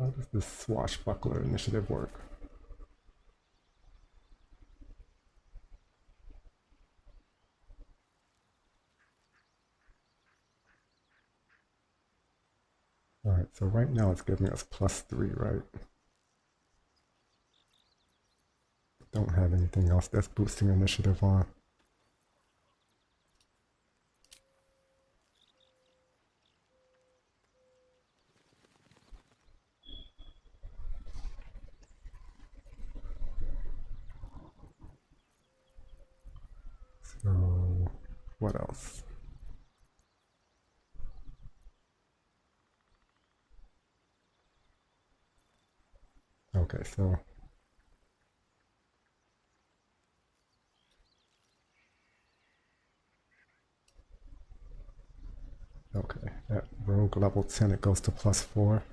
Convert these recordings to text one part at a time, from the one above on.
How does this swashbuckler initiative work? Alright, so right now it's giving us +3, right? Don't have anything else that's boosting initiative on. So, what else? Okay, so okay, at rogue level 10 it goes to +4.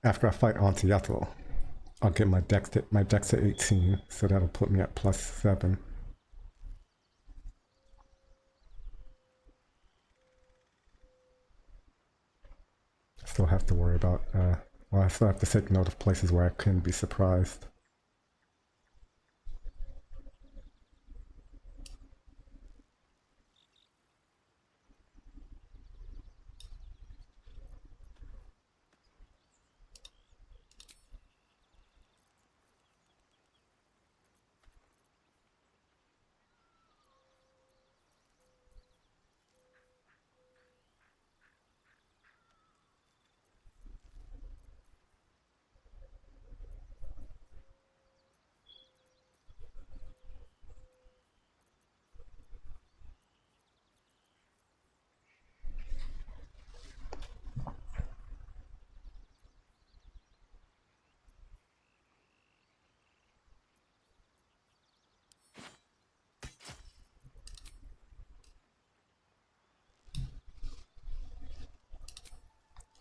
After I fight Ontiatl, I'll get my dex to 18, so that'll put me at +7. I still have to worry about, well, I still have to take note of places where I can be surprised.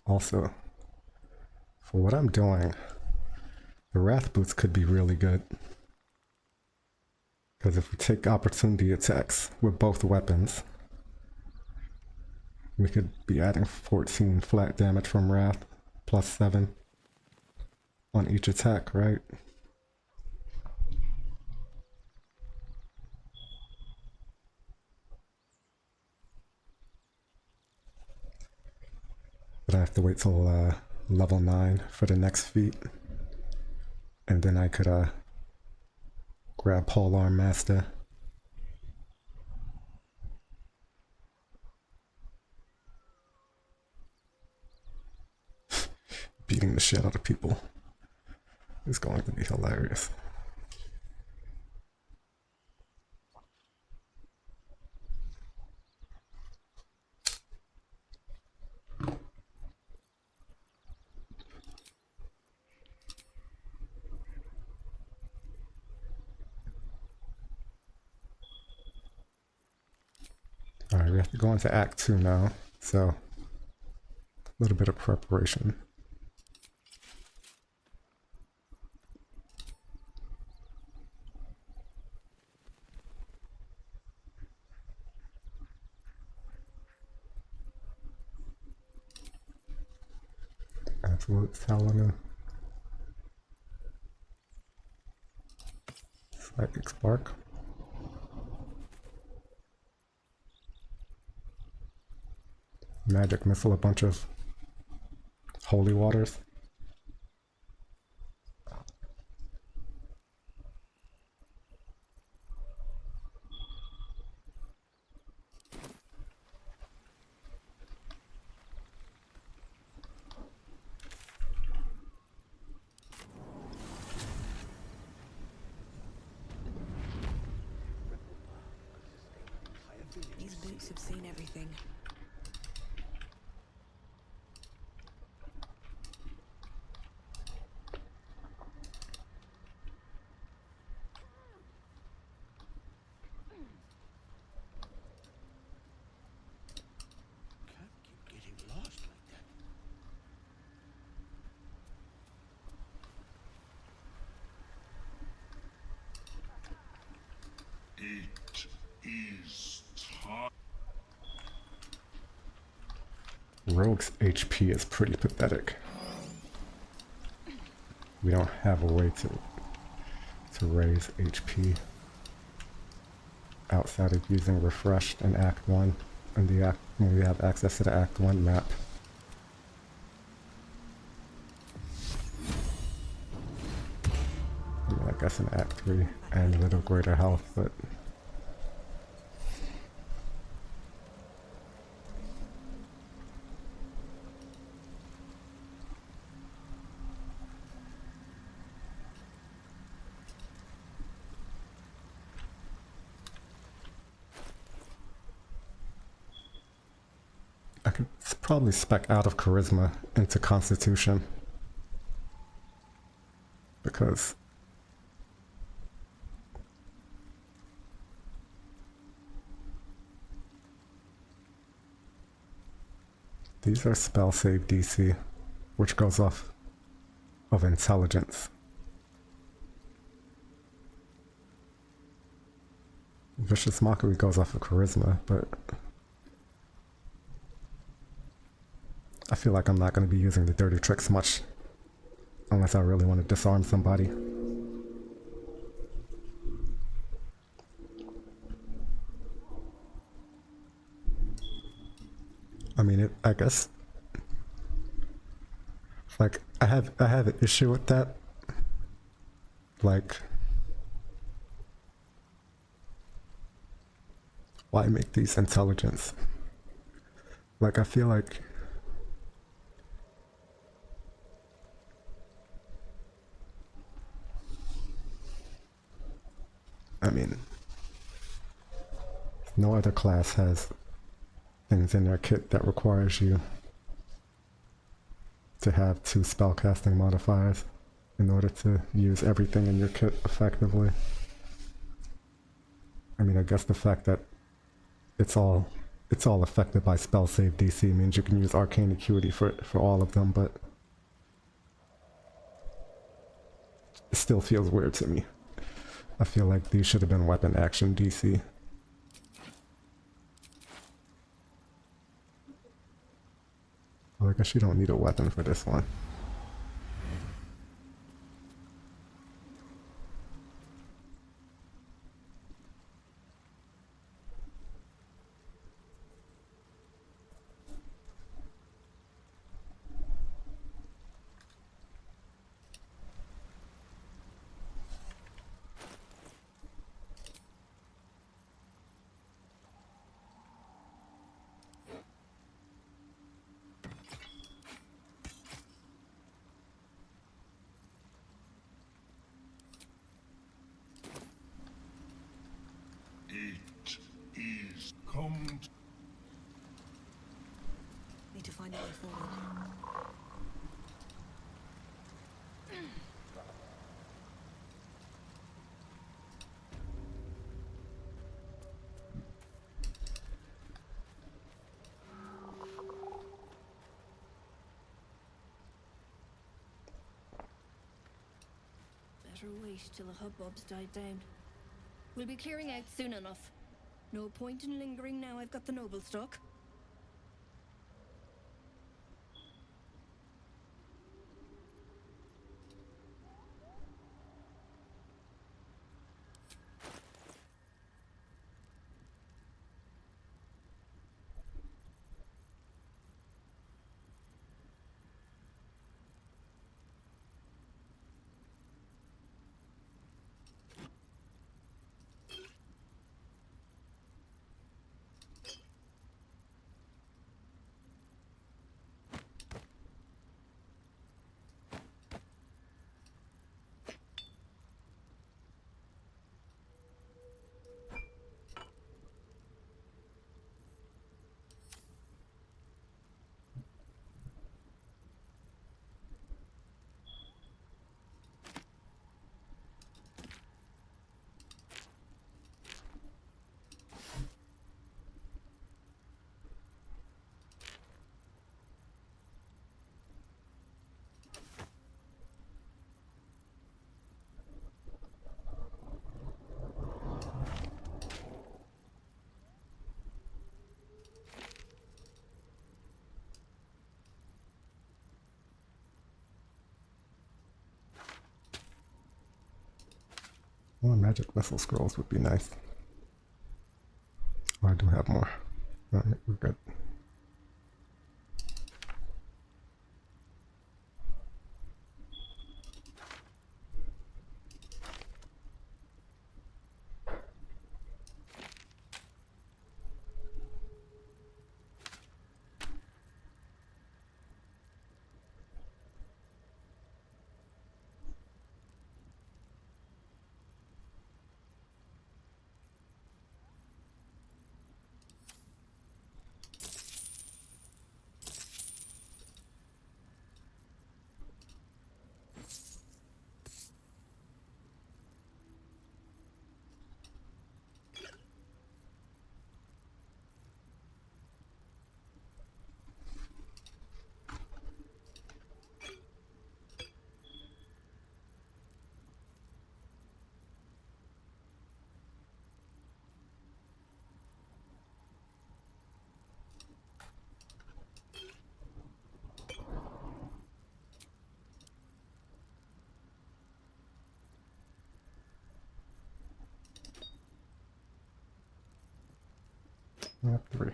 Also, for what I'm doing, the Wrath Boots could be really good. Because if we take opportunity attacks with both weapons, we could be adding 14 flat damage from Wrath, +7 on each attack, right? But I have to wait till level 9 for the next feat. And then I could grab Polearm Master. Beating the shit out of people is going to be hilarious. Alright, we have to go into Act 2 now, so a little bit of preparation. Absolute Salamon. Psychic Spark. Magic Missile, a bunch of holy waters. These boots have seen everything. Rogue's HP is pretty pathetic. We don't have a way to raise HP outside of using refreshed in Act 1 and when we have access to the Act 1 map. I mean, I guess in Act 3 and a little greater health, but I could probably spec out of Charisma into Constitution, because these are spell save DC, which goes off of intelligence. Vicious Mockery goes off of Charisma, but I feel like I'm not going to be using the dirty tricks much unless I really want to disarm somebody. I mean, I guess, like, I have an issue with that. Like, why make these intelligence? Like, I feel like no other class has things in their kit that requires you to have 2 spellcasting modifiers in order to use everything in your kit effectively. I mean, I guess the fact that it's all affected by spell save DC means you can use Arcane Acuity for all of them, but it still feels weird to me. I feel like these should have been weapon action DC. Well, I guess you don't need a weapon for this one. Need to find a way forward. Better wait till the hubbub's died down. We'll be clearing out soon enough. No point in lingering now I've got the noble stock. More magic missile scrolls would be nice. Oh, I do have more. Alright, we're good. I have 3.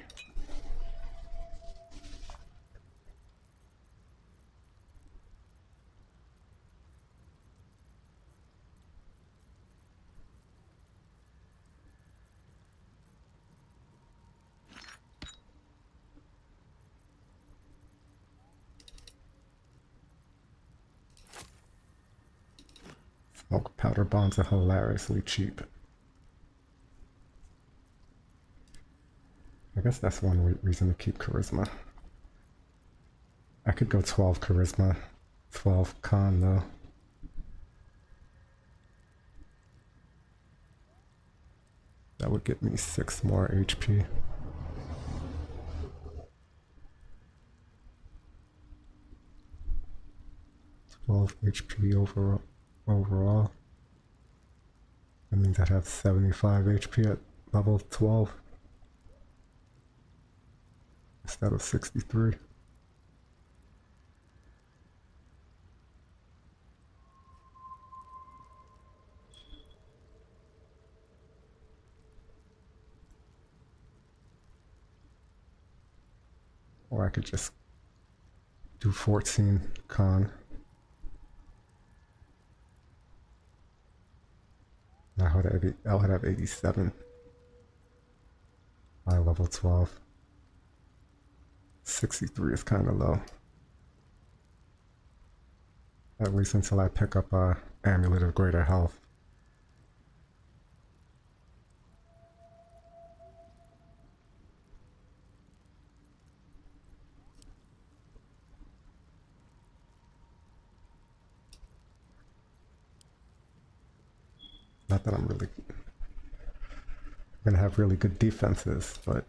Smoke powder bombs are hilariously cheap. I guess that's one reason to keep charisma. I could go 12 charisma, 12 con though. That would get me 6 more HP. HP overall. That means I'd have 75 HP at level 12 instead of 63. Or I could just do 14 con. I would have 87 by level 12. 63 is kind of low. At least until I pick up Amulet of Greater Health. Not that I'm really gonna have really good defenses, but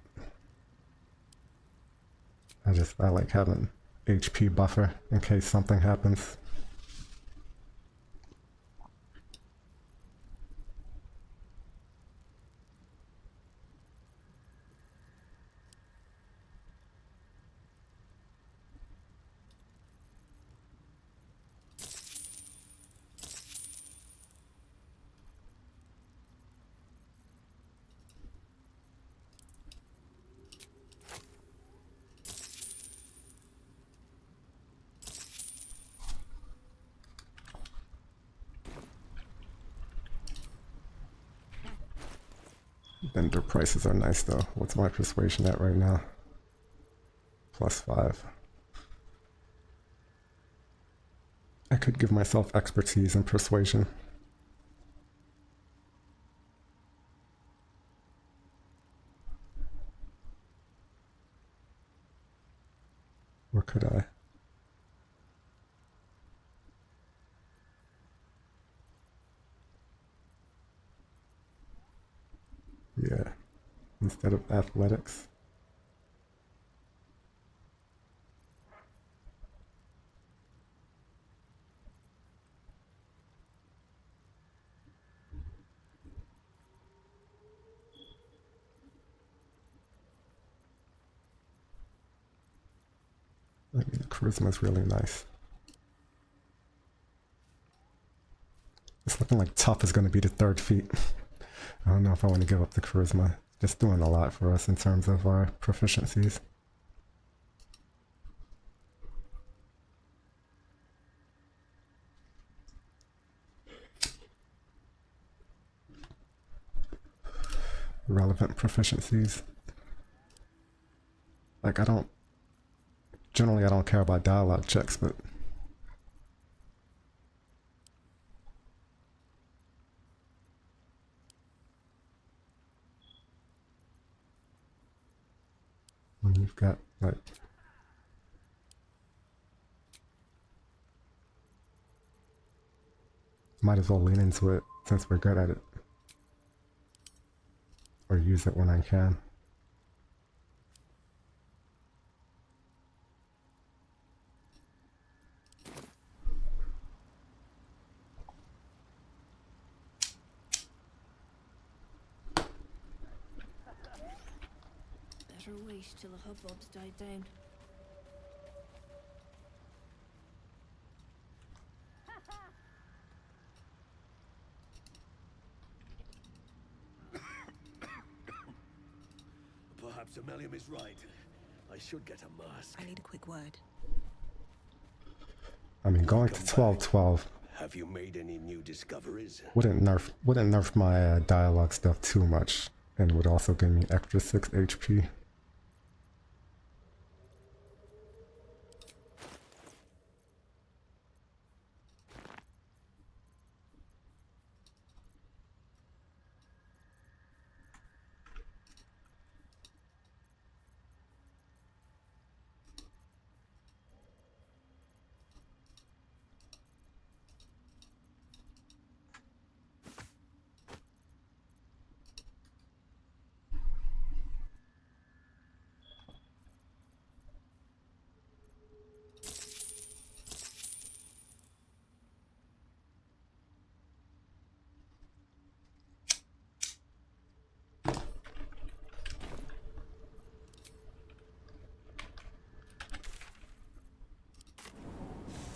I like having HP buffer in case something happens. Vendor prices are nice though. What's my persuasion at right now? +5. I could give myself expertise in persuasion. Or could I? Yeah, instead of athletics. I mean, the charisma is really nice. It's looking like tough is going to be the third feat. I don't know if I want to give up the charisma. Just doing a lot for us in terms of our proficiencies. Relevant proficiencies. Like, generally I don't care about dialogue checks, but when you've got, like, might as well lean into it since we're good at it. Or use it when I can. Better wait till the hubbub's died down. Perhaps Ammelium is right. I should get a mask. I need a quick word. I mean, going to 12-12 Have you made any new discoveries? wouldn't nerf my dialogue stuff too much, and would also give me extra 6 HP.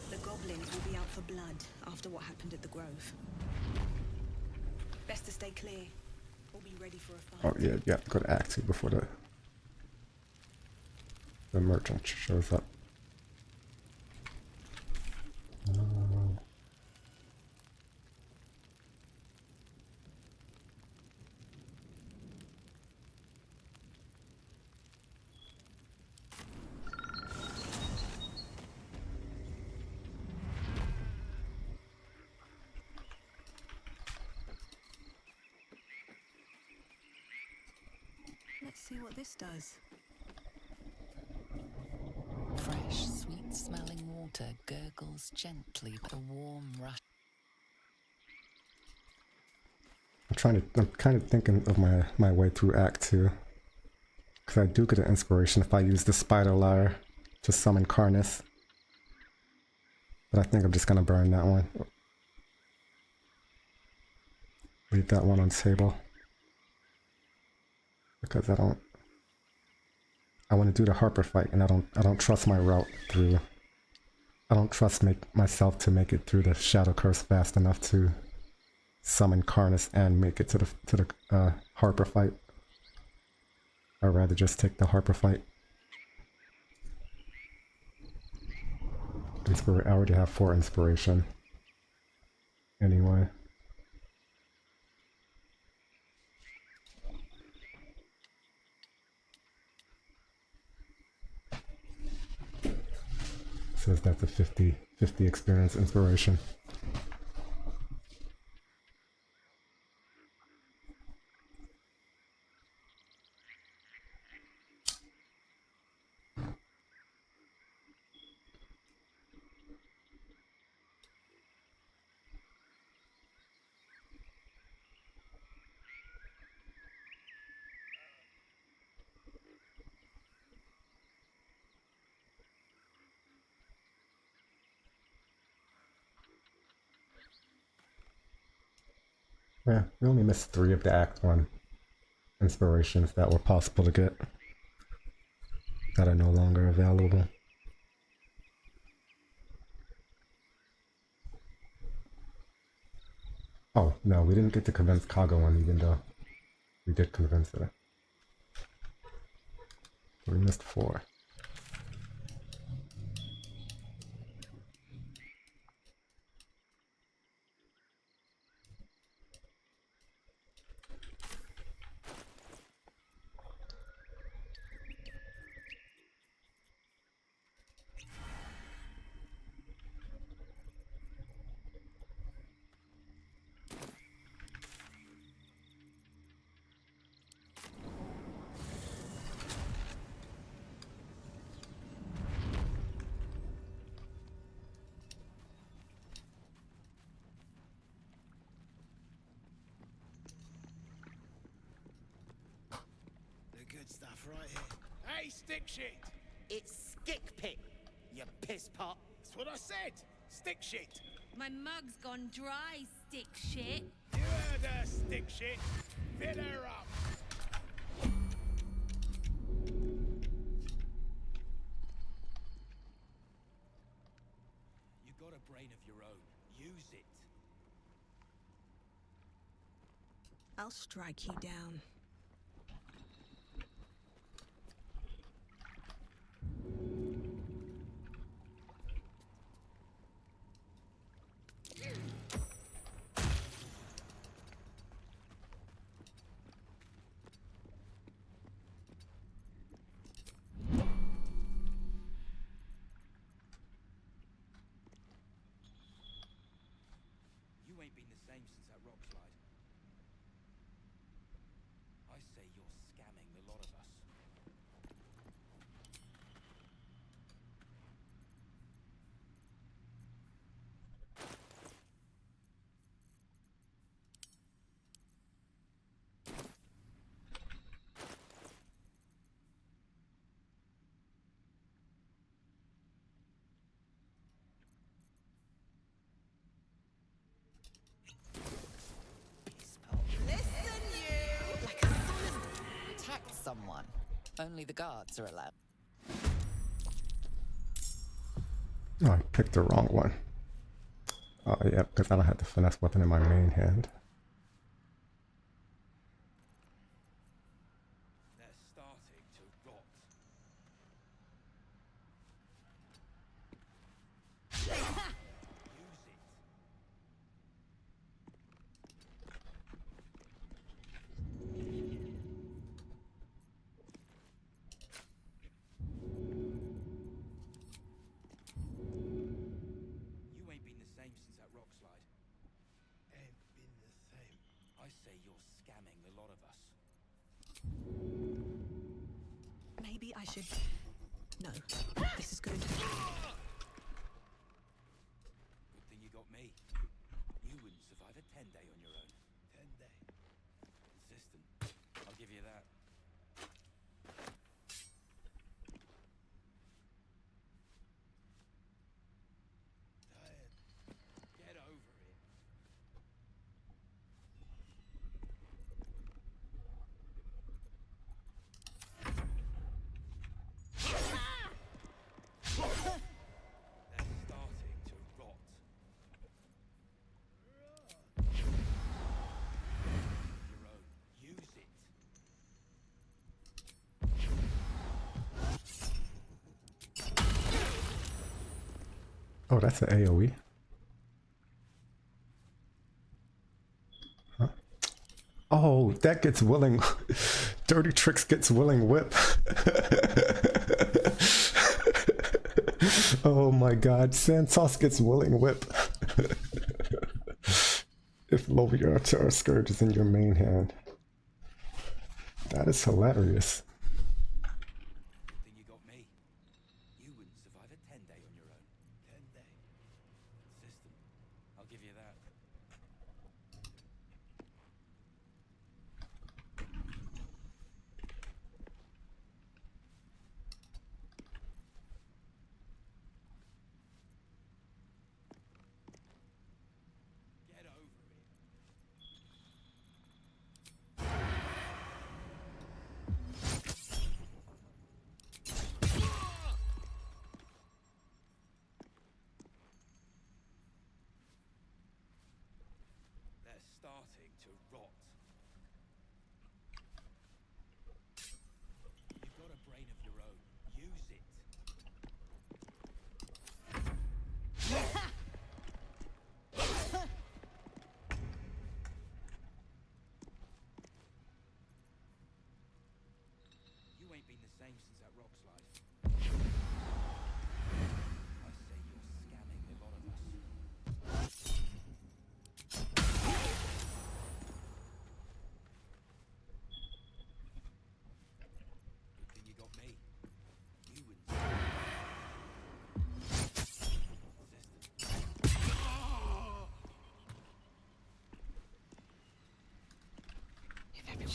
The goblins will be out for blood after what happened at the Grove. Best to stay clear. Or be ready for a fight. Oh yeah, you have to go to Act 2 before the merchant shows up. Let's see what this does. Fresh, sweet-smelling water gurgles gently, but a warm rush. I'm kind of thinking of my way through Act 2. Because I do get an inspiration if I use the spider lyre to summon Carnus. But I think I'm just gonna burn that one. Leave that one on the table. Because I want to do the Harper fight, and I don't trust my route through. I don't trust myself to make it through the Shadow Curse fast enough to summon Carnus and make it to the Harper fight. I'd rather just take the Harper fight. I already have 4 inspiration. Anyway. Says that's a 50 experience inspiration. Yeah, we only missed 3 of the Act 1 inspirations that were possible to get that are no longer available. No, we didn't get to convince Kaga one, even though we did convince her. We missed 4. The good stuff right here. Hey, stick shit! It's stick pick, you piss pot. That's what I said! Stick shit! My mug's gone dry, stick shit. You heard her, stick shit! Fill her up! You got a brain of your own. Use it. I'll strike you down. You ain't been the same since that rock slide. I say you're scamming the lot of us. Piss pot. Listen, you! Like a solid... Attack someone. Only the guards are allowed. Oh, I picked the wrong one. Oh, yeah, because I don't have the finesse weapon in my main hand. They're starting to rot. Use it. You ain't been the same since that rock slide. Ain't been the same. I say you're scamming the lot of us. Maybe I should... No, this is good. Good thing you got me. You wouldn't survive a 10-day on your own. 10-day. Consistent. I'll give you that. Tired. Get over it. They're starting to rot. Your own. Use it. Oh, that's an AoE. Huh? Oh, that gets willing. Dirty Tricks gets willing whip. Oh my god, Santos gets willing whip. If Loviatar Scourge is in your main hand. That is hilarious. Good thing you got me. You wouldn't survive a 10-day on your own. 10-day. Consistent. I'll give you that. Get over it.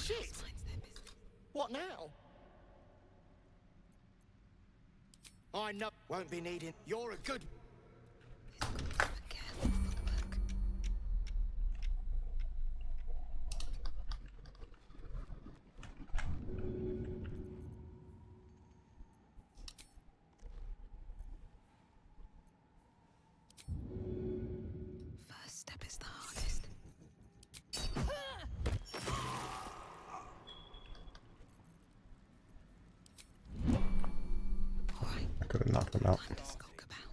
Shit! What now? I know. Won't be needing. You're a good. Careful footwork. First step is the hardest. All right, I could have knocked him out. skulk about.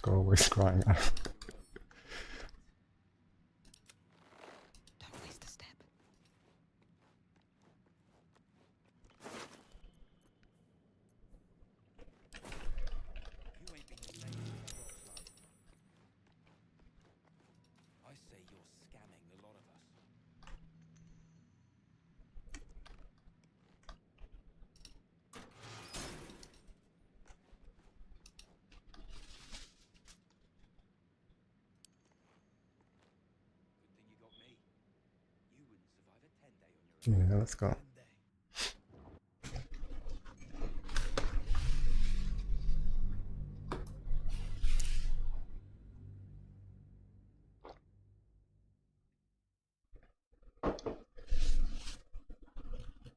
Go away, scrying. Don't waste a step. You ain't been the same since the rocks, love. I say you're scamming the lot of us. Good thing you got me. You wouldn't survive a 10-day on your own. Yeah, let's go.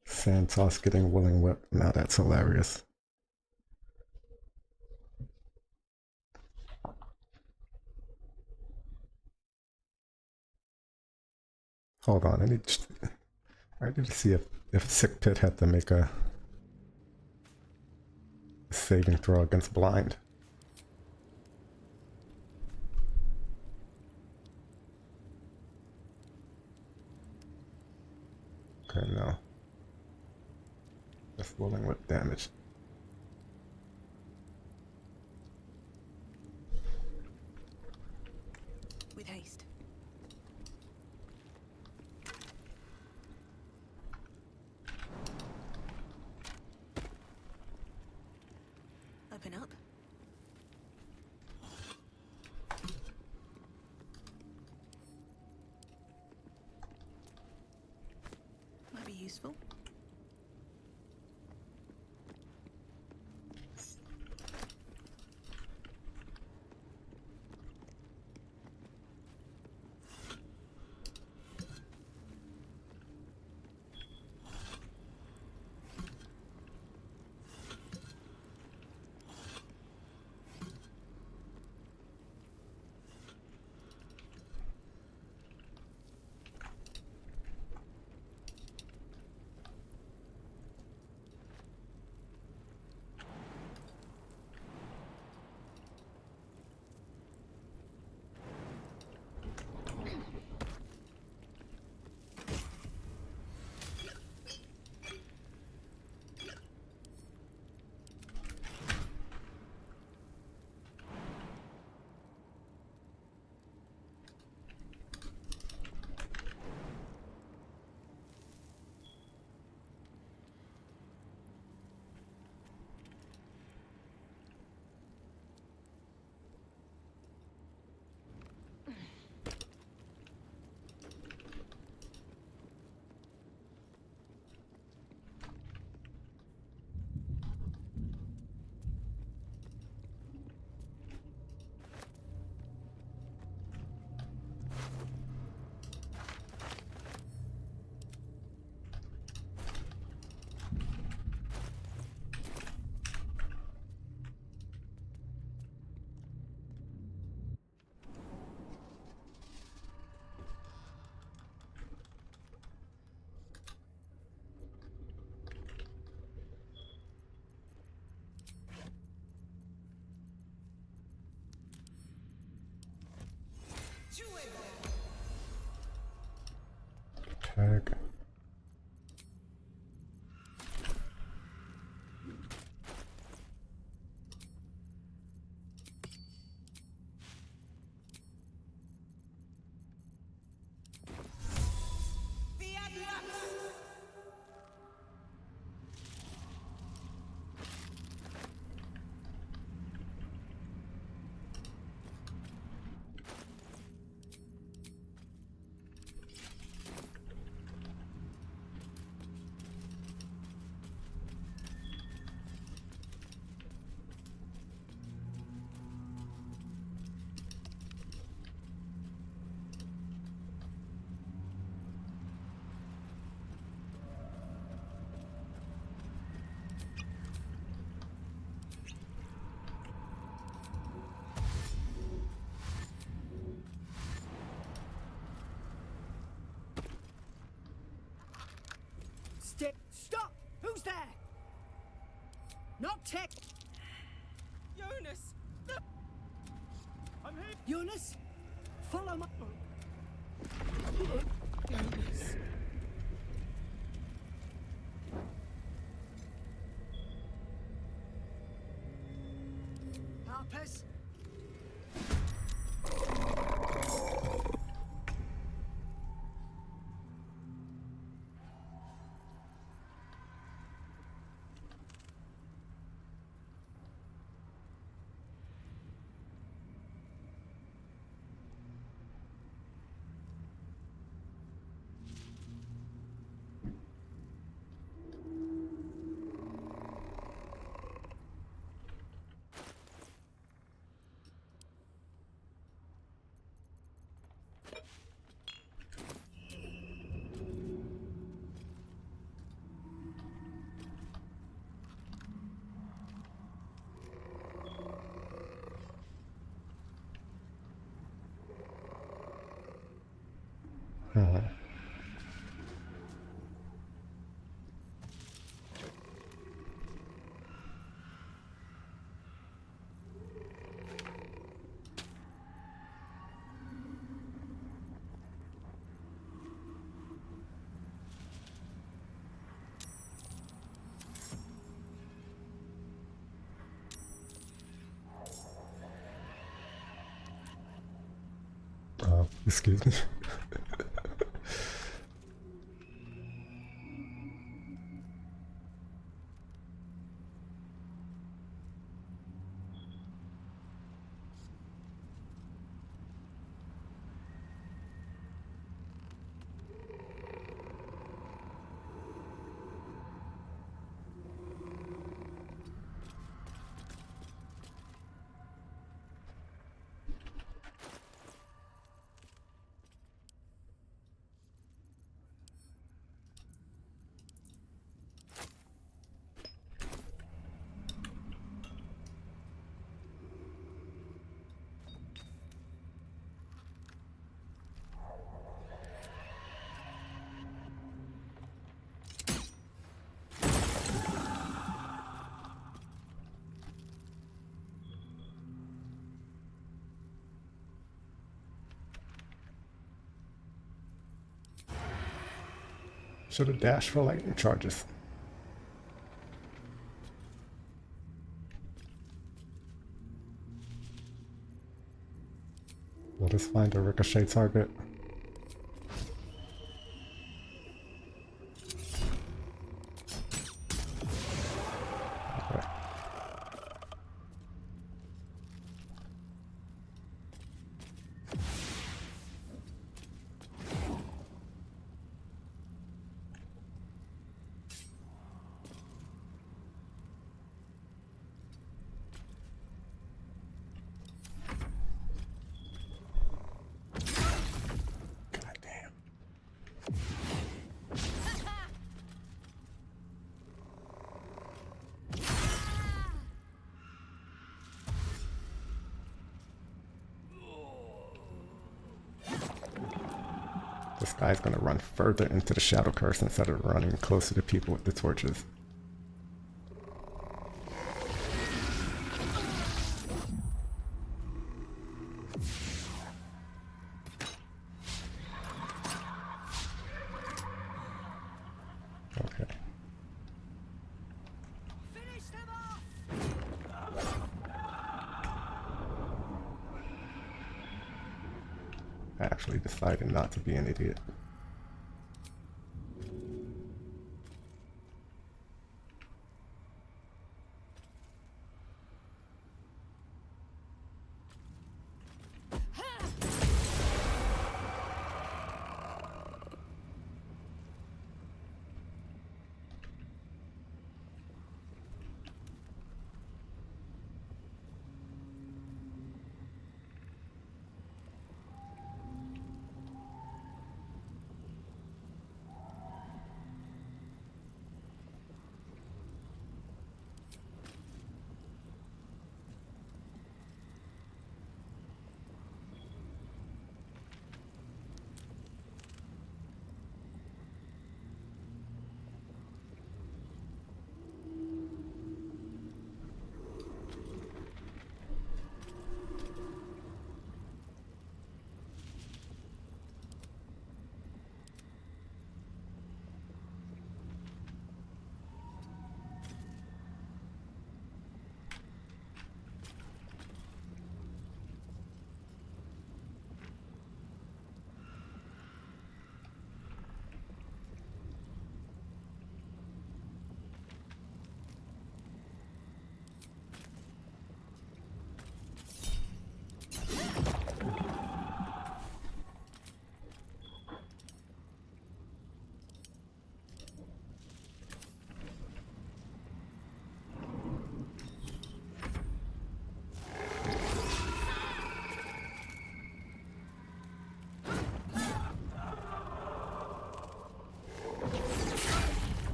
Santos getting willing whip. Now that's hilarious. Hold on, I need to see if Sick Pit had to make a saving throw against blind. Okay, no. Just willing whip damage. With haste. Open up. Might be useful. Stick. Stop! Who's there? Not Tech. Jonas! I'm here. Eunice, follow my. Jonas. Harpers. Excuse me. Should have dashed for lightning charges. We'll just find a ricochet target. Okay. God damn. This guy's gonna run further into the shadow curse instead of running closer to people with the torches. Okay. Finish them off! I actually decided not to be an idiot.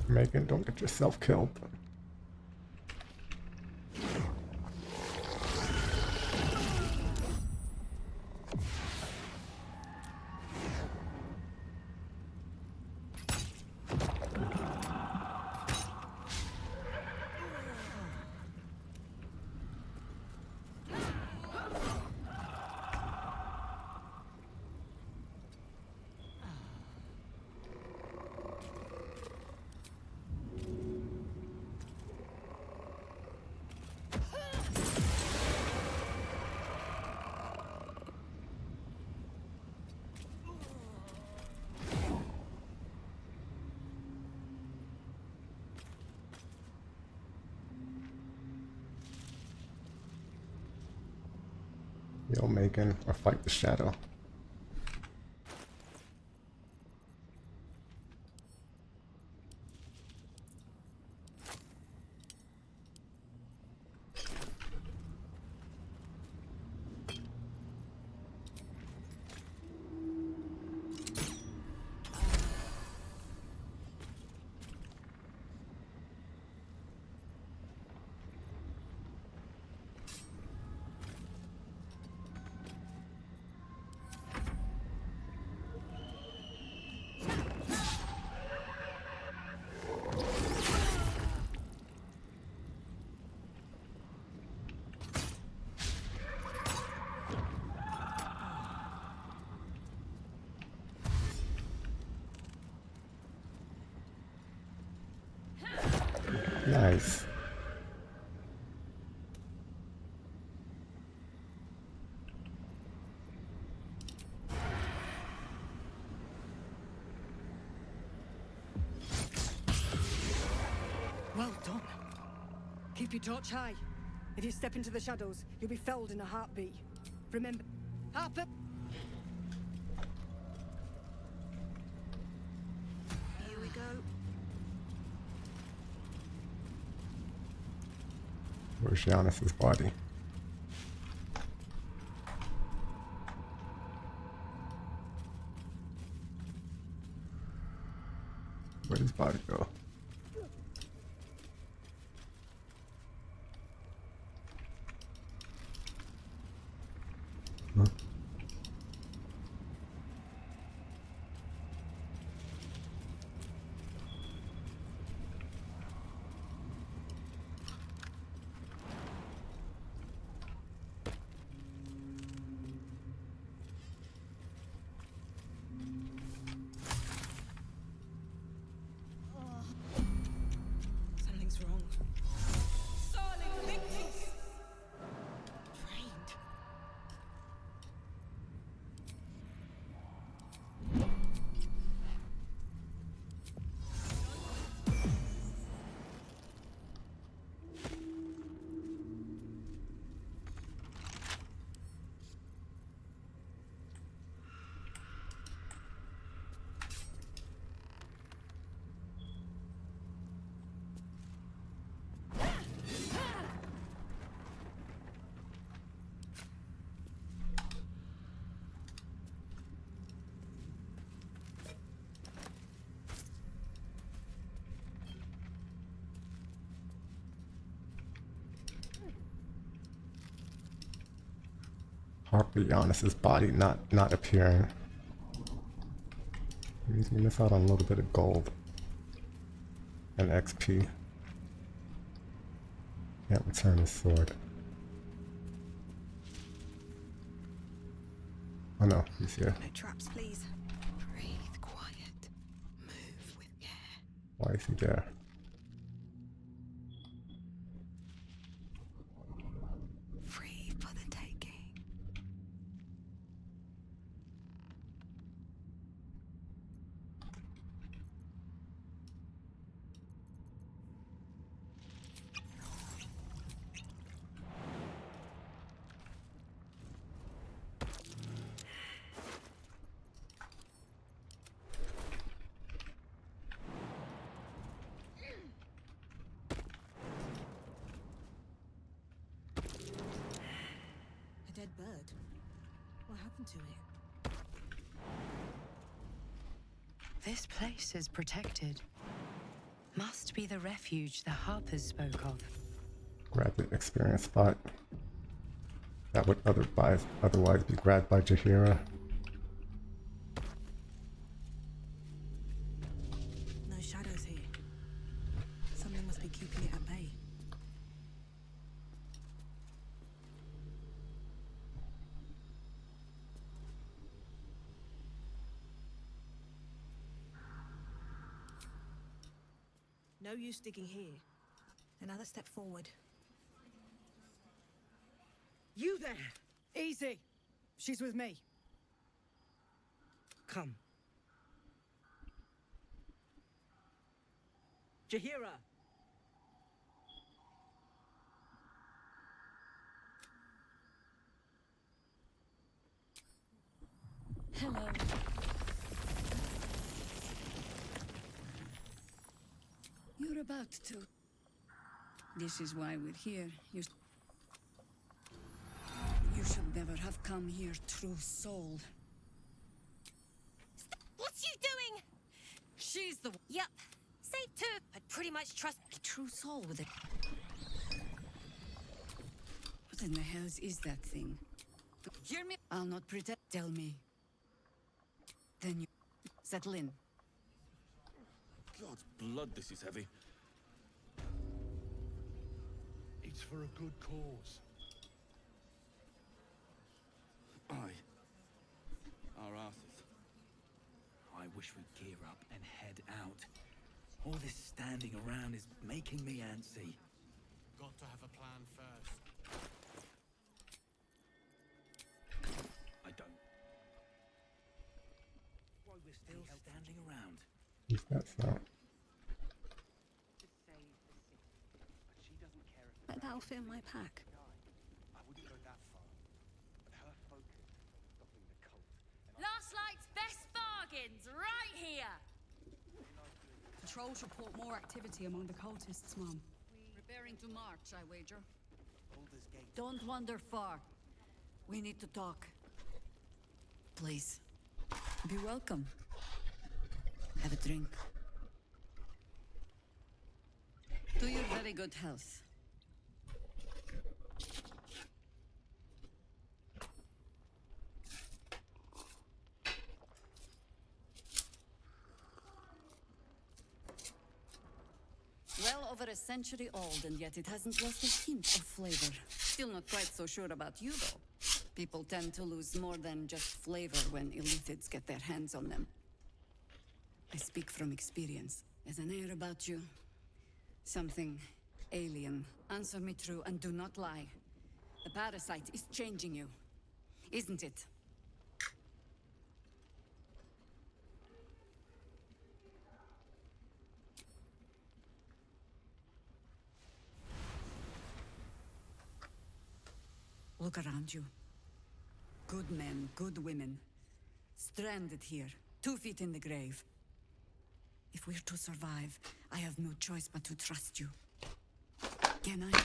Megan, don't get yourself killed. Yo, Megan, or fight the shadow. Nice. Well done. Keep your torch high. If you step into the shadows, you'll be felled in a heartbeat. Remember, Harper. Here we go. Where's Giannis's body? Where'd his body go? Huh? Something's wrong. Trained. Harper Giannis's body not appearing. Means we miss out on a little bit of gold and XP. Can't return his sword. Oh no, he's here. No traps, please. Breathe quiet. Move with care. Why is he there? Free for the taking. A dead bird. What happened to it? This place is protected. Must be the refuge the Harpers spoke of. Grab the experience spot. That would otherwise be grabbed by Jaheira. No shadows here. Something must be keeping it at bay. No use digging here. Another step forward. You there! Easy. She's with me. Come. Jaheira! Hello. You're about to. This is why we're here. You should never have come here, true soul. What's you doing? She's the Yep. Safe too. I'd pretty much trust a true soul with it. What in the hells is that thing? Hear me? I'll not pretend. Tell me. Then you settle in. God's blood, this is heavy. It's for a good cause. Our asses. I wish we'd gear up and head out. All this standing around is making me antsy. Got to have a plan first. I don't. Why we're still standing around? Who's that sound? Bet that'll fit in my pack. I wouldn't go that far. But her focus on stopping the cult. Last night's best bargains right here. Patrols report more activity among the cultists, Mum. Preparing to march, I wager. Baldur's Gate. Don't wander far. We need to talk. Please. Be welcome. Have a drink. To your very good health. Well over a century old, and yet it hasn't lost a hint of flavor. Still not quite so sure about you, though. People tend to lose more than just flavor when illithids get their hands on them. I speak from experience. There's an air about you. Something alien. Answer me true and do not lie. The parasite is changing you, isn't it? Look around you. Good men, good women. Stranded here, 2 feet in the grave. If we're to survive, I have no choice but to trust you. Can I?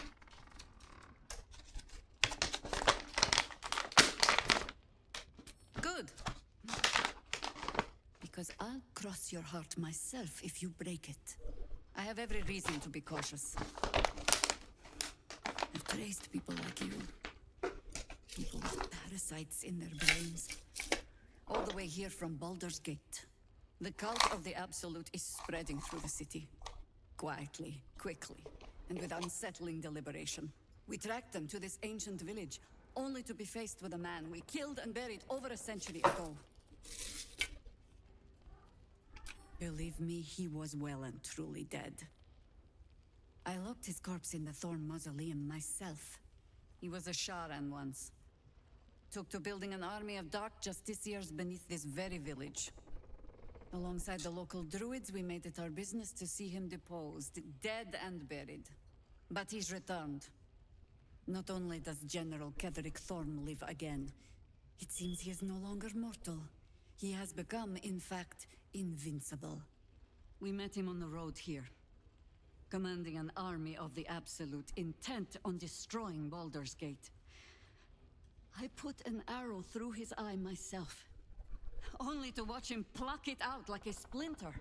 Good. Because I'll cross your heart myself if you break it. I have every reason to be cautious. I've traced people like you. People with parasites in their brains. All the way here from Baldur's Gate. The cult of the Absolute is spreading through the city. Quietly, quickly, and with unsettling deliberation. We tracked them to this ancient village, only to be faced with a man we killed and buried over a century ago. Believe me, he was well and truly dead. I locked his corpse in the Thorn Mausoleum myself. He was a Sharan once. Took to building an army of dark justiciars beneath this very village. Alongside the local druids, we made it our business to see him deposed, dead and buried. But he's returned. Not only does General Ketherick Thorn live again, it seems he is no longer mortal. He has become, in fact, invincible. We met him on the road here, commanding an army of the Absolute, intent on destroying Baldur's Gate. I put an arrow through his eye myself, only to watch him pluck it out like a splinter.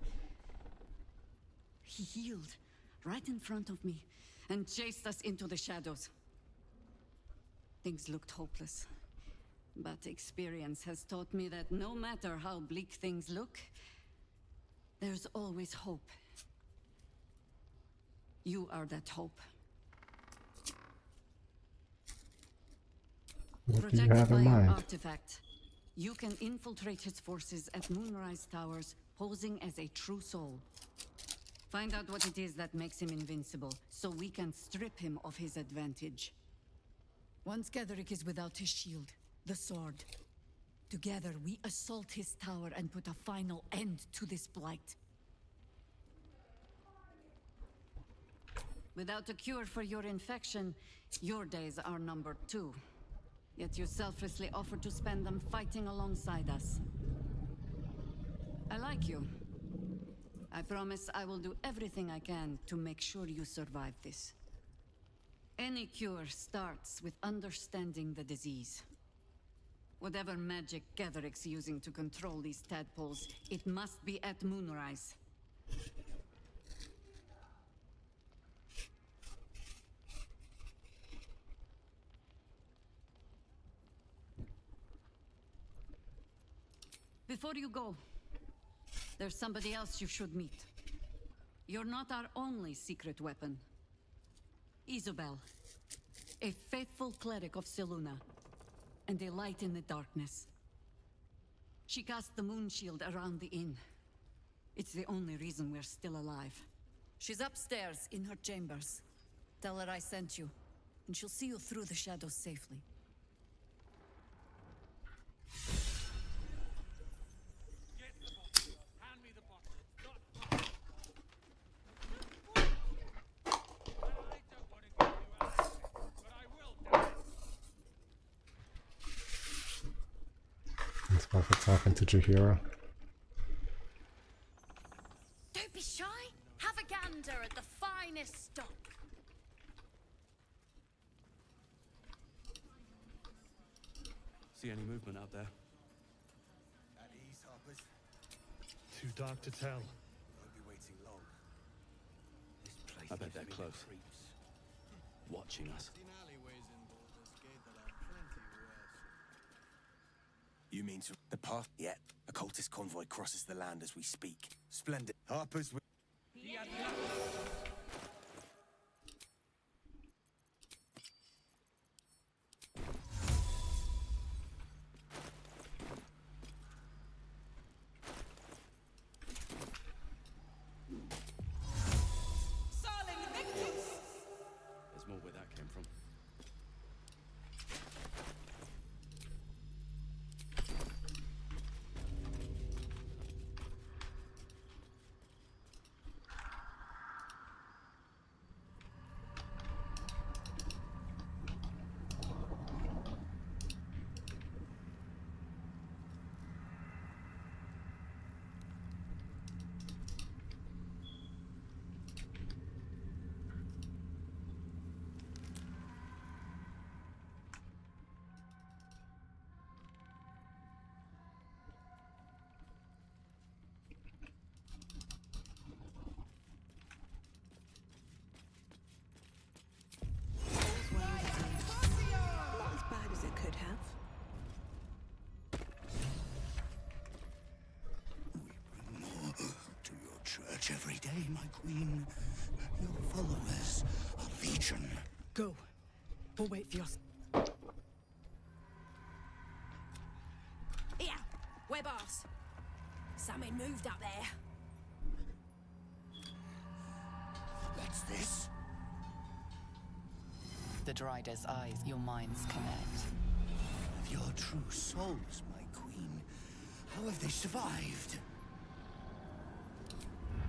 He healed right in front of me and chased us into the shadows. Things looked hopeless. But experience has taught me that no matter how bleak things look, there's always hope. You are that hope. What do you Protected have by in your mind? artifact, you can infiltrate his forces at Moonrise Towers, posing as a true soul. Find out what it is that makes him invincible, so we can strip him of his advantage. Once Getherick is without his shield, the sword. Together, we assault his tower and put a final end to this blight. Without a cure for your infection, your days are numbered too. Yet you selflessly offer to spend them fighting alongside us. I like you. I promise I will do everything I can to make sure you survive this. Any cure starts with understanding the disease. Whatever magic Getherick's using to control these tadpoles, it must be at Moonrise. Before you go, there's somebody else you should meet. You're not our only secret weapon. Isobel, a faithful cleric of Selûne, and a light in the darkness. She cast the moon shield around the inn. It's the only reason we're still alive. She's upstairs in her chambers. Tell her I sent you, and she'll see you through the shadows safely. Hand me the bottle. It's not mine. I don't want to give you anything, but I will do it. It's worth talking to Jaheira. Don't be shy. Have a gander at the finest stock. See any movement out there? At ease, Harpers. Too dark to tell. Won't be waiting long. This place I bet gives they're me the close. creeps. Watching us. You mean to the path? Yet a cultist convoy crosses the land as we speak. Splendid. Harpers with There's more where that came from. Not as bad as it could have. to your church every day, my queen. Your followers are legion. Go. We'll wait for your... Here, we're boss. Something moved up there. That's this. The Drider's eyes, your minds connect. Of your true souls, my queen. How have they survived?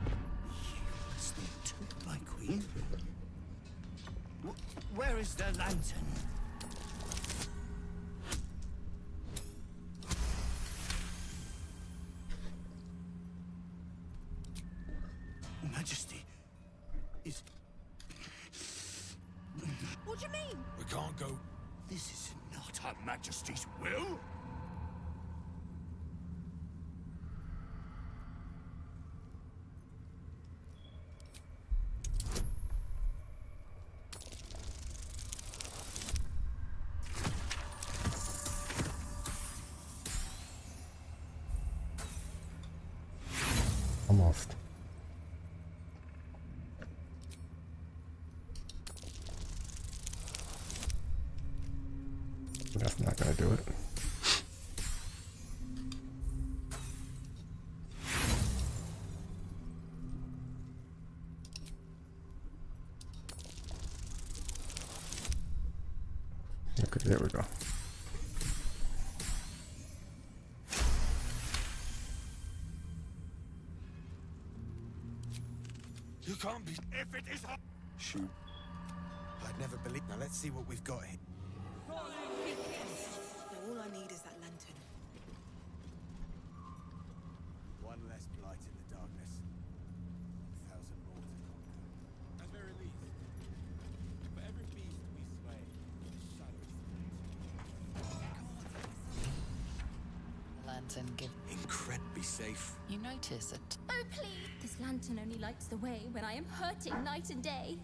You listening too, my queen? Where is the lantern? Majesty, is... What do you mean? We can't go... This is not Her Majesty's will. almost. That's not gonna do it. Okay, there we go. You can't be. If it is hot. Shoot. I'd never believe. Now let's see what we've got here. Now all I need is that lantern. One less blight in the darkness. 1,000 more to conquer. At very least, for every beast we slay, the shadows. Lantern give. Incredibly safe. You notice it. Oh, please! This lantern only lights the way when I am hurting night and day.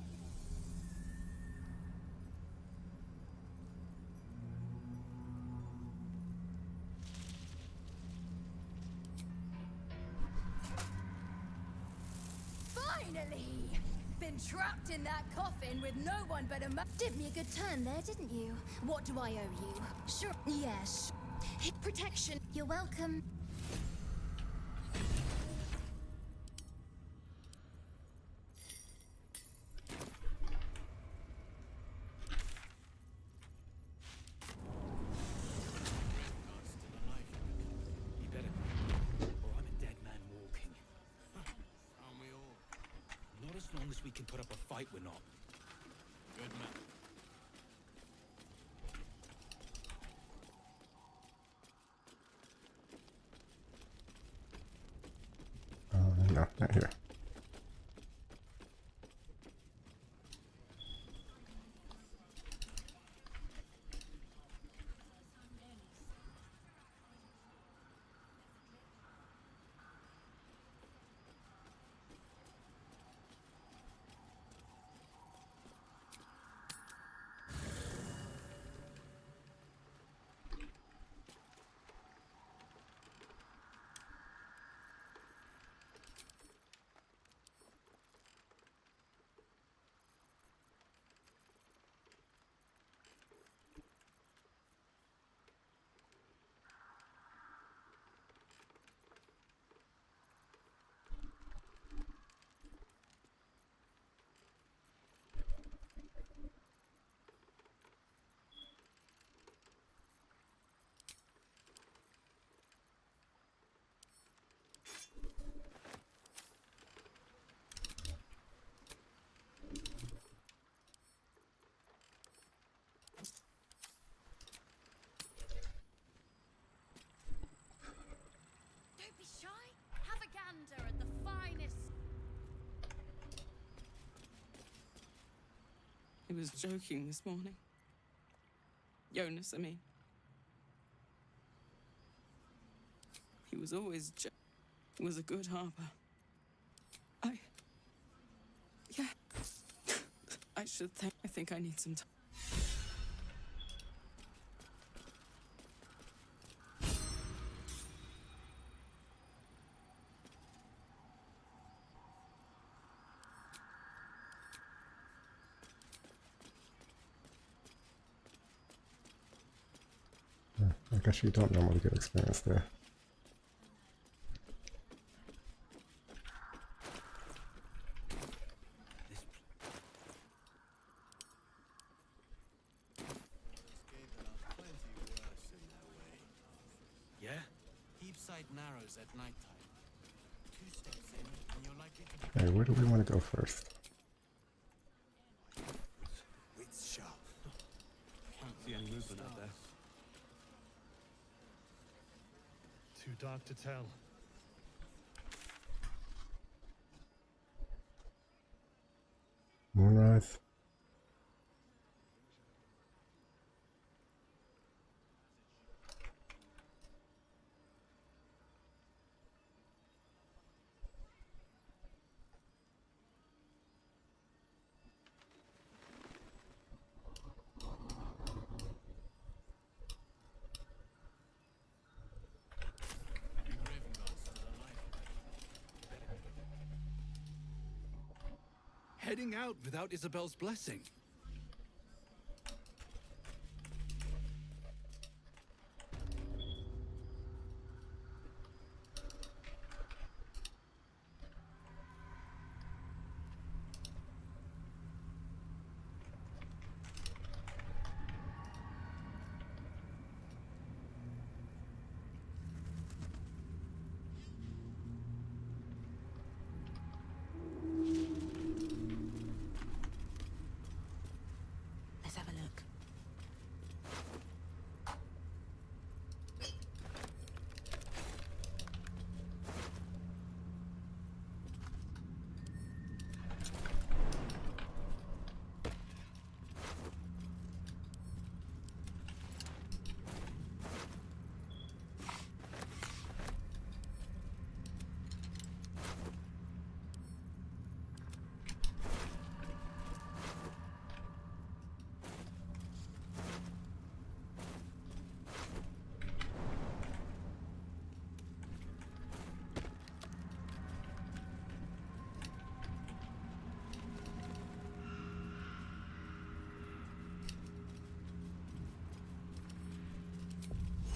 Finally! Been trapped in that coffin with no one but a Did me a good turn there, didn't you? What do I owe you? Sure. Yes. Protection. You're welcome. You better, or I'm a dead man walking. Aren't we all? Not as long as we can put up a fight, we're not. Good man. No, not here. Don't be shy. Have a gander at the finest. He was joking this morning. Jonas, I mean. He was always He was a good harper. Yeah. I think I need some time. I guess you don't normally get experience there. Yeah? Heapside narrows at nighttime. 2 steps in, and you're likely to be. Hey, where do we want to go first? Wits sharp. Can't see any movement out there. Too dark to tell. Moonrise? heading out without Isabel's blessing. Let's have a look.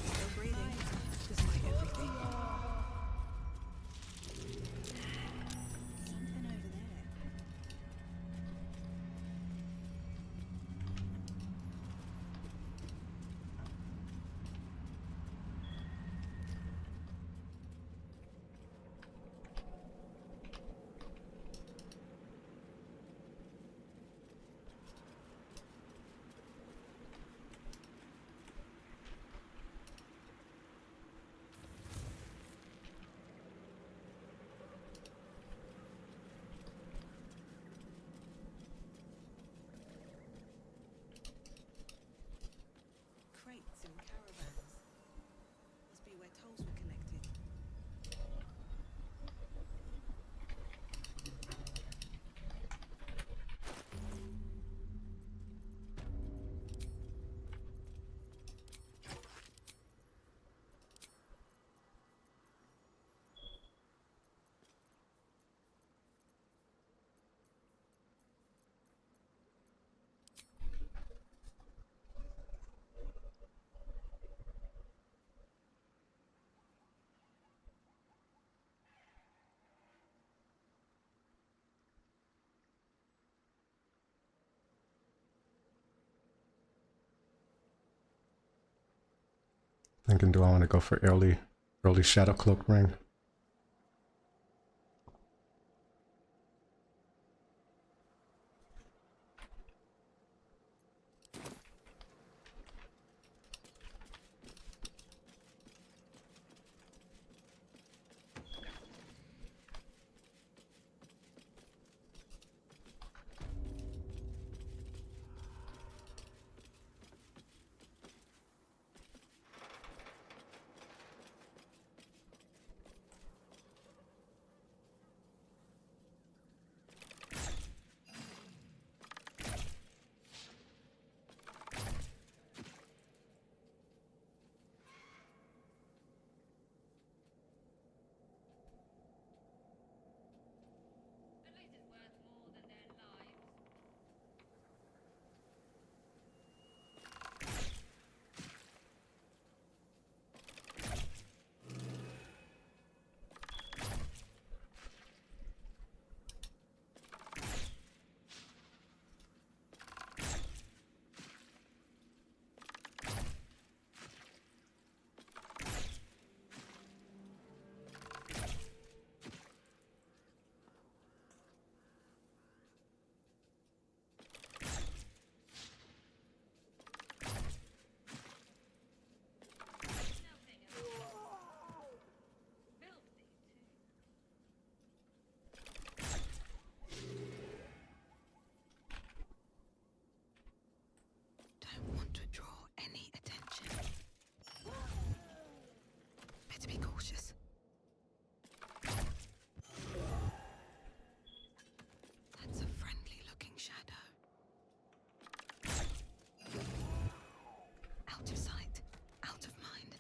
Still breathing, despite everything. Something over there. Crates and caravans. Must be where tolls were collected. Thinking, do I want to go for early Shadow Cloak ring? Don't want to draw any attention. Better be cautious. That's a friendly-looking shadow. Out of sight, out of mind.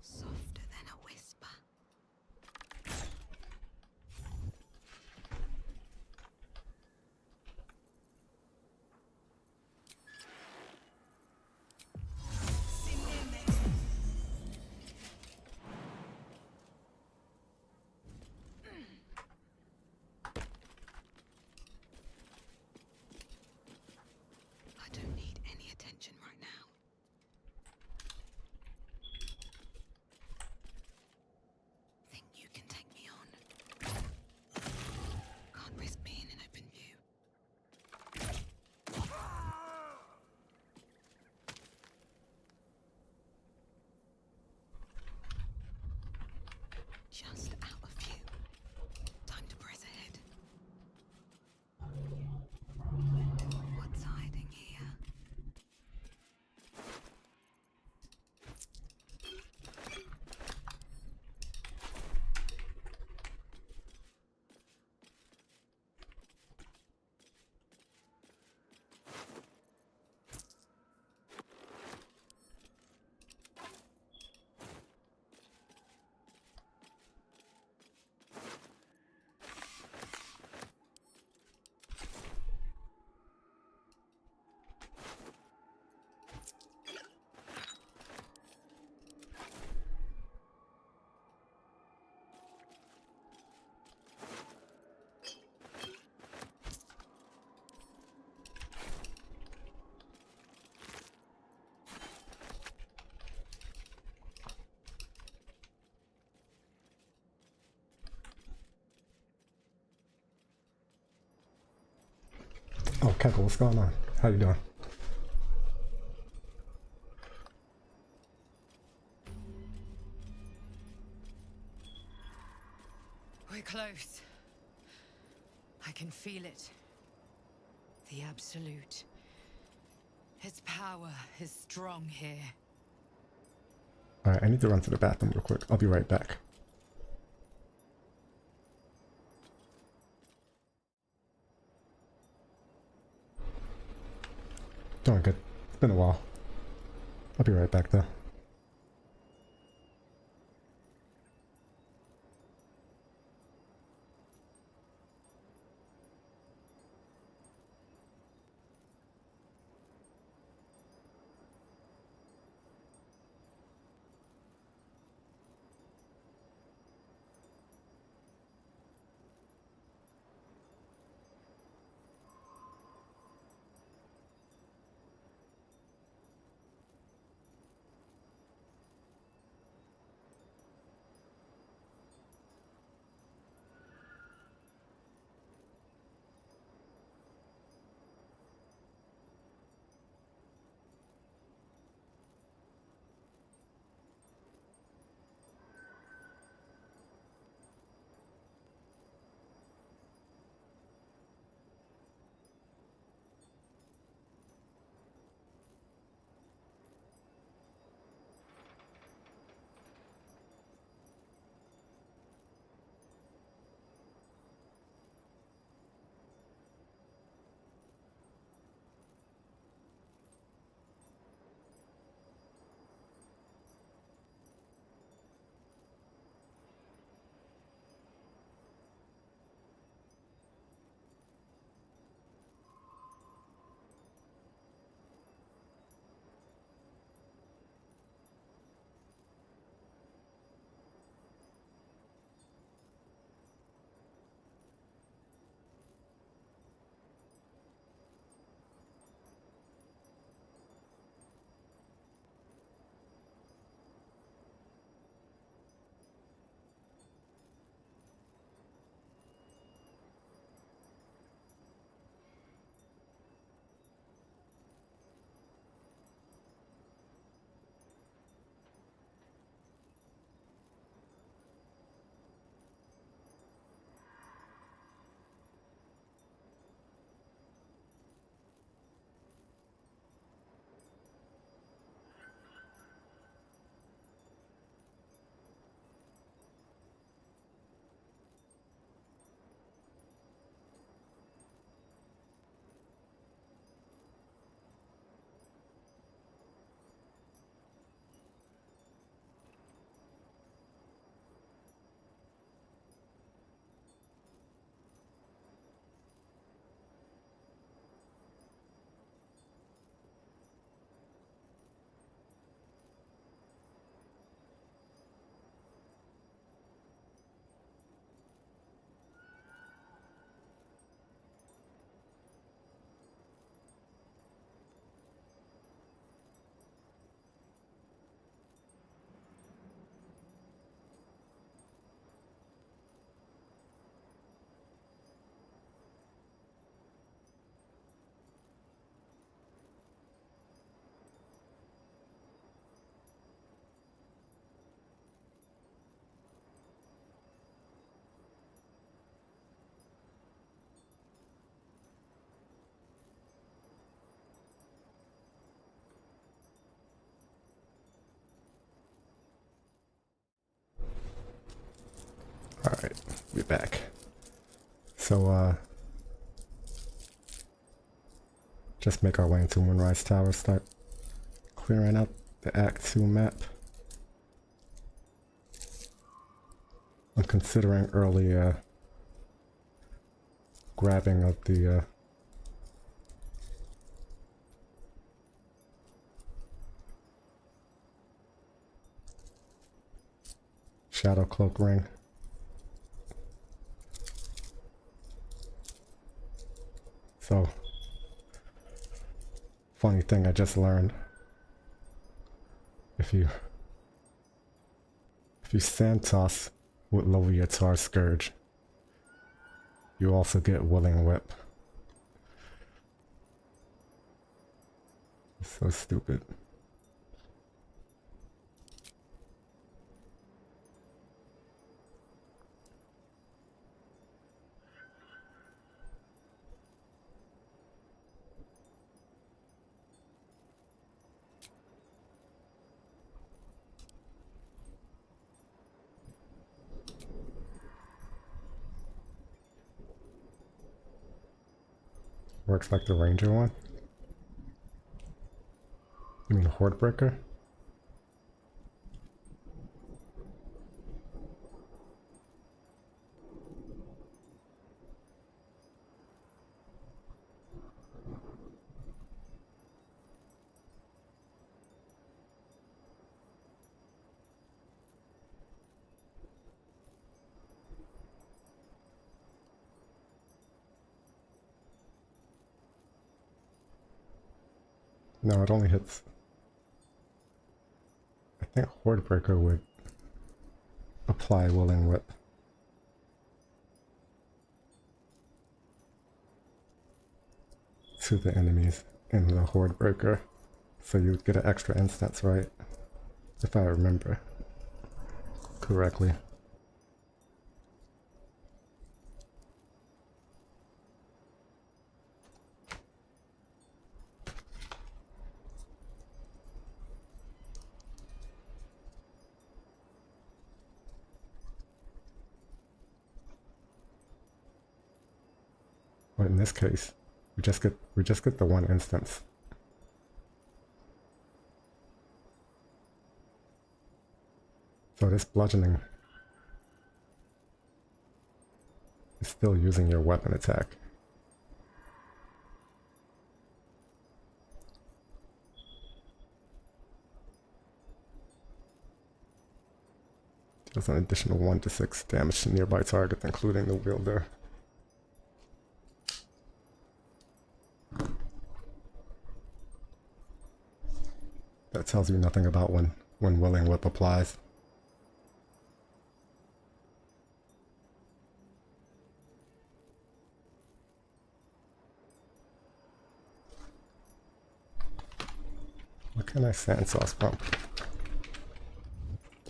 Softer than Oh, Keckle, what's going on? How you doing? We're close. I can feel it. The Absolute. Its power is strong here. Alright, I need to run to the bathroom real quick. I'll be right back. Doing good. It's been a while. I'll be right back though. Alright, we're back. So, just make our way into Moonrise Tower, start clearing out the Act 2 map. I'm considering early, grabbing of the, Shadow Cloak ring. So, funny thing I just learned. If you sand toss with Loviatar Scourge, you also get Willing Whip. So stupid. Works like the Ranger one? You mean Hordebreaker? No, it only hits... I think Hordebreaker would apply Willing Whip. To the enemies in the Hordebreaker. So you get an extra instance, right? If I remember correctly. But in this case, we just get the one instance. So this bludgeoning is still using your weapon attack. Does an additional 1 to 6 damage to nearby targets, including the wielder. That tells you nothing about when Willing Whip applies. What can I sand sauce from?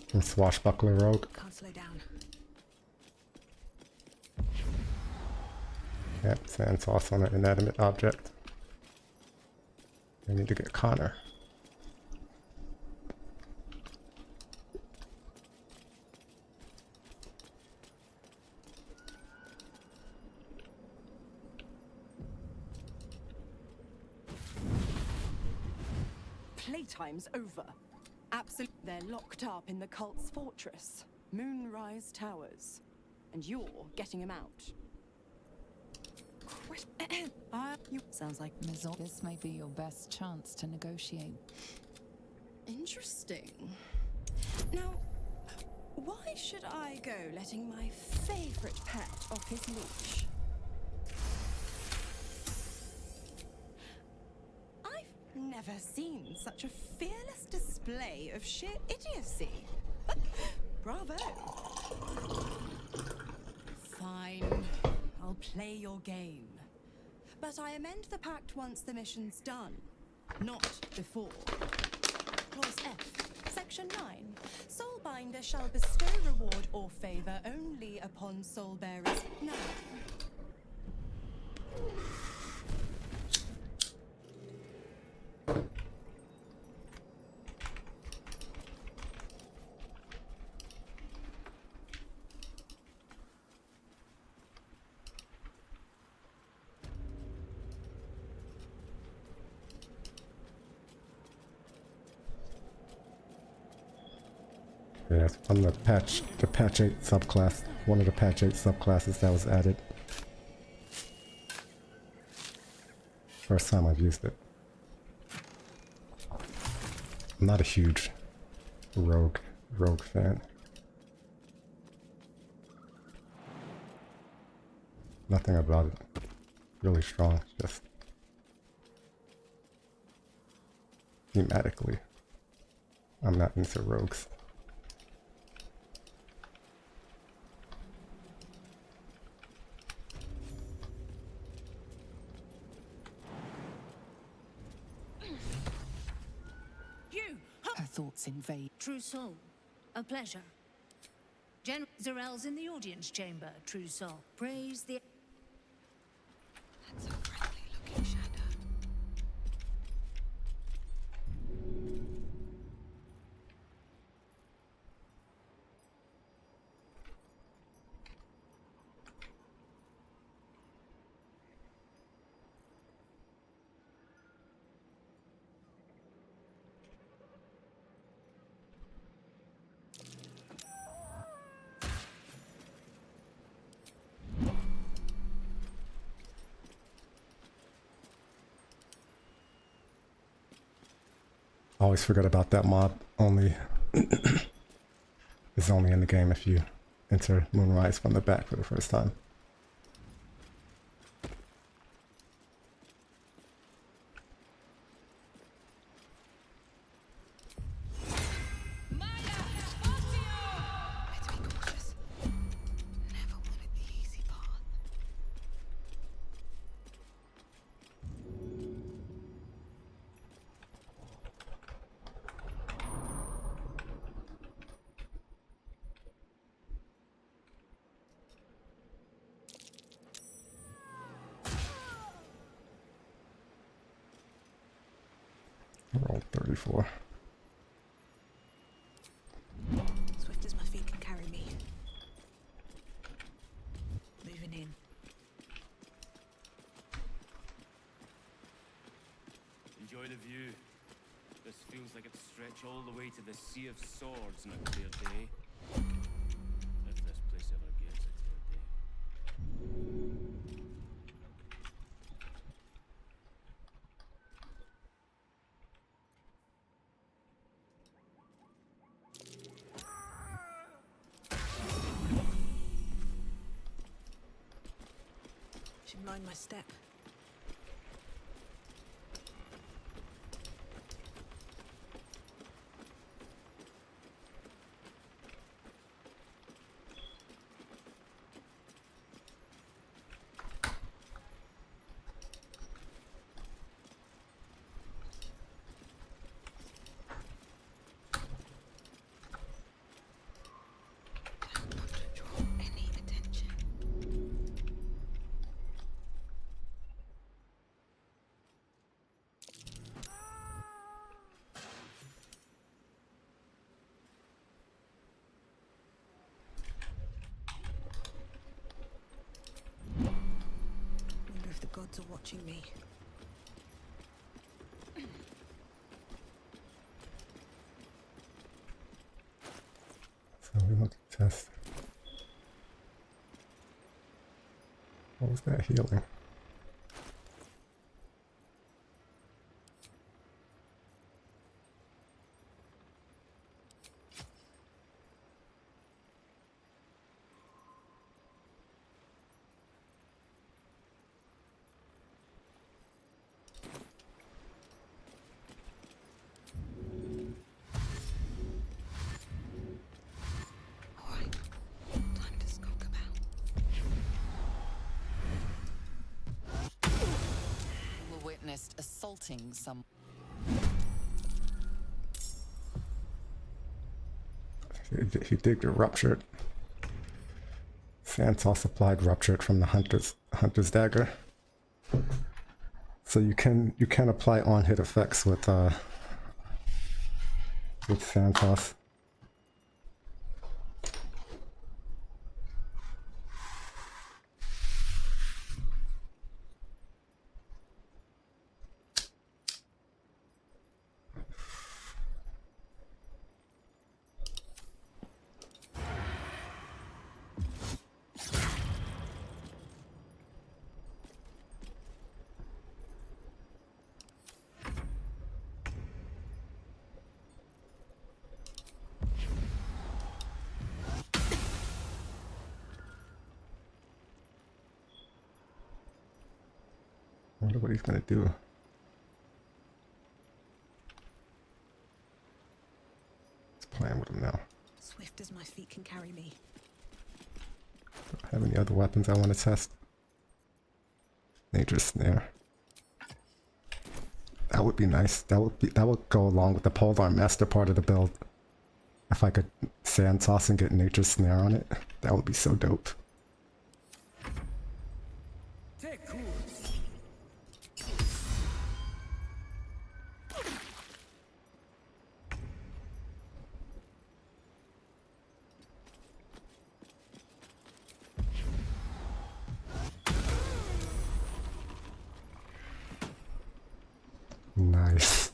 From Swashbuckler Rogue? Can't slow down. Yep, sand sauce on an inanimate object. I need to get Connor. Playtime's over. Absolutely. They're locked up in the cult's fortress, Moonrise Towers. And you're getting them out. You sounds like this may be your best chance to negotiate. Interesting. Now, why should I go letting my favorite pet off his leash? I've never seen such a fearless display of sheer idiocy. Bravo. Fine. I'll play your game. But I amend the pact once the mission's done, not before. Clause F, Section 9. Soulbinder shall bestow reward or favor only upon soul bearers. Now. Yeah, it's from the patch 8 subclass. One of the patch 8 subclasses that was added. First time I've used it. I'm not a huge rogue fan. Nothing about it really strong, just thematically. I'm not into rogues. thoughts invade. True soul. A pleasure. General Zarel's in the audience chamber, true soul. Praise the... That's a friendly looking shadow. Always forget about that mob. Only is only in the game if you enter Moonrise from the back for the first time. Roll 34. Swift as my feet can carry me. Moving in. Enjoy the view. This feels like it stretch all the way to the Sea of Swords on a clear day. If this place ever gets a clear day. Should mind my step. Wonder if the gods are watching me. So we want to test. What was that healing? Witnessed assaulting some. He digged a ruptured. Santos applied ruptured from the hunter's dagger. So you can apply on hit effects with Santos. I wonder what he's gonna do. Let's plan with him now. Swift as my feet can carry me. Don't have any other weapons I want to test. Nature's snare. That would be nice. That would go along with the polearm master part of the build. If I could sand toss and get nature's snare on it, that would be so dope. Nice.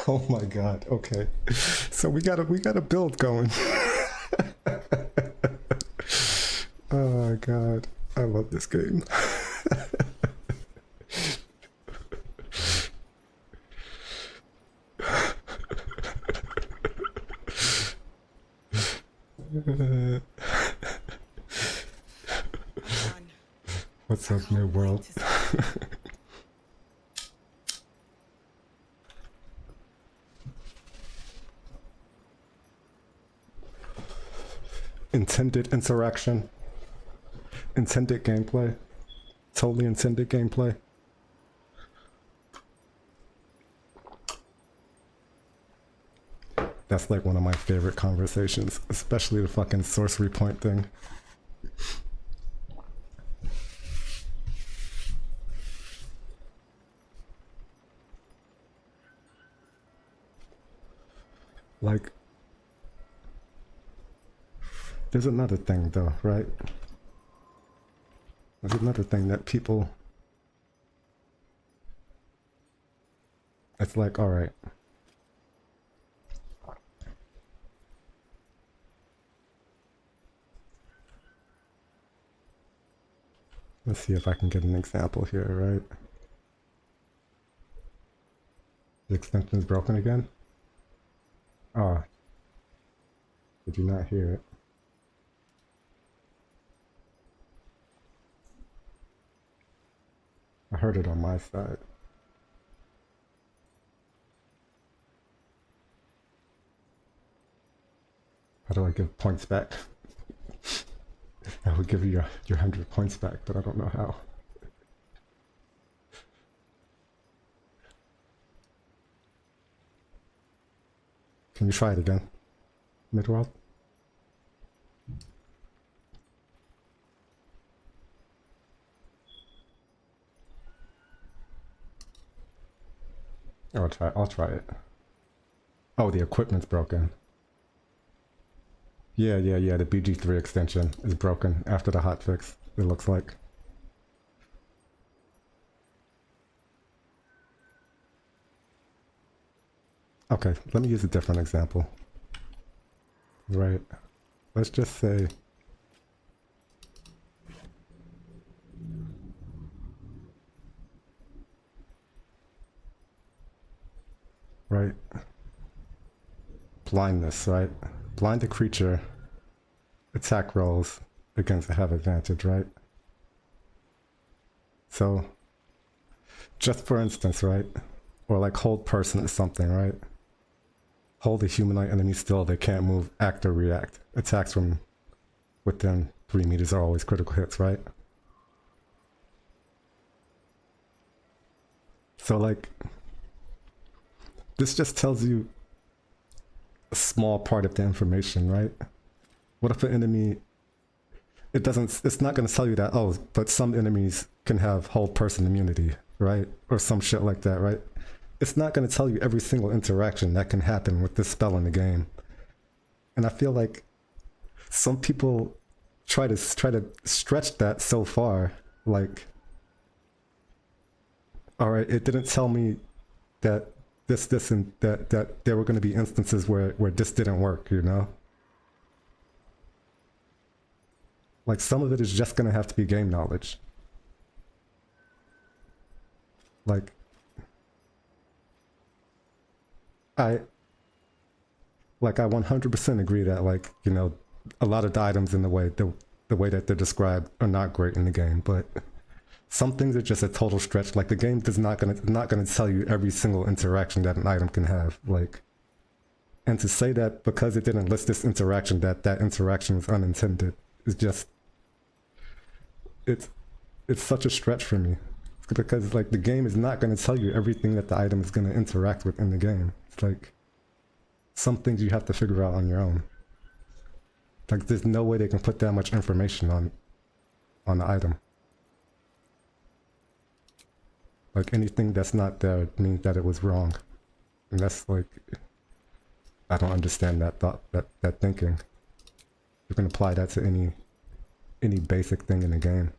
Oh my god, okay. So we got a build going. Oh my god. I love this game. What's up, new world? Intended interaction. Intended gameplay. Totally intended gameplay. That's like one of my favorite conversations, especially the fucking sorcery point thing. Like, there's another thing though, right? There's another thing that people... It's like, alright. Let's see if I can get an example here, right? The extension is broken again? Ah. Did you not hear it? I heard it on my side. How do I give points back? I will give you your 100 points back, but I don't know how. Can you try it again, Midworld? I'll try it. Oh, the equipment's broken. Yeah, the BG3 extension is broken after the hotfix, it looks like. Okay, let me use a different example. Right. Let's just say... Right. Blindness, right? Blind a creature, attack rolls against have advantage, right? So, just for instance, right? Or like hold person or something, right? Hold a humanoid enemy still, they can't move, act or react. Attacks from within 3 meters are always critical hits, right? So like, this just tells you a small part of the information, right? What if an enemy, it's not going to tell you that, oh, but some enemies can have hold person immunity, right? Or some shit like that, right? It's not going to tell you every single interaction that can happen with this spell in the game. And I feel like some people try to stretch that so far, like, all right, it didn't tell me that this and that there were going to be instances where this didn't work, you know? Like, some of it is just going to have to be game knowledge. Like, I 100% agree that, like, you know, a lot of the items in the way that they're described are not great in the game, but some things are just a total stretch. Like, the game is not gonna tell you every single interaction that an item can have. Like, and to say that because it didn't list this interaction that interaction was unintended is just, it's such a stretch for me. because like the game is not going to tell you everything that the item is going to interact with in the game. It's like some things you have to figure out on your own. Like there's no way they can put that much information on the item. Like anything that's not there means that it was wrong. And that's like, I don't understand that thought, that thinking. You can apply that to any basic thing in the game.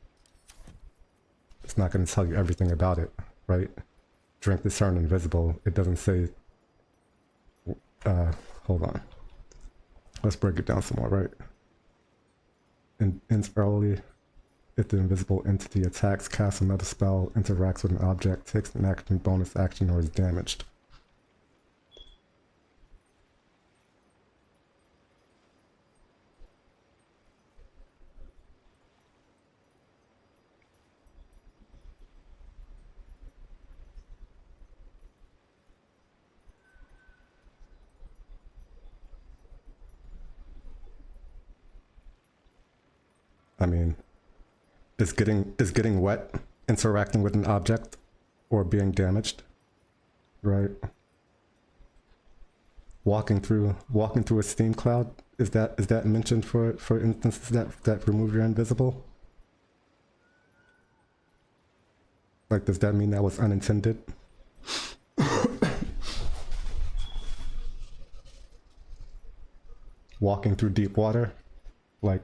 It's not going to tell you everything about it, right? Drink this turn invisible. It doesn't say, hold on. Let's break it down some more, right? Ends early. If the invisible entity attacks, casts another spell, interacts with an object, takes an action, bonus action, or is damaged. I mean, is getting wet interacting with an object or being damaged, right? Walking through a steam cloud, is that mentioned for instances that remove your invisible? Like, does that mean that was unintended? Walking through deep water, like.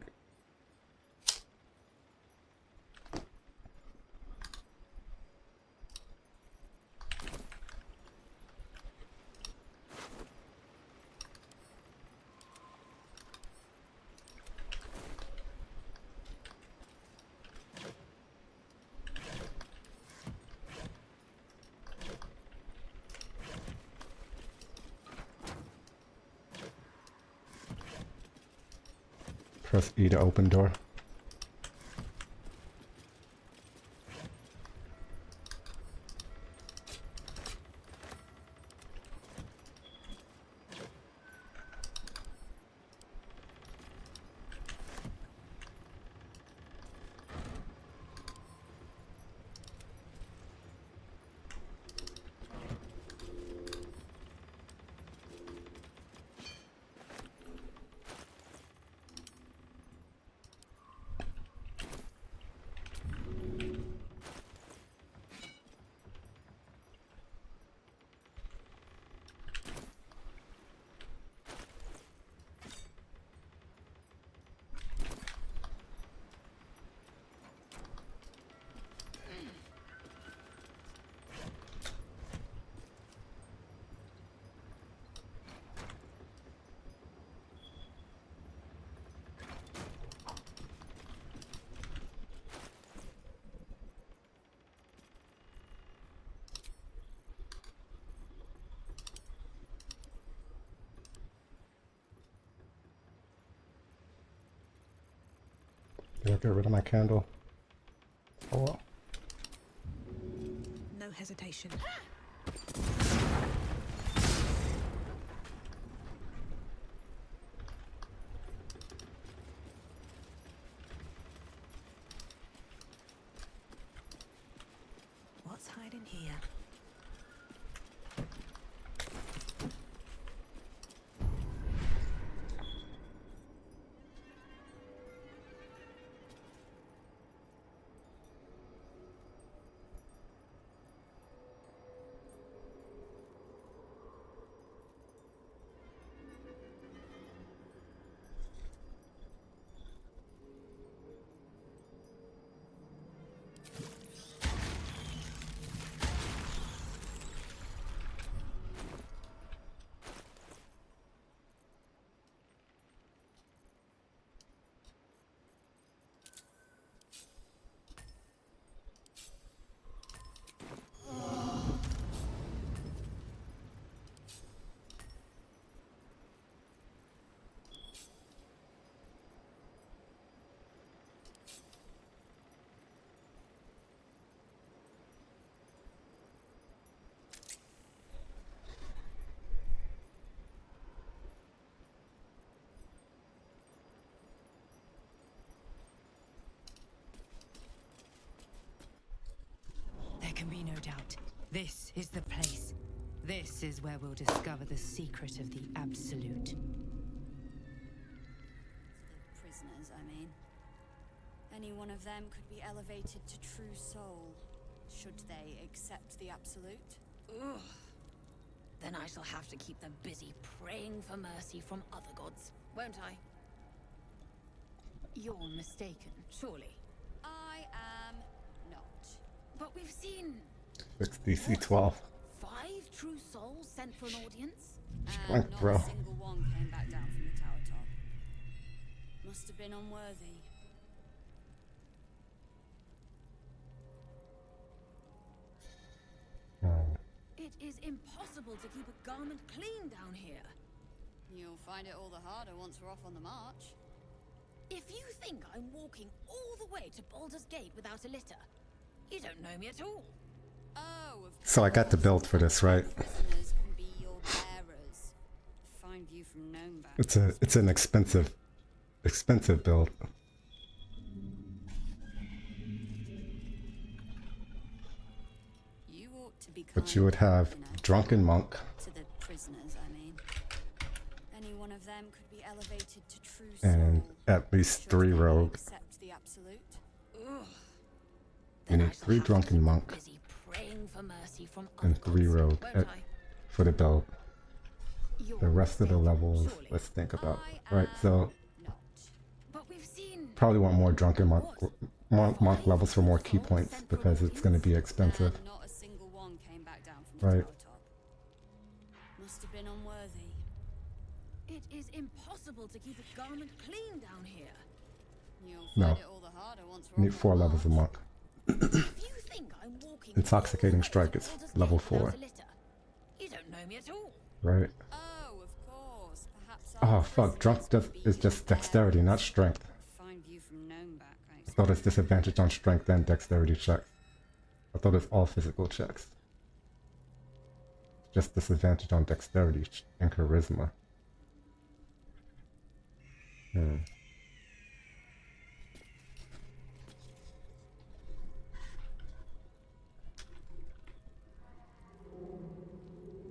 Press E to open door. Did I get rid of my candle? Oh well. No hesitation. What's hiding here? can be no doubt. This is the place. This is where we'll discover the secret of the Absolute. The prisoners, I mean. Any one of them could be elevated to true soul, should they accept the Absolute. Ugh. Then I shall have to keep them busy praying for mercy from other gods, won't I? You're mistaken, surely. I am not. But we've seen... It's DC 12. 5 true souls sent for an audience? Strength, Not bro. a single one came back down from the tower top. Must have been unworthy. It is impossible to keep a garment clean down here. You'll find it all the harder once we're off on the march. If you think I'm walking all the way to Baldur's Gate without a litter, you don't know me at all. Oh, of So I got the build for this, right? prisoners can be your bearers. Fine view from Gnome back. It's an expensive build. You ought to be But you would have Drunken Monk to the prisoners, I mean. Any one of them could be elevated to true soul. and at least 3 rogue. Accept the Absolute. You need 3 Drunken Monk Busy praying for mercy from and other 3 gods, rogue won't I? for the build. You're The rest of the mistaken, levels, surely. let's think about. Right, so But we've seen probably want more Drunken Monk levels for more key points because it's going to be expensive. Not a single one came back down from the Right. tower top. Must have been unworthy. it is impossible to keep a garment clean down here. You'll No. find it all the harder once we're Need off 4 on the levels of march. Monk. If you think I'm walking Intoxicating all the way Strike to is Baldur's level Gate without 4. a litter, you don't know me at all. Right? Oh, of course. Perhaps Oh fuck, Drunk is just dexterity, not strength. Fine view from Gnome back, I thought it's disadvantage on strength and dexterity checks. I thought it's all physical checks. Just disadvantage on dexterity and charisma.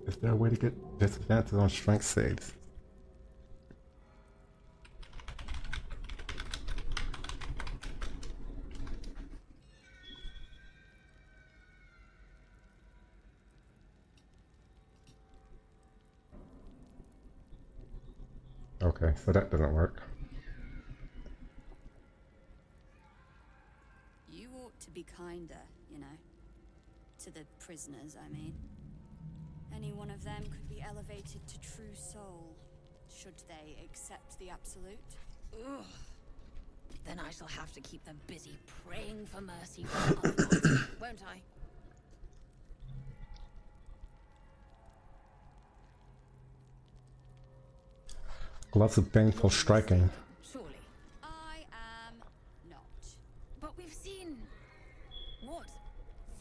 Is there a way to get disadvantage on strength saves? Okay, so that doesn't work. You ought to be kinder, you know. To the prisoners, I mean. Any one of them could be elevated to true soul, should they accept the Absolute. Ugh. Then I shall have to keep them busy praying for mercy from other gods, won't I? Gloves of Baneful Striking. Surely. I am not. But we've seen... what?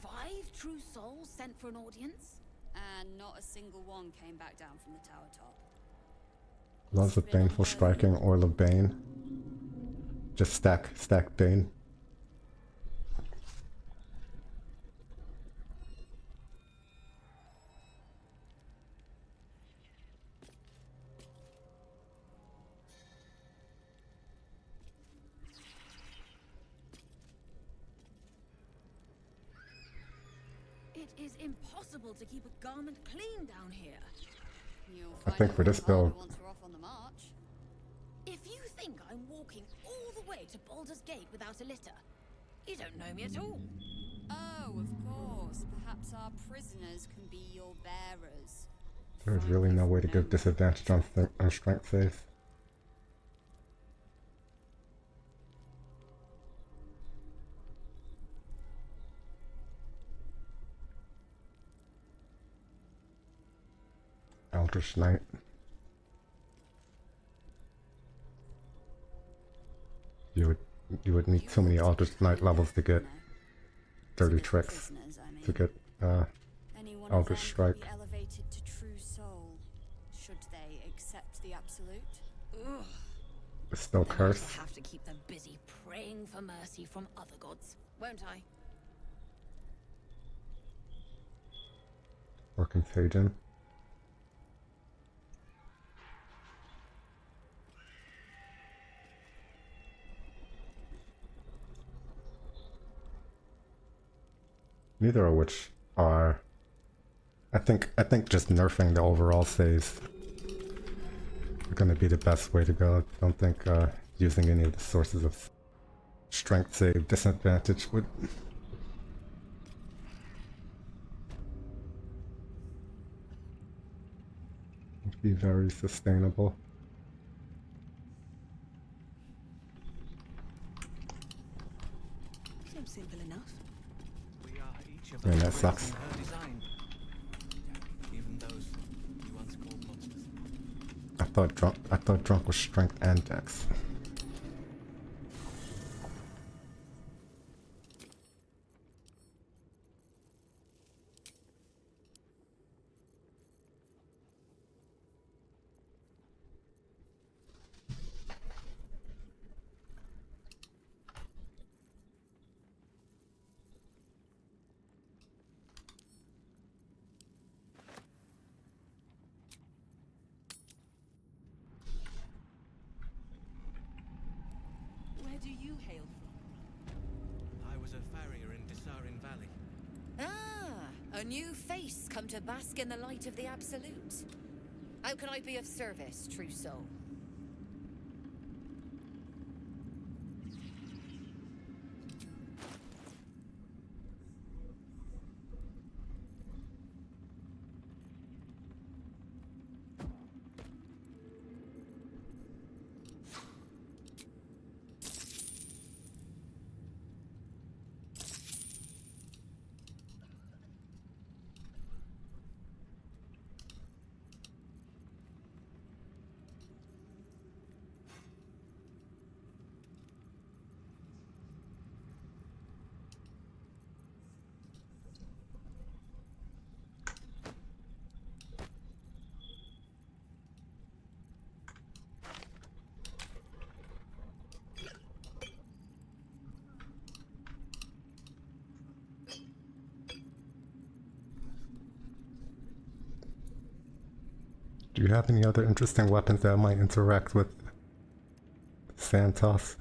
5 true souls sent for an audience? And not a single one came back down from the tower top. Gloves of Baneful Striking, Oil of Bane. Just stack Bane. It is impossible to keep a garment clean down here. You'll I find think it for all this the harder build, once we're off on the march. If you think I'm walking all the way to Baldur's Gate without a litter, you don't know me at all. Oh, of course. Perhaps our prisoners can be your bearers. there's really no way to give disadvantage on strength saves. Eldritch Knight. You would need so many Eldritch Knight levels to get 30 tricks to get Any one of Eldritch them Strike. could be elevated to true soul, should they accept the Absolute. Ugh. It's still Then I cursed. shall have to keep them busy praying for mercy from other gods, won't I? or contagion. Neither of which are. I think just nerfing the overall saves are going to be the best way to go. I don't think using any of the sources of strength save disadvantage would be very sustainable. Seems simple enough. We are each of Man, that us sucks. raising her design. Even those you once called monsters. I thought drunk was strength and dex. Where do you hail from? I was a farrier in Desarin Valley. Ah, a new face come to bask in the light of the Absolute. How can I be of service, true soul? Do you have any other interesting weapons that might interact with Santos?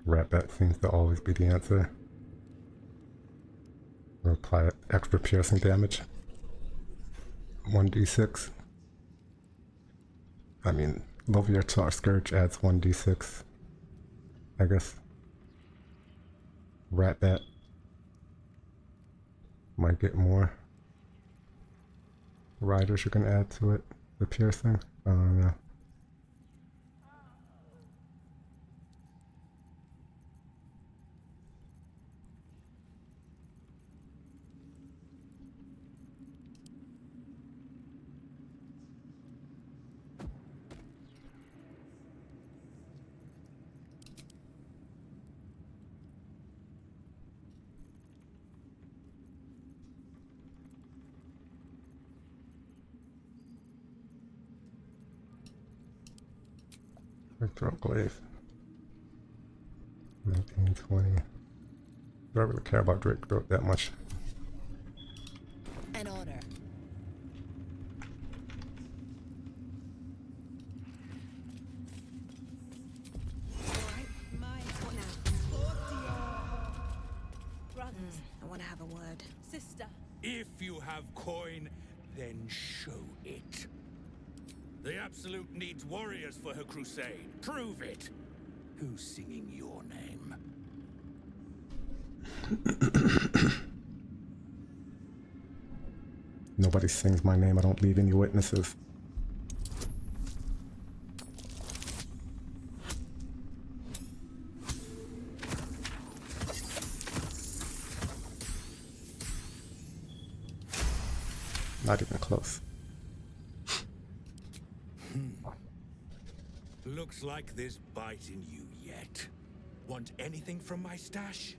Rat bat seems to always be the answer. We'll apply extra piercing damage. 1d6. I mean, Loviatar Scourge adds 1d6. I guess. Rat bat might get more. Riders you can add to it. The piercing. I don't know. Retrograde. 1920. Do I really care about Drake Throat that much? An honor. Brothers, I want to have a word. Sister. If you have coin, then show it. The Absolute needs warriors for her crusade. Prove it. Who's singing your name? Nobody sings my name. I don't leave any witnesses. Not even close. Looks like there's bite in you yet. Want anything from my stash?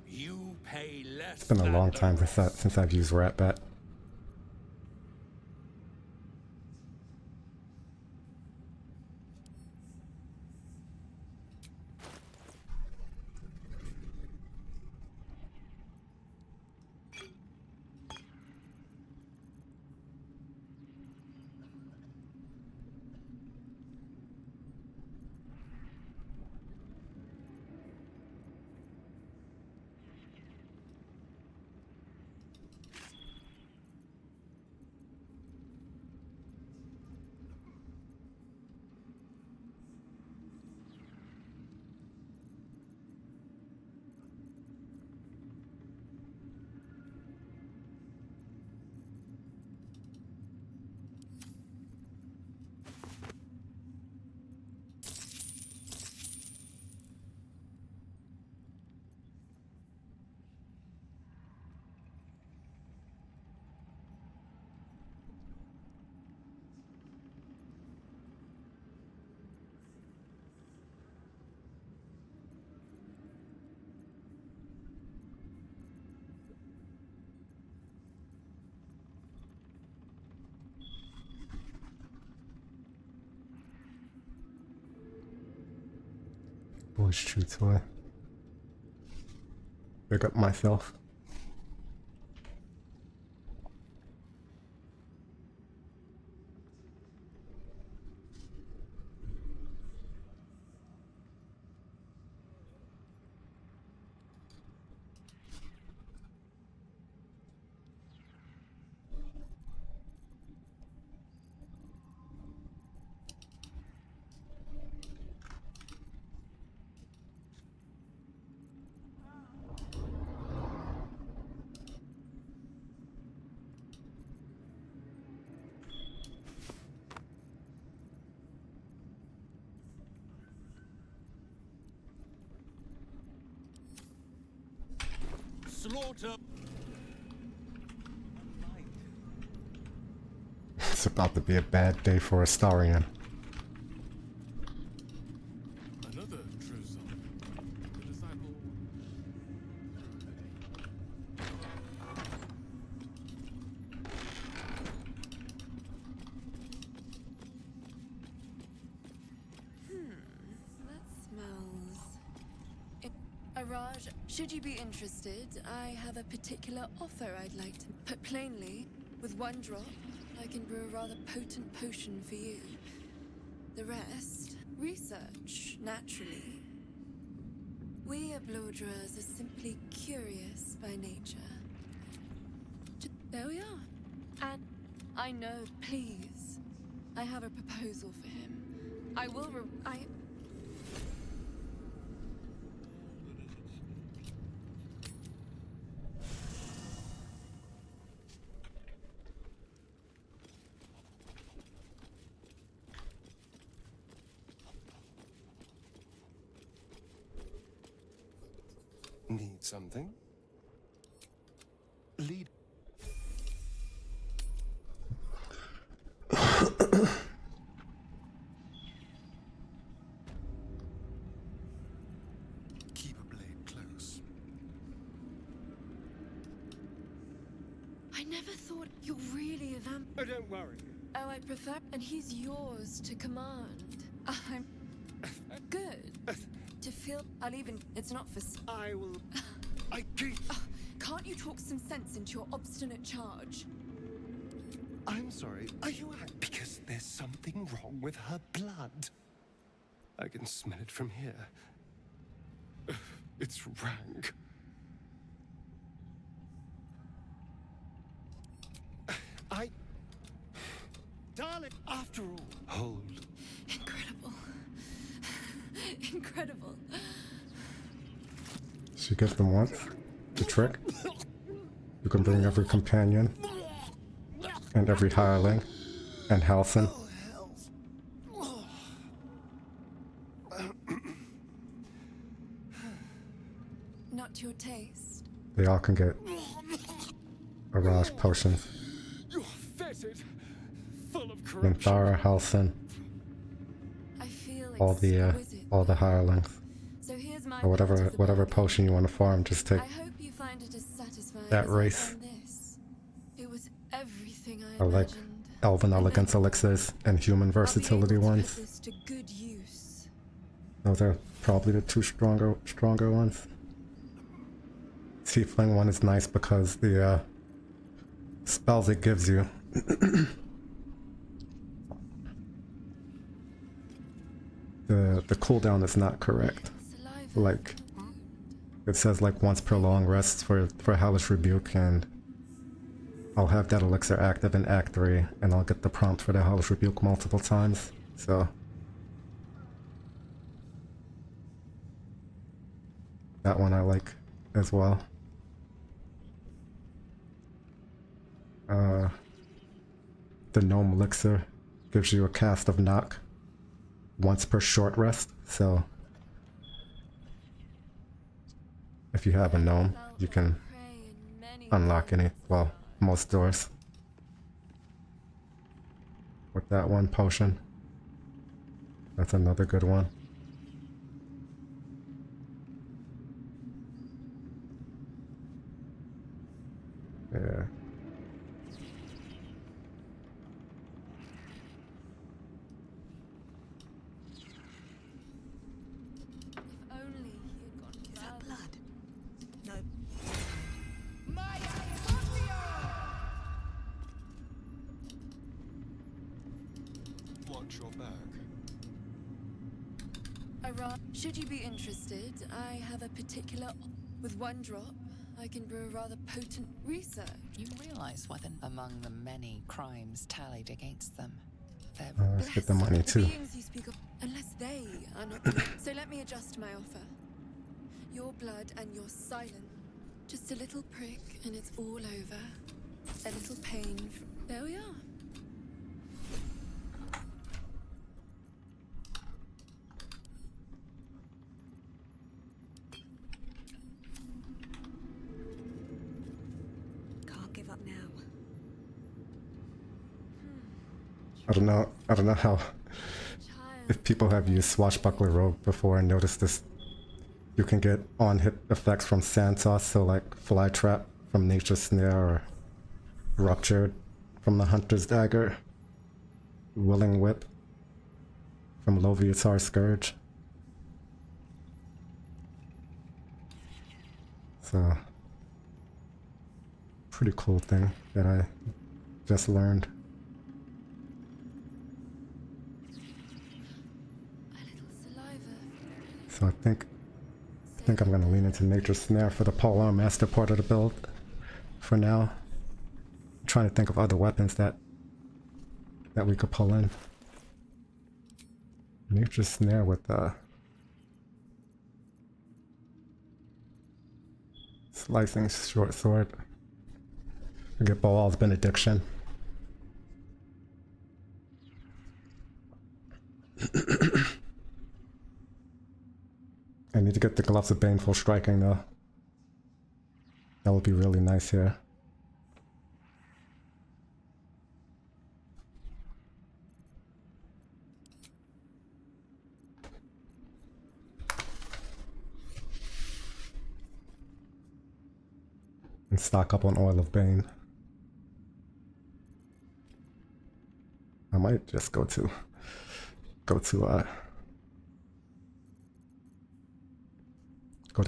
You pay less. It's been a than long the time rest. since I've used Rat Bat. Boy's true toy. Pick up myself. Slaughter. It's about to be a bad day for Astarion. Another true soul. The disciple. That smells. Araj, should you be interested, I have a particular offer I'd like to put plainly. With one drop, I can brew a rather potent potion for you. The rest, research, naturally. We Ablodras are simply curious by nature. There we are. And I know, please. I have a proposal for him. I will Need something? Lead. Keep a blade close. I never thought you're really a vamp. Oh, don't worry. Oh, I prefer, and he's yours to command. I'm good. To feel, I'll even, it's not for. I will. I can't. Can't you talk some sense into your obstinate charge? I'm sorry. Are you because there's something wrong with her blood? I can smell it from here. It's rank. Darling, after all. Hold. Incredible. Incredible. She gives them once. The trick. You can bring every companion and every hireling and Halcyon. Not to your taste. They all can get Mirage potions. You're fetid, full of Minthara, Halcyon, I feel all the hirelings. So here's my Or whatever potion you want to farm, just take I hope you find it as satisfying that as race. I found this. It was everything I like imagined. Elven Elegance elixirs and human versatility ones. This to good use. Those are probably the two stronger ones. Tiefling one is nice because the spells it gives you the cooldown is not correct. Like it says like once per long rest for Hellish Rebuke, and I'll have that elixir active in Act 3 and I'll get the prompt for the Hellish Rebuke multiple times. So that one I like as well. The Gnome Elixir gives you a cast of knock once per short rest, so if you have a gnome, you can unlock most doors with that one potion. That's another good one. Yeah. Is that blood? No. Watch your back. Should you be interested, I have a particular... With one drop, I can brew a rather potent research. You realize what among the many crimes tallied against them, they're Let's get the money too. beings you speak of, unless they are not... So let me adjust my offer. Your blood and your silence. Just a little prick and it's all over. A little pain. There we are. Can't give up now. I don't know how, if people have used Swashbuckler Rogue before and noticed this, you can get on-hit effects from Sand Toss, so like Fly Trap from Nature's Snare, or Ruptured from the Hunter's Dagger, Willing Whip from Loviatar's Scourge. So, pretty cool thing that I just learned. So I think I'm gonna lean into Nature's Snare for the Polearm Master part of the build for now. I'm trying to think of other weapons that we could pull in. Nature's Snare with Slicing Short Sword. We get Boal's Benediction. I need to get the Gloves of Baneful Striking though. That would be really nice here. And stock up on Oil of Bane. I might just go to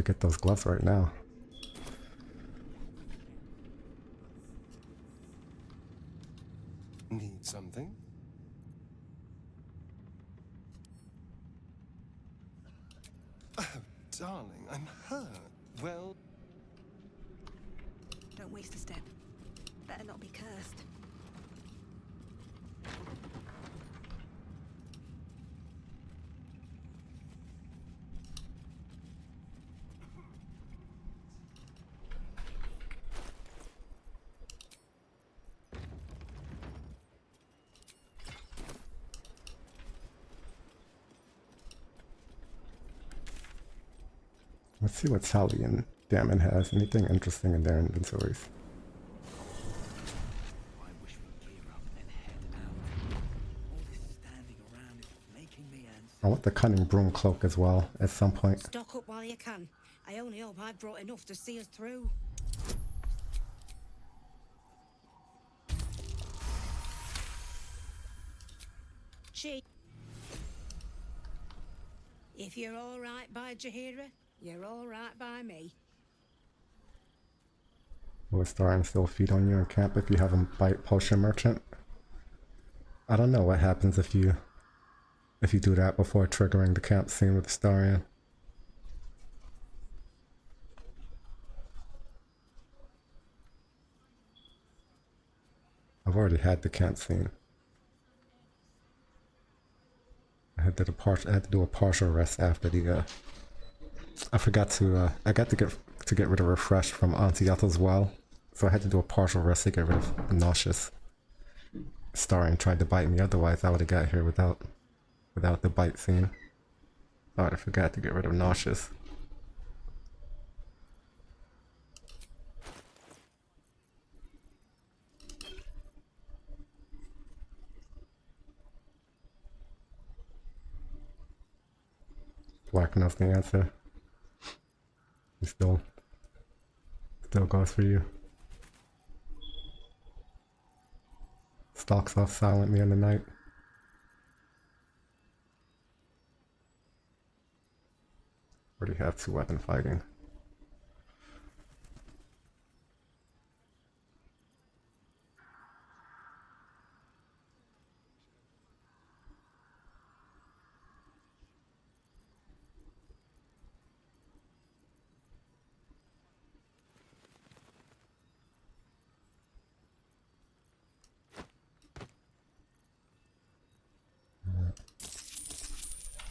get those gloves right now. Need something? Oh, darling, I'm hurt. Well... Don't waste a step. Better not be cursed. Let's see what Sally and Damon has. Anything interesting in their inventories? I wish we'd gear up and head out. All this standing around is making me antsy. I want the cunning broom cloak as well at some point. Stock up while you can. I only hope I've brought enough to see us through. If you're all right by Jahira, you're all right by me. Will a star and still feed on you in camp if you have a bite potion merchant? I don't know what happens if you do that before triggering the camp scene with the Starian. I've already had the camp scene. I had to do a partial rest after the. I forgot to. I got to get rid of refresh from Auntie Ethel's well, so I had to do a partial rest to get rid of nauseous. Starian tried to bite me, otherwise I would have got here without the bite scene. Oh, I forgot to get rid of nauseous. Black enough the answer. He still goes for you. Stalks off silently in the night. Already have 2 weapon fighting.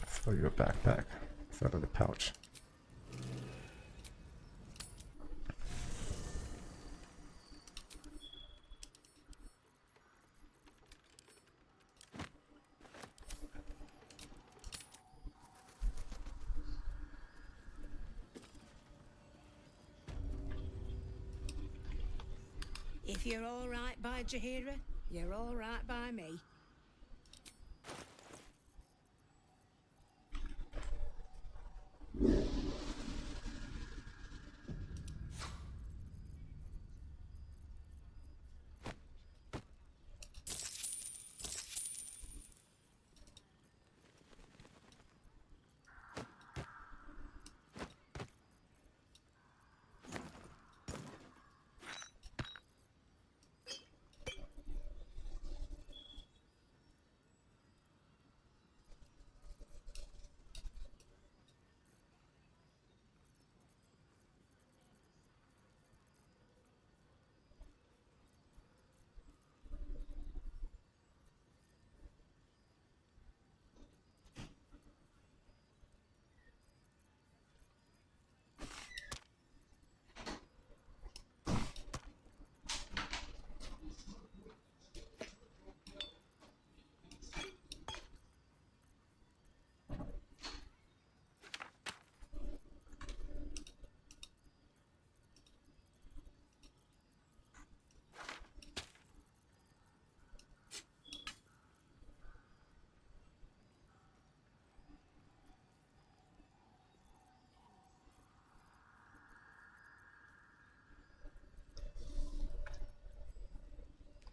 Throw you a backpack. It's out of the pouch. If you're all right by Jahira, you're all right by me.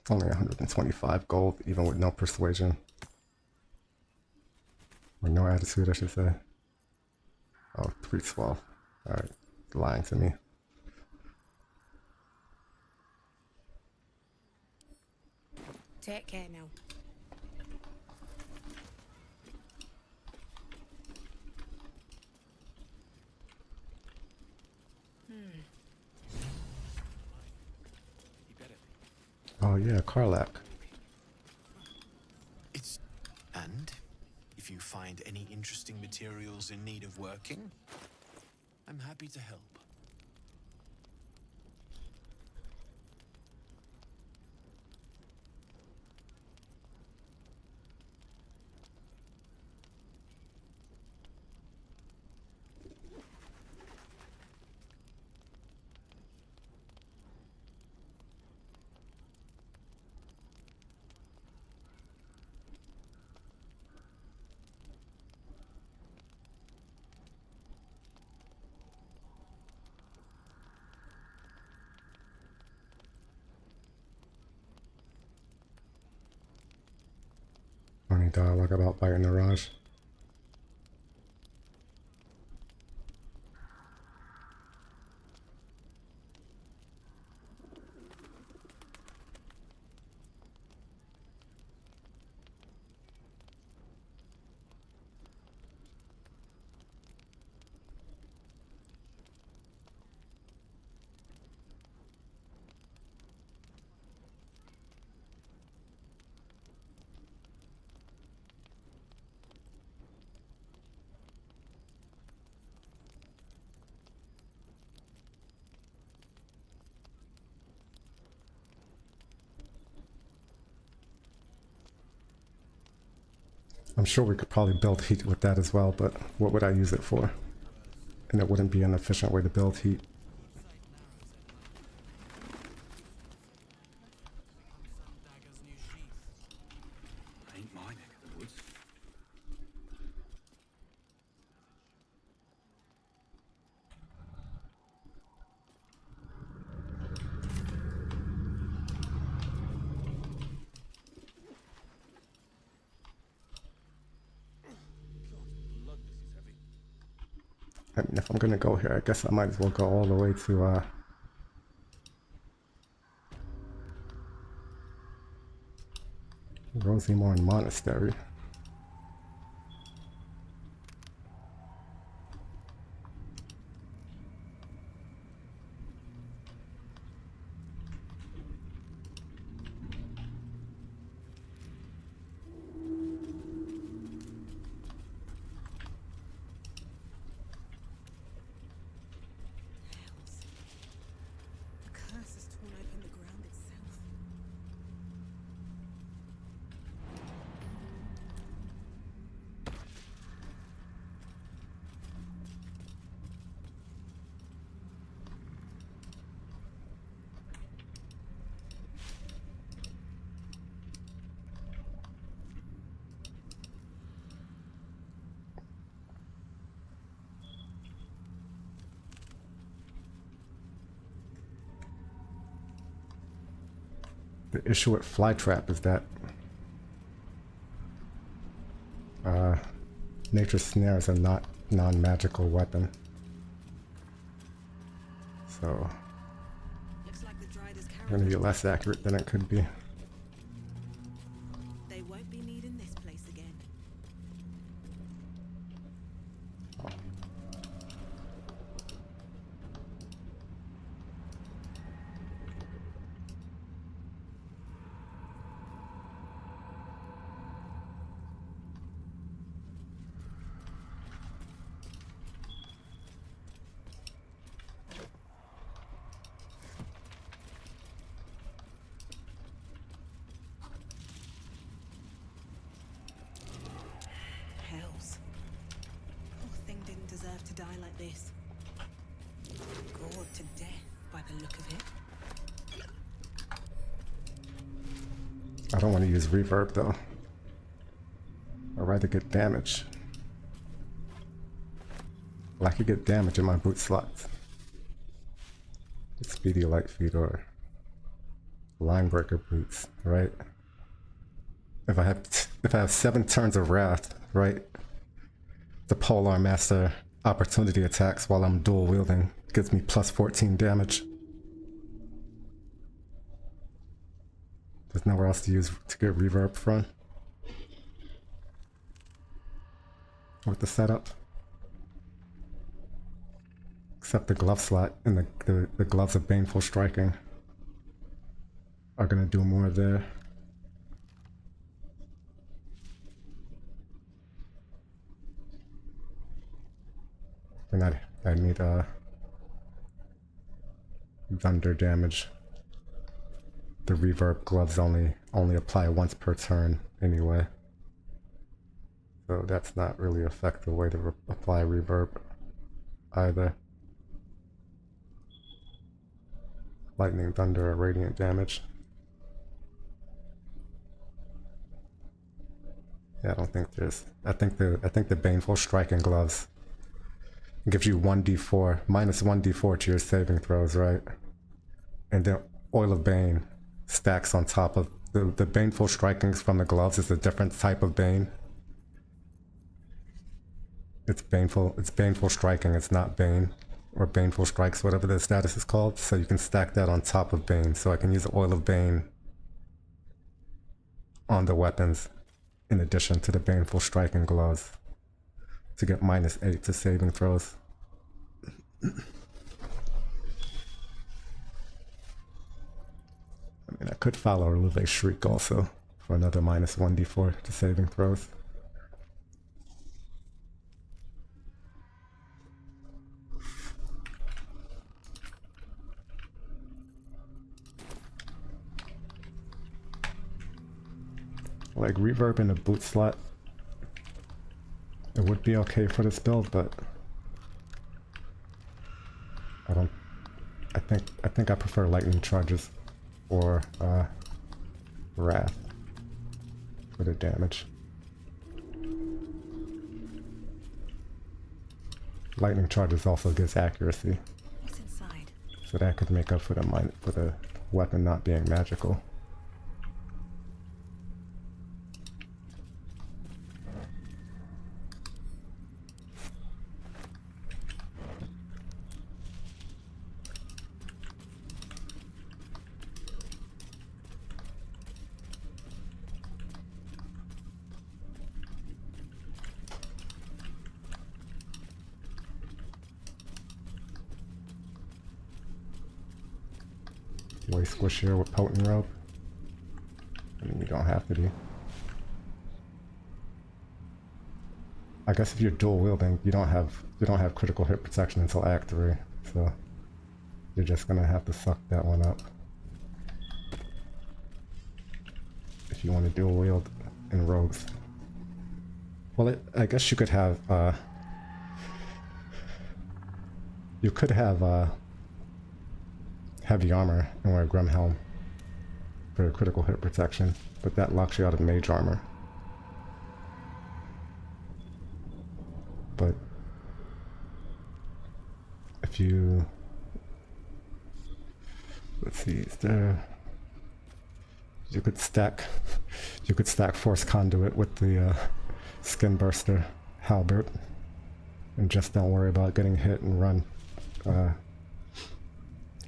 Only 125 gold, even with no persuasion. Or no attitude, I should say. Oh, 312. Alright, lying to me. Take care now. Oh yeah, Karlak. And if you find any interesting materials in need of working, I'm happy to help. dialogue about biting the Raj. I'm sure we could probably build heat with that as well, but what would I use it for? And it wouldn't be an efficient way to build heat. Ain't my neck of the woods. I mean, if I'm gonna go here, I guess I might as well go all the way to, Rosemore Monastery. The curse has torn open the ground itself. The issue with Flytrap is that Nature's Snare is a not non-magical weapon. So Looks like the Driders it's gonna be less accurate than it could be. They won't be needing this place again. Hells. Poor thing didn't deserve to die like this. Gored to death by the look of it. I don't want to use reverb though. I'd rather get damage. Well, I could get damage in my boot slots. Speedy light feet or line breaker boots, right? If I have 7 turns of wrath, right? The Polar Master opportunity attacks while I'm dual wielding gives me plus 14 damage. There's nowhere else to use to get reverb from with the setup. Except the glove slot and the gloves of baneful striking are gonna do more there. And I need thunder damage. The reverb gloves only apply once per turn anyway. So that's not really effective way to apply reverb either. Lightning, thunder, or radiant damage. Yeah, I don't think there's. I think the baneful striking gloves gives you 1d4 minus 1d4 to your saving throws, right? And then Oil of Bane stacks on top of the baneful strikings from the gloves is a different type of bane. It's baneful striking, it's not bane. Or baneful strikes, whatever the status is called. So you can stack that on top of bane. So I can use the oil of bane on the weapons in addition to the baneful striking gloves to get -8 to saving throws. I mean, I could follow Reluve Shriek also for another -1d4 to saving throws. Like reverb in a boot slot, it would be okay for this build, but I think I prefer lightning charges or wrath for the damage. Lightning charges also gives accuracy. What's inside? So that could make up for the weapon not being magical. Way squishier with potent rope. I mean, you don't have to be. I guess if you're dual wielding, you don't have critical hit protection until Act 3, so you're just gonna have to suck that one up if you want to dual wield in rogues. Well, I guess you could have heavy armor and wear a Grim Helm for critical hit protection, but that locks you out of mage armor. But if you, let's see, is there, you could stack Force Conduit with the Skin Burster Halberd, and just don't worry about getting hit and run.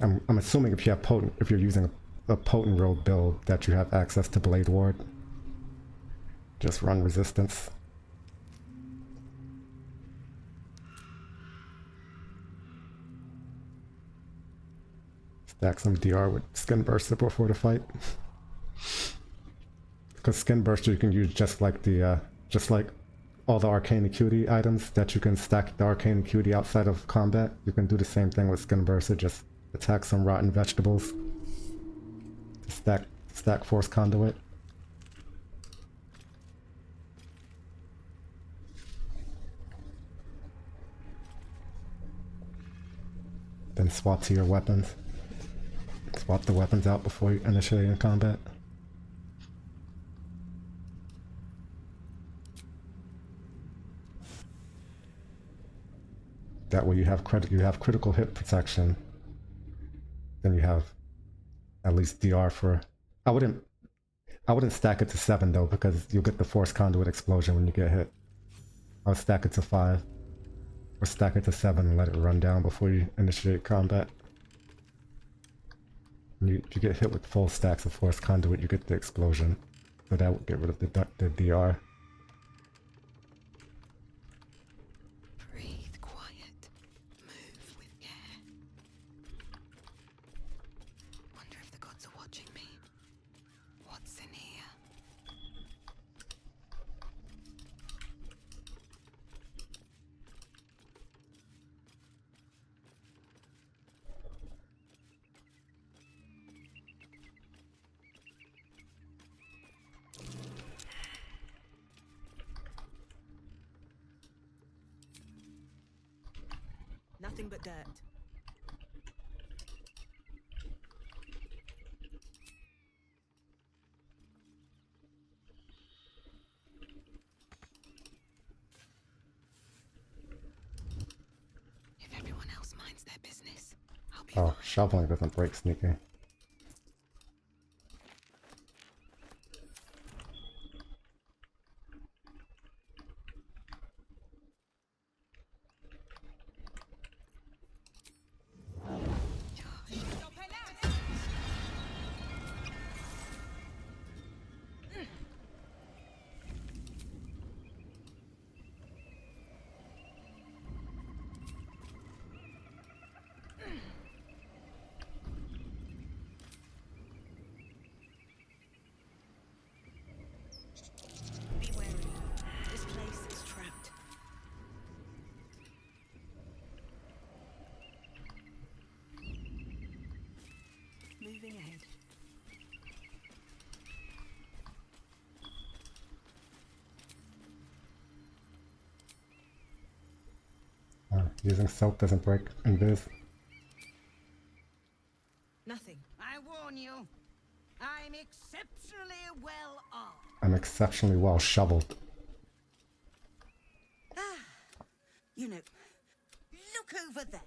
I'm assuming if you're using a potent rogue build that you have access to Blade Ward. Just run resistance. Stack some DR with Skin Burster before the fight. Because Skin Burster you can use just like all the Arcane Acuity items that you can stack the Arcane Acuity outside of combat. You can do the same thing with Skin Burster, just attack some rotten vegetables. Stack Force Conduit. Then swap to your weapons. Swap the weapons out before you initiate in combat. That way you have critical hit protection. Then you have at least DR for. I wouldn't stack it to 7 though, because you'll get the Force Conduit explosion when you get hit. I would stack it to 5. Or stack it to 7 and let it run down before you initiate combat. You get hit with full stacks of Force Conduit, you get the explosion. So that would get rid of the DR. Breathe quiet. Move with care. Wonder if the gods are watching me. What's in here? Nothing but dirt. If everyone else minds their business, I'll be Oh, shoveling doesn't break sneaking. moving ahead. Using soap doesn't break invis. Nothing. I warn you, I'm exceptionally well armed. I'm exceptionally well shoveled. You know, look over there.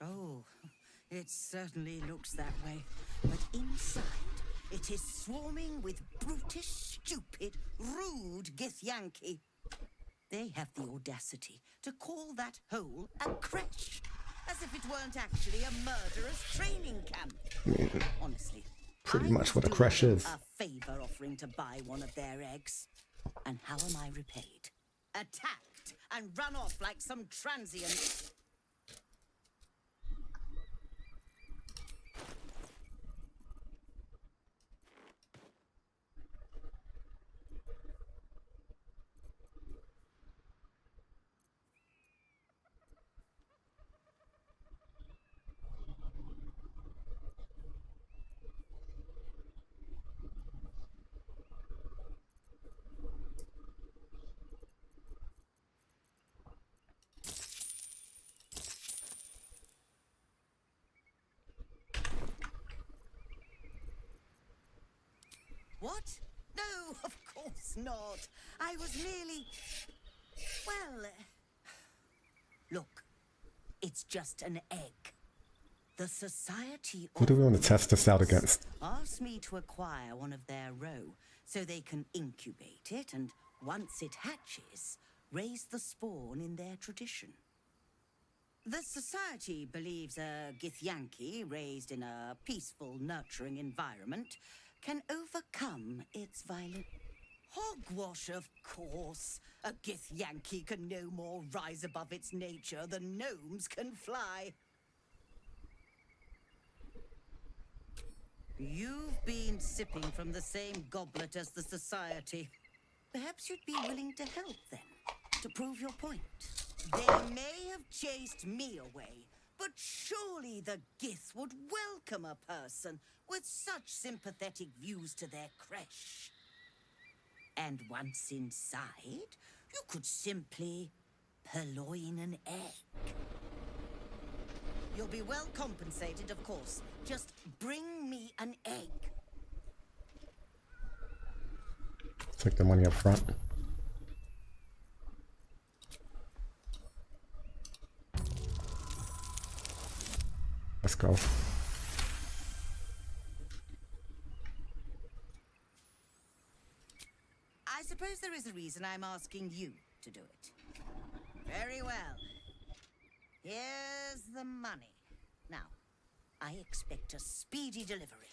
Oh, it certainly looks that way. But inside, it is swarming with brutish, stupid, rude Githyanki. They have the audacity to call that hole a creche, as if it weren't actually a murderer's training camp. Honestly, Pretty I much was what a creche doing is. them a favor offering to buy one of their eggs. And how am I repaid? Attacked and run off like some transient. What? No, of course not. I was merely... Well... Look, it's just an egg. The Society Who do we want to test this out against? asked me to acquire one of their roe so they can incubate it and, once it hatches, raise the spawn in their tradition. The Society believes a Githyanki raised in a peaceful, nurturing environment can overcome its violent... Hogwash, of course. A Githyanki can no more rise above its nature than gnomes can fly. You've been sipping from the same goblet as the Society. Perhaps you'd be willing to help then, to prove your point. They may have chased me away, but surely the Gith would welcome a person with such sympathetic views to their creche. And once inside, you could simply purloin an egg. You'll be well compensated, of course. Just bring me an egg. Take the money up front. Let's go. I suppose there is a reason I'm asking you to do it. Very well. Here's the money. Now, I expect a speedy delivery.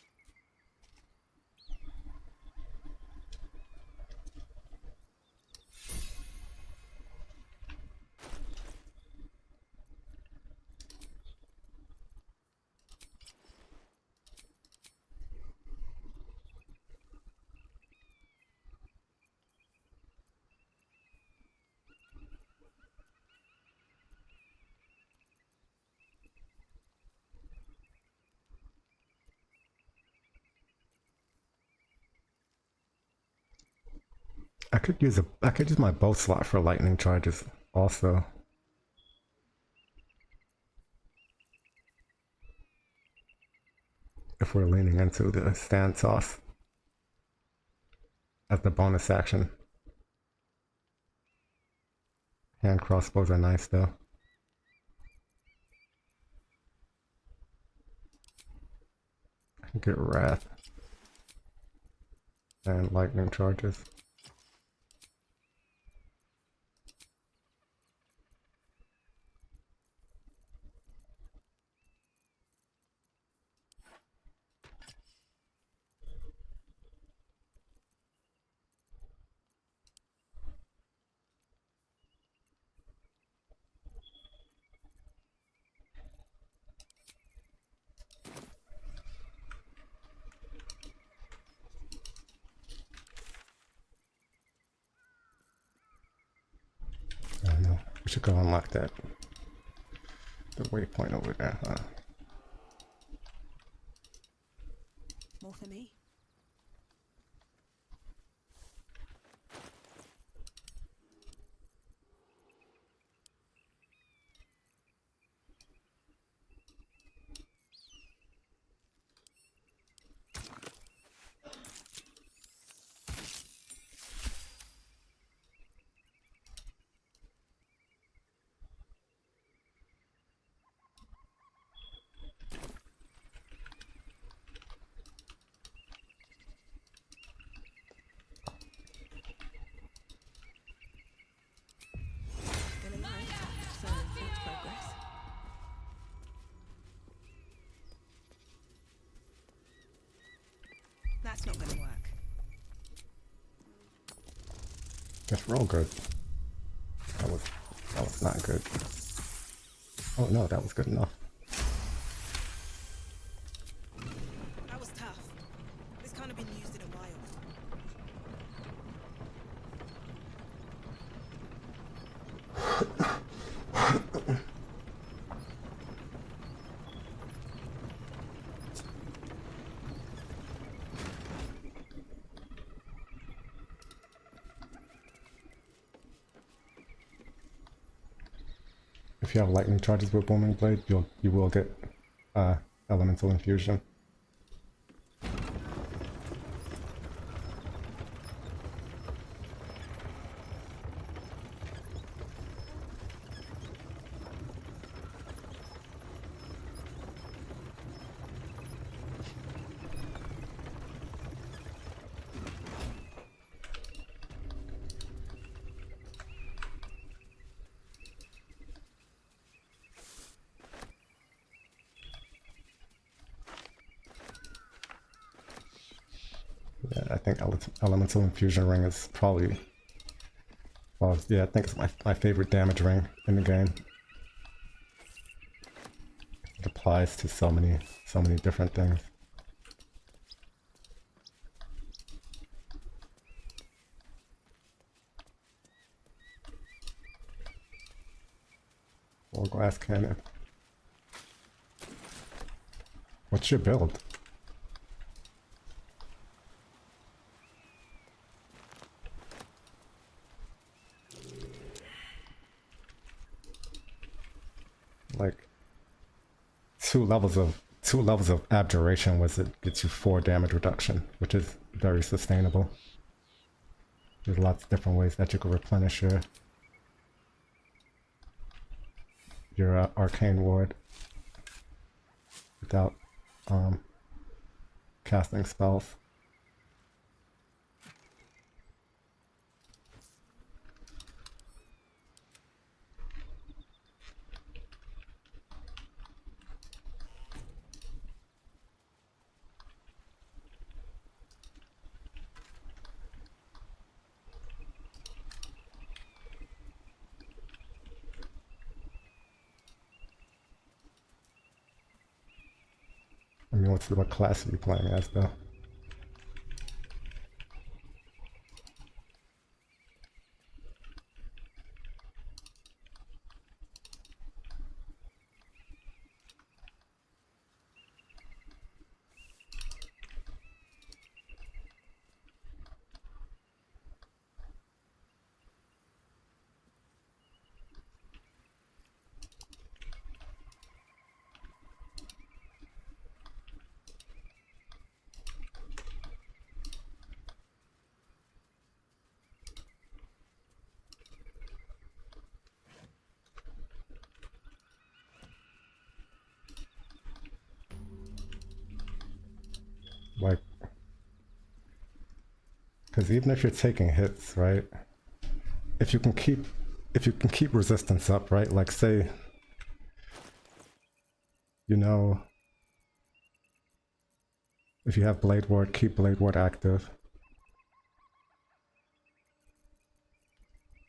I could use my bow slot for lightning charges also. If we're leaning into the stand toss as the bonus action. Hand crossbows are nice though. I can get wrath and lightning charges. I know. We should go unlock that. The waypoint over there, huh? More for me. Still alive, so that's progress. That's not gonna work. That's real good. That was not good. Oh no, that was good enough. That was tough. This can't have been used in a while. If you have lightning charges with booming blade, you will get elemental infusion. Yeah, I think elemental infusion ring is probably, well, yeah, I think it's my favorite damage ring in the game. It applies to so many different things. Or glass cannon. What's your build? Like two levels of abjuration was it gets you 4 damage reduction, which is very sustainable. There's lots of different ways that you can replenish your arcane ward without casting spells. I mean, what class are you playing as, though? Like, because even if you're taking hits, right? If you can keep resistance up, right? Like, say, you know, if you have Blade Ward, keep Blade Ward active.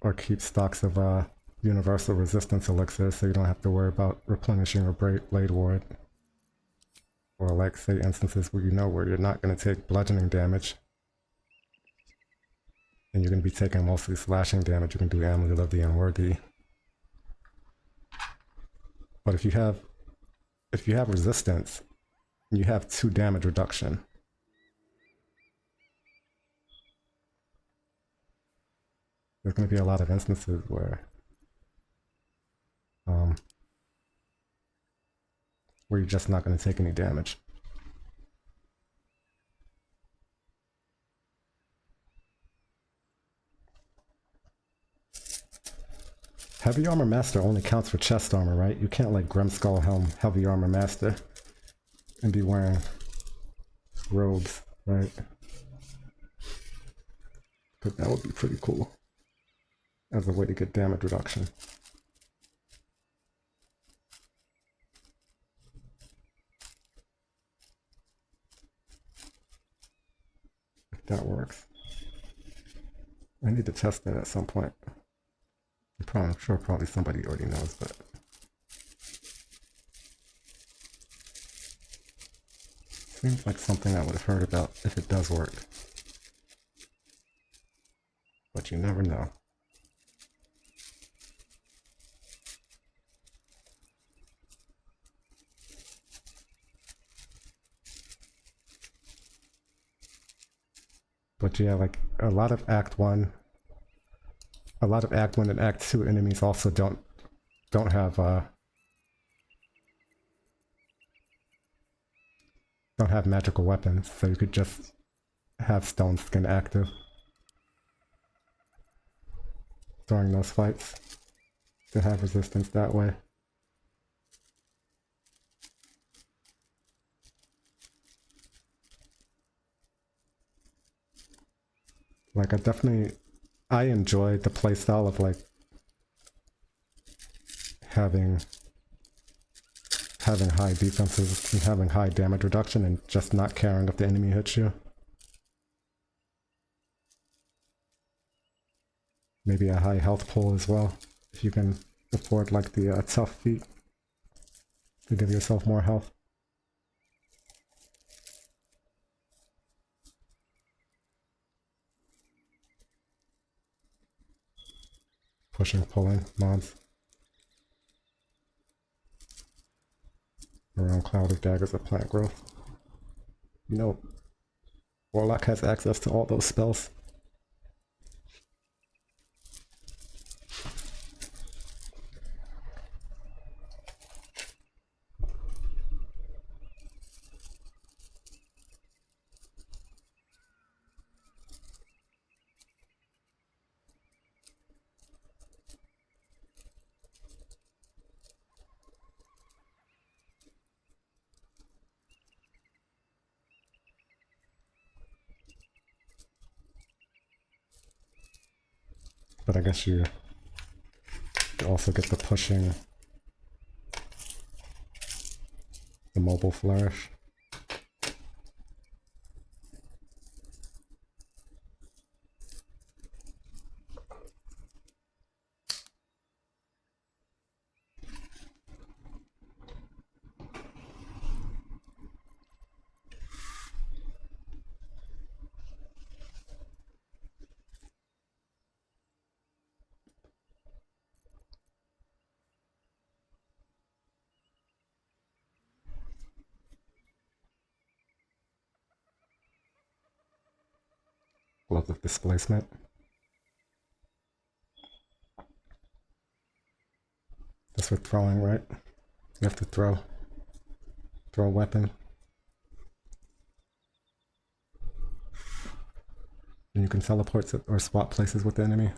Or keep stocks of universal resistance elixirs so you don't have to worry about replenishing your Blade Ward. Or like, say, instances where you know where you're not going to take bludgeoning damage and you're going to be taking mostly slashing damage, you can do Amulet of the Unworthy. But if you have resistance, you have 2 damage reduction. there's going to be a lot of instances where you're just not going to take any damage. Heavy Armor Master only counts for chest armor, right? You can't like Grimskull Helm Heavy Armor Master and be wearing robes, right? But that would be pretty cool as a way to get damage reduction. If that works. I need to test that at some point. I'm sure probably somebody already knows, but seems like something I would have heard about if it does work. But you never know. But yeah, like a lot of Act 1 and Act 2 enemies also don't have magical weapons, so you could just have Stone Skin active during those fights to have resistance that way. Like I enjoy the playstyle of like having high defenses and having high damage reduction and just not caring if the enemy hits you. Maybe a high health pool as well, if you can afford like the tough feat to give yourself more health. Pushing, pulling mobs. Around Cloud of Daggers of plant growth. You know, Warlock has access to all those spells. But I guess you also get the pushing, the mobile flourish. Gloves of displacement. That's with throwing, right? You have to throw a weapon. And you can teleport or swap places with the enemy.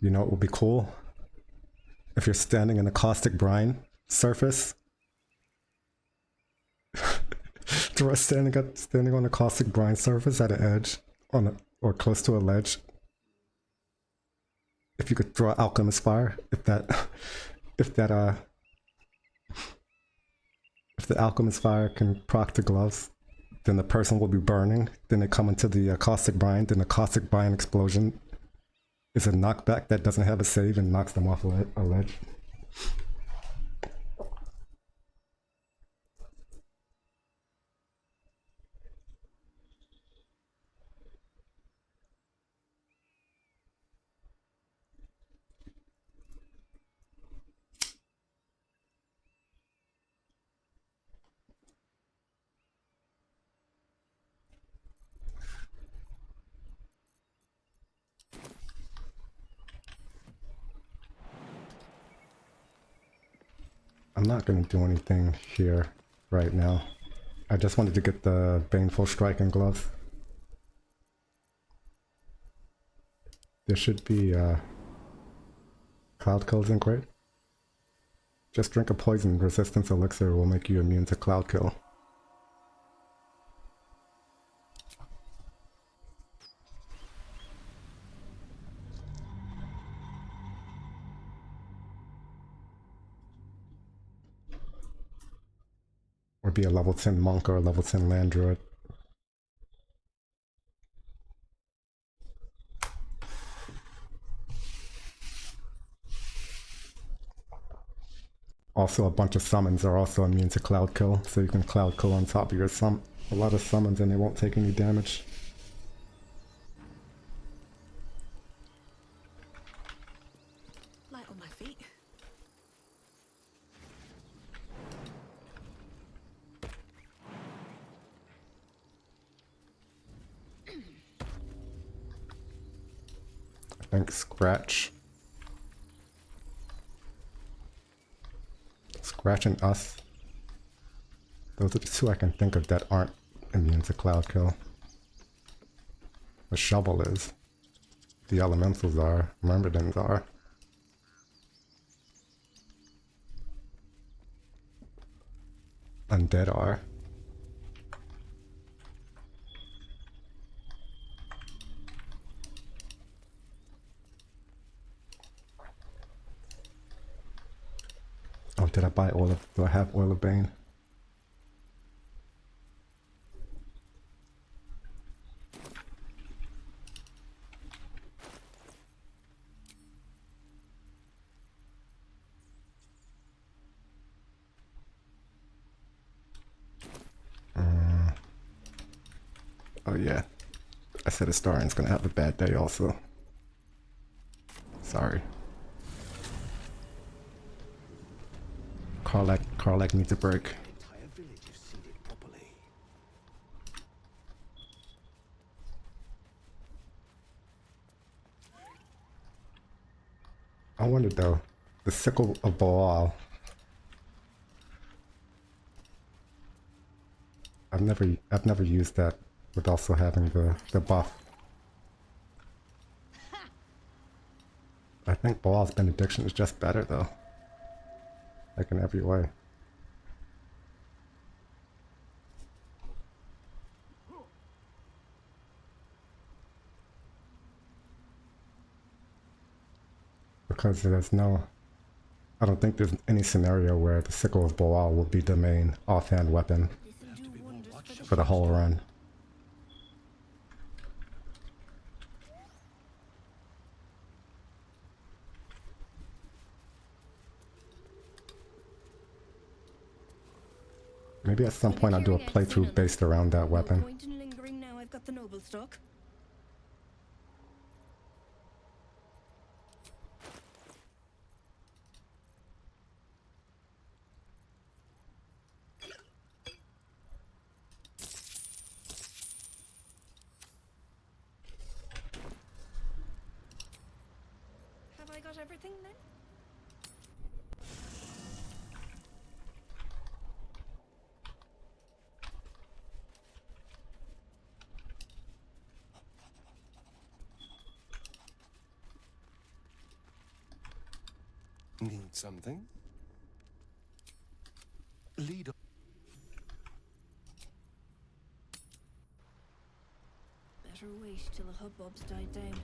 You know what would be cool? If you're standing in a caustic brine surface. standing on a caustic brine surface at an edge or close to a ledge. If you could throw alchemist fire, if the alchemist fire can proc the gloves, then the person will be burning. Then they come into the caustic brine. Then the caustic brine explosion is a knockback that doesn't have a save and knocks them off a ledge. I'm not going to do anything here right now. I just wanted to get the Baneful Strike and gloves. There should be cloud kills in Great. Just drink a poison resistance elixir will make you immune to cloud kill. Or be a level 10 monk or a level 10 land druid. Also, a bunch of summons are also immune to cloud kill, so you can cloud kill on top of your a lot of summons and they won't take any damage. Light on my feet. I think Scratch. Scratch and Us. Those are the two I can think of that aren't immune to cloud kill. The Shovel is. The Elementals are. Myrmidons are. Undead are. Oh, did I buy Oil of... Do I have Oil of Bane? Oh yeah. I said Astarian's gonna have a bad day also. Sorry. Karlak needs a break. I wonder though, the Sickle of Baal. I've never used that with also having the buff. I think Baal's Benediction is just better though. Like in every way. Because there's no... I don't think there's any scenario where the Sickle of Baal will be the main offhand weapon for the whole run. Maybe at some point I'll do a playthrough based around that weapon. Point in lingering now I've got the noble stock. Have I got everything then? Need something? Lead on. Better wait till the hubbub's died down.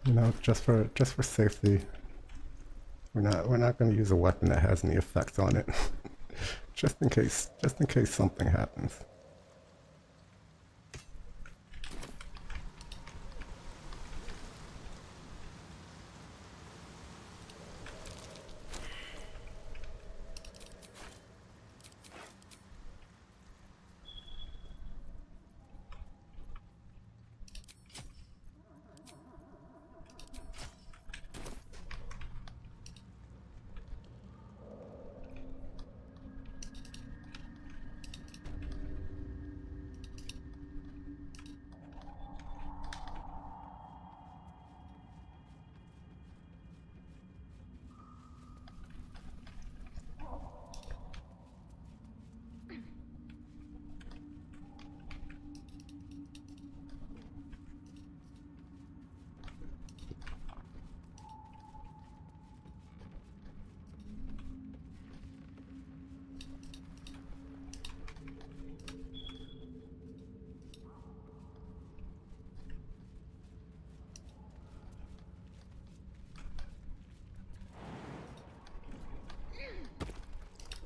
You know, just for safety, we're not going to use a weapon that has any effect on it. just in case something happens.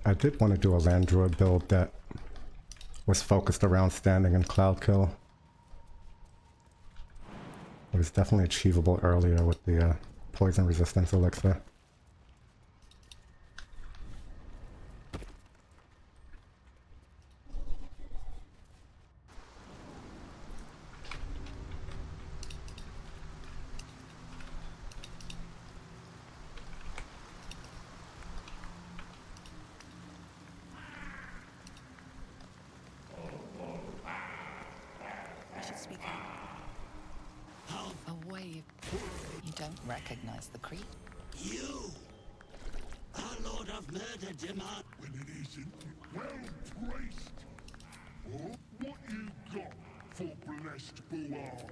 I did want to do a land druid build that was focused around standing and cloud kill. It was definitely achievable earlier with the poison resistance elixir. I should speak up. Away. You don't recognize the creep? You! Our Lord of Murder demand... When it isn't well-placed. Oh, what you got for blessed Buar?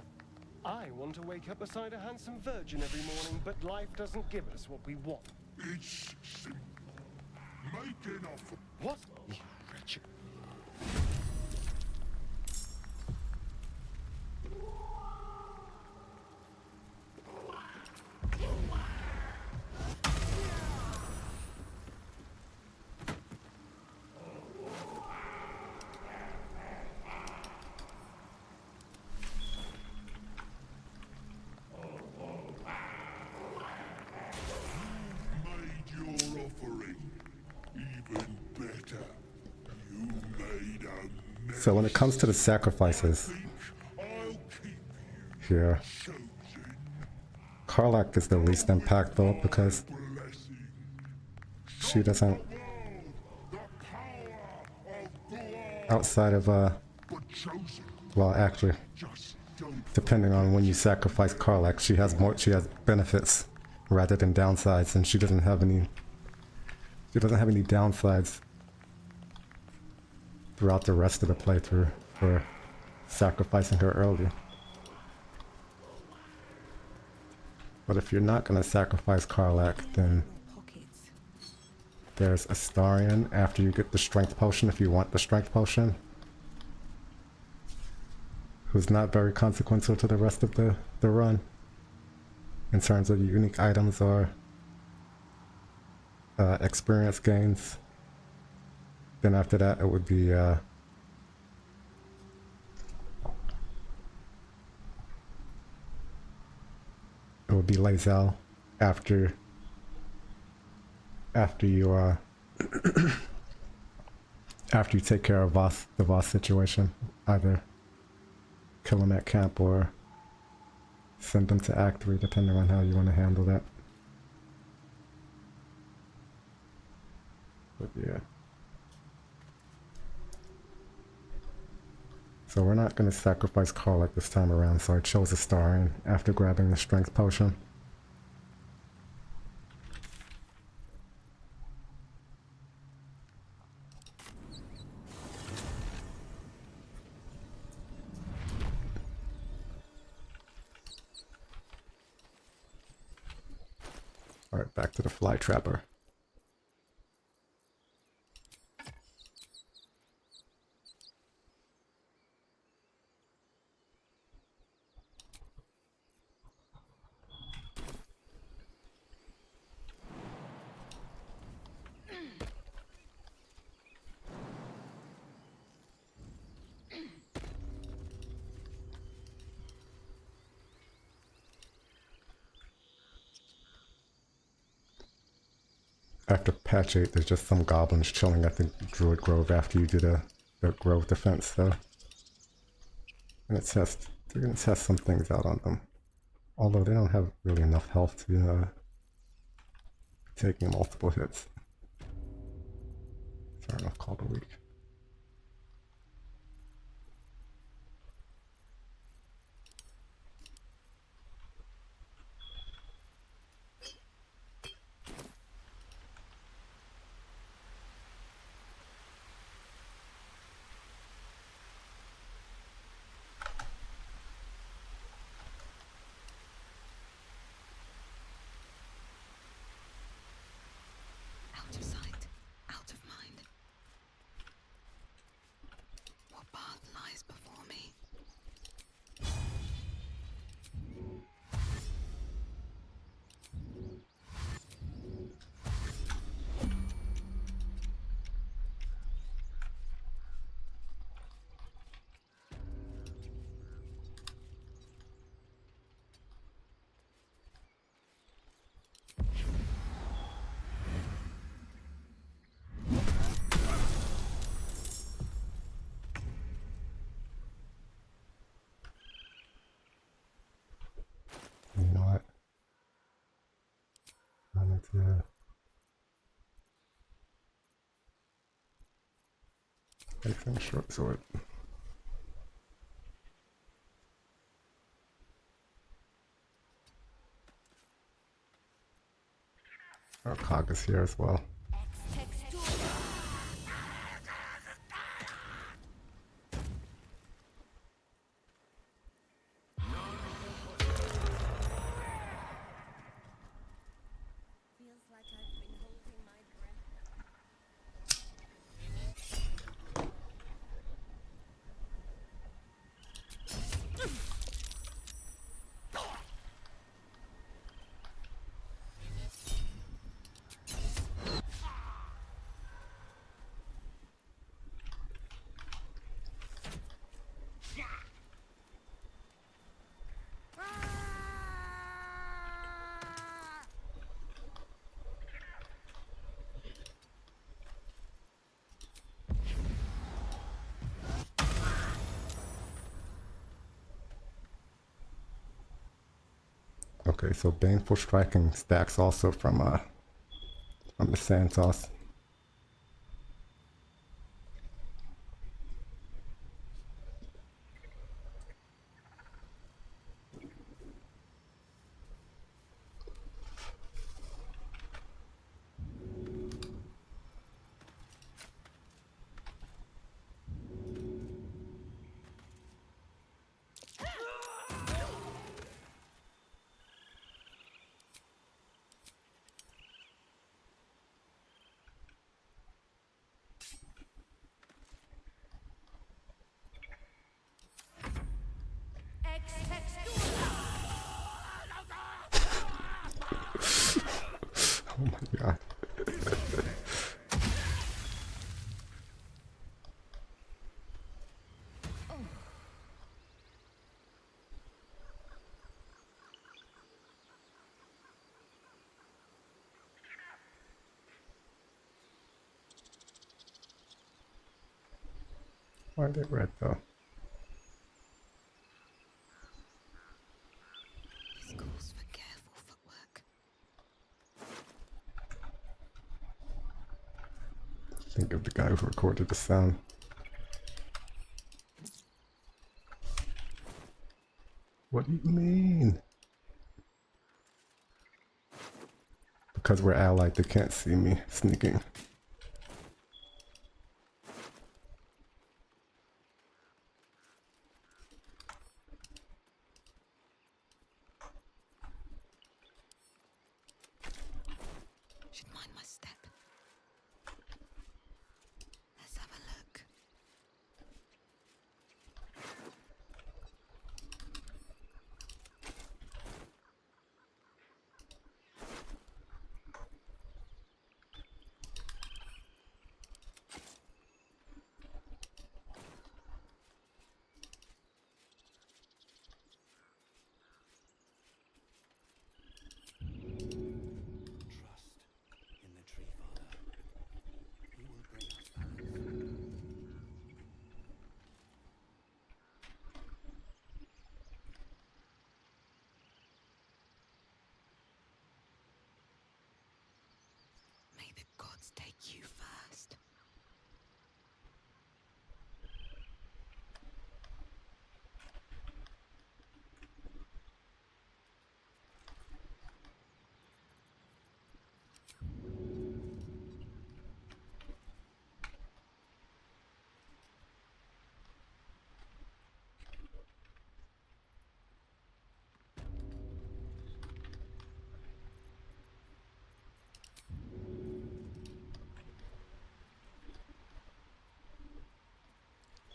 I want to wake up beside a handsome virgin every morning, but life doesn't give us what we want. It's simple. Make an offer. What? You wretched. Made your offering. Even better. You made a mess. So when it comes to the sacrifices here, Karlach is the least impactful because she doesn't, outside of well, actually, depending on when you sacrifice Karlach, she has benefits rather than downsides, and she doesn't have any downsides throughout the rest of the playthrough for sacrificing her early. But if you're not going to sacrifice Karlach, then there's Astarion after you get the strength potion, if you want the strength potion, who's not very consequential to the rest of the run in terms of unique items or experience gains. Then after that it would be Lae'zel after you after you take care of the Voss situation, either kill him at camp or send him to Act 3, depending on how you want to handle that. But yeah. So we're not going to sacrifice Karlach this time around, so I chose Astarion after grabbing the strength potion. Alright, back to the fly trapper. After patch 8, there's just some goblins chilling at the Druid Grove after you do the Grove defense, so they're gonna test some things out on them. Although they don't have really enough health to be taking multiple hits. Sorry, enough call the week. Out of sight, out of mind. Yeah. Anything short sword. Our cog is here as well. Feels like I've been holding my breath. Okay, so Baneful Striking stacks also from the Santos. Oh my god. Why are they red though? This calls for careful footwork. Think of the guy who recorded the sound. What do you mean? Because we're allied, they can't see me sneaking. Should mind my step. Let's have a look. Trust in the Tree Father. He will bring us balance. May the gods take you first.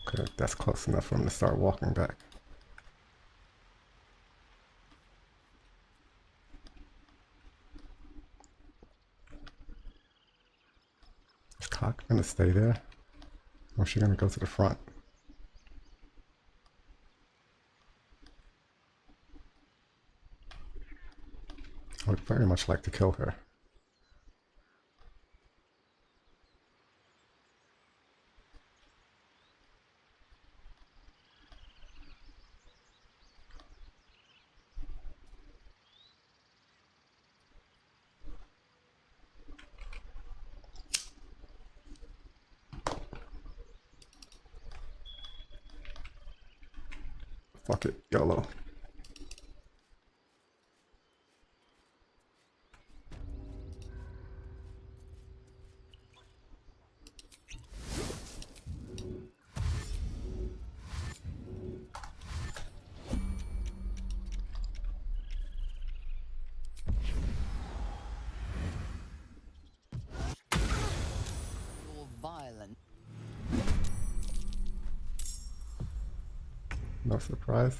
Okay, that's close enough for him to start walking back. Is Cock gonna stay there? Or is she gonna go to the front? I would very much like to kill her. Fuck it, YOLO. You're violent. No surprise.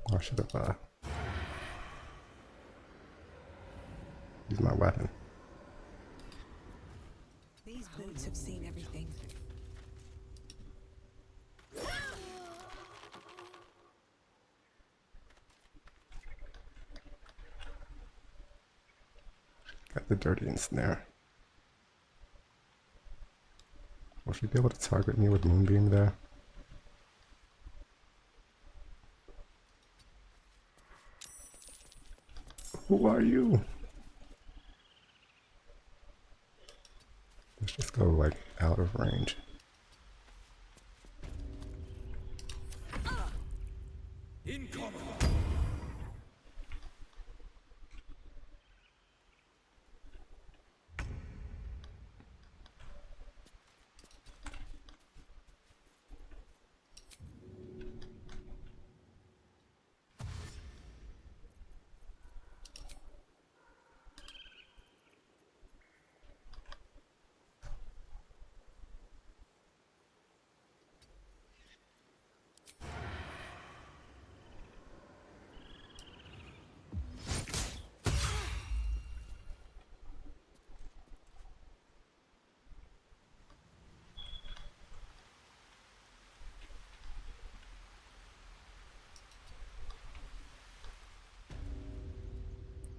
I should have used my weapon. These boots have seen everything. Got the dirty ensnare. Will she be able to target me with Moonbeam there? Who are you? Let's just go like out of range. Incoming!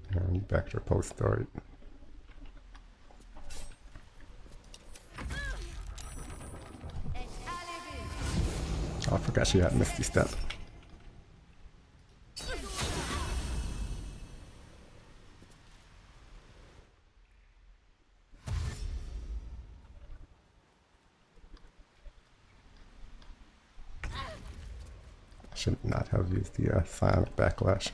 And back to post start. Oh, I forgot she had Misty Step. Should not have used the Psionic Backlash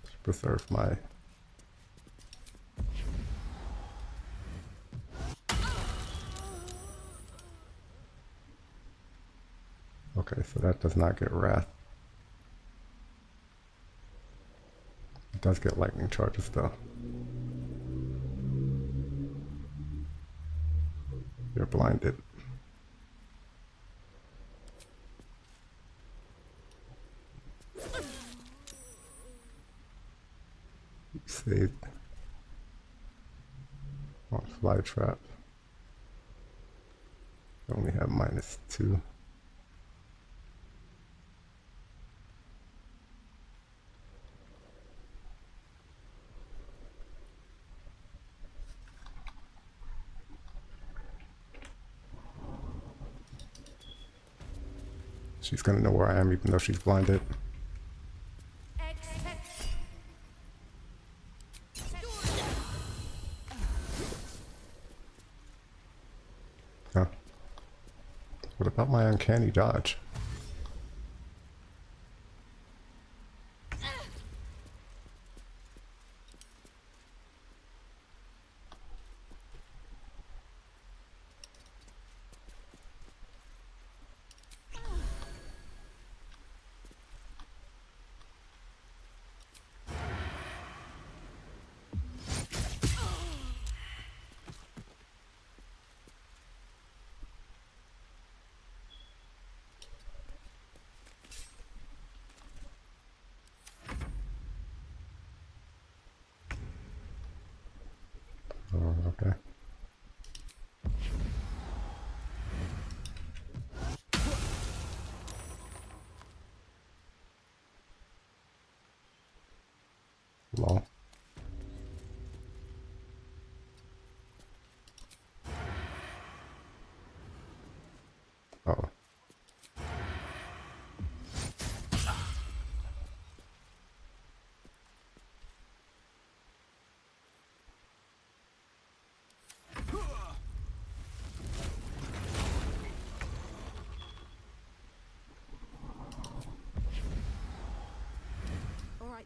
to preserve my... Okay, so that does not get Wrath. It does get lightning charges though. You're blinded. Saved. Oh, fly trap. I only have -2. She's gonna know where I am even though she's blinded. Huh. What about my uncanny dodge?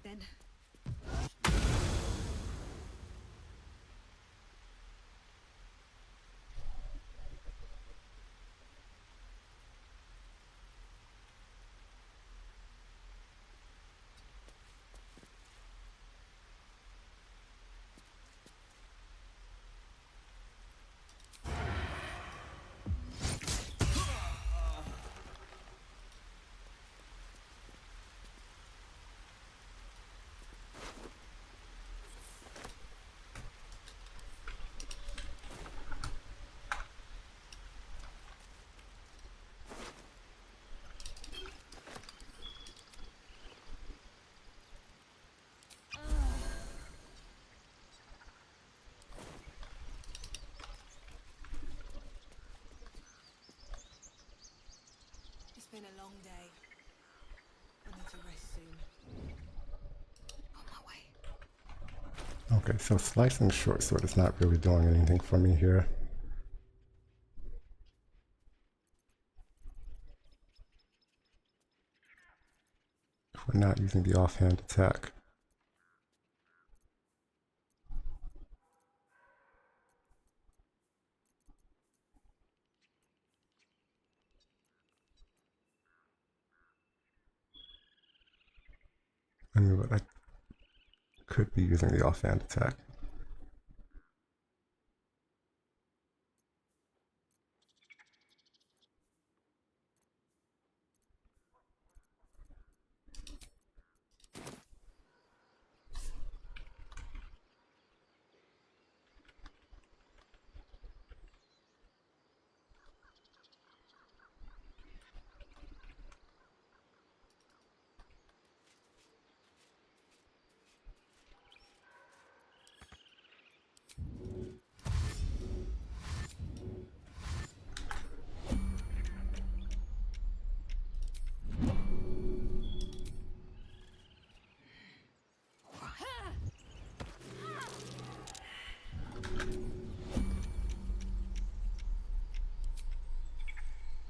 right then. It's been a long day. I need to rest soon. On my way. Okay, so slicing short sword is not really doing anything for me here. We're not using the offhand attack. I mean, but I could be using the offhand attack.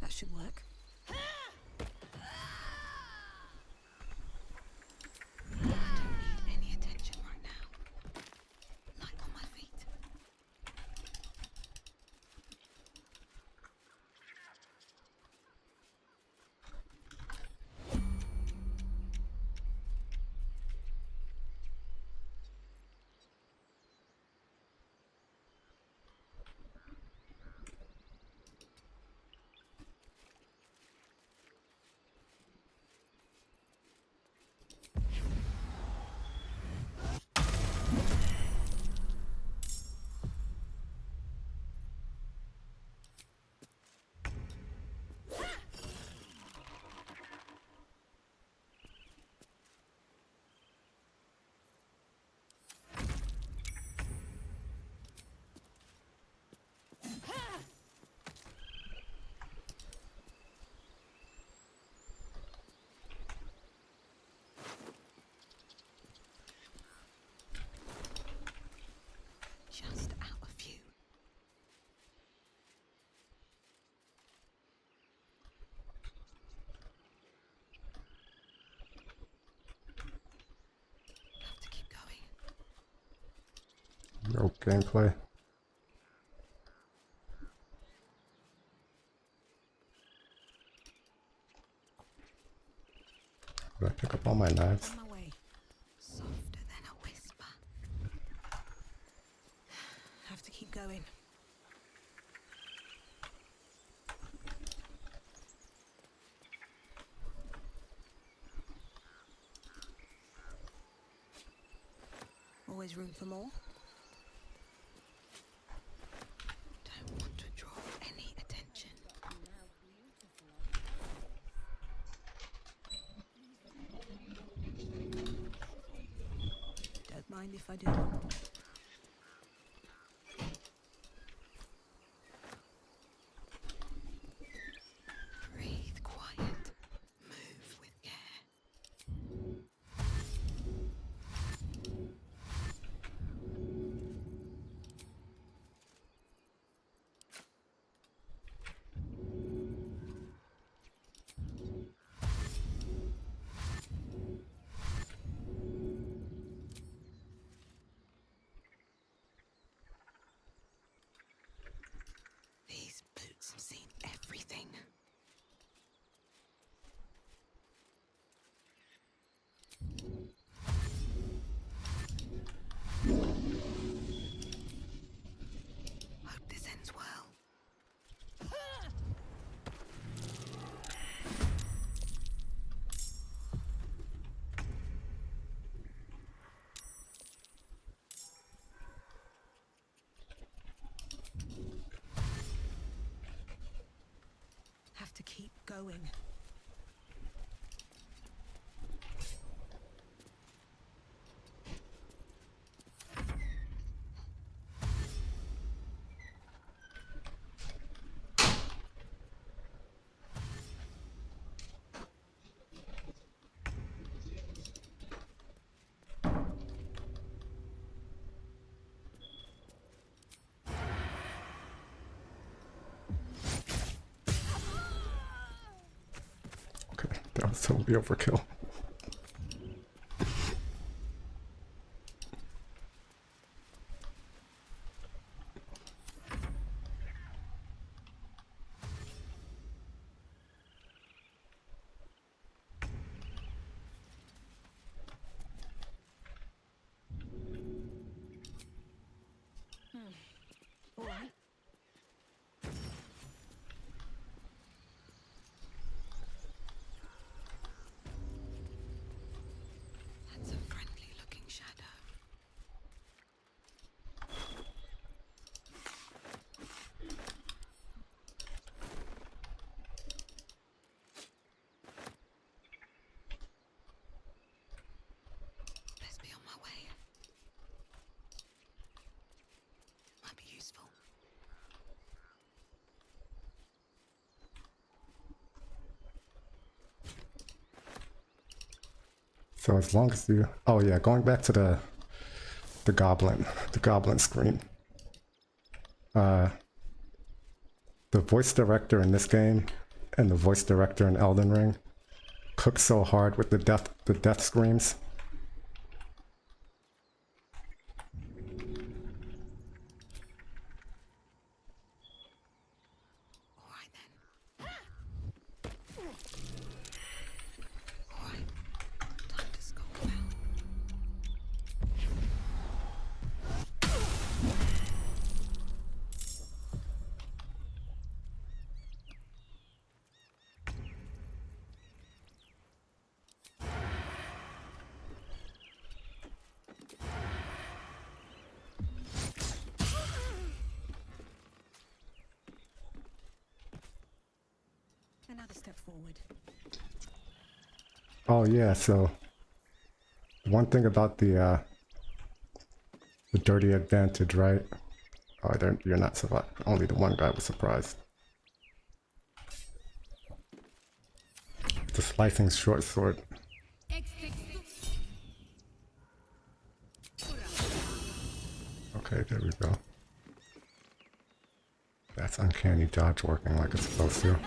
That should work. I don't need any attention right now. Light on my feet. Just out of view. Have to keep going. No gameplay. Did I pick up all my knives? On my way. Softer than a whisper. Have to keep going. Always room for more. Don't want to draw any attention. Don't mind if I do. Breathe quiet. Move with care. going. Okay, that was totally overkill. All right. That's a friendly-looking shadow. Let's be on my way. Might be useful. So as long as you, oh yeah, going back to the goblin screen. The voice director in this game and the voice director in Elden Ring cook so hard with the death screams. Another step forward. Oh yeah, so one thing about the dirty advantage, right? Oh, you're not survived. Only the one guy was surprised. The slicing short sword. Okay, there we go. That's uncanny dodge working like it's supposed to.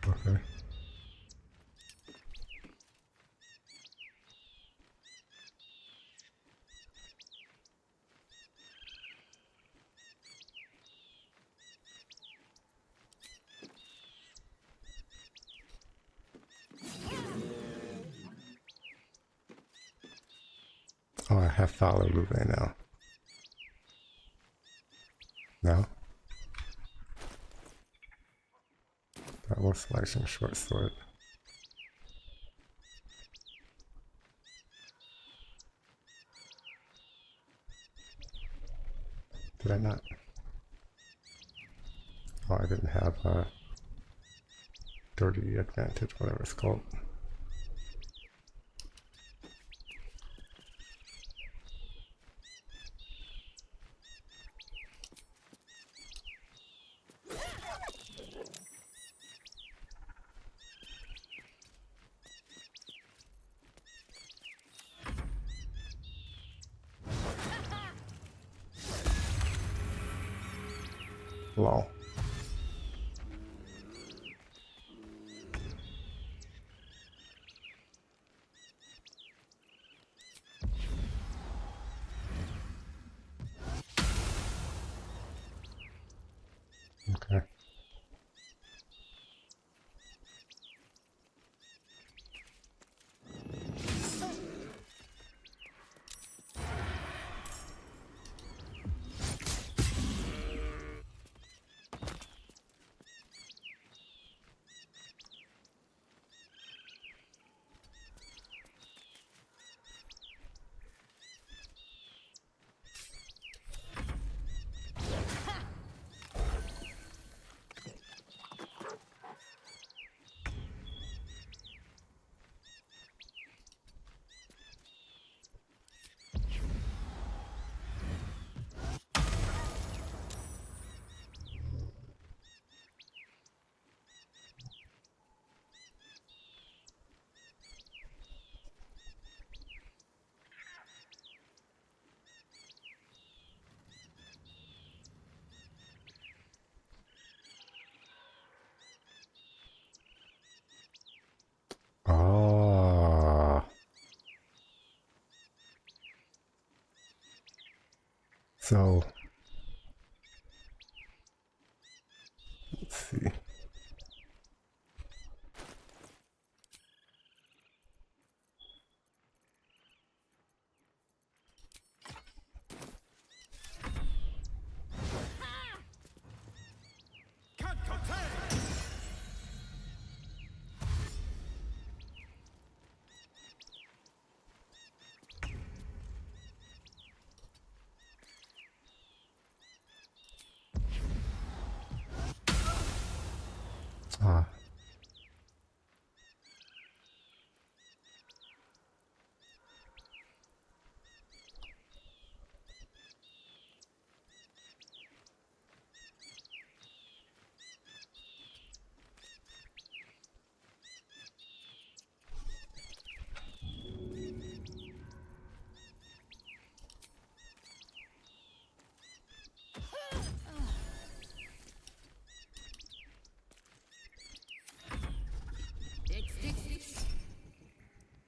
Okay. Oh, I have Follow Luve now. No? That was slicing short sword. Did I not? Oh, I didn't have dirty advantage, whatever it's called. Lol. So let's see. Ah.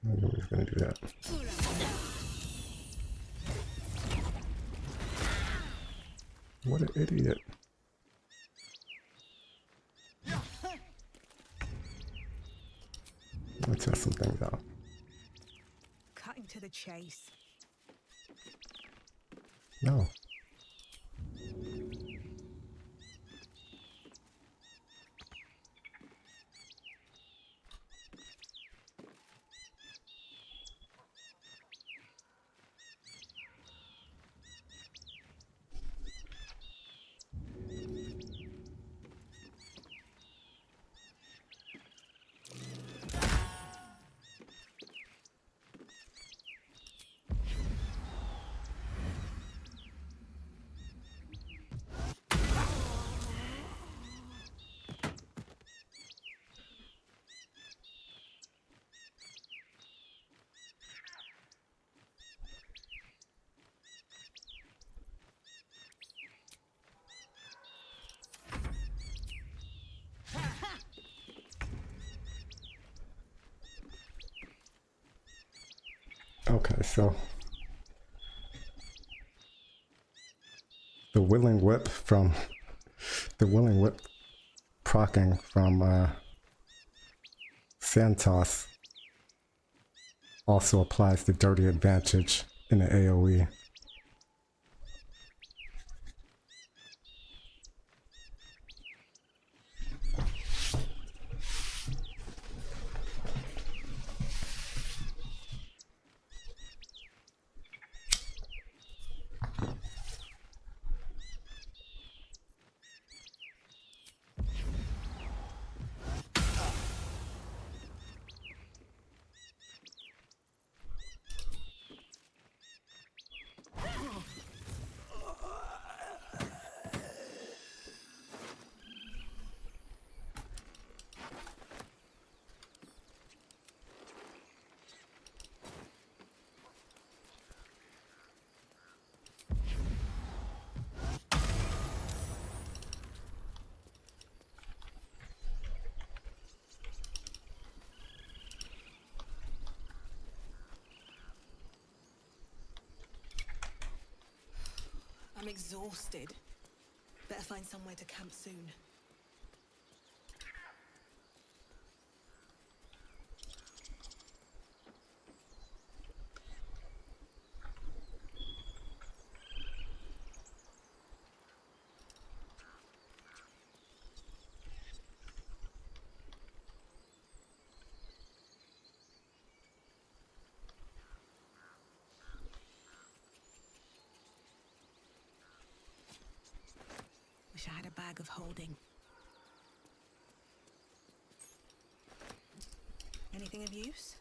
I knew he was gonna do that. What an idiot. Let's test some things out. Cutting to the chase. No. Okay, so the Willing Whip procking from Santos also applies the Dirty Advantage in the AoE. I'm exhausted. Better find somewhere to camp soon. Wish I had a bag of holding. Anything of use?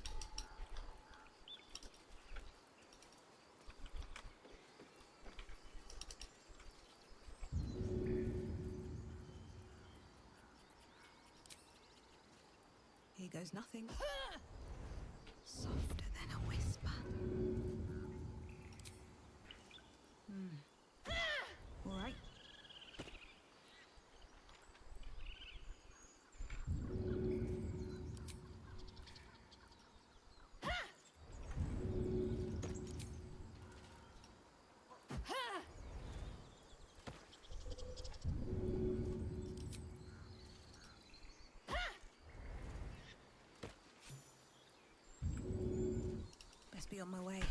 Here goes nothing. Softer than a whisper. All right. must be on my way.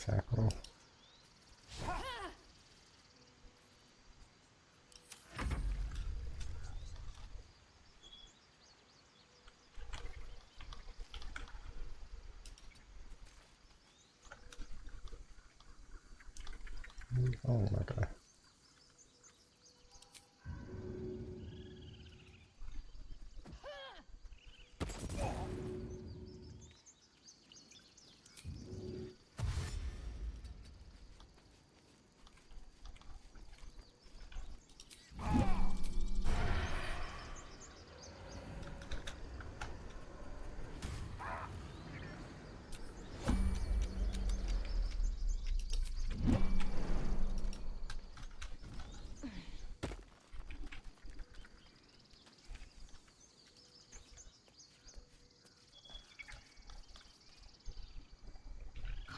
Tackle. Oh my god.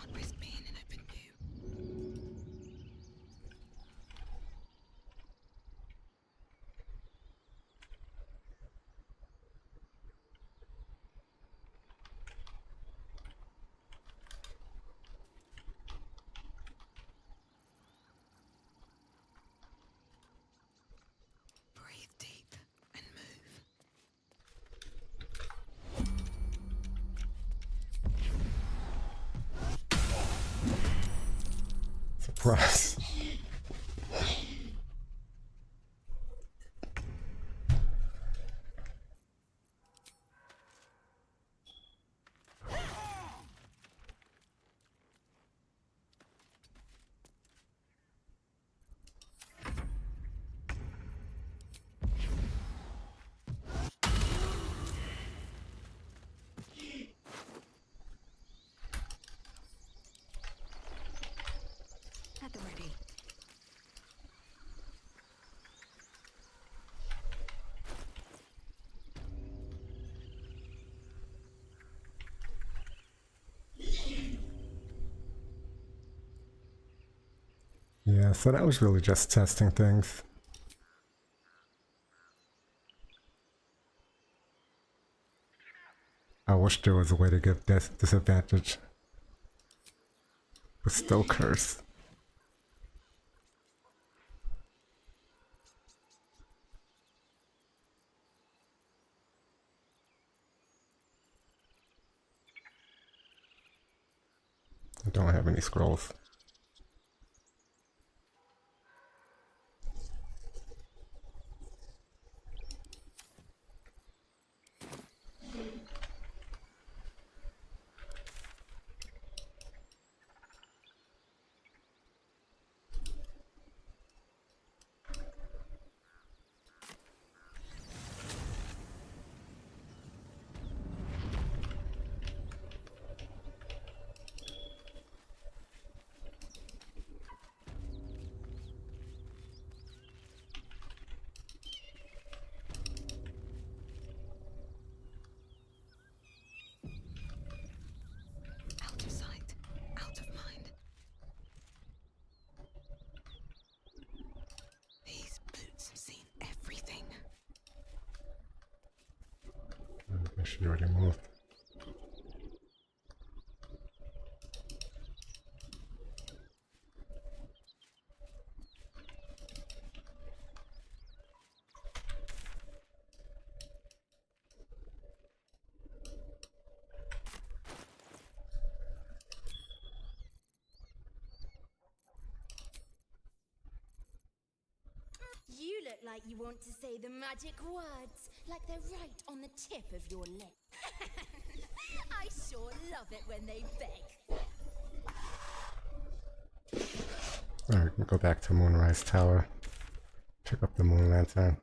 Can't risk being in open view. Breathe deep and move. Surprise. At the ready. Yeah, so that was really just testing things. I wish there was a way to give disadvantage. But still curse. I don't have any scrolls. Out of sight, out of mind. These boots have seen everything. I should already moved. look like you want to say the magic words, like they're right on the tip of your lip. I sure love it when they beg. Alright, we'll go back to Moonrise Tower. Pick up the Moon Lantern.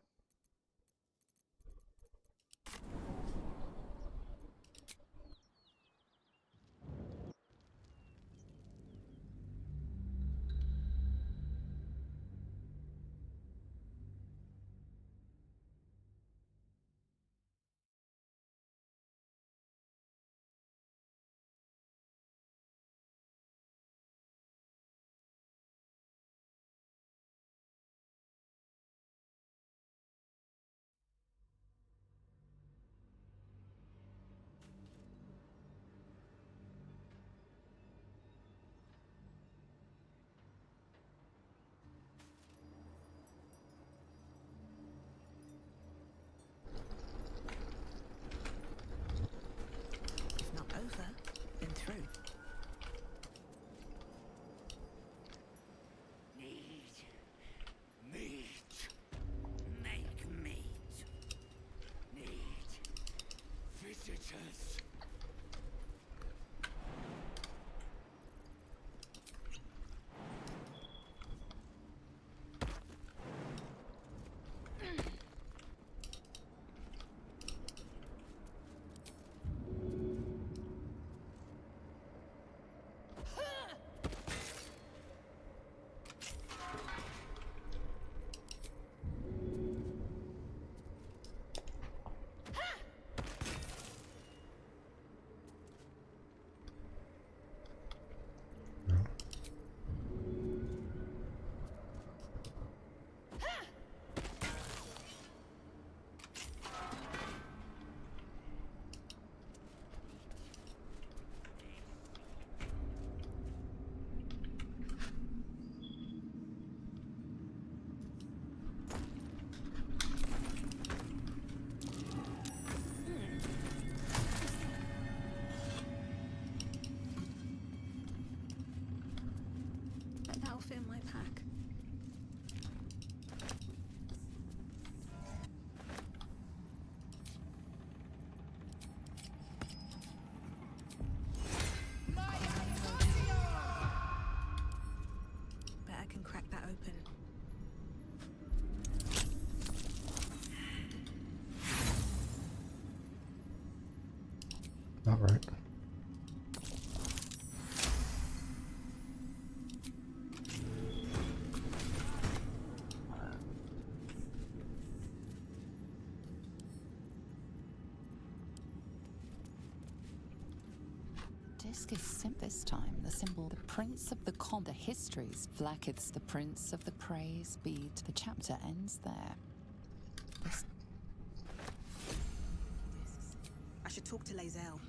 If not over, then through. Meat. Make meat. Need visitors. But that'll fit in my pack. Bet I can crack that open. Alright. Disc is simple this time. The symbol, the Prince of the the histories. Vlaakith's the Prince of the Praise Bead. The chapter ends there. This I should talk to Lae'zel.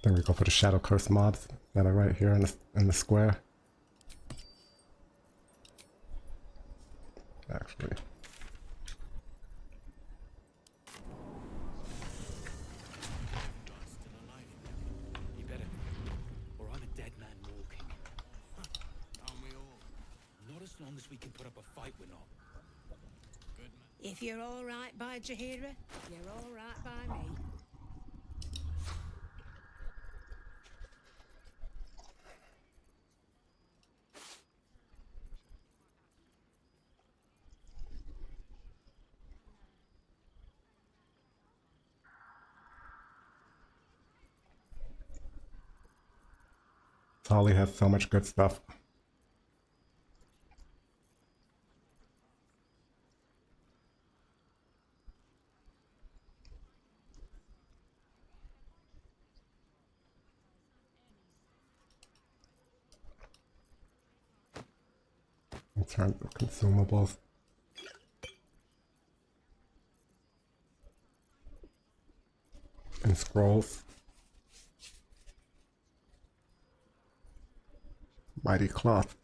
Then we go for the Shadow Curse mobs that are right here in the square. Actually. You better, or I'm a dead man walking. Aren't we all? Not as long as we can put up a fight, we're not. Good man. If you're all right by Jahira, you're all right by me. Tali has so much good stuff. In terms of consumables. And scrolls. Mighty cloth.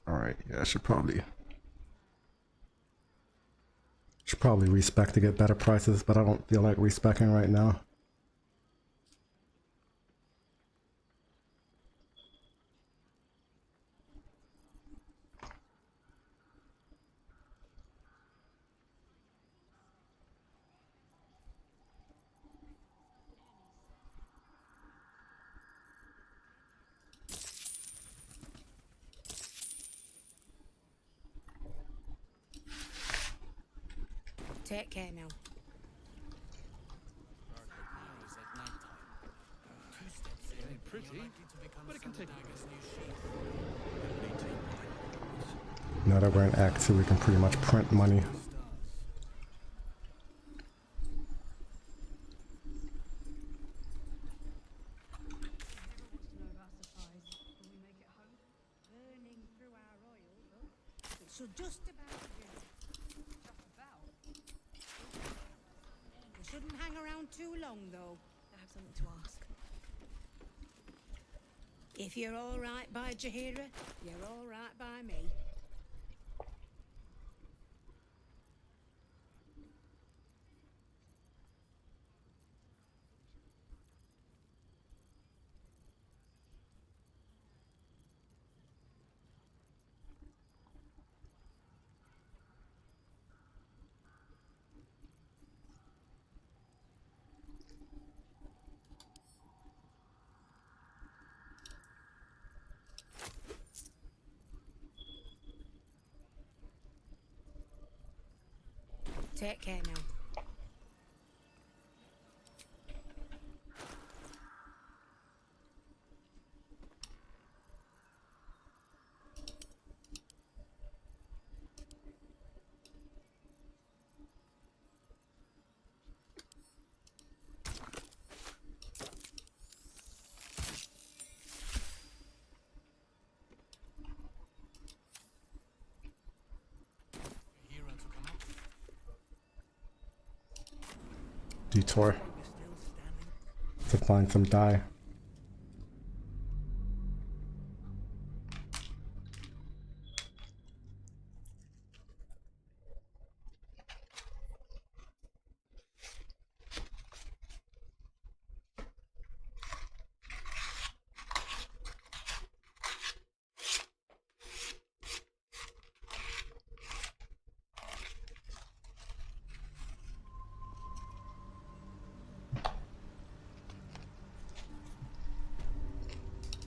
Alright, yeah, I should probably respec to get better prices, but I don't feel like respecing right now. Take care now. Pretty, but it can take Now that we're in Act 2, we can pretty much print money. So just about do. We shouldn't hang around too long, though. I have something to ask. If you're all right by Jahira, you're all right by me. Take care now. Detour to find some dye.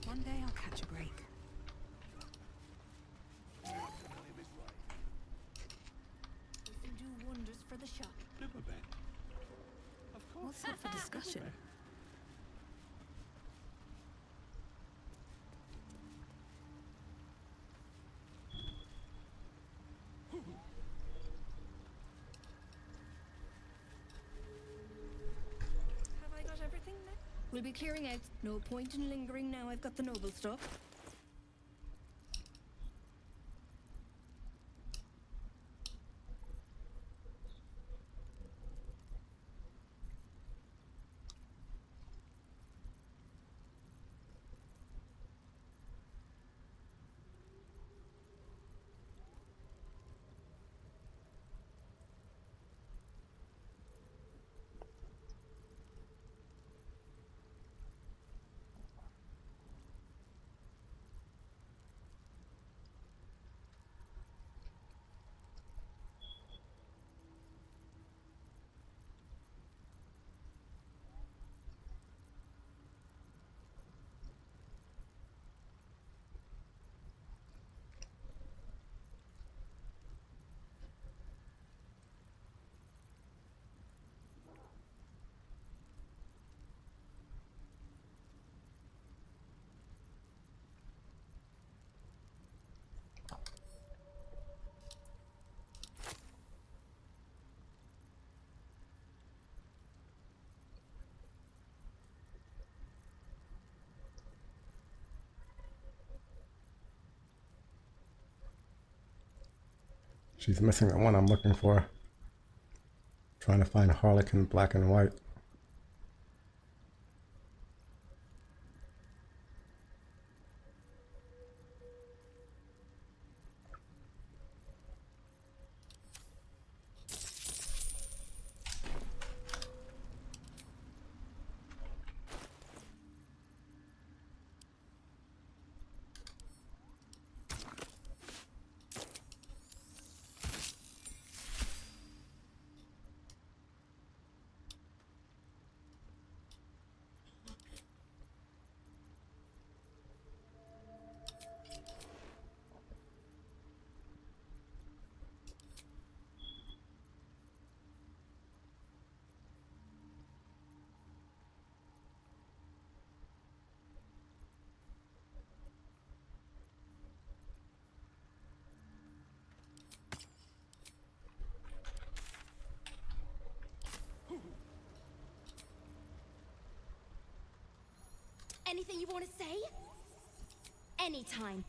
One day I'll catch a break. We can do wonders for the shop. Of course. What's up for discussion? Have I got everything now? We'll be clearing out. No point in lingering now I've got the noble stuff. She's missing the one I'm looking for. Trying to find Harlequin black and white. Anything you want to say? Anytime.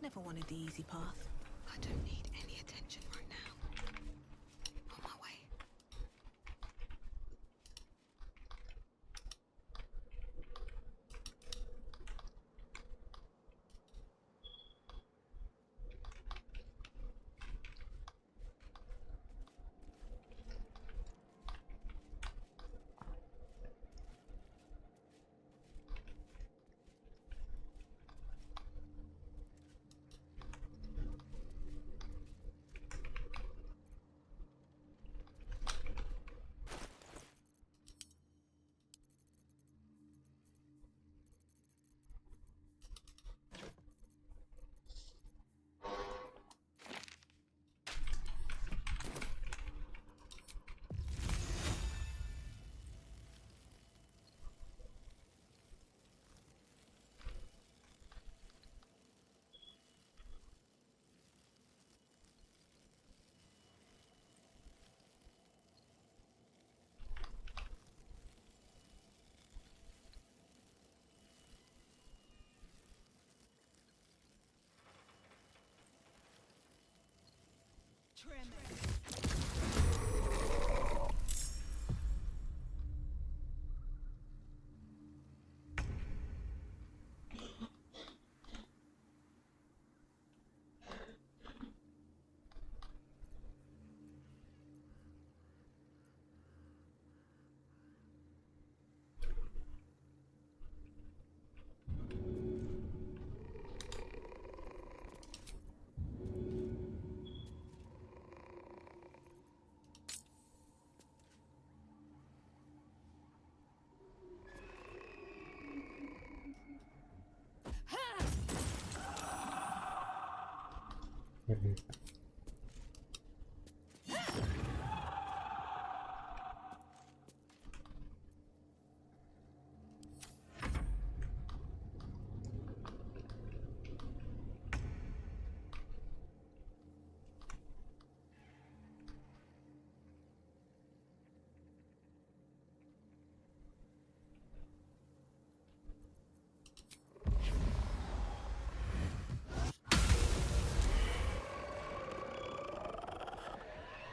Never wanted the easy path. I don't need any attention right now. On my way.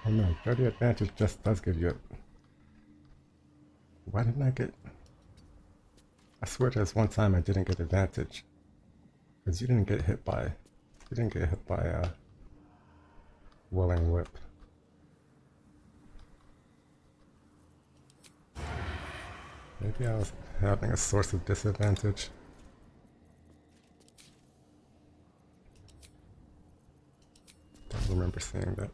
Oh no, 30 advantage just does give you it. Why didn't I get... I swear there's one time I didn't get advantage. Because you didn't get hit by... You didn't get hit by a Welling Whip. Maybe I was having a source of disadvantage. Don't remember seeing that.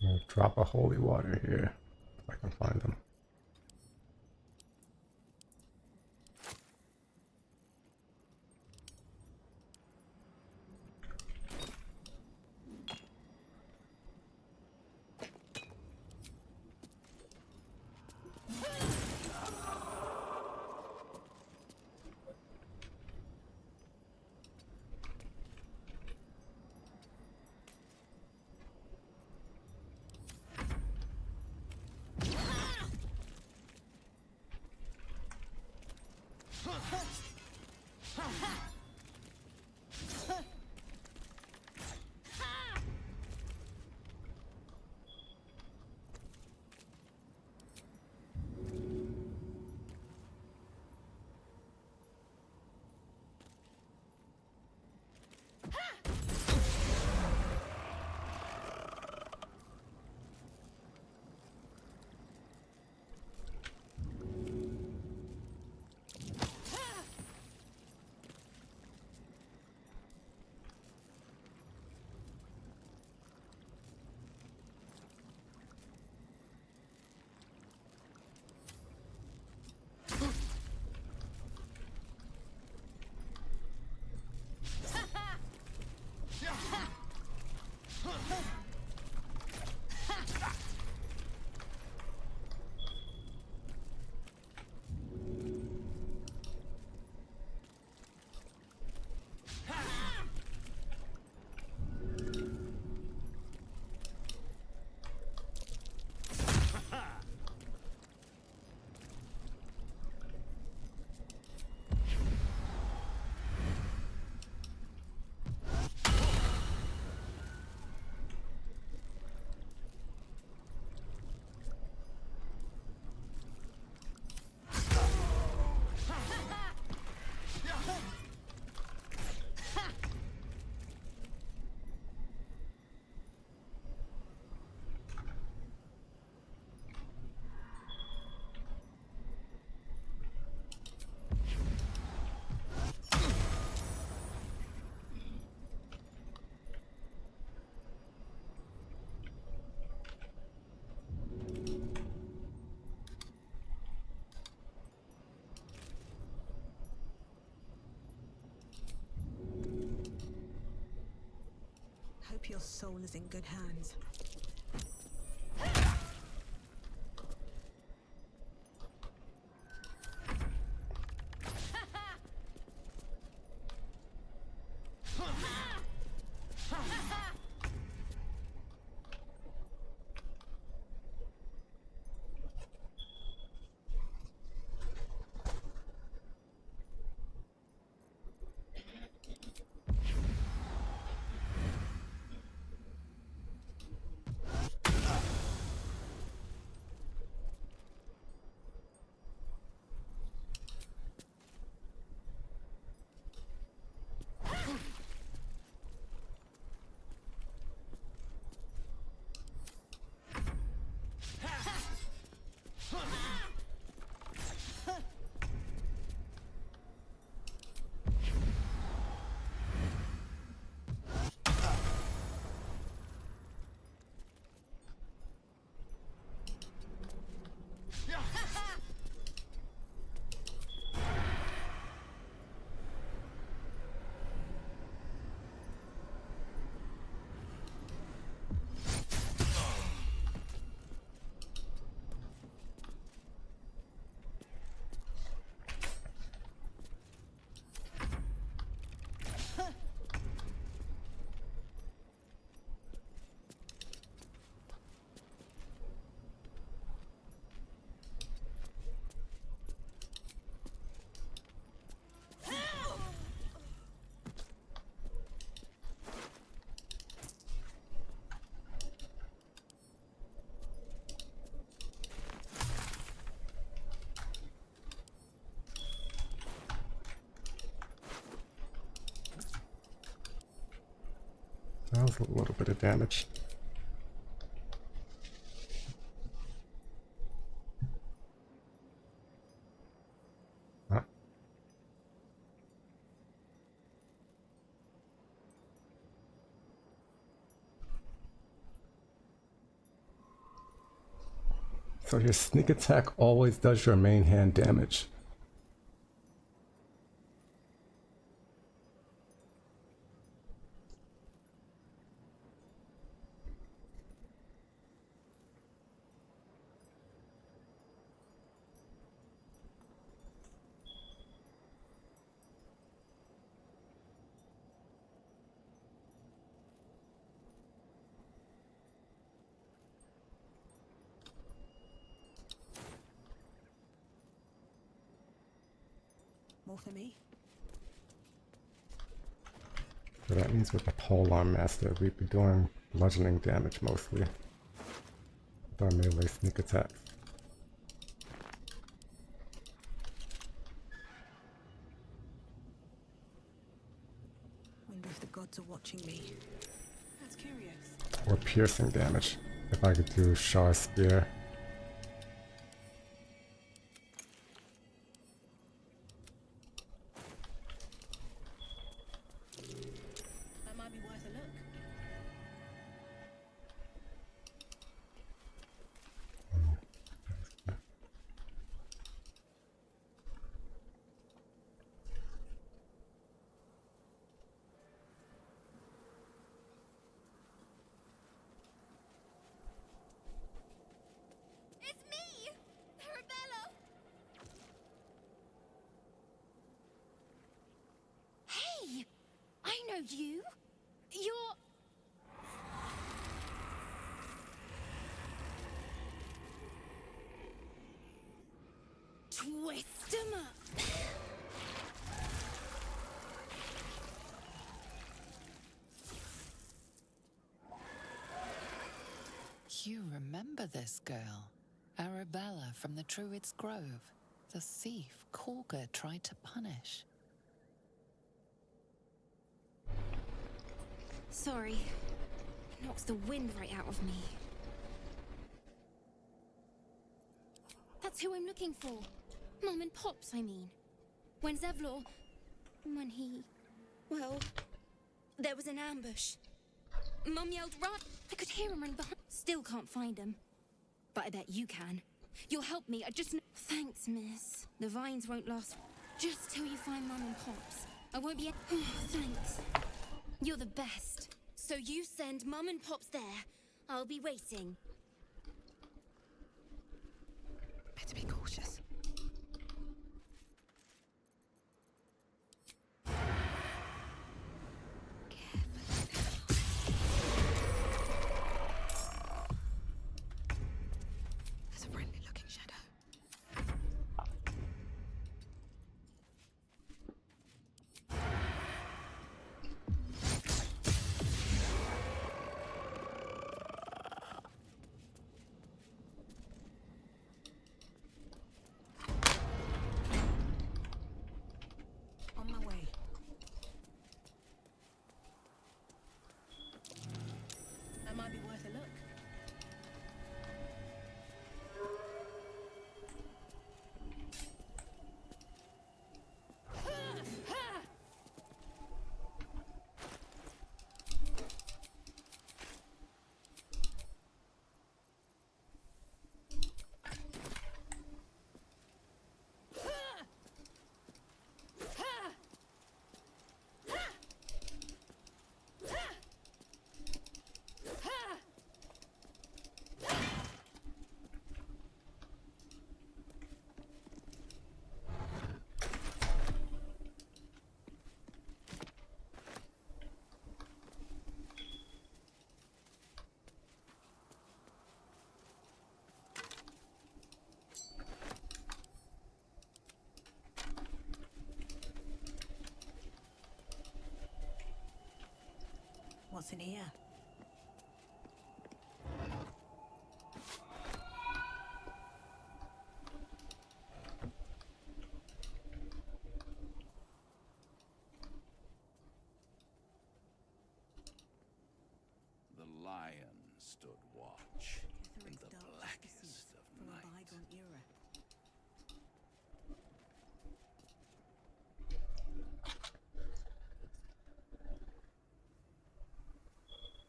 I'm gonna drop a holy water here if I can find them. Hope your soul is in good hands. That was a little bit of damage. Ah. So your sneak attack always does your main hand damage. More for me? So that means with the Polearm Master, we'd be doing bludgeoning damage mostly with our melee sneak attacks. Wonder if the gods are watching me. That's curious. Or piercing damage, if I could do Shar Spear. That might be worth a look. It's me! Arabella! Hey! I know you! You're... Twist 'em up! You remember this girl, Arabella from the Druid's Grove, the thief Korga tried to punish. Sorry. Knocks the wind right out of me. That's who I'm looking for. Mom and Pops, I mean. When Zevlor... When he... Well... There was an ambush. Mum yelled, "Run!" I could hear him run behind. Still can't find him. But I bet you can. You'll help me, I just... Thanks, miss. The vines won't last... Just till you find Mum and Pops. I won't be... Thanks. You're the best. So you send Mum and Pops there. I'll be waiting. Better be cautious. There's a friendly-looking shadow. On my way. That might be worth a look. What's in here? stood watch in the dark blackest of from a night. bygone era.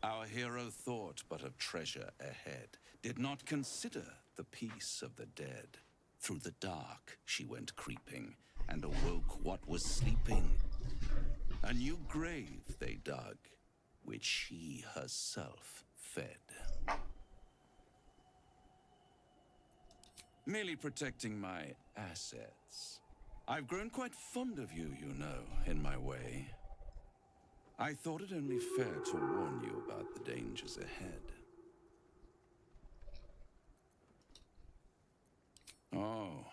Our hero thought but of treasure ahead, did not consider the peace of the dead. Through the dark she went creeping, and awoke what was sleeping. A new grave they dug, which she herself fed. Merely protecting my assets. I've grown quite fond of you, you know, in my way. I thought it only fair to warn you about the dangers ahead. Oh,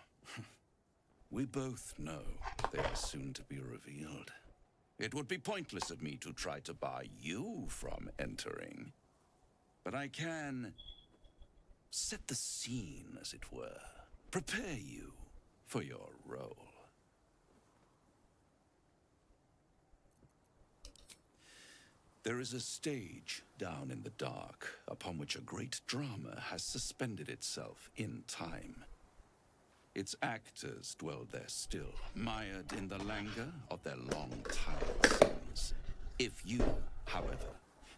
we both know they are soon to be revealed. It would be pointless of me to try to bar you from entering. But I can set the scene, as it were. Prepare you for your role. There is a stage down in the dark upon which a great drama has suspended itself in time. Its actors dwell there still, mired in the languor of their long-tired sins. If you, however,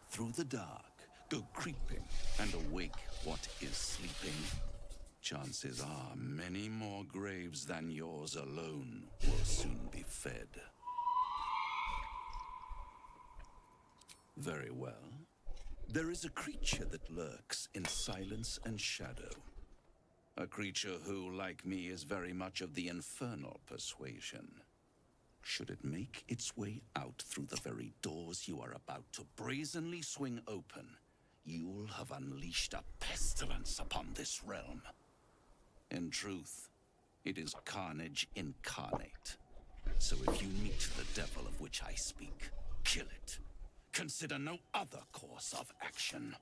through the dark, go creeping and awake what is sleeping, chances are many more graves than yours alone will soon be fed. Very well. There is a creature that lurks in silence and shadow. A creature who, like me, is very much of the infernal persuasion. Should it make its way out through the very doors you are about to brazenly swing open, you'll have unleashed a pestilence upon this realm. In truth, it is carnage incarnate. So if you meet the devil of which I speak, kill it. Consider no other course of action.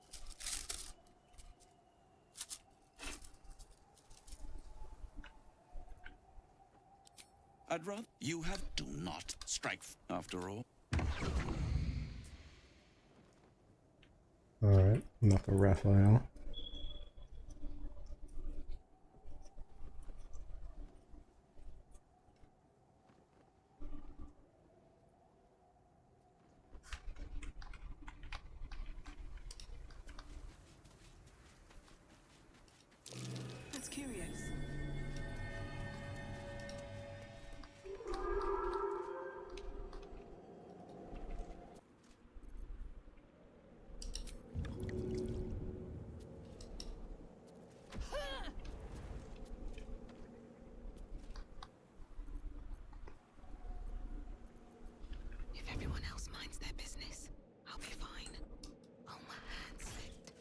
I'd rather you have do not strike after all. Alright, enough of Raphael. That's curious. If everyone else minds their business, I'll be fine. Oh, my hand slipped.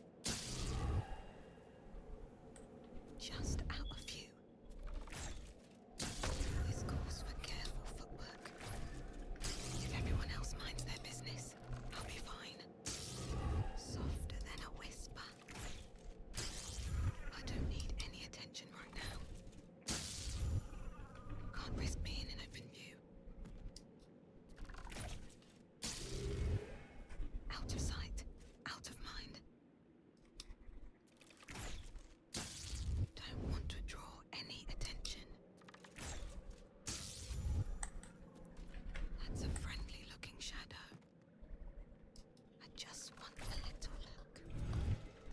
Just out of view. This calls for careful footwork. If everyone else minds their business, I'll be fine. Softer than a whisper. I don't need any attention right now. Can't risk being in open view. Out of sight, out of mind. Don't want to draw any attention. That's a friendly-looking shadow. I just want a little look.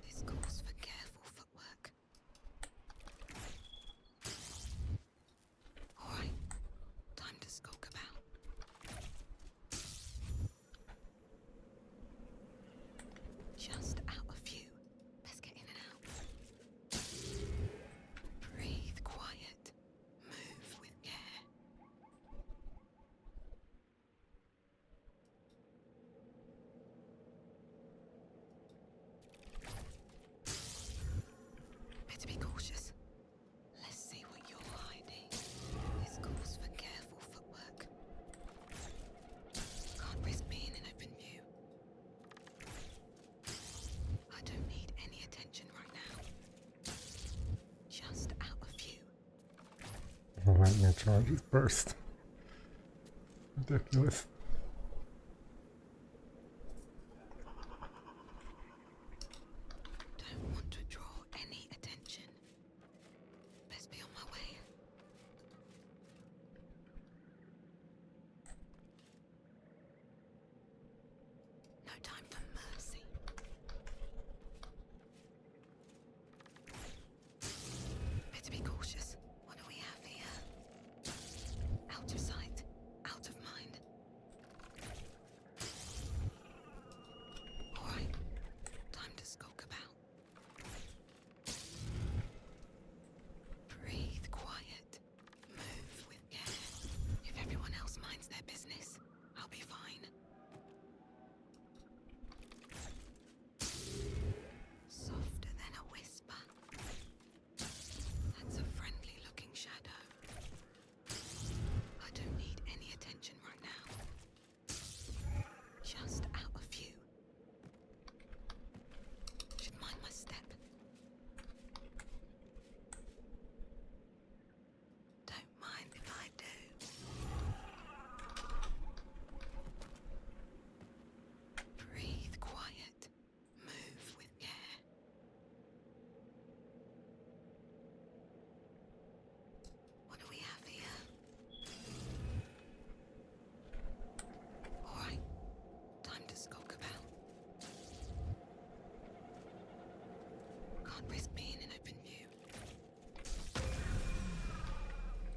This calls for careful footwork. All right, time to skulk about. Just out of view. Best get in and out. Breathe quiet. Move with care. Better be cautious. Let's see what you're hiding. This calls for careful footwork. Can't risk being in open view. I don't need any attention right now. Just out of view. Lightning charges burst. Ridiculous.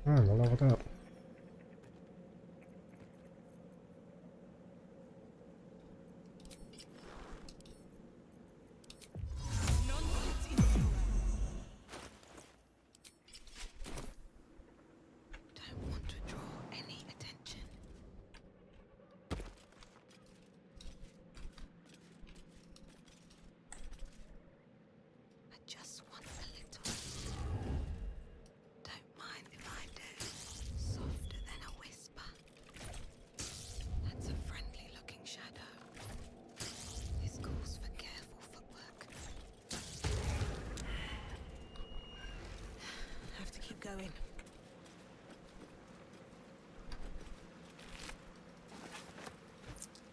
Alright, well leveled up. Don't want to draw any attention. I just want a little. Don't mind if I do. Softer than a whisper. That's a friendly looking shadow. This calls for careful footwork. Have to keep going.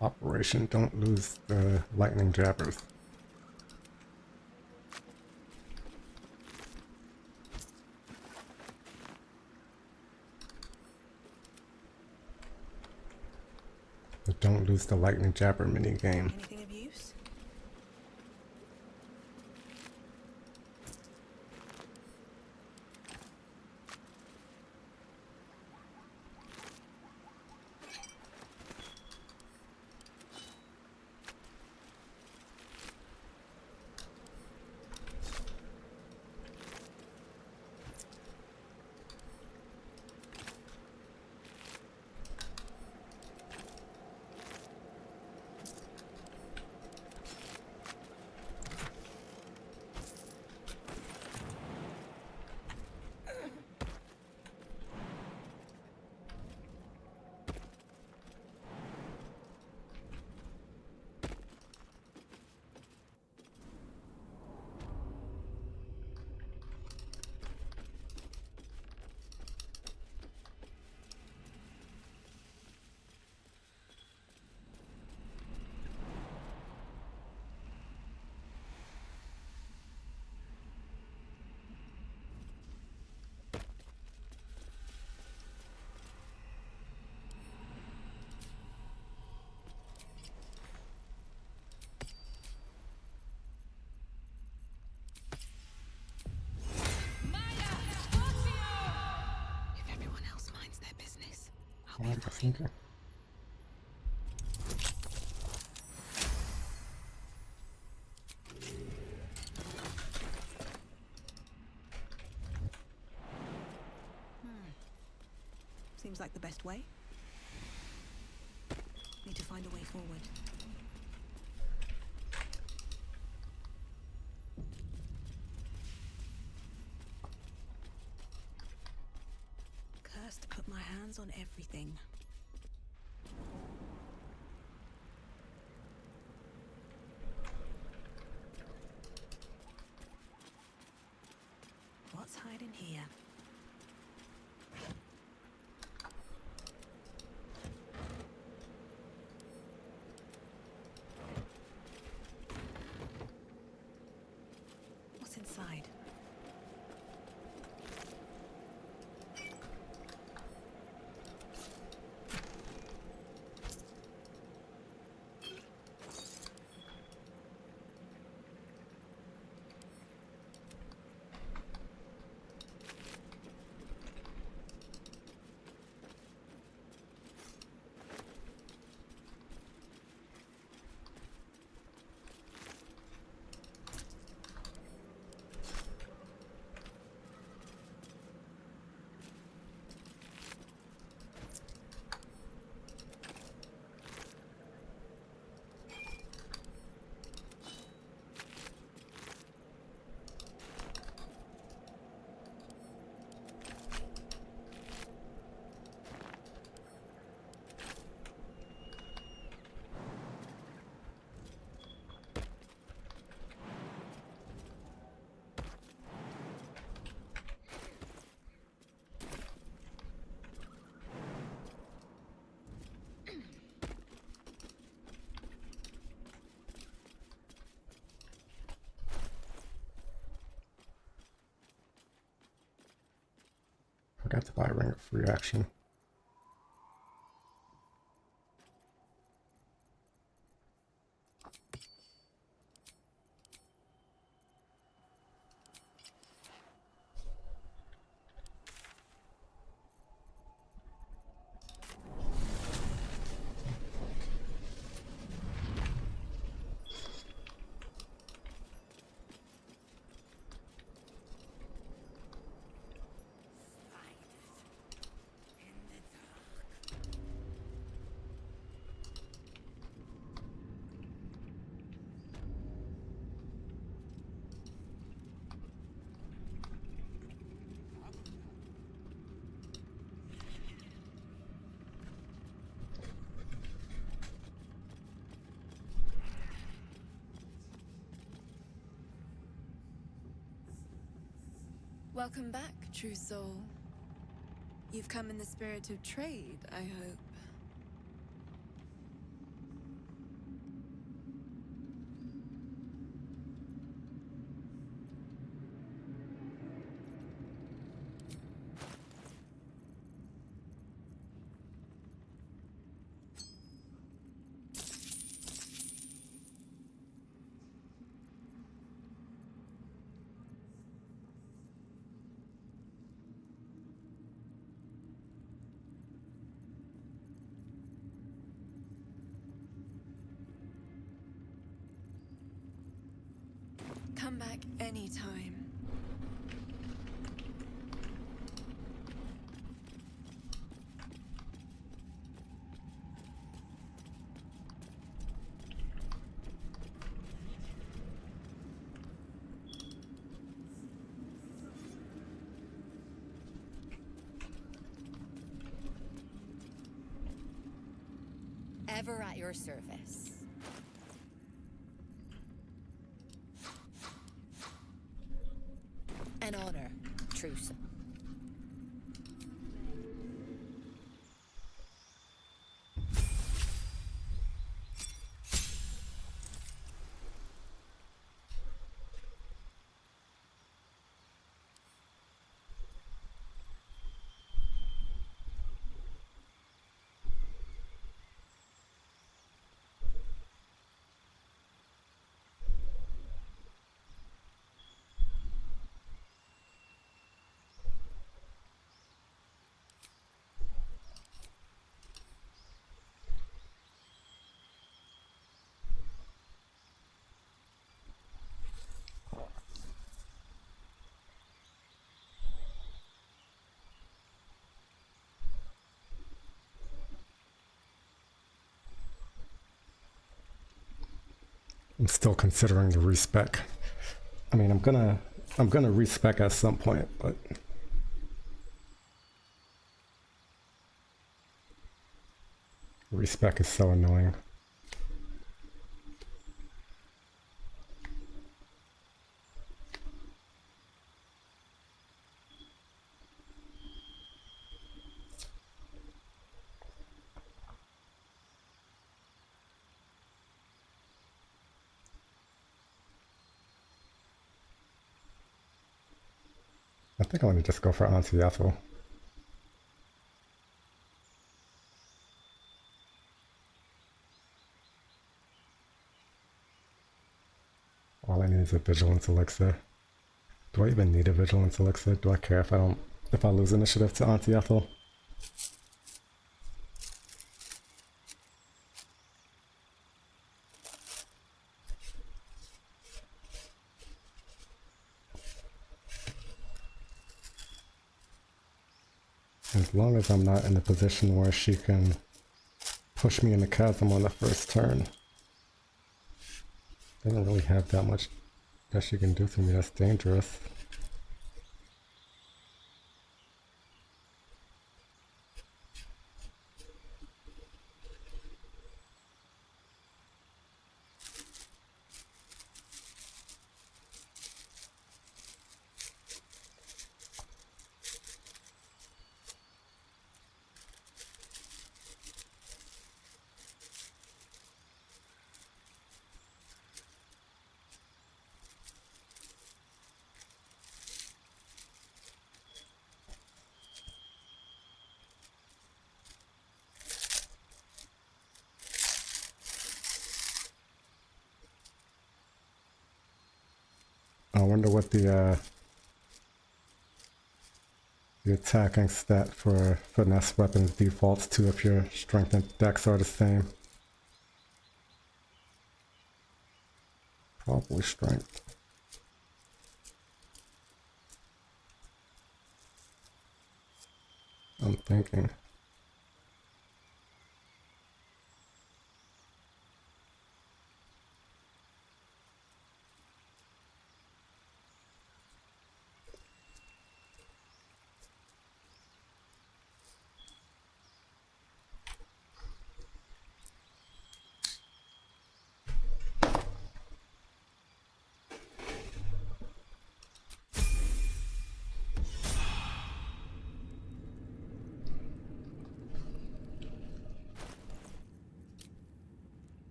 Operation Don't Lose the Lightning Jabbers. The Don't Lose the Lightning Jabber minigame. Anything of use? If everyone else minds their business, I'll be fine. Okay. Seems like the best way. Need to find a way forward. Cursed to put my hands on everything. What's hiding here? What's inside? Forgot to buy a ring of free action. Welcome back, true soul. You've come in the spirit of trade, I hope. Come back anytime. Ever at your service. An honor, true soul. I'm still considering the respec. I mean, I'm gonna respec at some point, but respec is so annoying. I think I'm gonna just go for Auntie Ethel. All I need is a vigilance elixir. Do I even need a vigilance elixir? Do I care if I lose initiative to Auntie Ethel? As long as I'm not in a position where she can push me in the chasm on the first turn. Doesn't really have that much that she can do to me that's dangerous. I wonder what the attacking stat for finesse weapons defaults to if your strength and dex are the same. Probably strength. I'm thinking.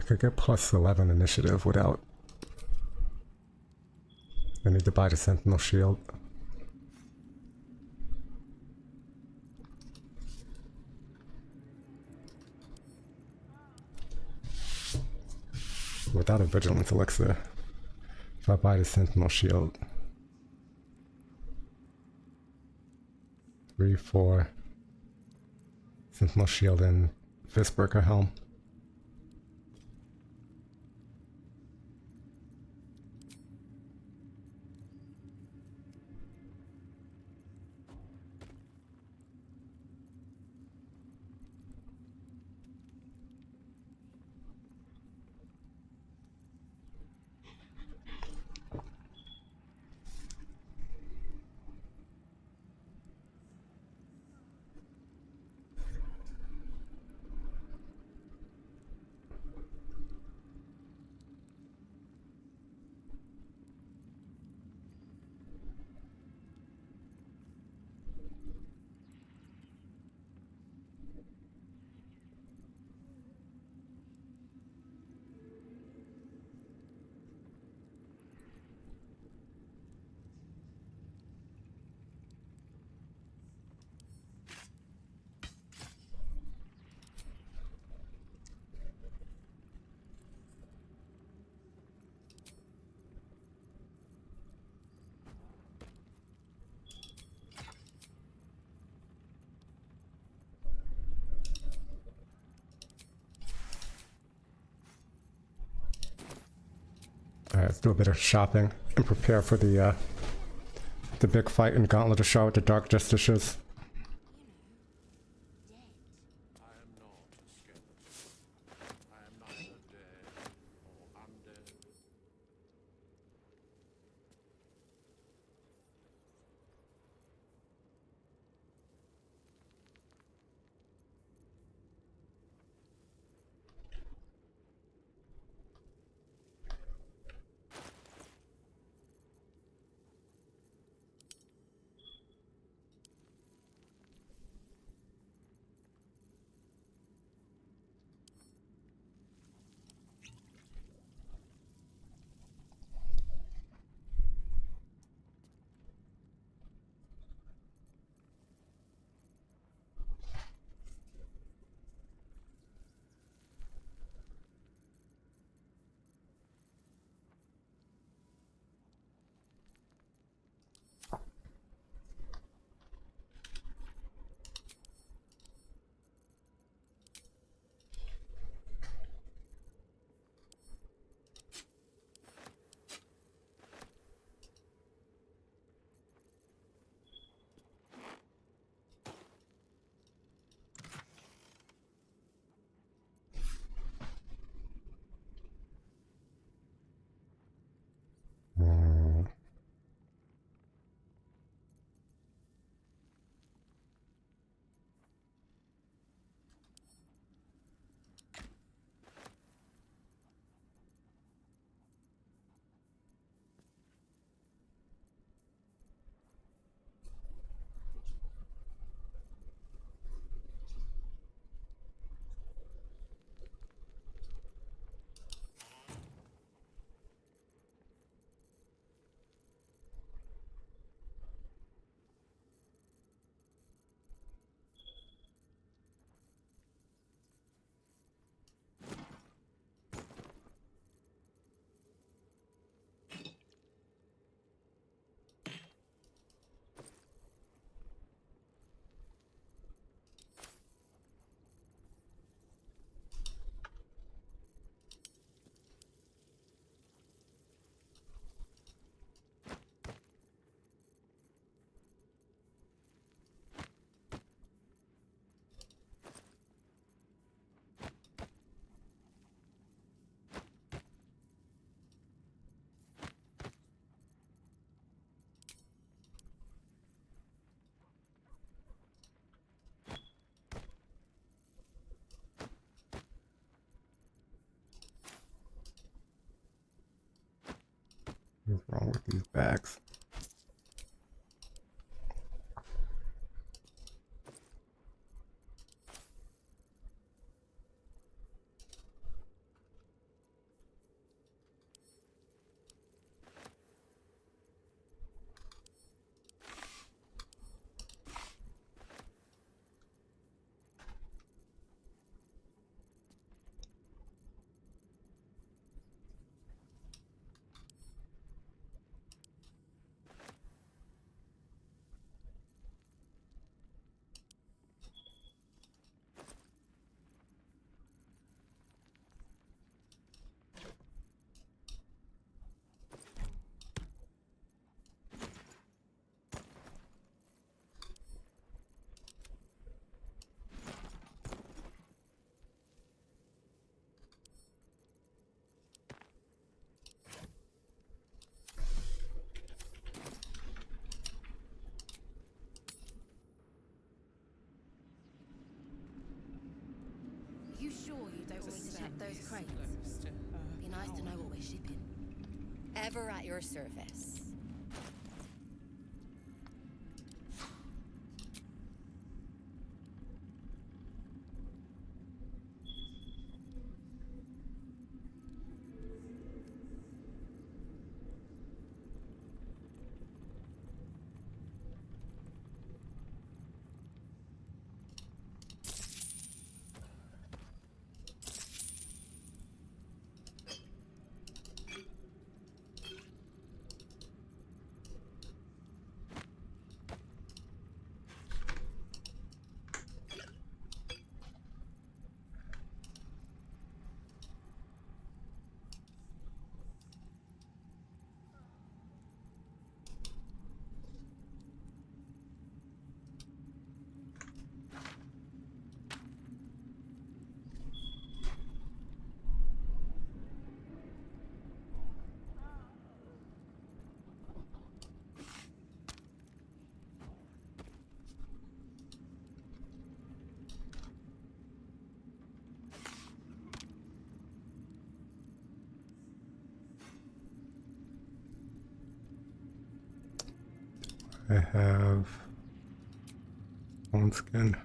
could get plus 11 initiative without... I need to buy the Sentinel Shield. Without a Vigilance Elixir. If I buy the Sentinel Shield. 3, 4... Sentinel Shield and Fistbreaker Helm. Alright, let's do a bit of shopping and prepare for the big fight in Gauntlet of Shar with the Dark Justiciars. What's wrong with these bags? You sure you don't want me to check those crates? Be nice to know what we're shipping. Ever at your service. I have bone skin.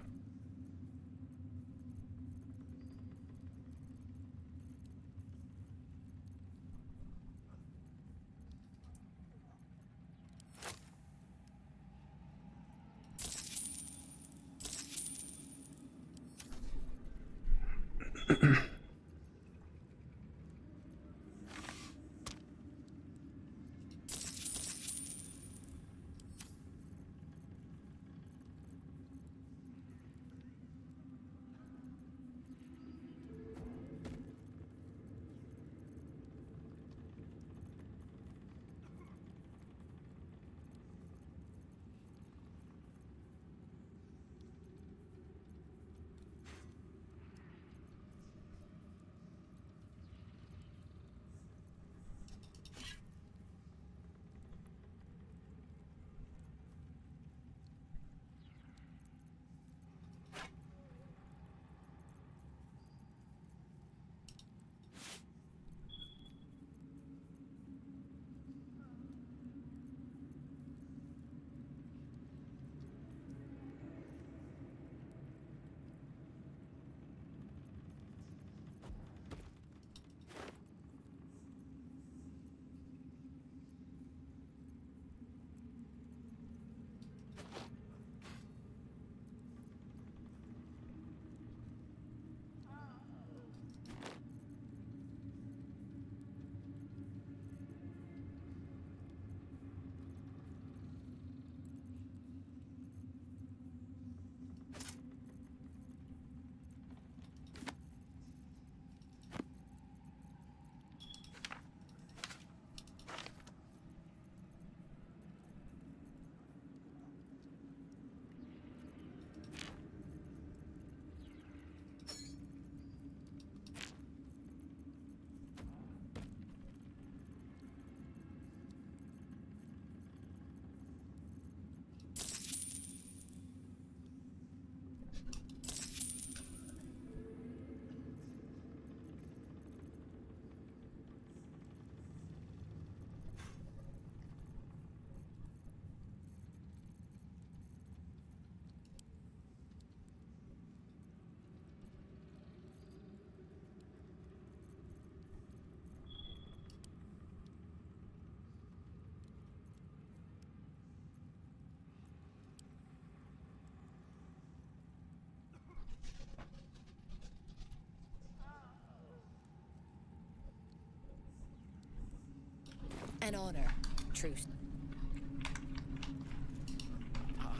An honor, truth.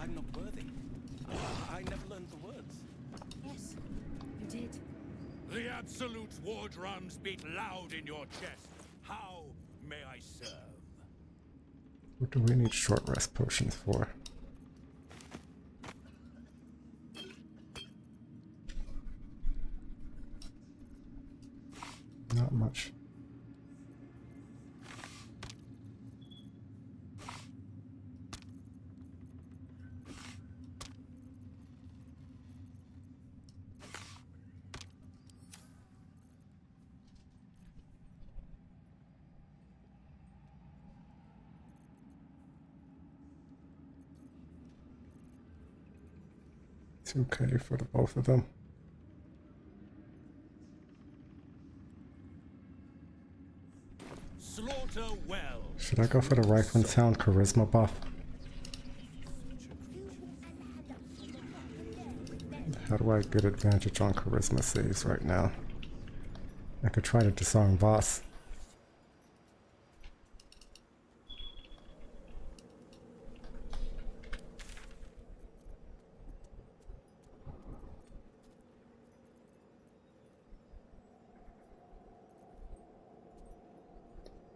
I'm not worthy. I never learned the words. Yes, you did. The Absolute's war drums beat loud in your chest. How may I serve? What do we need short rest potions for? Not much. 2K for the both of them. Slaughter well. Should I go for the Rifling Sound Charisma buff? How do I get advantage on Charisma saves right now? I could try to disarm boss.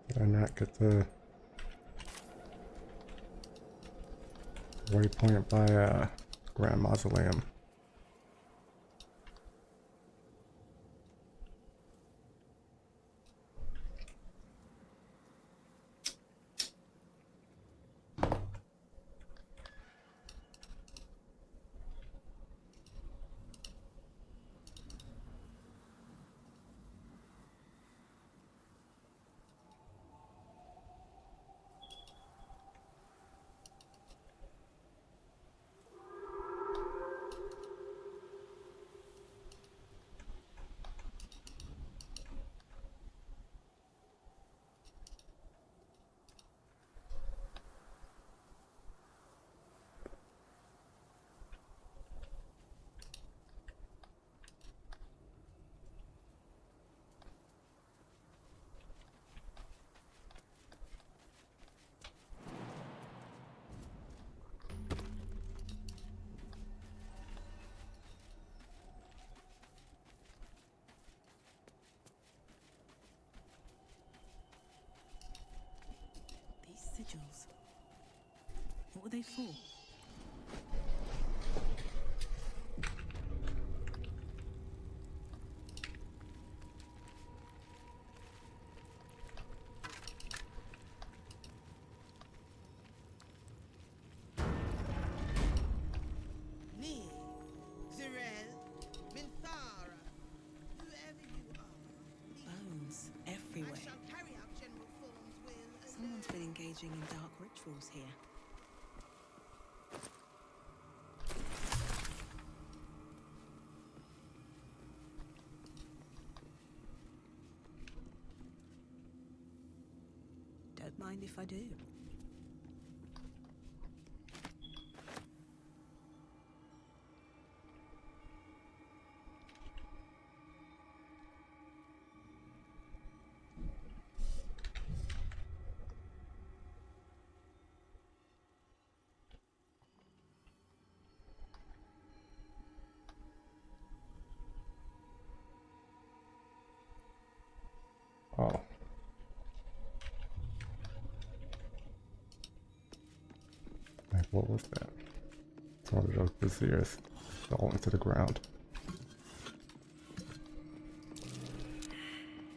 Did I not get the waypoint by Grand Mausoleum? Sigils. What were they for? Me, Zirel, Minthara, whoever you are. Bones everywhere. I shall carry out General Thorn's will. Someone's been engaging in dark rituals here. Don't mind if I do. Oh. Like, what was that? It's one of those braziers fell into the ground.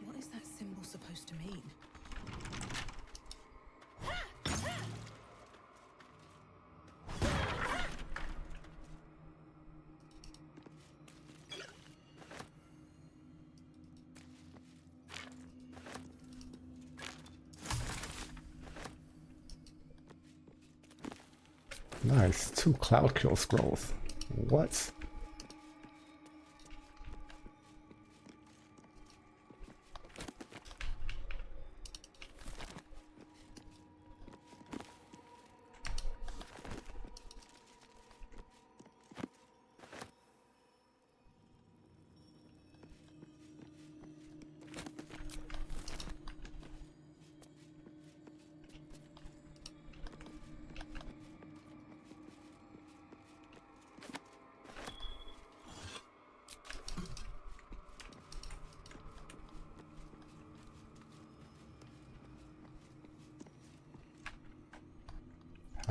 What is that symbol supposed to mean? Nice, 2 Cloud Kill scrolls. What?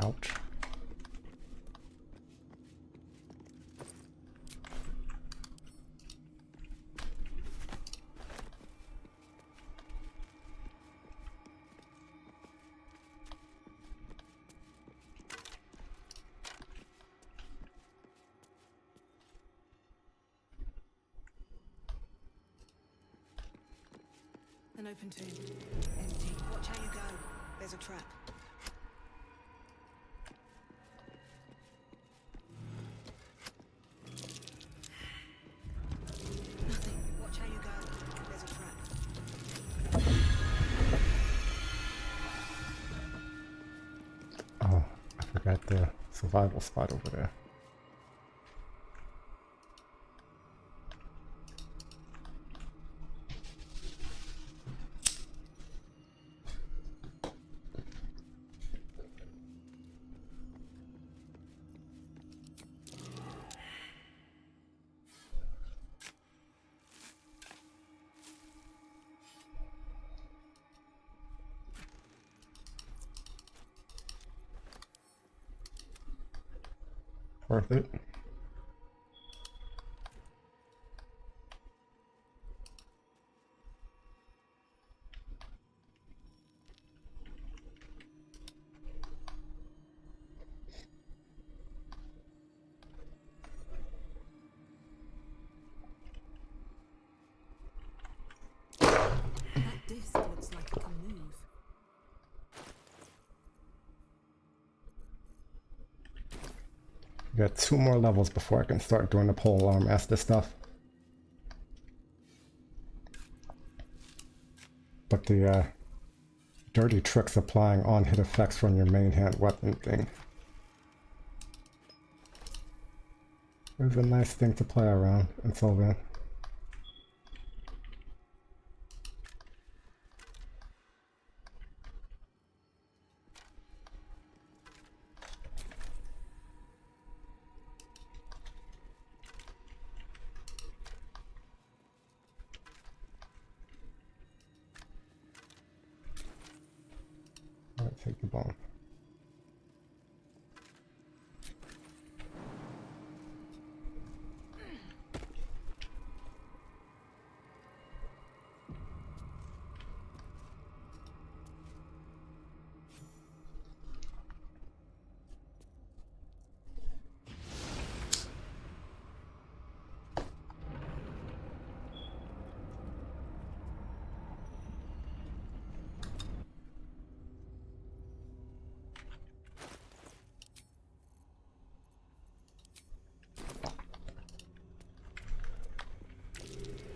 Ouch. An open tomb. Empty. Watch how you go. There's a trap. the survival spot over there. Worth it. That disc looks like it can move. Got 2 more levels before I can start doing the pole arm master stuff. But the dirty tricks applying on-hit effects from your main hand weapon thing is a nice thing to play around in Sylvan. Alright, take the bone.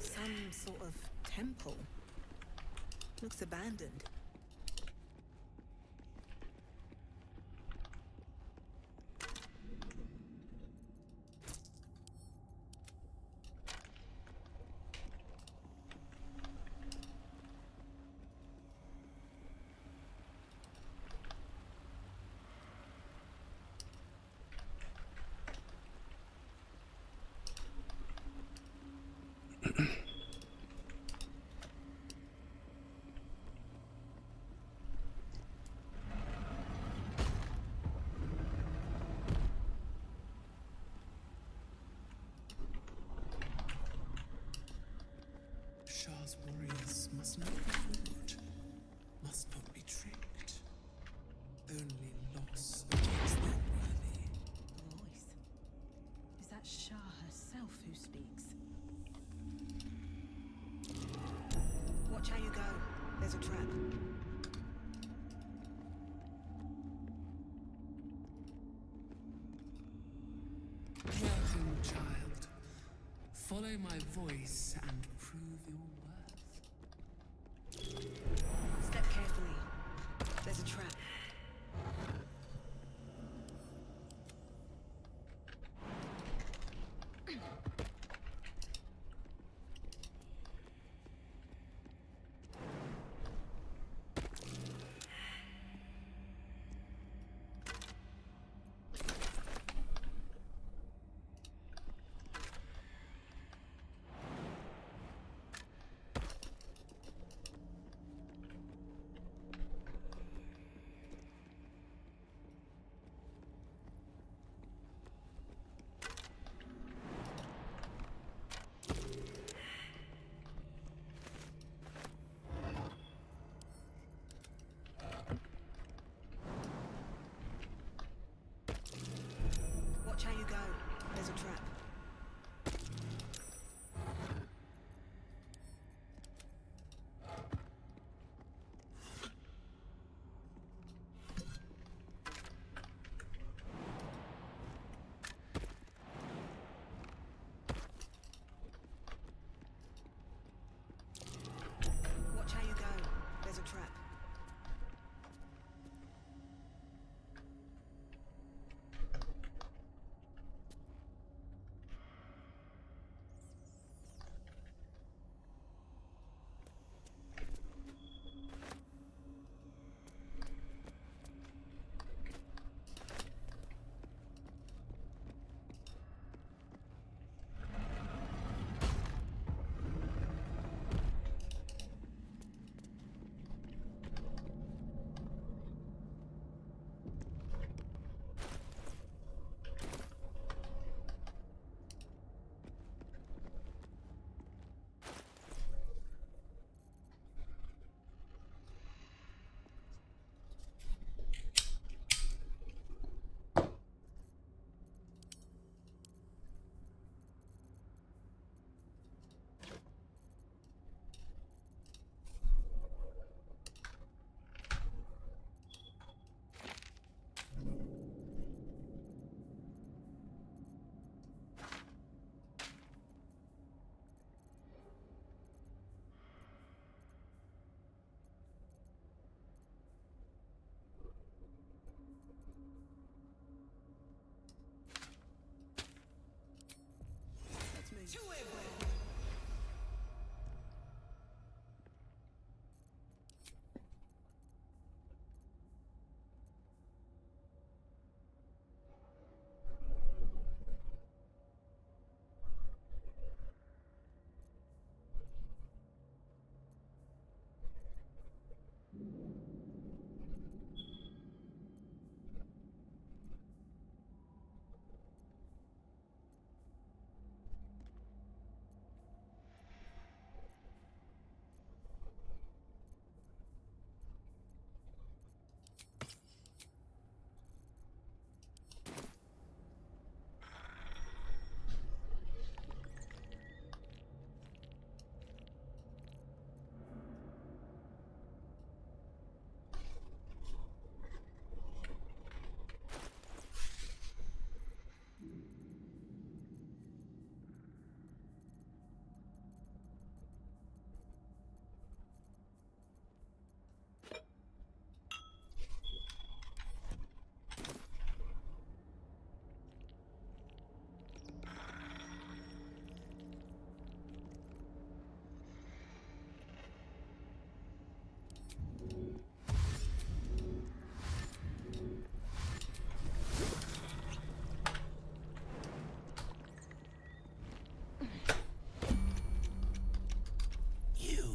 Some sort of temple. Looks abandoned. Shah's warriors must not be fooled, must not be tricked. Only loss makes them worthy. Voice. Is that Shah herself who speaks? Watch how you go. There's a trap. Welcome, child. Follow my voice and prove your worth. Step carefully. There's a trap.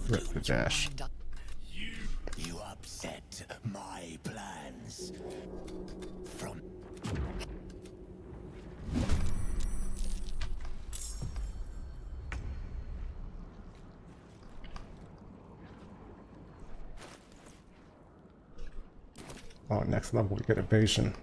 Rip the dash. You upset my plans. From Oh, next level we get evasion.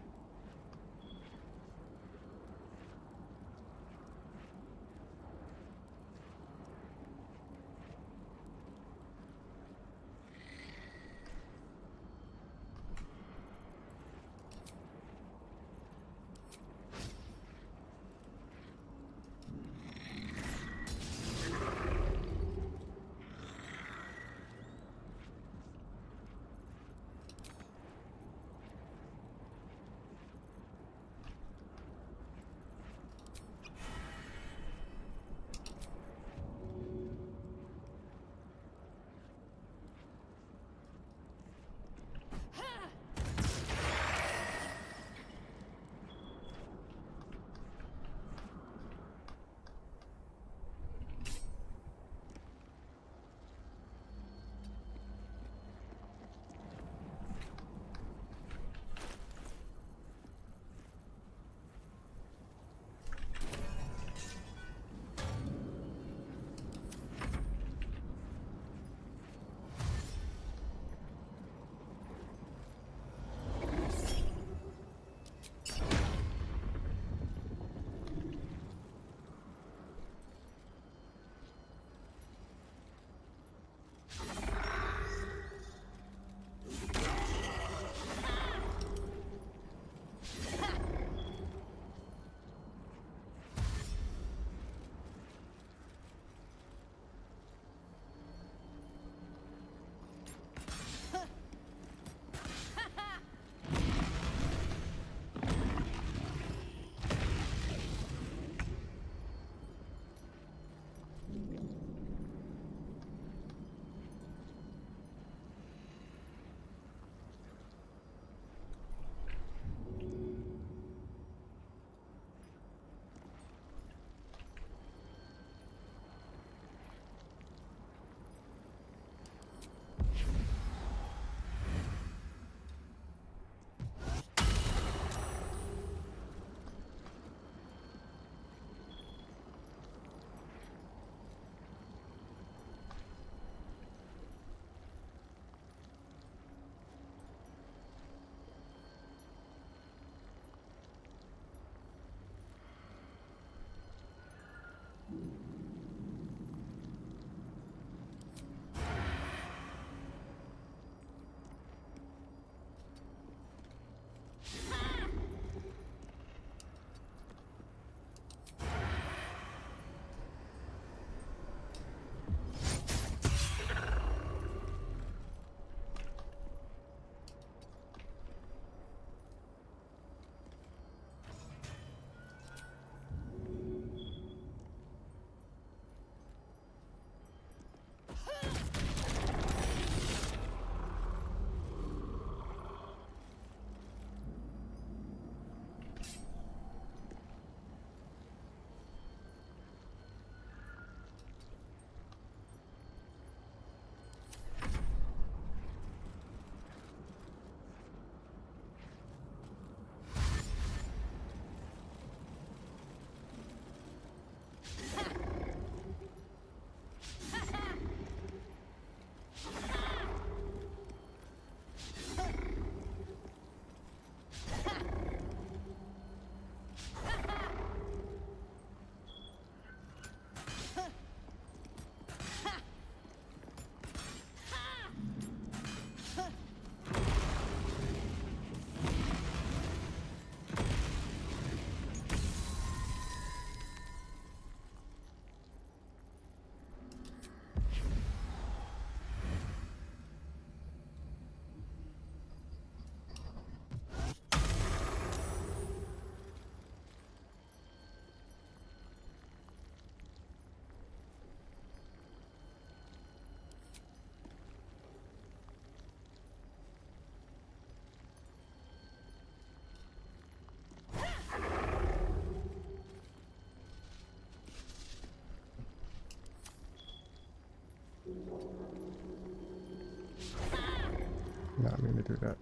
not mean to do that.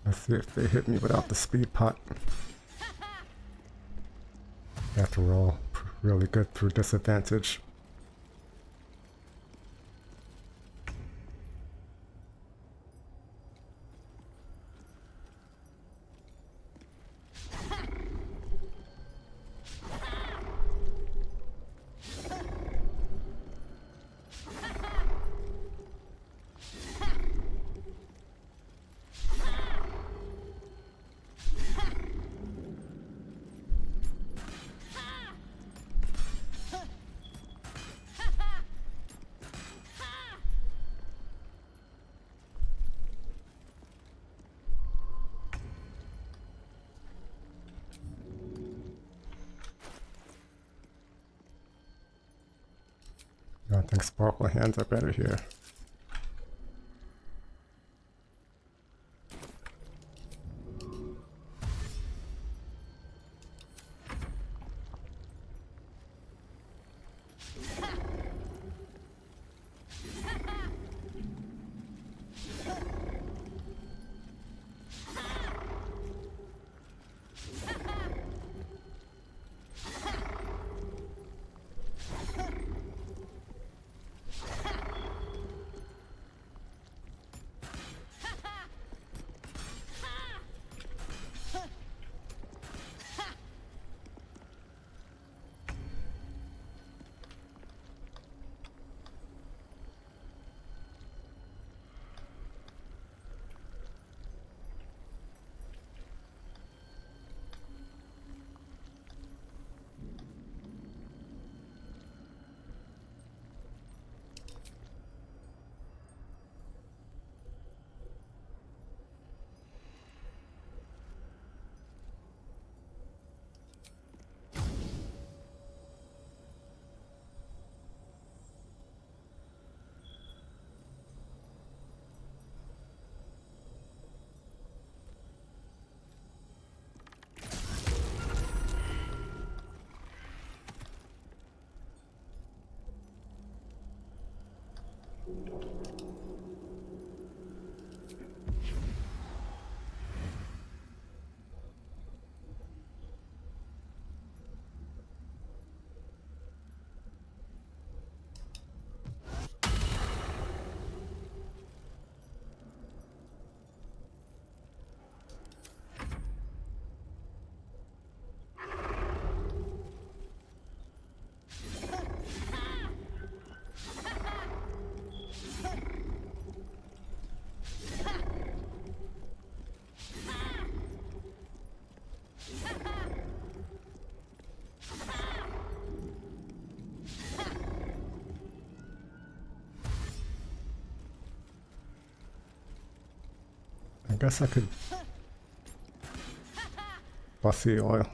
Let's see if they hit me without the speed pot. I have to roll really good through disadvantage. I think sparkle hands are better here. I guess I could bossy oil.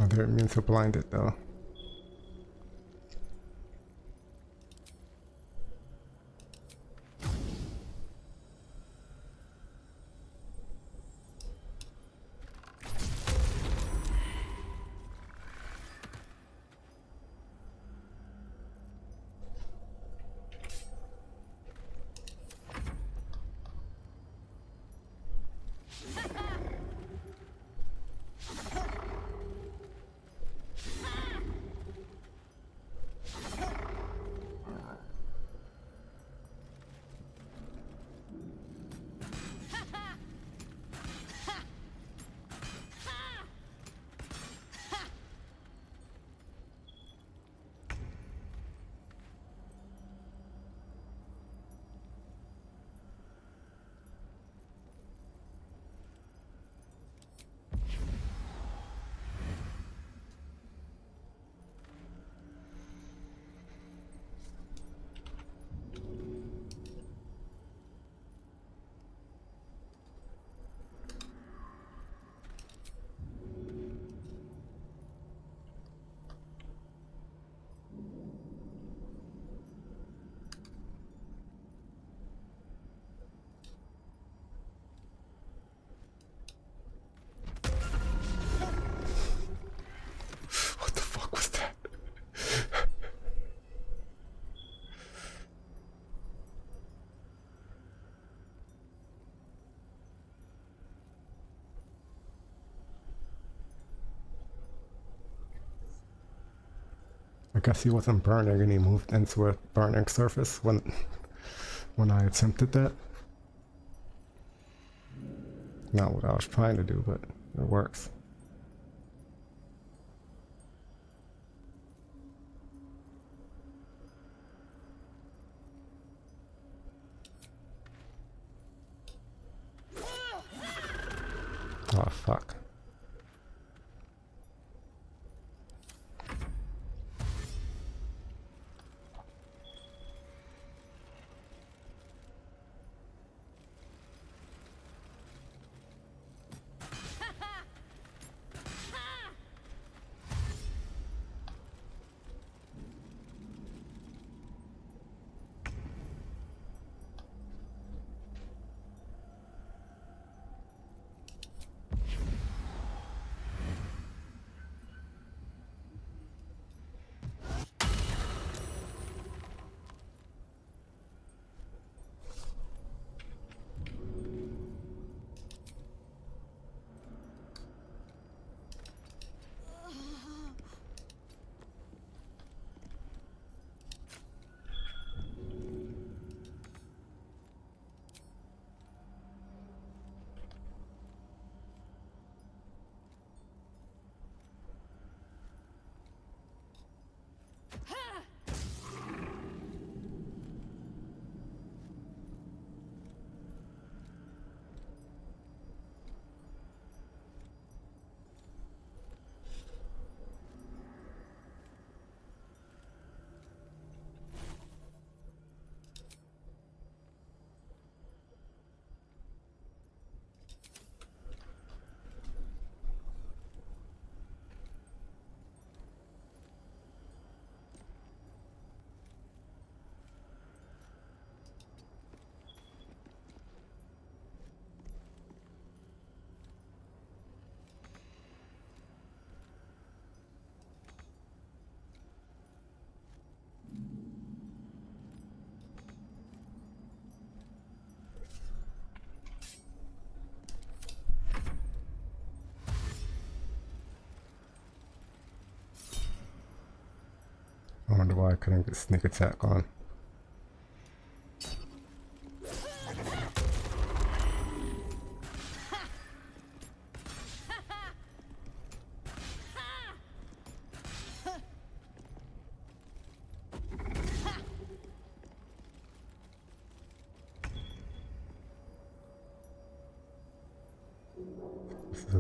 they're immune to blinded though. What the fuck was that? I guess he wasn't burning and he moved into a burning surface when I attempted that. Not what I was trying to do, but it works. Oh fuck. I wonder why I couldn't get sneak attack on.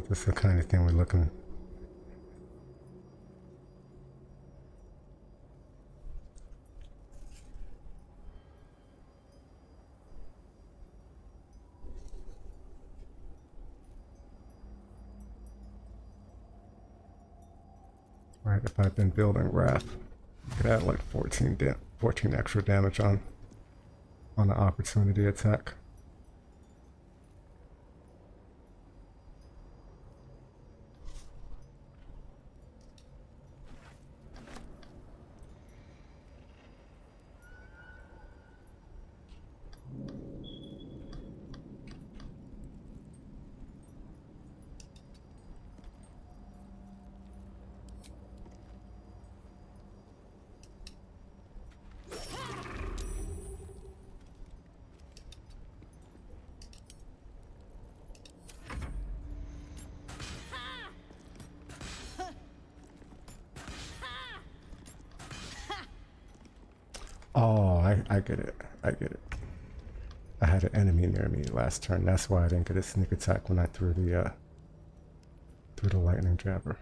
This is the kind of thing we're looking. Like if I've been building Wrath, you could add like 14 extra damage on an opportunity attack. Oh, I get it. I get it. I had an enemy near me last turn. That's why I didn't get a sneak attack when I threw the lightning jabber.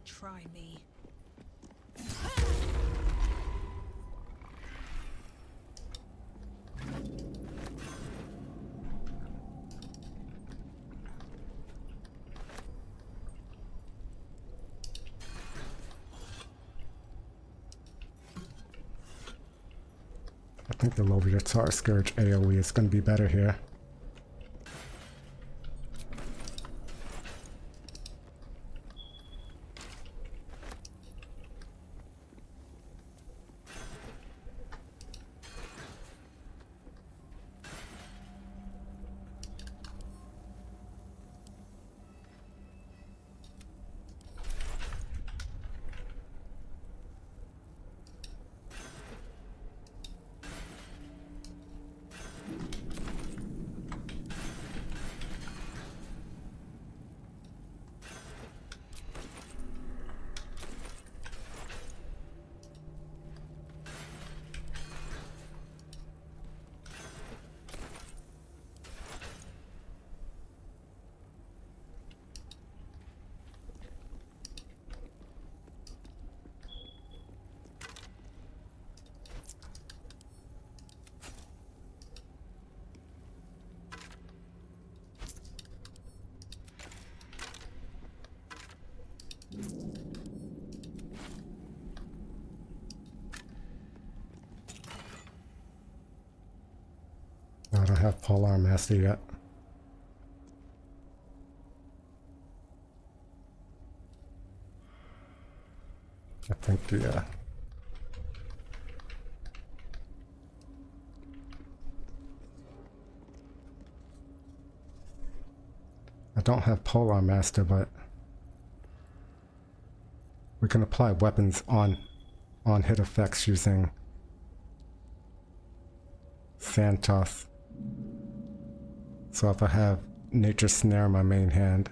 Try me. I think the Loviatar Scourge AoE is going to be better here. I don't have Polar Master yet. I think I don't have Polar Master, but we can apply weapons on hit effects using Santos. So if I have Nature Snare in my main hand,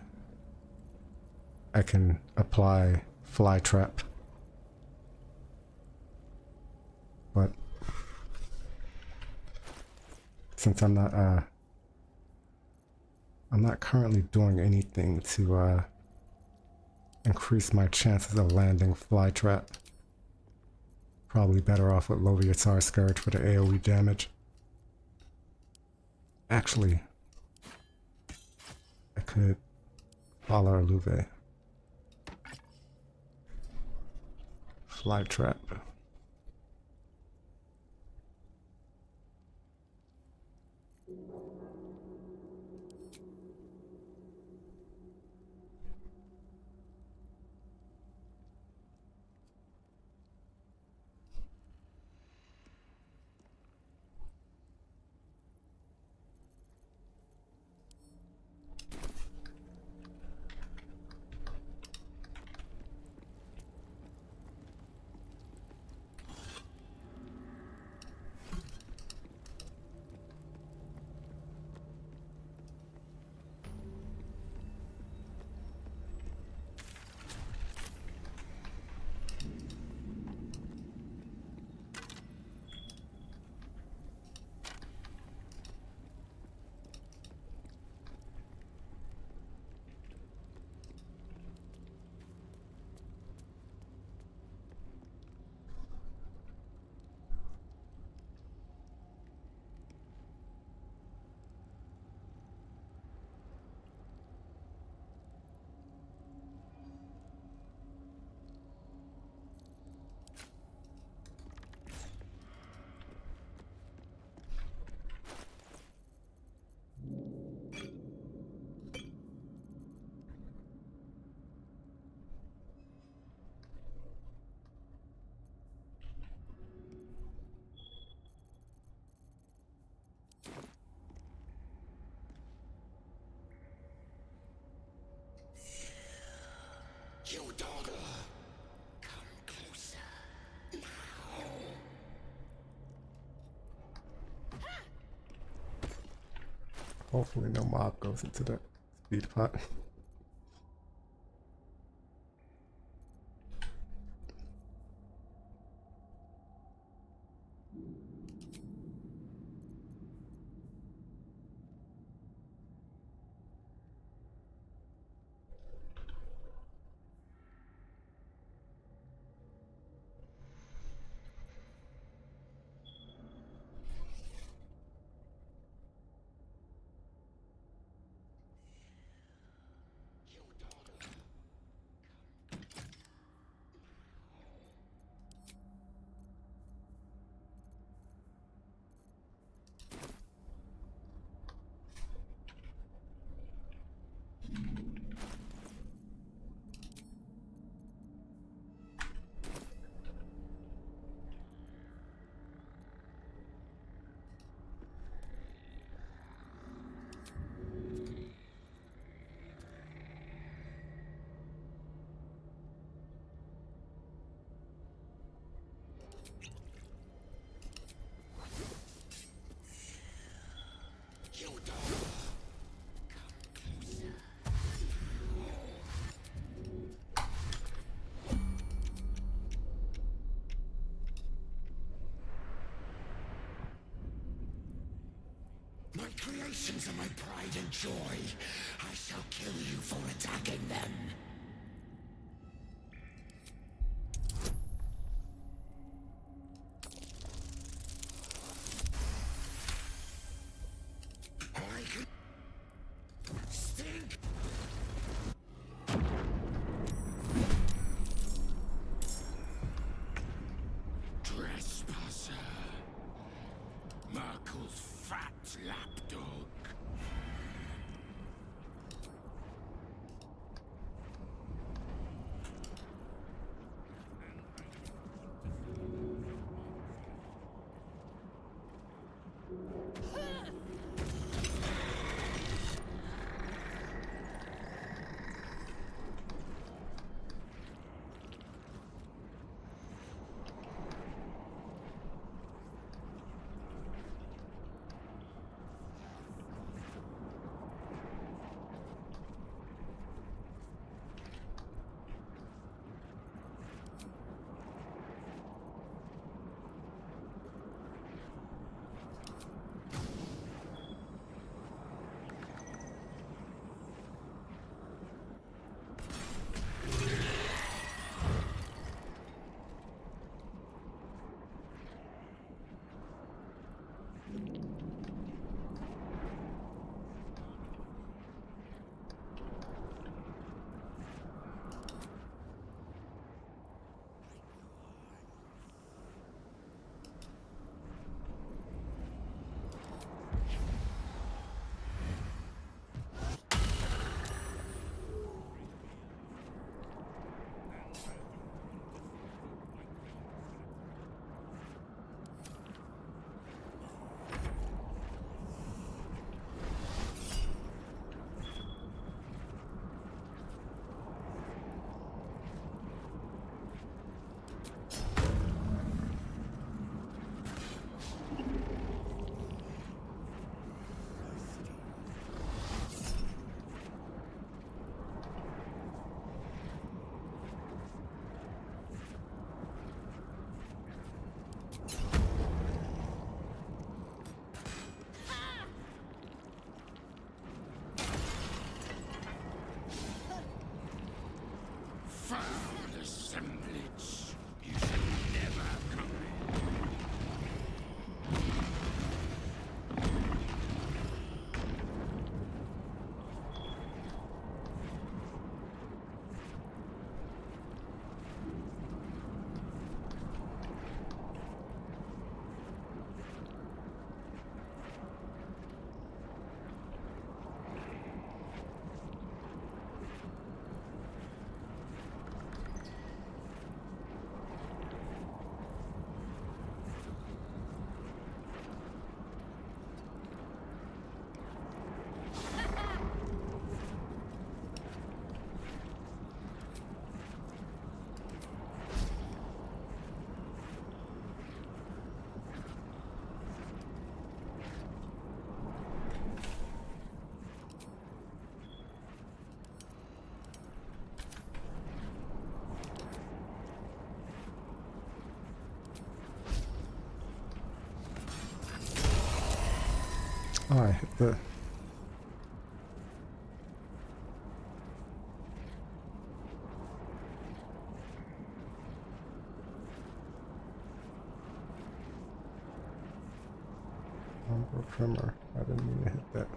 I can apply Fly Trap. But since I'm not currently doing anything to increase my chances of landing Fly Trap, probably better off with Loviatar Scourge for the AoE damage. Actually, I could follow Luve. Fly Trap. You dogger! Come closer. Now. Hopefully no mob goes into the speed pot. My creations are my pride and joy. I shall kill you for attacking them. I can... Stink! Trespasser. Markle's fat lapdog. Foul assemblage. You should never come in. Oh, I hit the... Umbral Tremor. I didn't mean to hit that.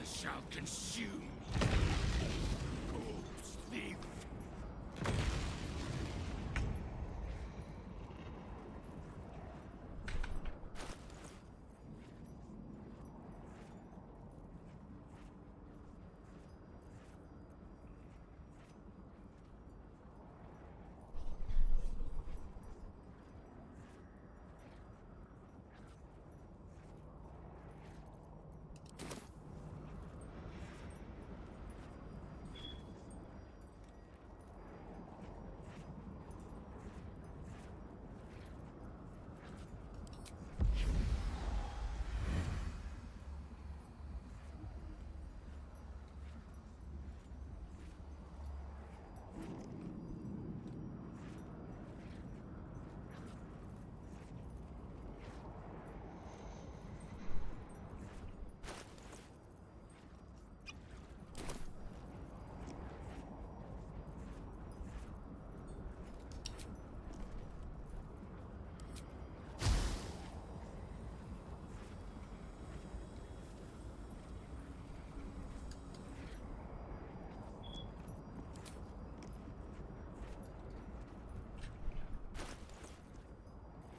shall consume. Corpse thief.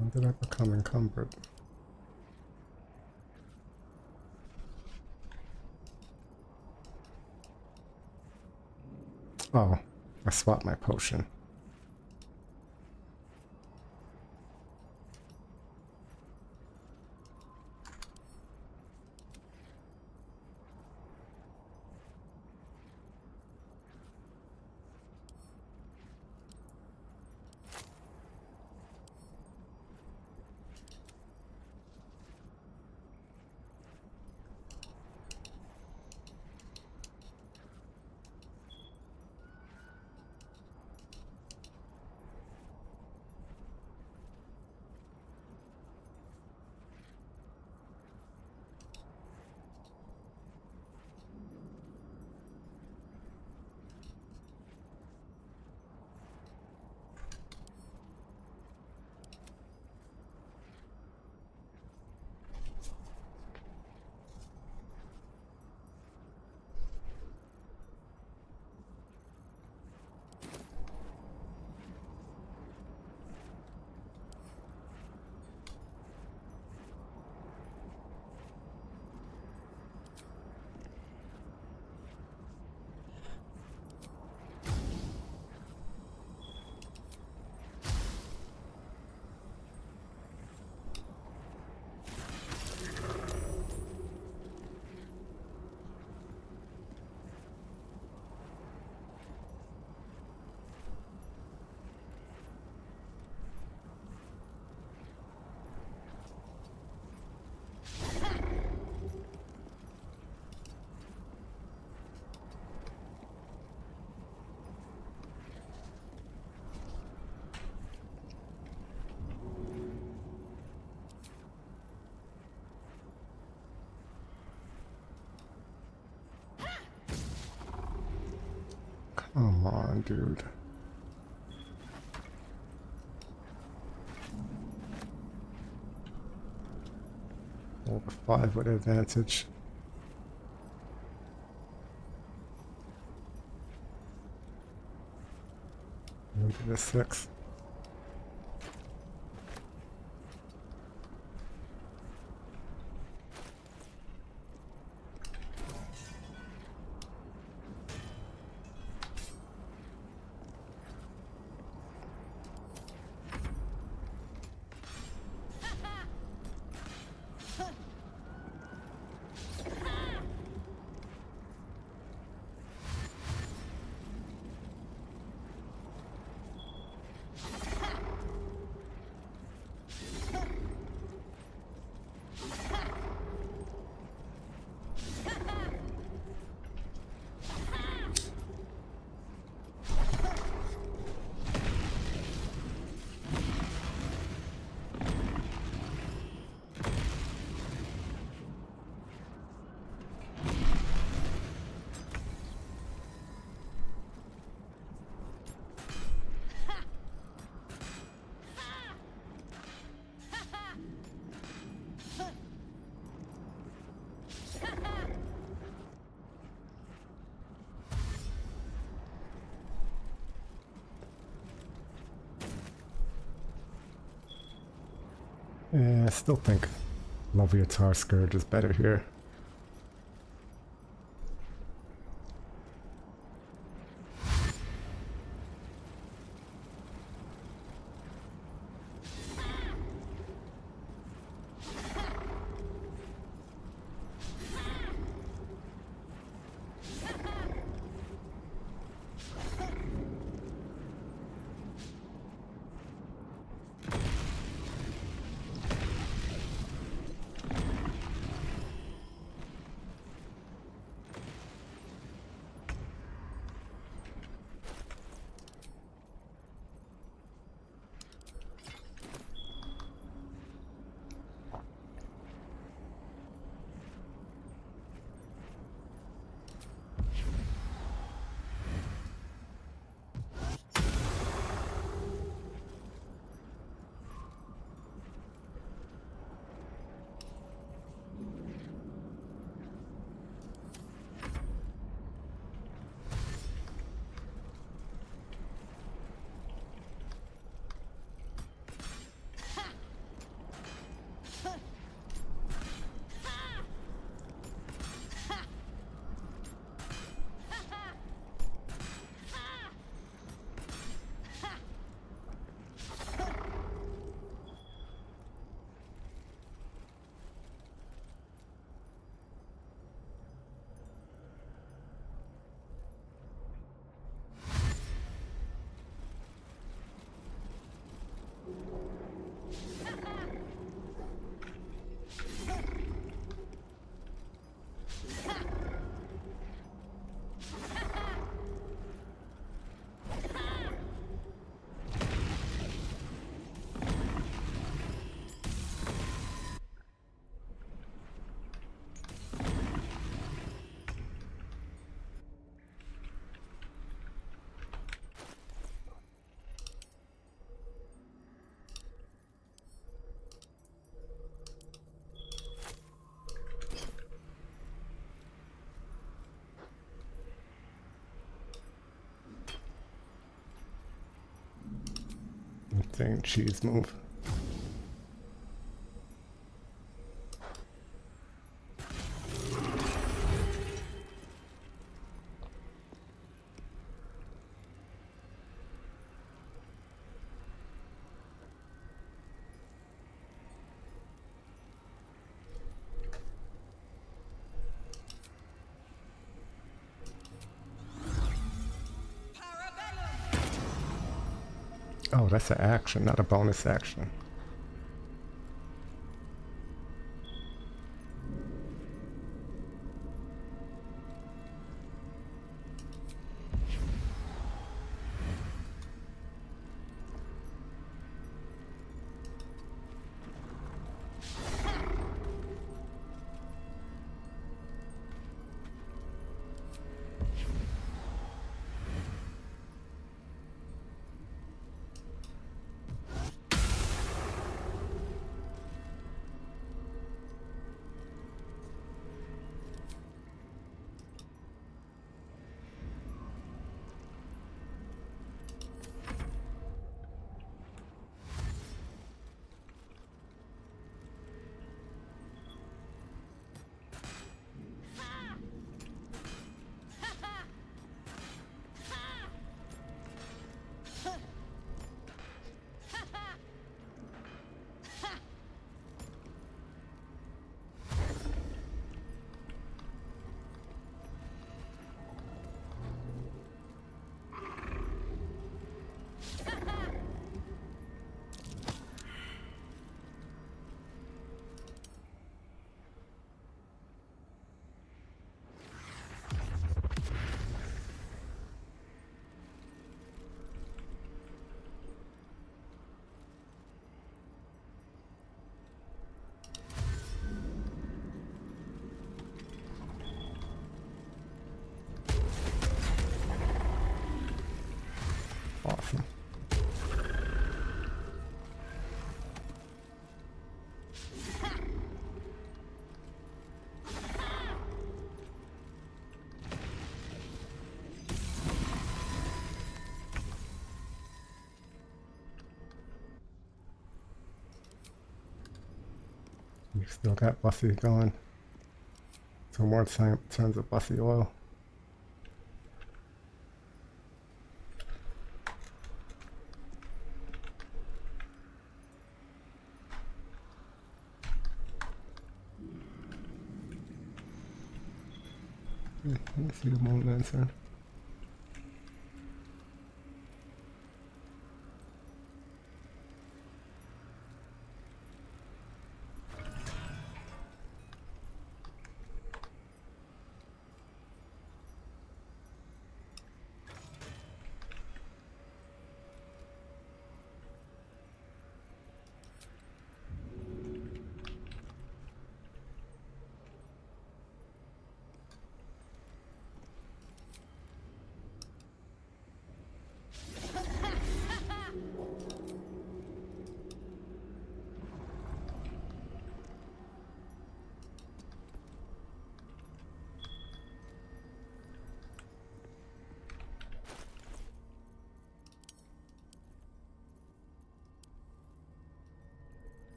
When did I become encumbered? Oh, I swapped my potion. Come on, dude. Over 5 with advantage. Into the 6. Yeah, I still think Loviatar Scourge is better here. Dang cheese move. Oh, that's an action, not a bonus action. We still got Bussy going. 2 more turns of Bussy oil. Let's see the moon lantern.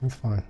It's fine.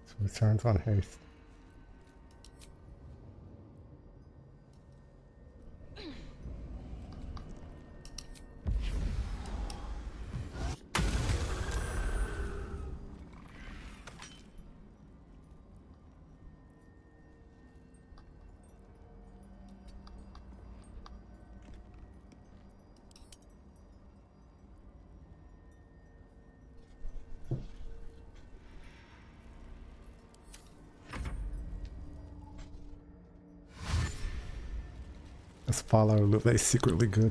So it turns on haste. Let's follow Luve secretly good.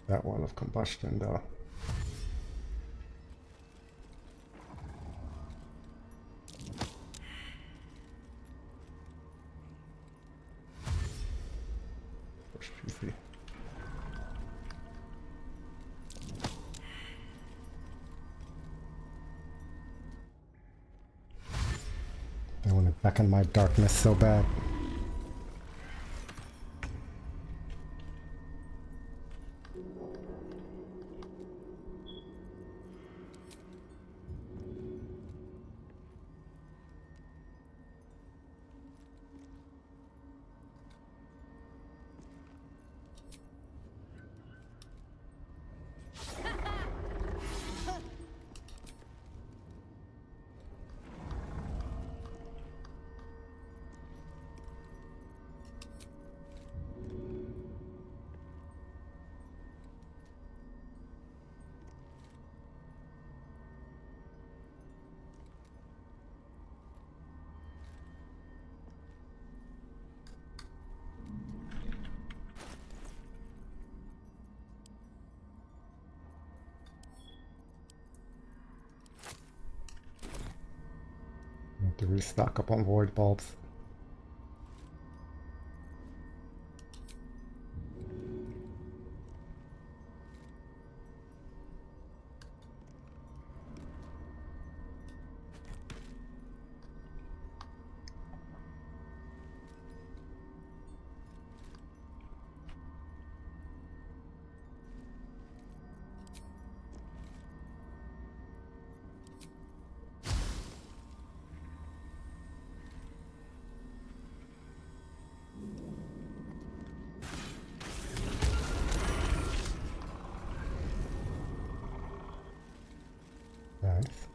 That one of combustion though. Push PC. I want it back in my darkness so bad. To restock up on void bulbs. Nice.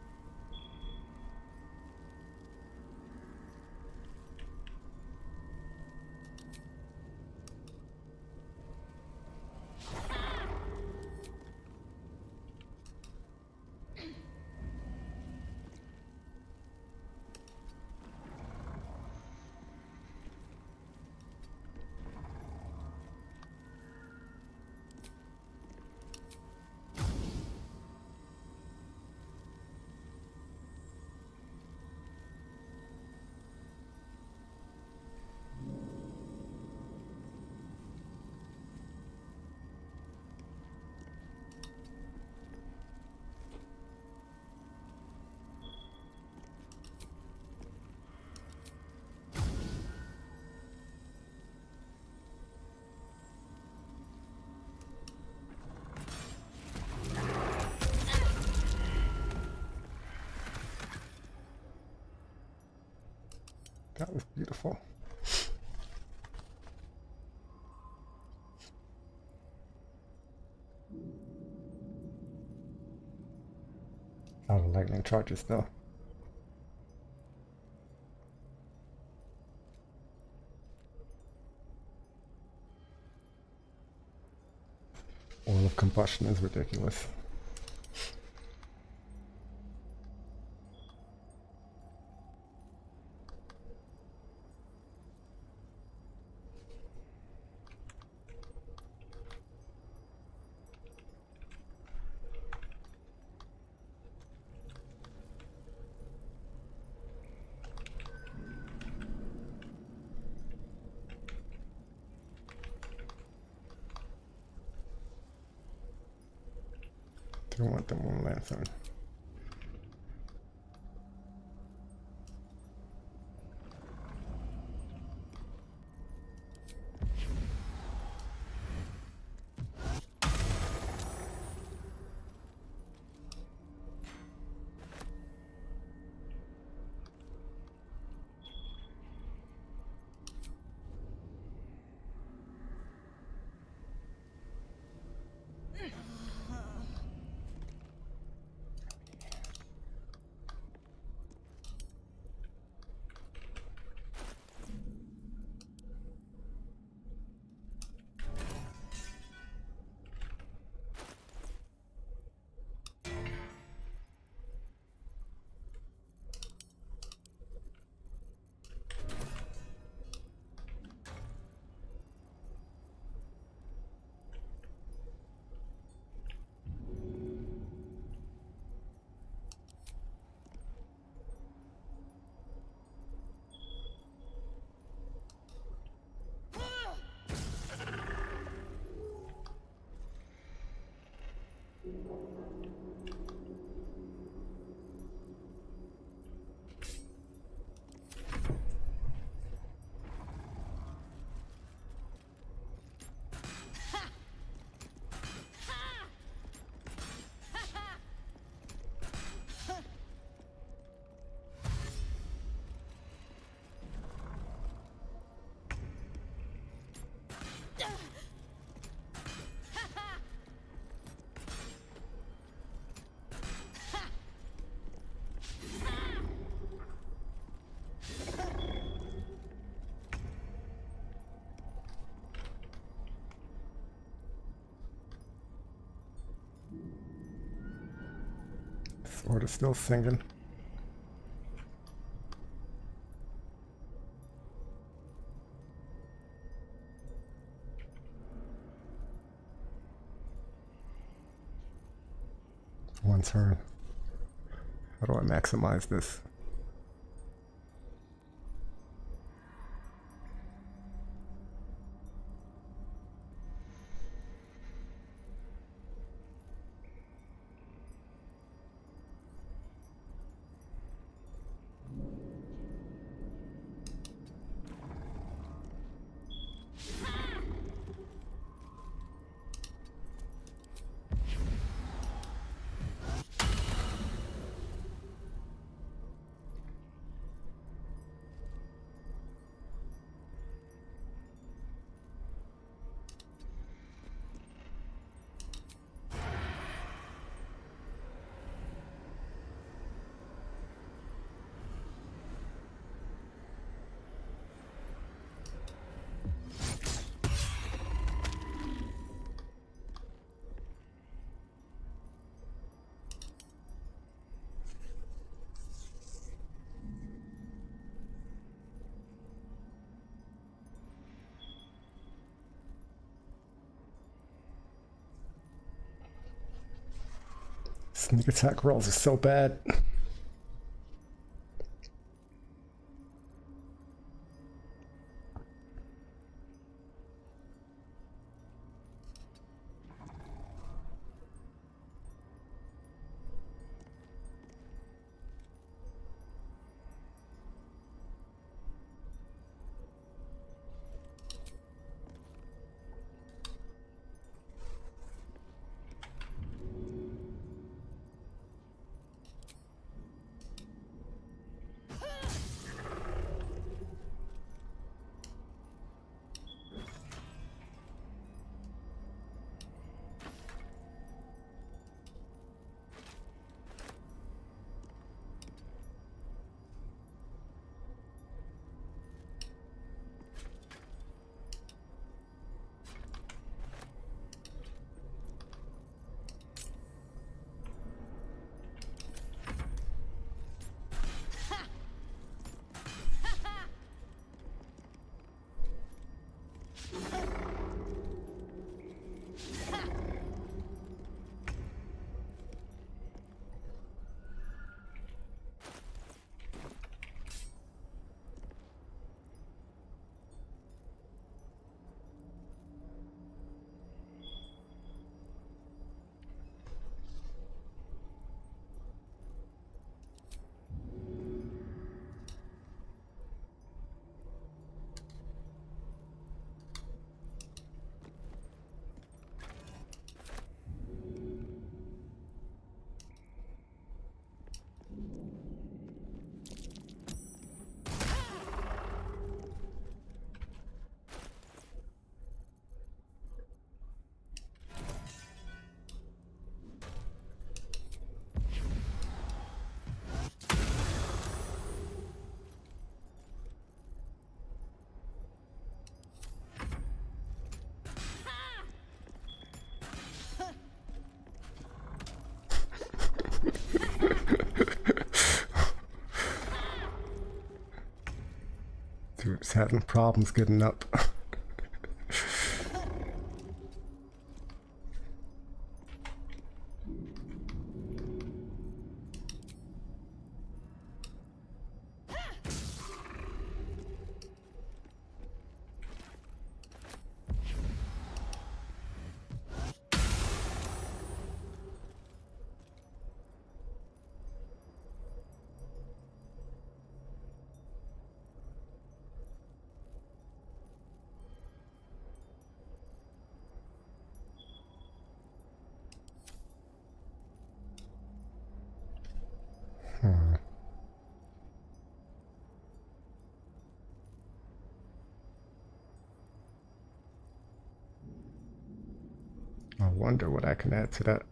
That was beautiful. A lot of lightning charges though. Oil of combustion is ridiculous. Don't want the moon lantern. Sword is still singing. One turn. How do I maximize this? Sneak attack rolls are so bad. Dude's having problems getting up. I wonder what I can add to that.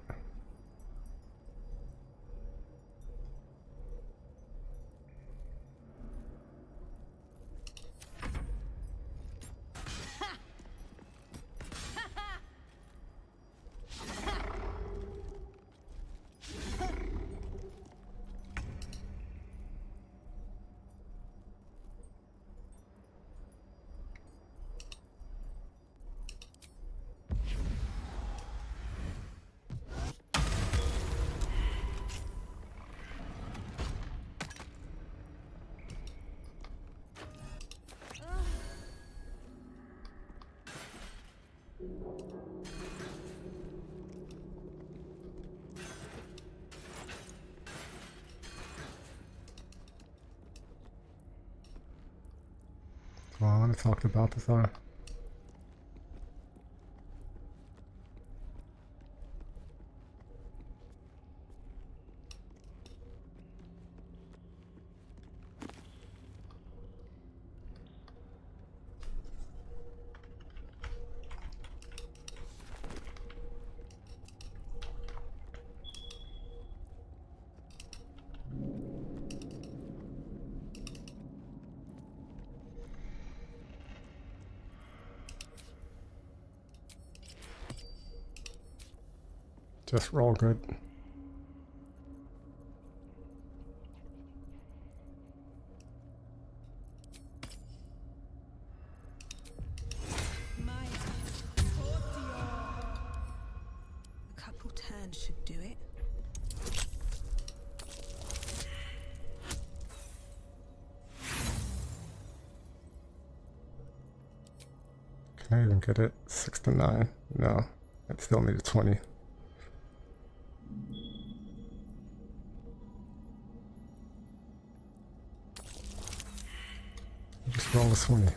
So I want to talk about this are. Just roll good. A couple turns should do it. Can I even get it? 6 to 9. No. I still need a 20. Just roll a 20.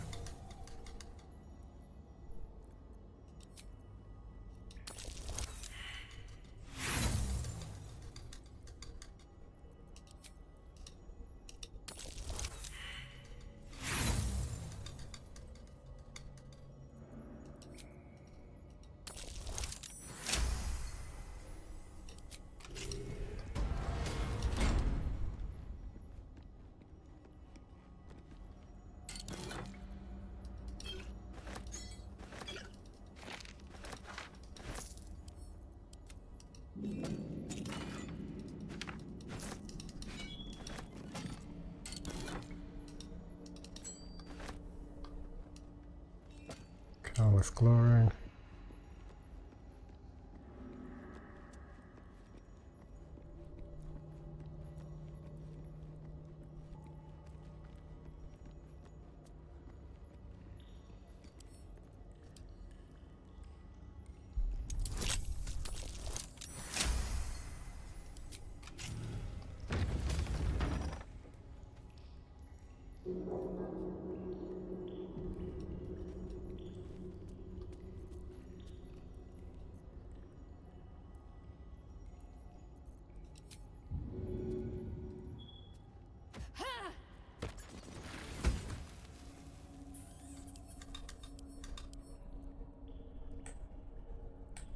Countless glory.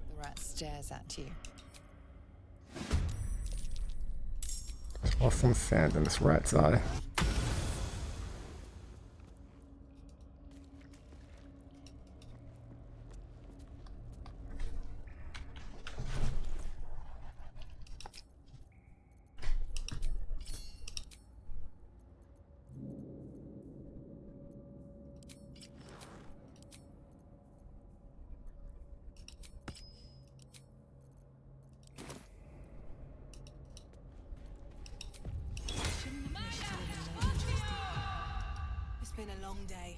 The rat stares at you. There's some sand in this rat's eye. It's been a long day.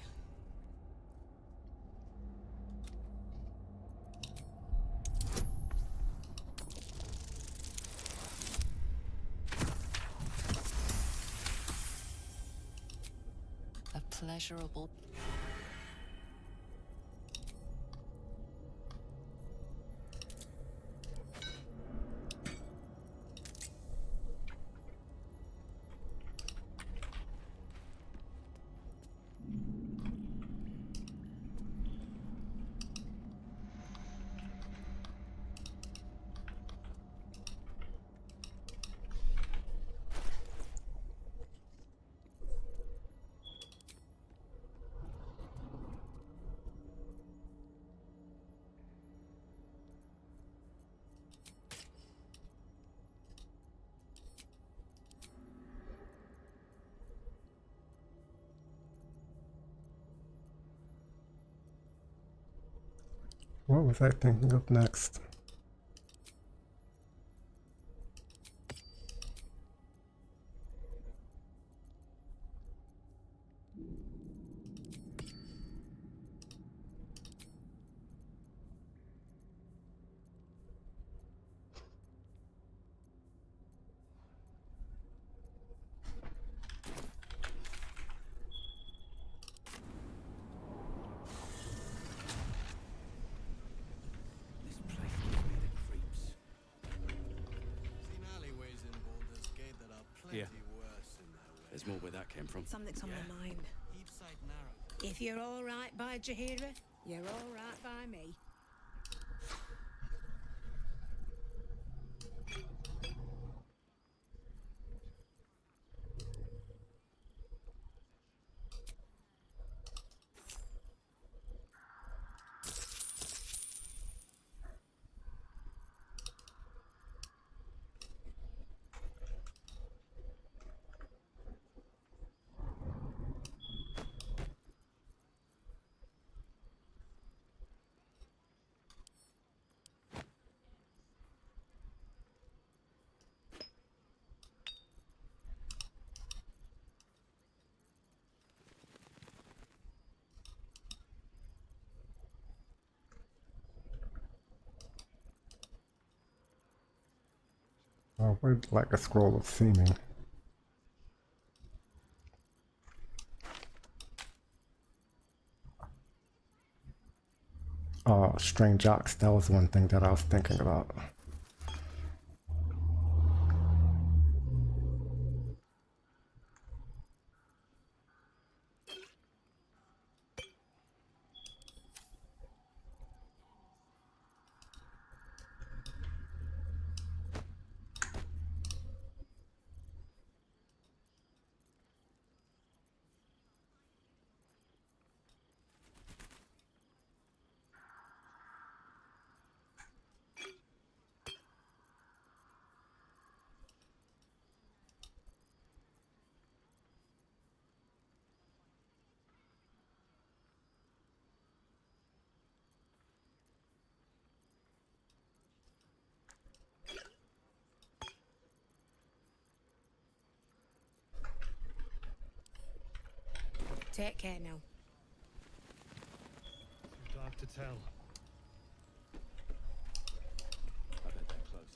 A pleasurable. What was I thinking of next? Yeah. There's more where that came from. Something's on my mind. If you're all right by Jahira, you're all right by me. Where'd like a scroll of seeming? Oh, strange ox. That was one thing that I was thinking about. Take care now. Too dark to tell. I bet they're close.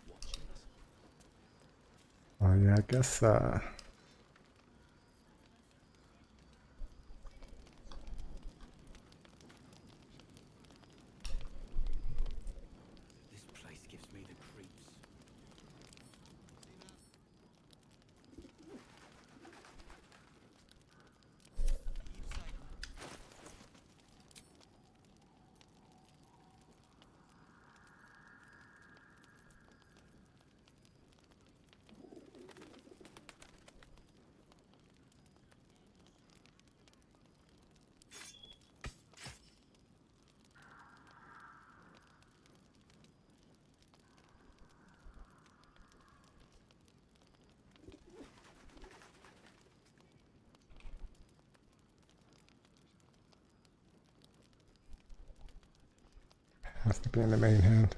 Watching us. Oh yeah, I guess This place gives me the creeps. has to be in the main hand.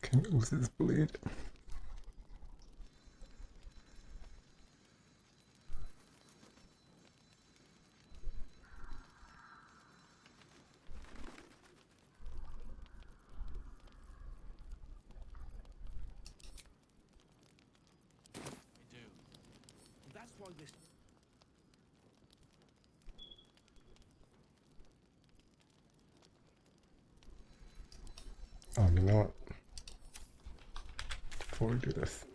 Can oozes bleed? They do. That's why this. Oh, you know what? Before we do this.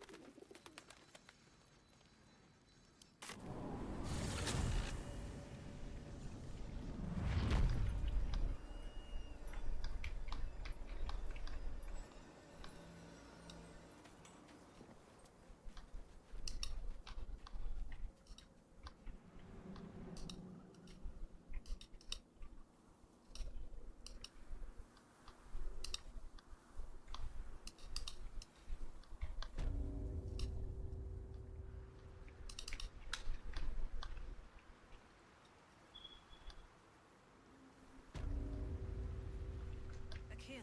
Akil.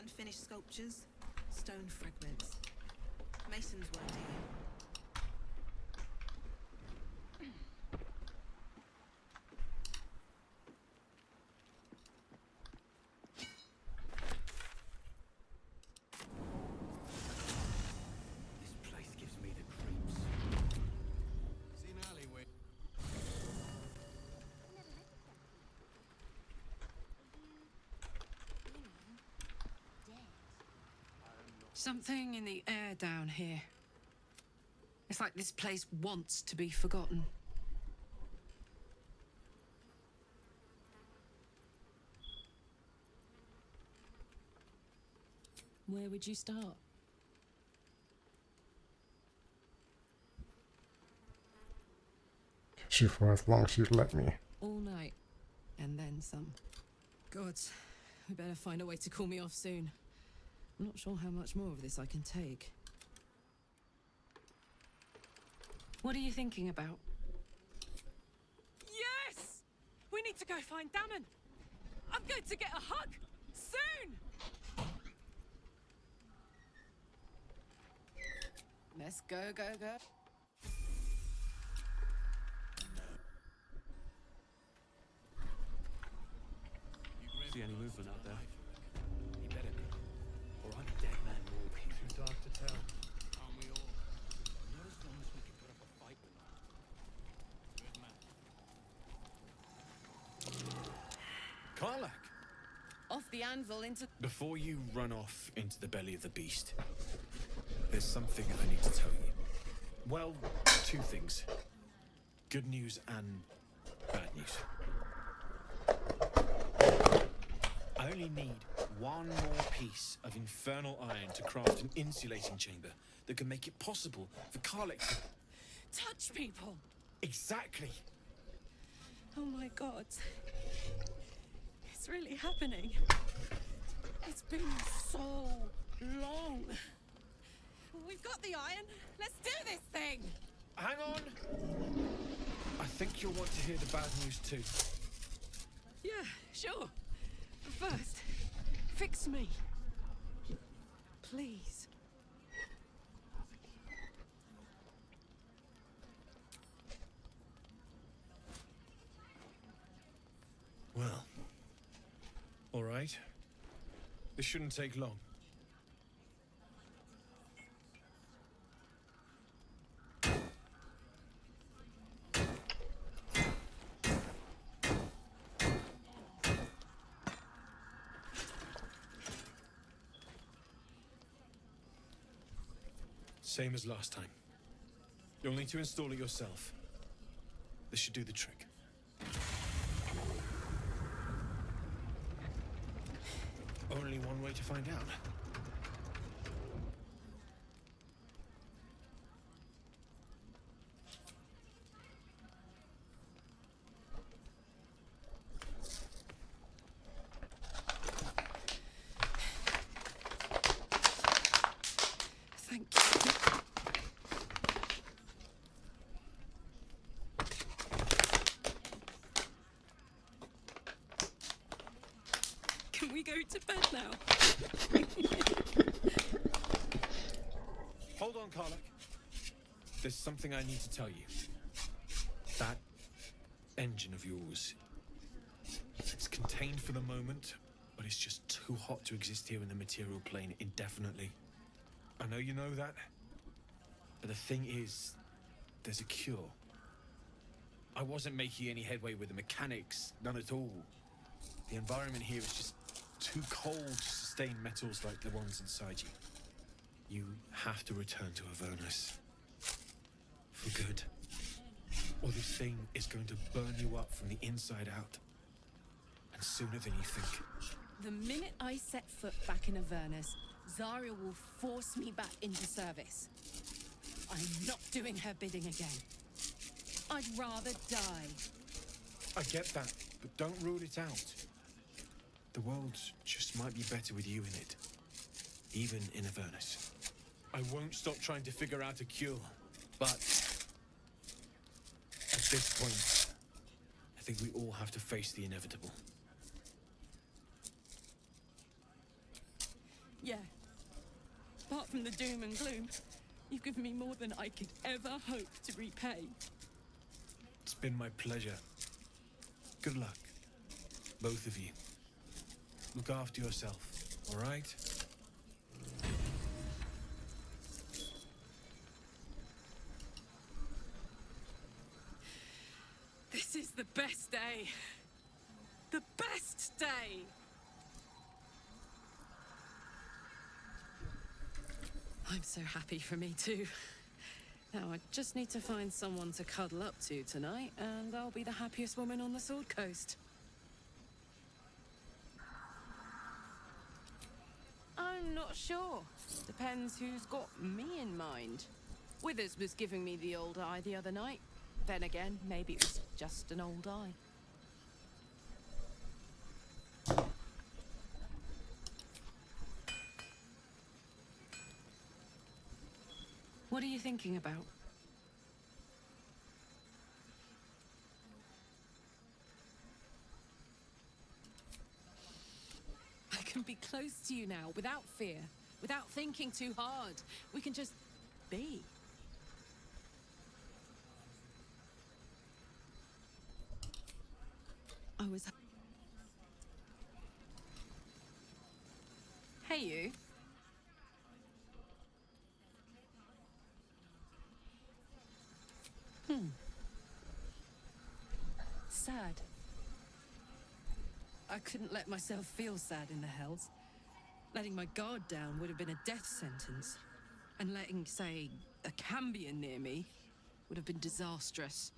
Unfinished sculptures, stone fragments. Mason's work here. This place gives me the creeps. See an alleyway. Something in the air down here. It's like this place wants to be forgotten. Where would you start? Shoot for as long as you'd let me. All night. And then some. God, we better find a way to cool me off soon. I'm not sure how much more of this I can take. What are you thinking about? Yes! We need to go find Damon. I'm going to get a hug soon! Let's go, go, go. See any movement out there? You better be. Or I'm a dead man walking. Too dark to tell. Aren't we all? Not as long as we can put up a fight with them. Good man. Karlak! Off the anvil into... Before you run off into the belly of the beast, there's something I need to tell you. Well, two things. Good news and bad news. I only need one more piece of infernal iron to craft an insulating chamber that can make it possible for Karlak to... touch people! Exactly! Oh my god. It's really happening. It's been so long. We've got the iron. Let's do this thing! Hang on! I think you'll want to hear the bad news too. Yeah, sure. But first, fix me. Please. Well, all right. This shouldn't take long. Same as last time. You'll need to install it yourself. This should do the trick. Only one way to find out. Thank you. Can we go to bed now? Hold on, Karlak. There's something I need to tell you. That engine of yours, it's contained for the moment, but it's just too hot to exist here in the material plane indefinitely. I know you know that, but the thing is, there's a cure. I wasn't making any headway with the mechanics, none at all. The environment here is just too cold to sustain metals like the ones inside you. You have to return to Avernus. For good. Or this thing is going to burn you up from the inside out. And sooner than you think. The minute I set foot back in Avernus, Zarya will force me back into service. I'm not doing her bidding again. I'd rather die. I get that, but don't rule it out. The world just might be better with you in it. Even in Avernus. I won't stop trying to figure out a cure, but at this point, I think we all have to face the inevitable. Yeah. Apart from the doom and gloom, you've given me more than I could ever hope to repay. It's been my pleasure. Good luck, both of you. Look after yourself, all right? This is the best day. The best day! I'm so happy for me too. Now I just need to find someone to cuddle up to tonight, and I'll be the happiest woman on the Sword Coast. I'm not not sure. Depends who's got me in mind. Withers was giving me the old eye the other night. Then again, maybe it was just an old eye. What are you thinking about? I can be close to you now, without fear, without thinking too hard. We can just be. I was... Hey, you. Sad. I couldn't let myself feel sad in the Hells. Letting my guard down would have been a death sentence. And letting, say, a Cambion near me would have been disastrous.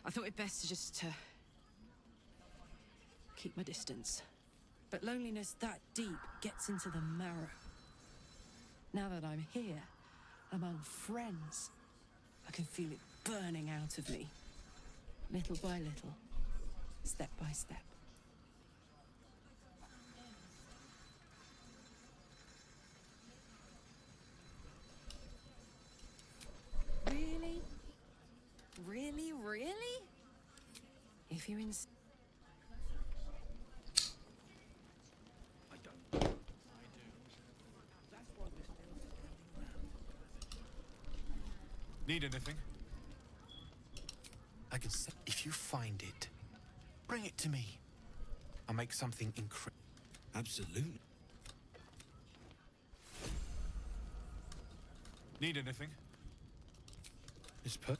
I thought it best to just keep my distance. But loneliness that deep gets into the marrow. Now that I'm here, among friends, I can feel it burning out of me. Little by little, step by step. Really? Really, really? If you're in... Need anything? I can say, if you find it, bring it to me. I'll make something incredible. Absolutely. Need anything? It's per...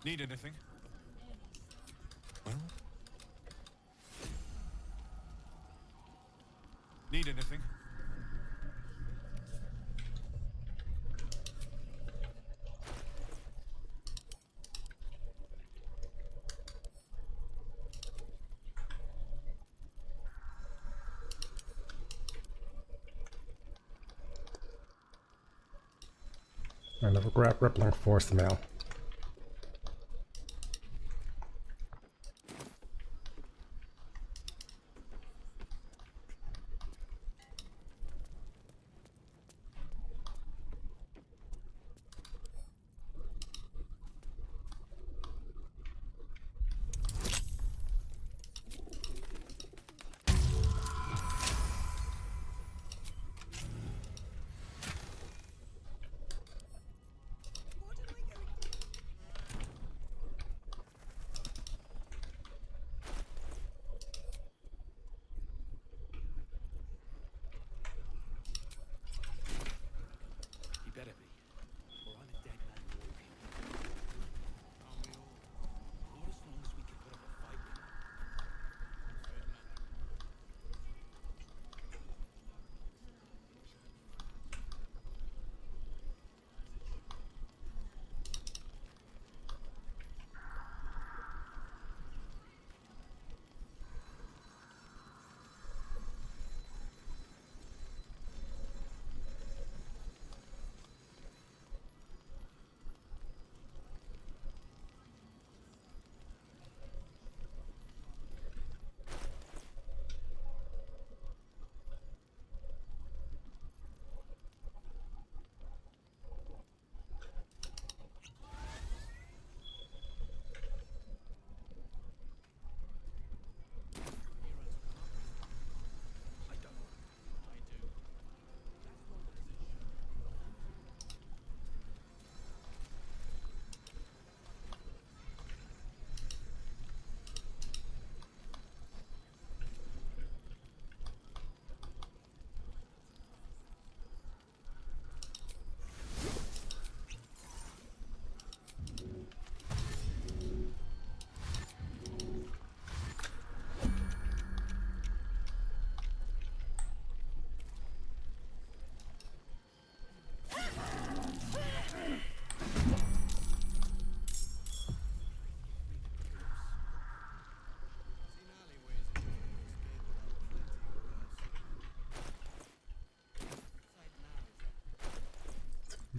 Need anything? Well? Need anything? I never grab rippling force mail.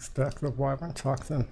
Stacks of wyvern toxin.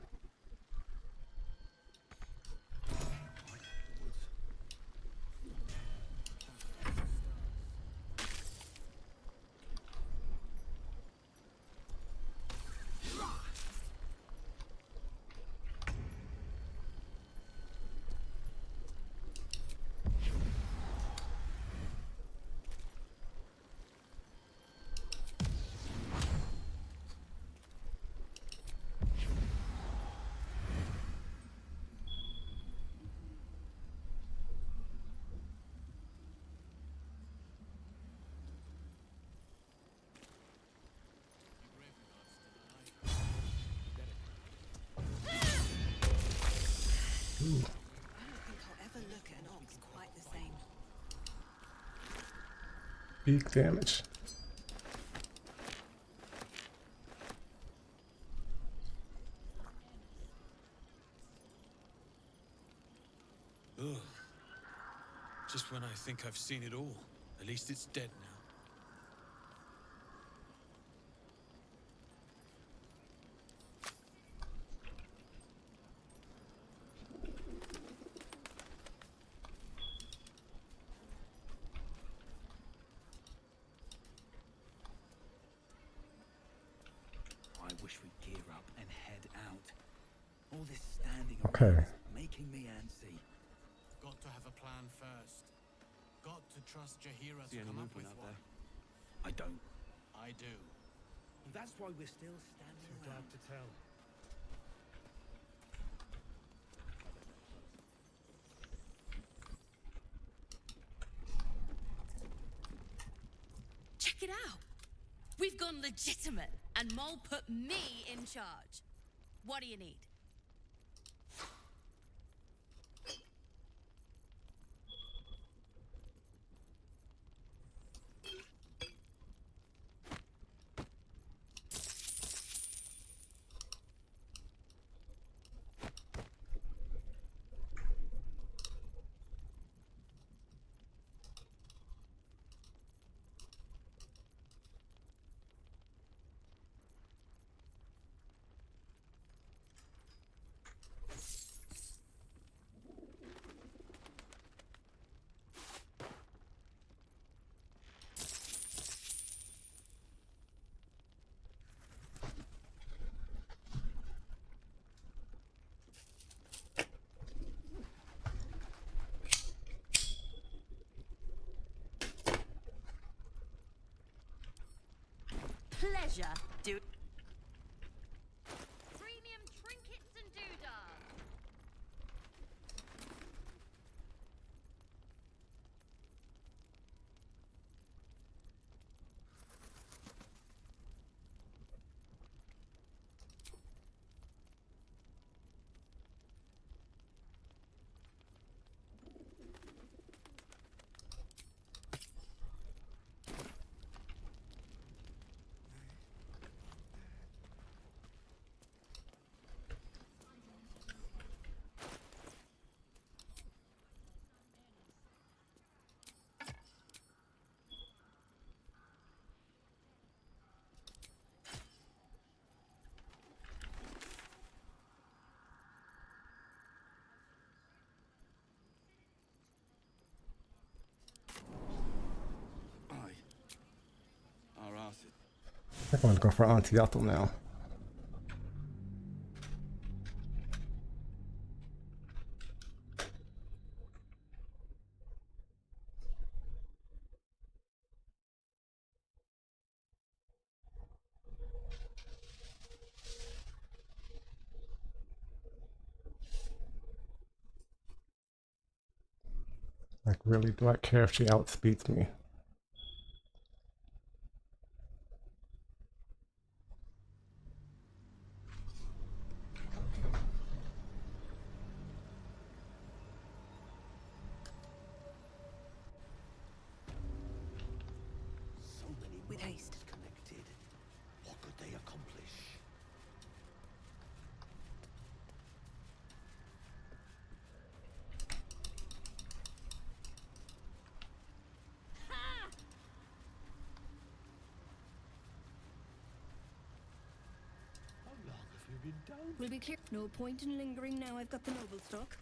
I don't think I'll ever look at an ox quite the same. Big damage. Ugh. Just when I think I've seen it all. At least it's dead now. I wish we'd gear up and head out. All this standing Okay. around is making me antsy. Got to have a plan first. Got to trust Jahira See to any come up movement with out one. there? I don't. I do. That's why we're still standing Too around. dark to tell. Check it out. We've gone legitimate, and Mole put me in charge. What do you need? Pleasure, dude. Premium trinkets and doodads. I think I'm gonna go for Auntie Ethel now. Like, really, do I care if she outspeeds me? So many With haste. minds connected. What could they accomplish? been down. We'll be clear. No point in lingering now I've got the noble stock.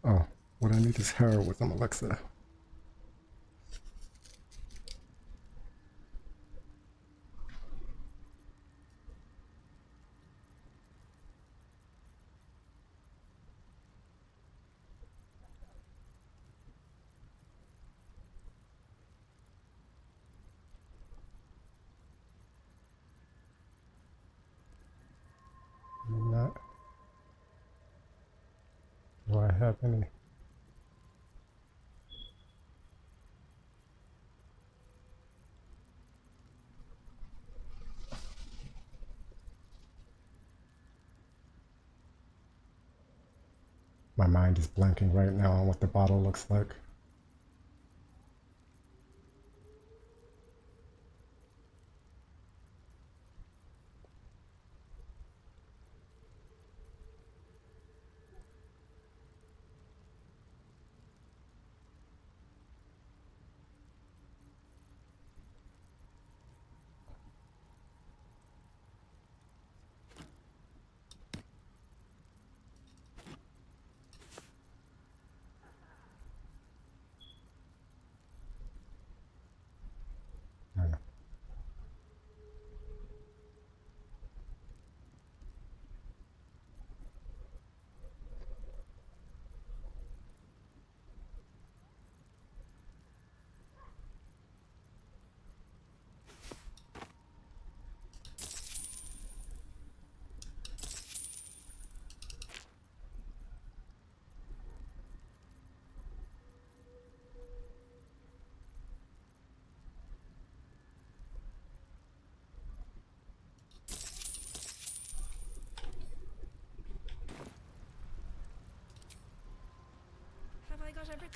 Oh, what I need is heroism, Alexa. Not. Do I have any? My mind is blanking right now on what the bottle looks like. Have I got everything?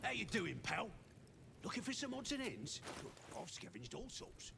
How you doing, pal? Looking for some odds and ends? I've scavenged all sorts.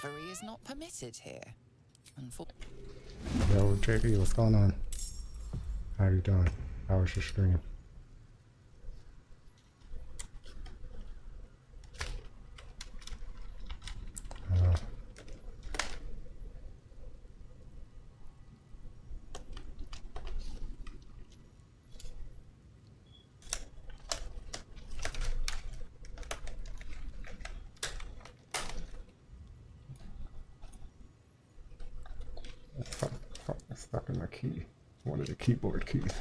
Trickery is not permitted here. Yo, JD, what's going on? How you doing? How was your stream? Stuck in my key. One of the keyboard keys.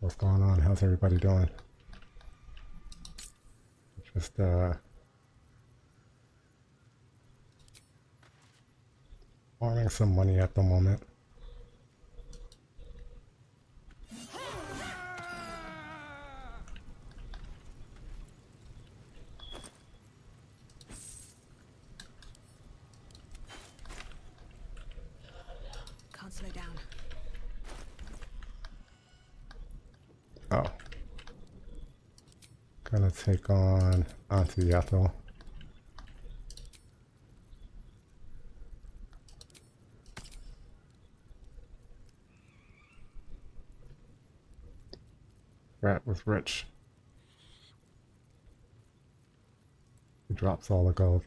What's going on? How's everybody doing? Just farming some money at the moment. Can't slow down. Oh. Gonna take on Auntie Ethel. Rat was rich. He drops all the gold.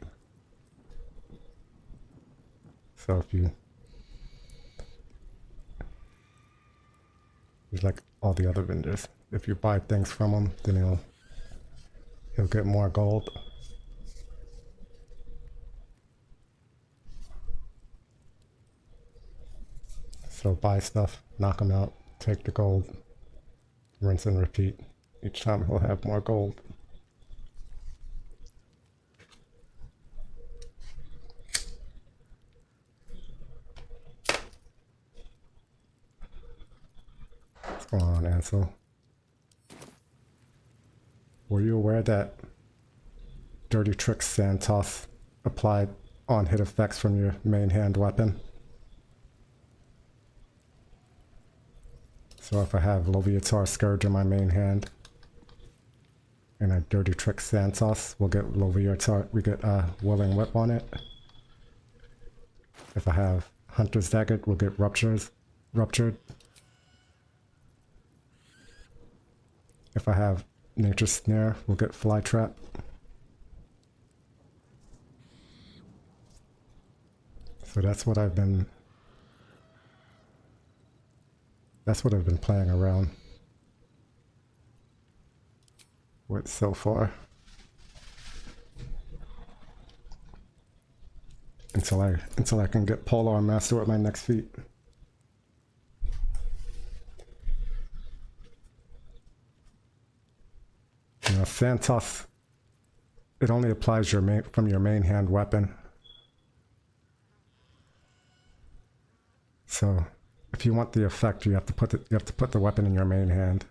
So if you... He's like all the other vendors. If you buy things from him, then he'll get more gold. So buy stuff, knock him out, take the gold, rinse and repeat. Each time he'll have more gold. What's going on, Ansel? Were you aware that Dirty Trick Sand Toss applied on hit effects from your main hand weapon? So if I have Loviatar Scourge in my main hand and a Dirty Trick Sand Toss, we'll get Loviatar, we get Willing Whip on it. If I have Hunter's Dagger, we'll get Ruptured. If I have Nature's Snare, we'll get Fly Trap. So that's what I've been playing around with so far. Until I can get Polar Master at my next feat. You know, Santos, it only applies from your main hand weapon. So if you want the effect, you have to put the weapon in your main hand.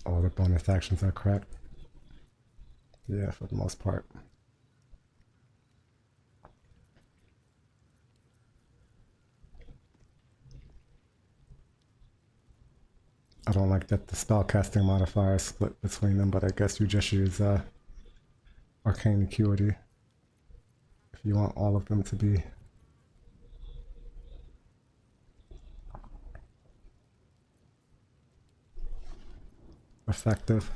All the bonus actions are correct. Yeah, for the most part. I don't like that the spellcasting modifier is split between them, but I guess you just use Arcane Acuity if you want all of them to be effective.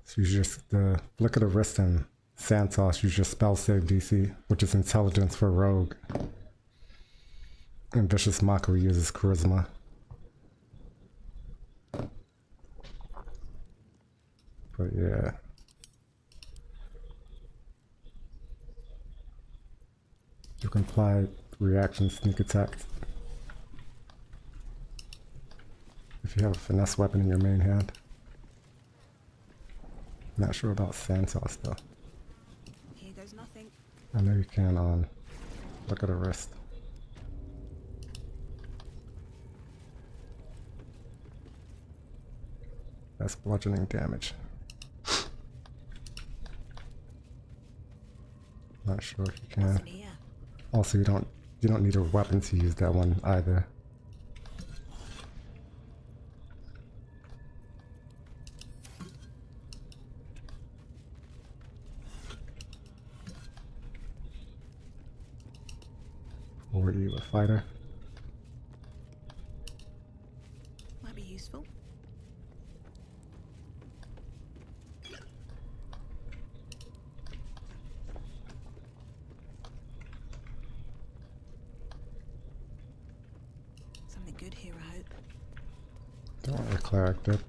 So you just the Flick of the Wrist and Santos use your spell save DC, which is intelligence for rogue. And Vicious Mockery uses charisma. But yeah. You can apply reaction sneak attack if you have a finesse weapon in your main hand. Not sure about Santos though. Here goes nothing. I know you can on look at a wrist. That's bludgeoning damage. Not sure if you can. Also, you don't need a weapon to use that one either. Or were you a fighter? Might be useful. Something good here, I hope. Don't worry, cleric did.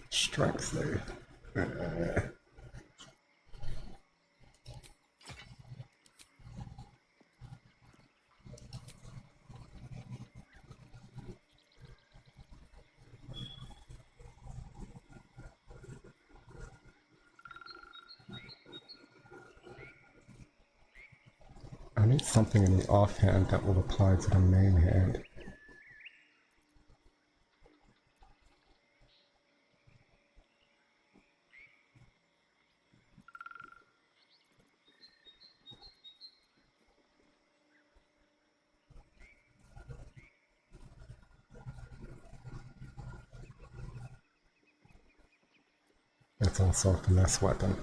Strength there. I need something in the offhand that will apply to the main hand. It's also a finesse weapon.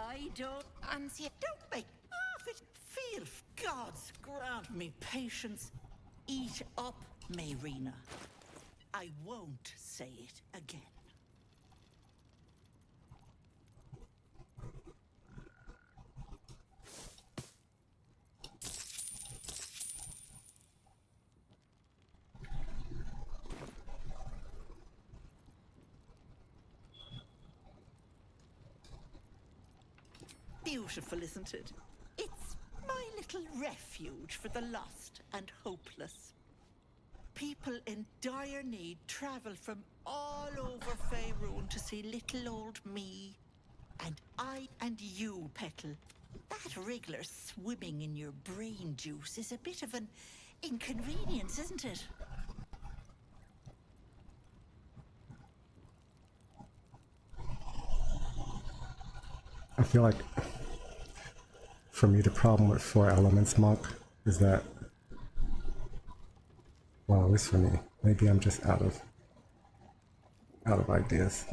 I don't. Don't make half it. Feel gods grant me patience. Eat up, Mayrina. I won't say it again. Beautiful, isn't it? It's my little refuge for the lost and hopeless. People in dire need travel from all over Faerun to see little old me. And I and you, Petal. That wriggler swimming in your brain juice is a bit of an inconvenience, isn't it? I feel like, for me, the problem with Four Elements Monk is that, well, at least for me, maybe I'm just out of ideas.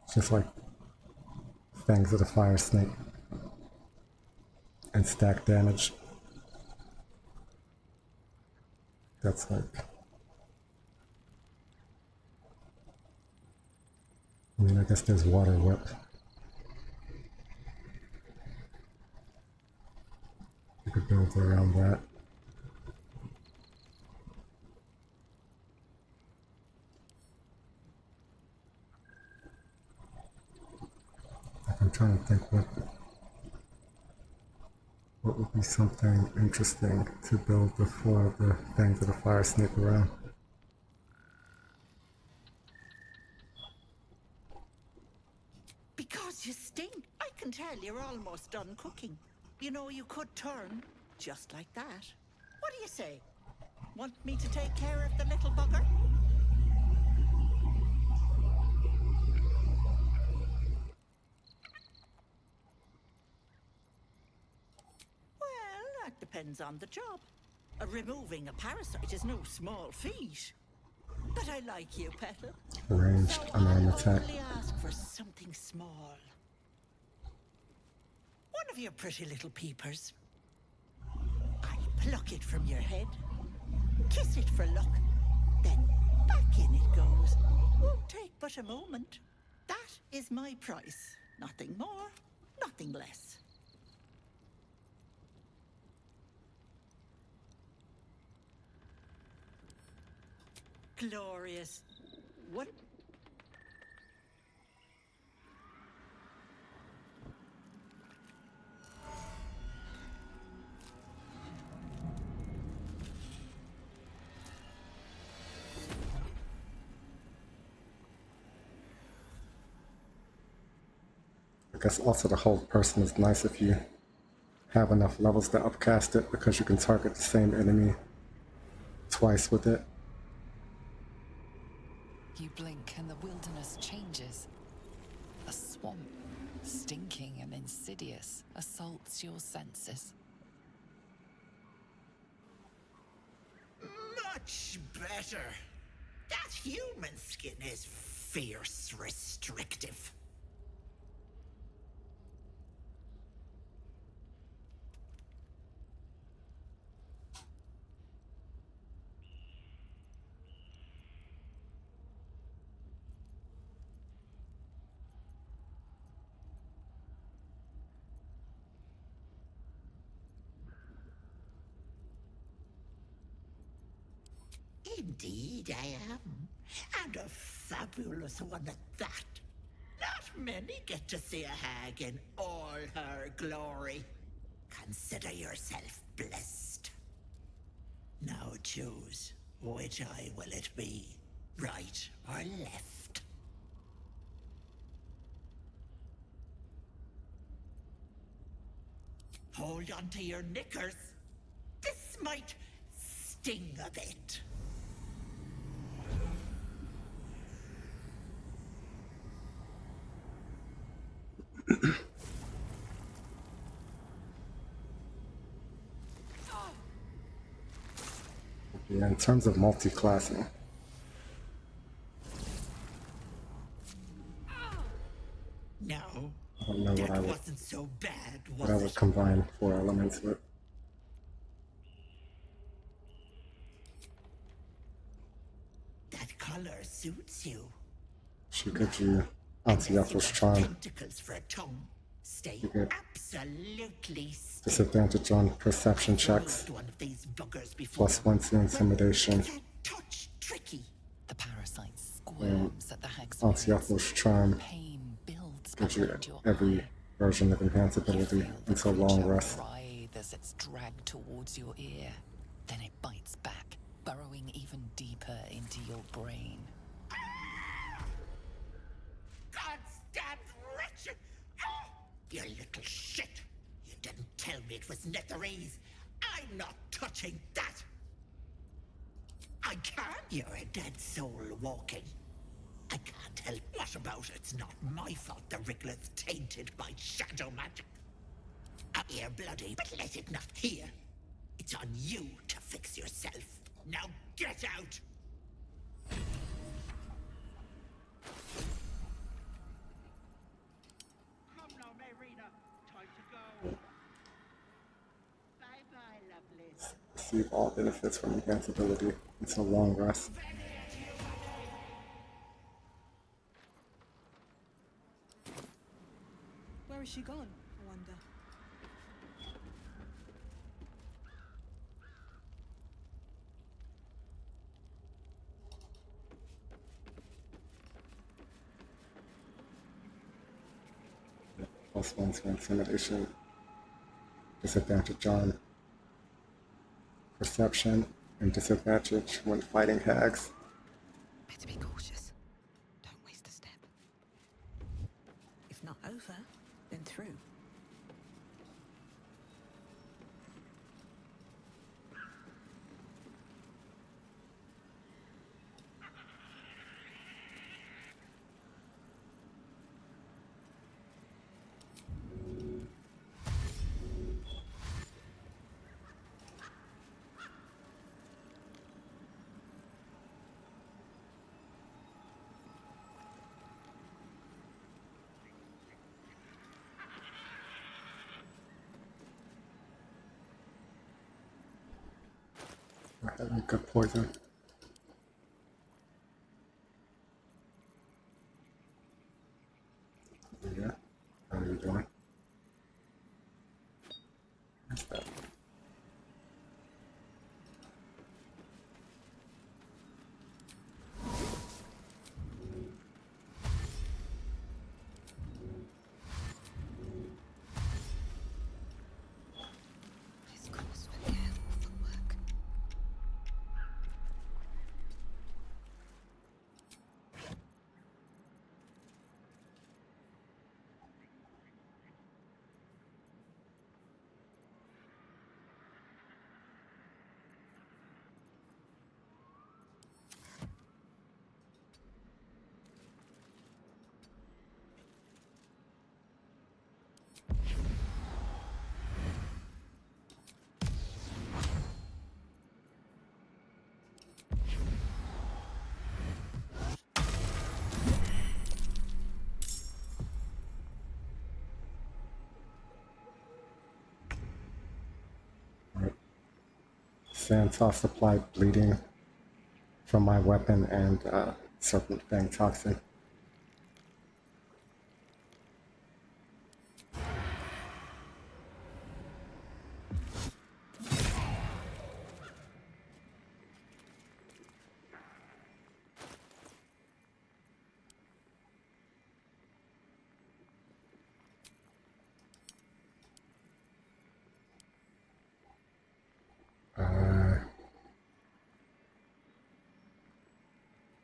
It's just like Fangs of the Fire Snake and stack damage. That's like, I mean, I guess there's Water Whip. You could build around that. I'm trying to think what would be something interesting to build before the Fangs of the Fire Snake around. Because you stink. I can tell you're almost done cooking. You know, you could turn just like that. What do you say? Want me to take care of the little bugger? Well, that depends on the job. Removing a parasite is no small feat. But I like you, Petal. Ranged unarmed attack. Only ask for something small. One of your pretty little peepers. I pluck it from your head, kiss it for luck, then back in it goes. Won't take but a moment. That is my price. Nothing more, nothing less. Glorious. What? I guess also the hold person is nice if you have enough levels to upcast it, because you can target the same enemy twice with it. You blink and the wilderness changes. A swamp, stinking and insidious, assaults your senses. Much better. That human skin is fierce restrictive. Indeed I am. And a fabulous one at that. Not many get to see a hag in all her glory. Consider yourself blessed. Now choose, which eye will it be? Right or left? Hold on to your knickers. This might sting a bit. Yeah, in terms of multi-classing, was that I would combine 4 elements with. That color suits you. She gives you Antiathos Charm. Tentacles for a tongue. Stay You get absolutely still. disadvantage on perception checks. One of these buggers before. +1 to intimidation. Touch tricky. The parasite And squirms at the hex. Antiathos Charm Pain builds gives you behind your every version of enhance ability until long rest. writhe as it's dragged towards your ear. Then it bites back, burrowing even deeper into your brain. Goddamn wretched! Oh, you little shit! You didn't tell me it was Netherese. I'm not touching that! I can't. You're a dead soul walking. I can't help. What about it? It's not my fault the Wriggler's tainted by shadow magic. You're bloody, but let it not here. It's on you to fix yourself. Now get out! Come now, Mayrina. Time to go. Bye-bye, lovely. Receive all benefits from enhance ability until long rest. Where is she gone, I wonder? +1 to intimidation. Disadvantage on perception and disadvantage when fighting hags. Better be cautious. Don't waste a step. If not over, then through. I had good poison. Yeah, how are you doing? What's that? This calls for careful footwork. Santos applied bleeding from my weapon and Serpent Fang Toxin.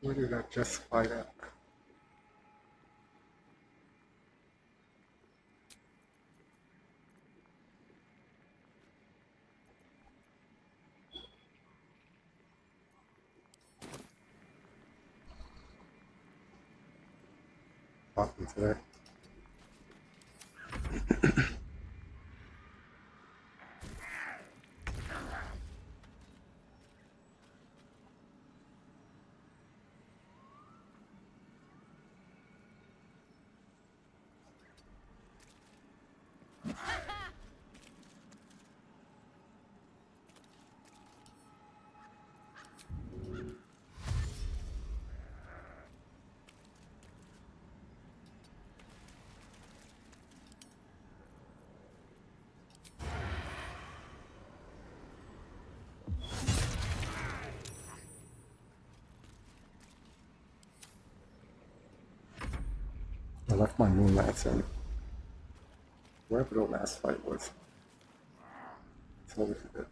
Where did I just fight at? Buttons there. left my moon lantern wherever the last fight was. Totally forget.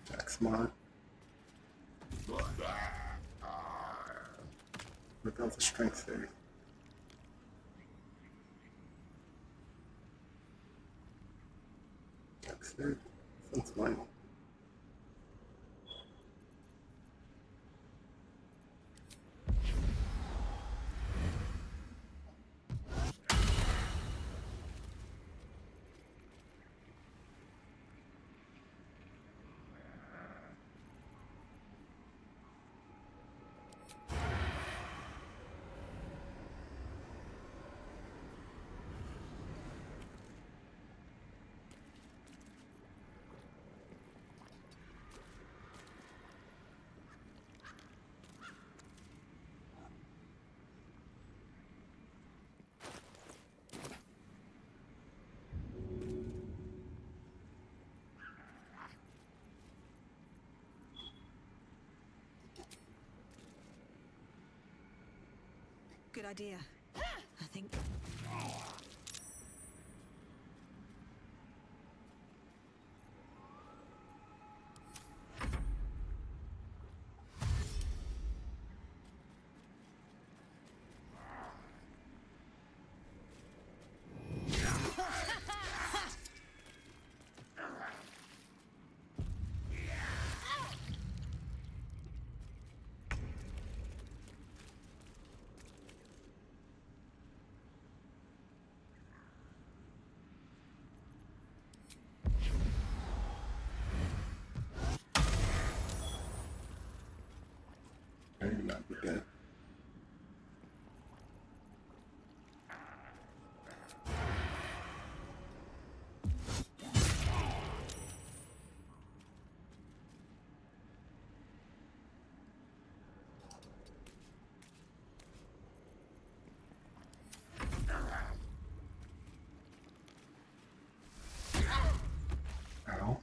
Jack Smart. But that was a strength save. Jack save. That's mine. Good idea, I think. I did not be dead. Ow.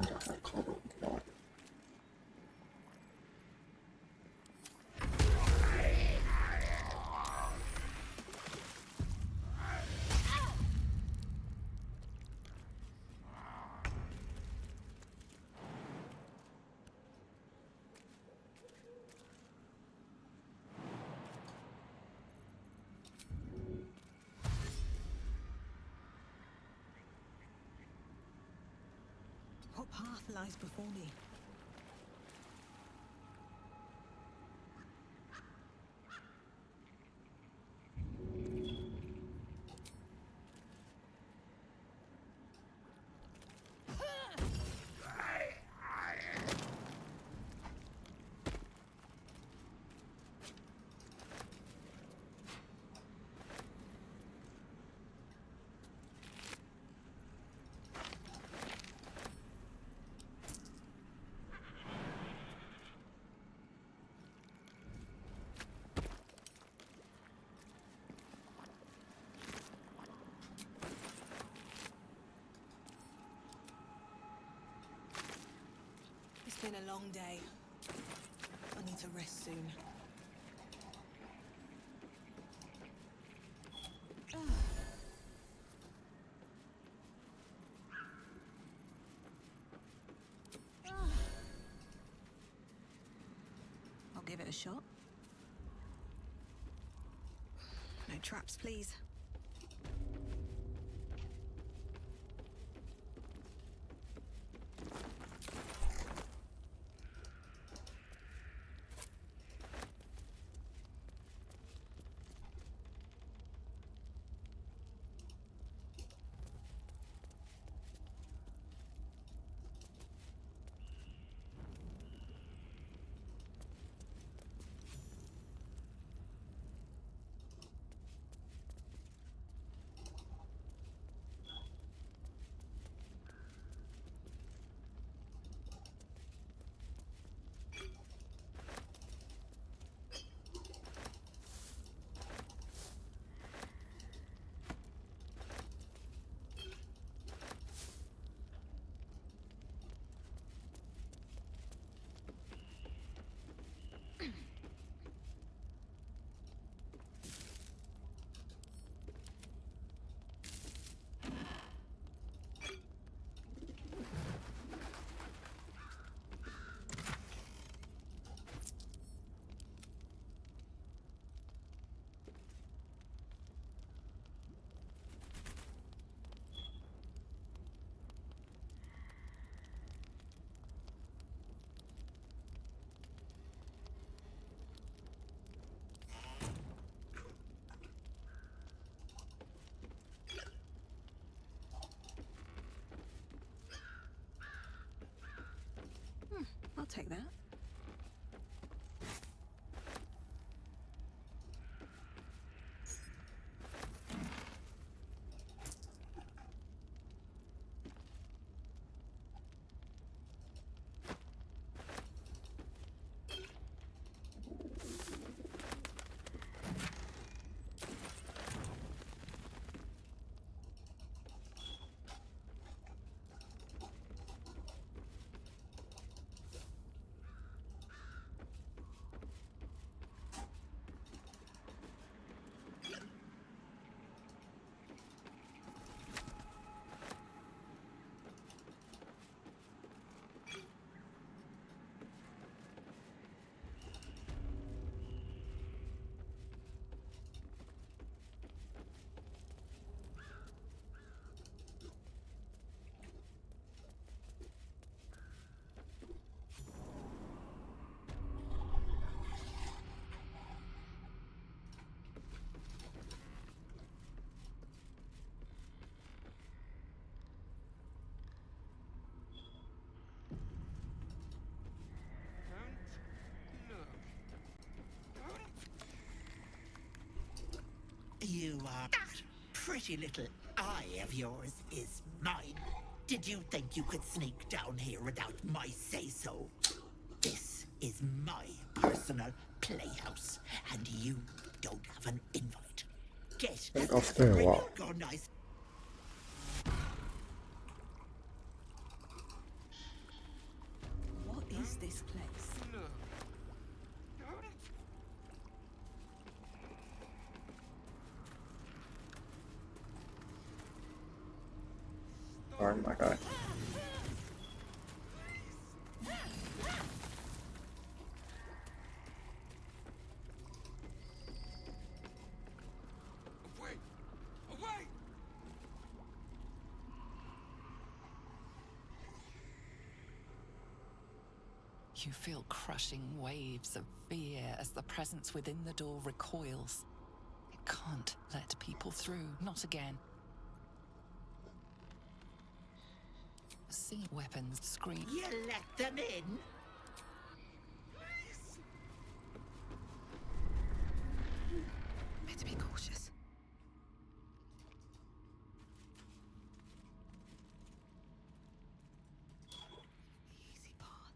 I don't have combo. No. What path lies before me? It's been a long day. I need to rest soon. I'll give it a shot. No traps, please. you are. That pretty little eye of yours is mine. Did you think you could sneak down here without my say-so? This is my personal playhouse, and you don't have an invite. Get I think I'll stay a while. go nice. What is this place? Oh my god. Away! Away! You feel crushing waves of fear as the presence within the door recoils. It can't let people through, not again. See weapons scream. You let them in? Better be cautious. Easy path.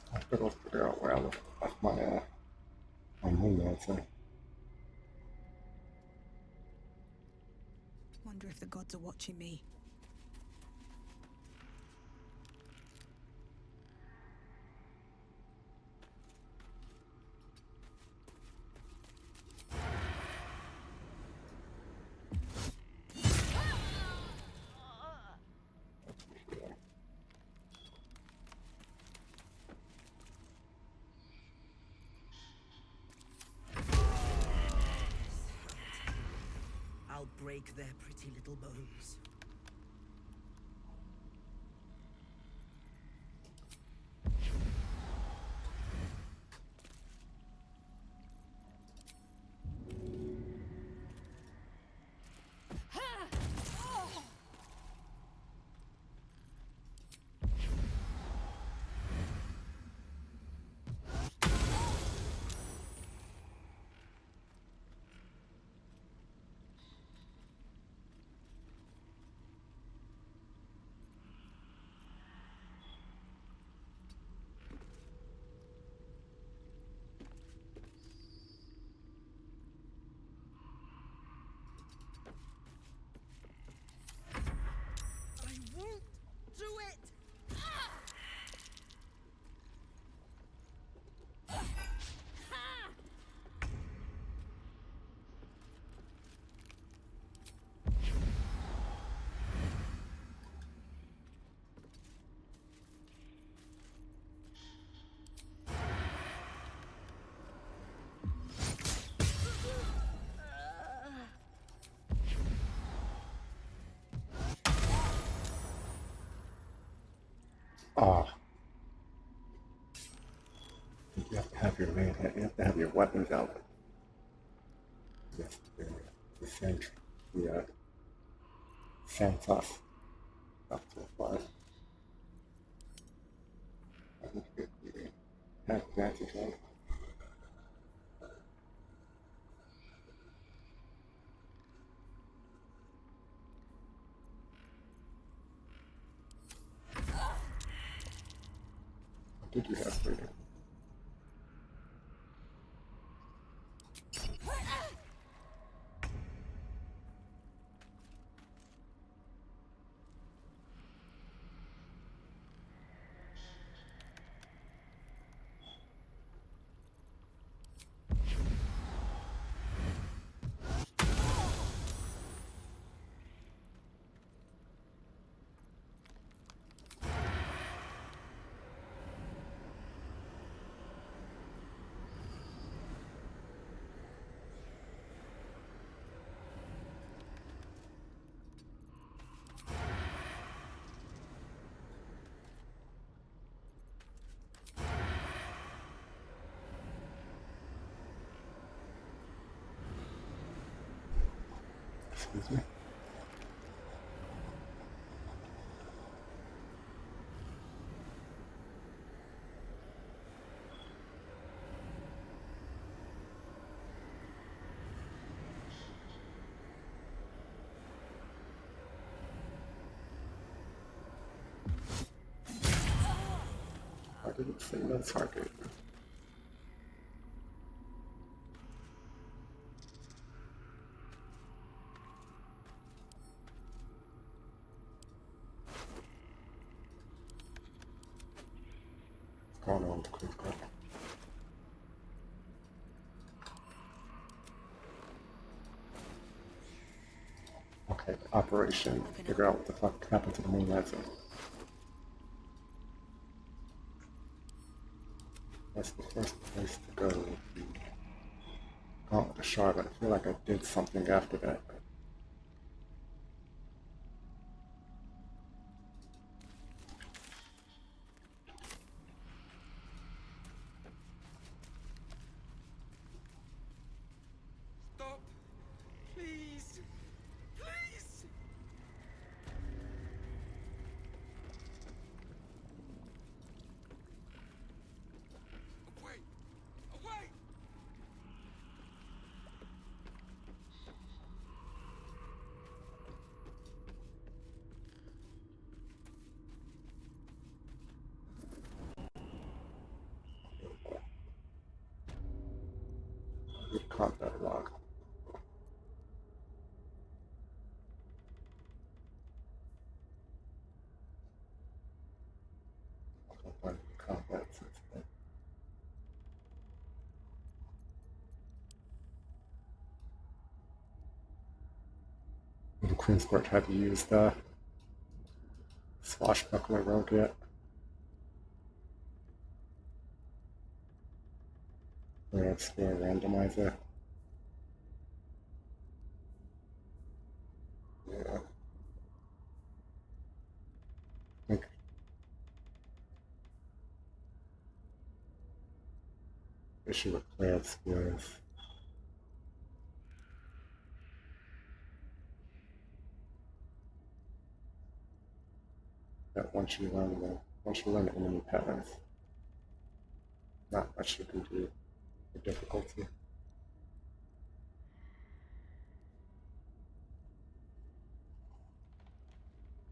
I have to go figure out where I left my moonlight. Wonder if the gods are watching me. I'll break their pretty little bones. I won't do it! Ah. You have to have your main head. You have to have your weapons out. Yes, the same. The same tough. Up to a 5. I think you have advantage on. What did you have for you? Excuse me. I didn't say no target. What's going on with the Queen's Court? Okay, operation. Figure out what the fuck happened to the moon rising. That's the first place to go. Oh, the shard. I feel like I did something after that. Stop! Please! Please! Away! Away! Read combat log. Combat since then. The Queen's Court, have you used Swashbuckler Rogue yet? Or Explore Randomizer? Yeah. I think issue with Player Explorers. That once you learn the enemy patterns, not much you can do with difficulty.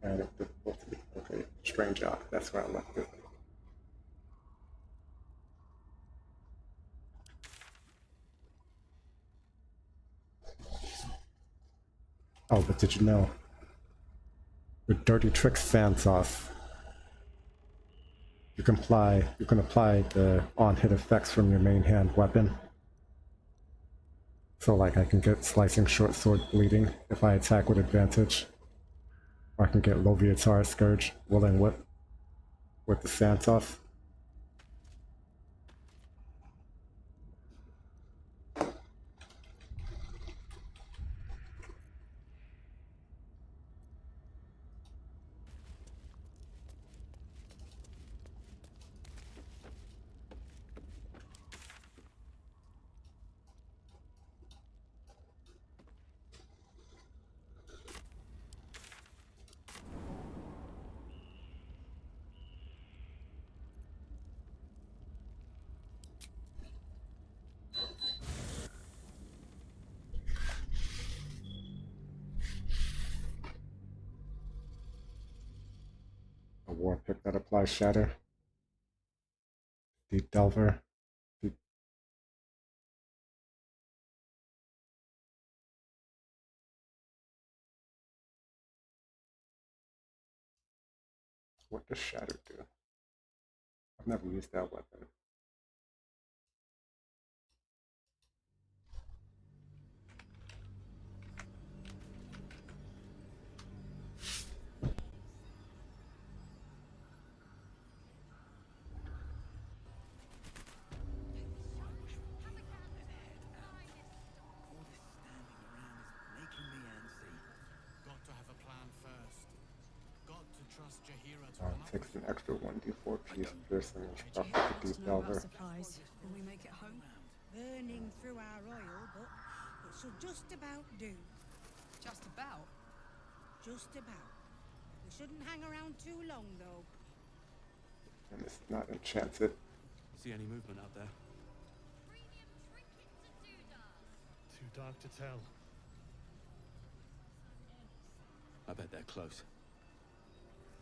And difficulty. Okay, Strange Out. That's where I left it. Oh, but did you know? With Dirty Trick Sand Sauce, you can apply the on-hit effects from your main hand weapon. So like I can get Slicing Short Sword Bleeding if I attack with advantage. Or I can get Loviatar Scourge Willing Whip with the Sand Sauce. A War Pick that applies Shatter. Deep Delver. What does Shatter do? I've never used that weapon. Got to have a plan first. Got to trust Jahira to Takes an extra 1d4 piece piercing and struck with the Deep Delver. Supplies. Will we make it home? Burning through our oil, but it should just about do. Just about. Just about. We shouldn't hang around too long, though. And it's not enchanted. See any movement out there? Too dark to tell. I bet they're close.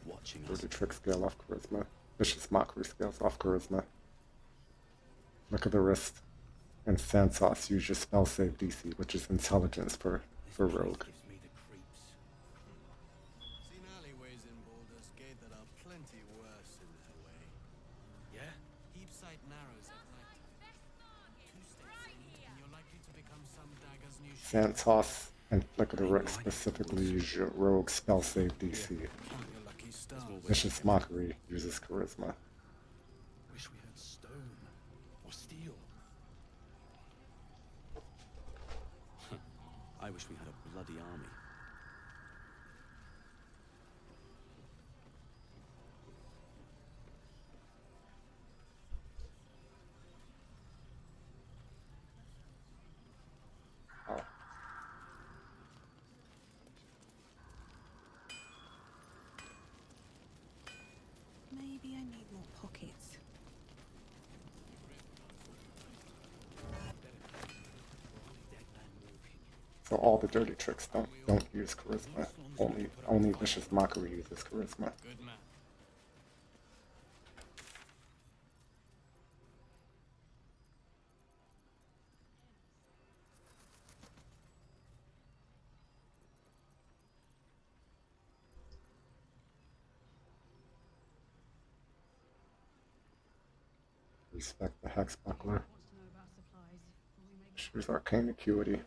Watching us. Dirty trick scale off charisma. Vicious mockery scales off charisma. Look at the wrist. And Santos, use your spell save DC, which is intelligence for rogue. Seen alleyways in Baldur's Gate that are plenty worse in their way. Yeah? Heapside narrows at night. 2 steps in, and you're likely to become some dagger's new Santos and Flick of the Rick specifically use your rogue spell save DC. Vicious mockery uses charisma. Wish we had stone or steel. I wish we had a bloody army. Oh. Maybe I need more pockets. So all the dirty tricks don't use charisma. Only vicious mockery uses charisma. Good man. Respect the hex buckler. She's arcane acuity.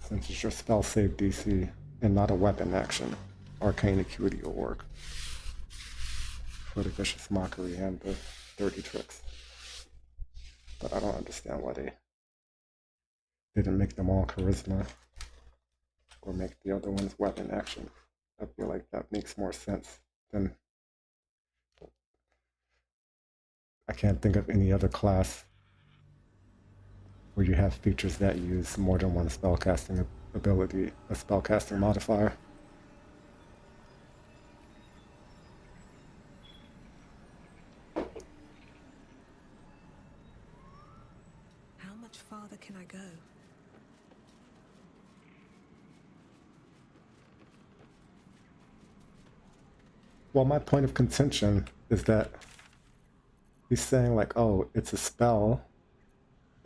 Since it's your spell save DC and not a weapon action, arcane acuity will work for the vicious mockery and the dirty tricks. But I don't understand why they didn't make them all charisma or make the other ones weapon action. I feel like that makes more sense than... I can't think of any other class where you have features that use more than one spellcasting ability, a spellcasting modifier. How much farther can I go? Well, my point of contention is that he's saying like, oh, it's a spell,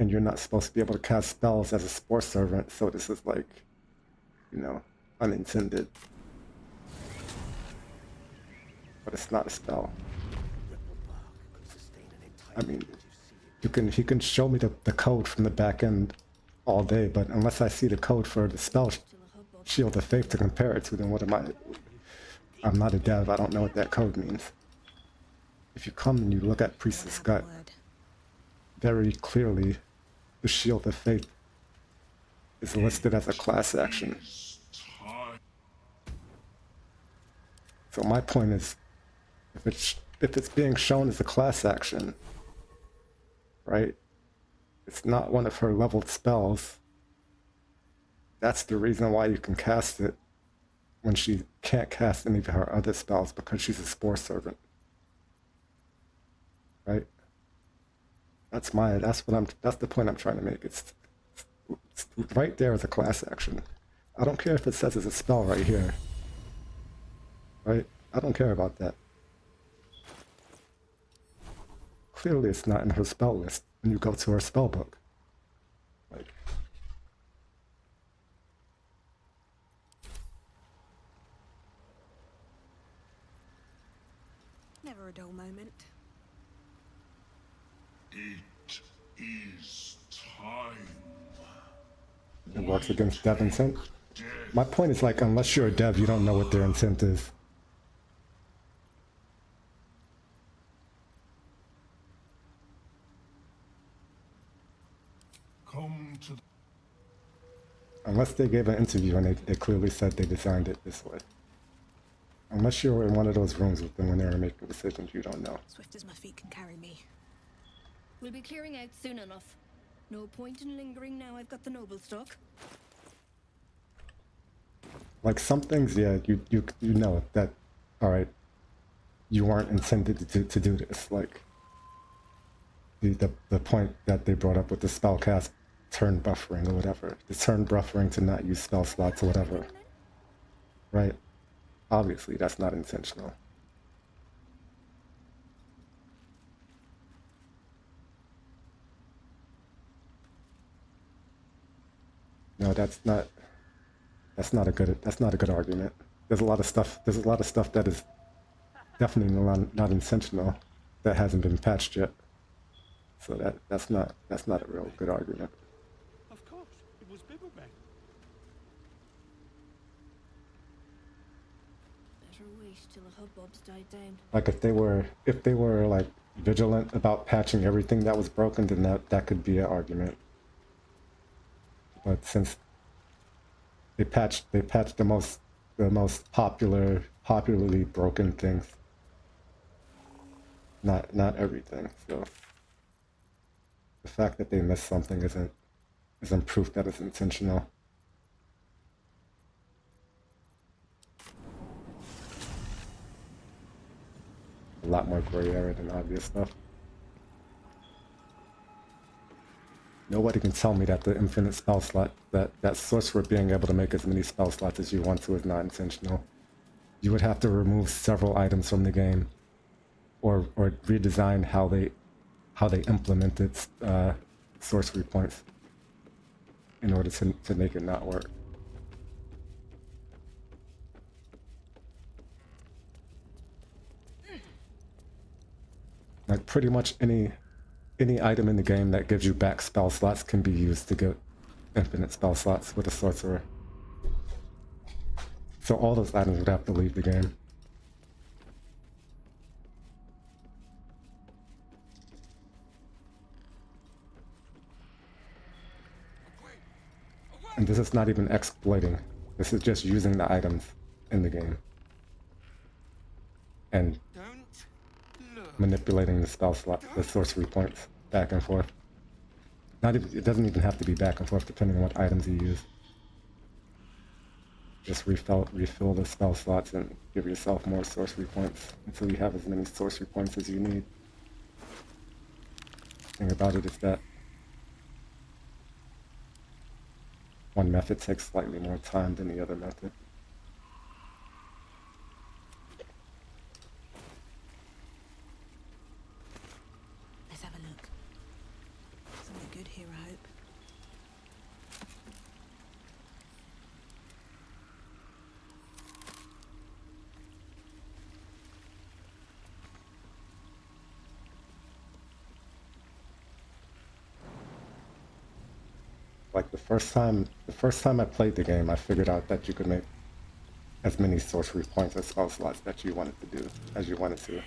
and you're not supposed to be able to cast spells as a spore servant, so this is like, you know, unintended. But it's not a spell. I mean, he can show me the code from the back end all day, but unless I see the code for the spell Shield of Faith to compare it to, then what am I? I'm not a dev, I don't know what that code means. If you come and you look at Priestess Gut, very clearly the Shield of Faith is listed as a class action. So my point is, if it's being shown as a class action, right? It's not one of her leveled spells. That's the reason why you can cast it when she can't cast any of her other spells, because she's a spore servant. Right? That's the point I'm trying to make. It's right there as a class action. I don't care if it says it's a spell right here. Right? I don't care about that. Clearly it's not in her spell list when you go to her spell book. Like, Never a dull moment. It is time. it works against dev intent. My point is like, unless you're a dev, you don't know what their intent is. Come to Unless they gave an interview and they clearly said they designed it this way. Unless you were in one of those rooms with them when they were making decisions, you don't know. Swift as my feet can carry me. We'll be clearing out soon enough. No point in lingering now I've got the noble stock. Like some things, yeah, you know that, all right, you weren't intended to do this. Like the point that they brought up with the spellcast turn buffering or whatever, the turn buffering to not use spell slots or whatever, right? Obviously, that's not intentional. No, that's not a good argument. There's a lot of stuff that is definitely not intentional that hasn't been patched yet. So that's not a real good argument. Of course, it was Bibbleback. Better wait till the hubbub's died down. Like if they were like vigilant about patching everything that was broken, then that could be an argument. But since they patched the most popularly broken things, not everything. So the fact that they missed something isn't proof that it's intentional. A lot more gray area than obvious stuff. Nobody can tell me that the infinite spell slot, that sorcerer being able to make as many spell slots as you want to is not intentional. You would have to remove several items from the game, or redesign how they implemented sorcery points in order to make it not work. Like pretty much any item in the game that gives you back spell slots can be used to get infinite spell slots with a sorcerer. So all those items would have to leave the game. And this is not even exploiting. This is just using the items in the game. And manipulating the spell slot, the sorcery points, back and forth. It doesn't even have to be back and forth depending on what items you use. Just refill the spell slots and give yourself more sorcery points until you have as many sorcery points as you need. The thing about it is that one method takes slightly more time than the other method. Let's have a look. Something good here, I hope. Like the first time I played the game, I figured out that you could make as many sorcery points or spell slots that you wanted to do as you wanted to.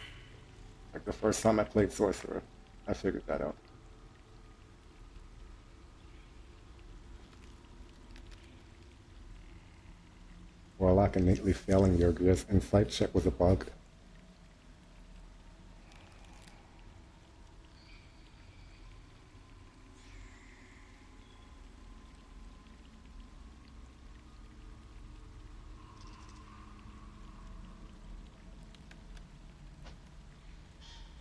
Like the first time I played Sorcerer, I figured that out. Warlock innately failing your Gear's insight check was a bug.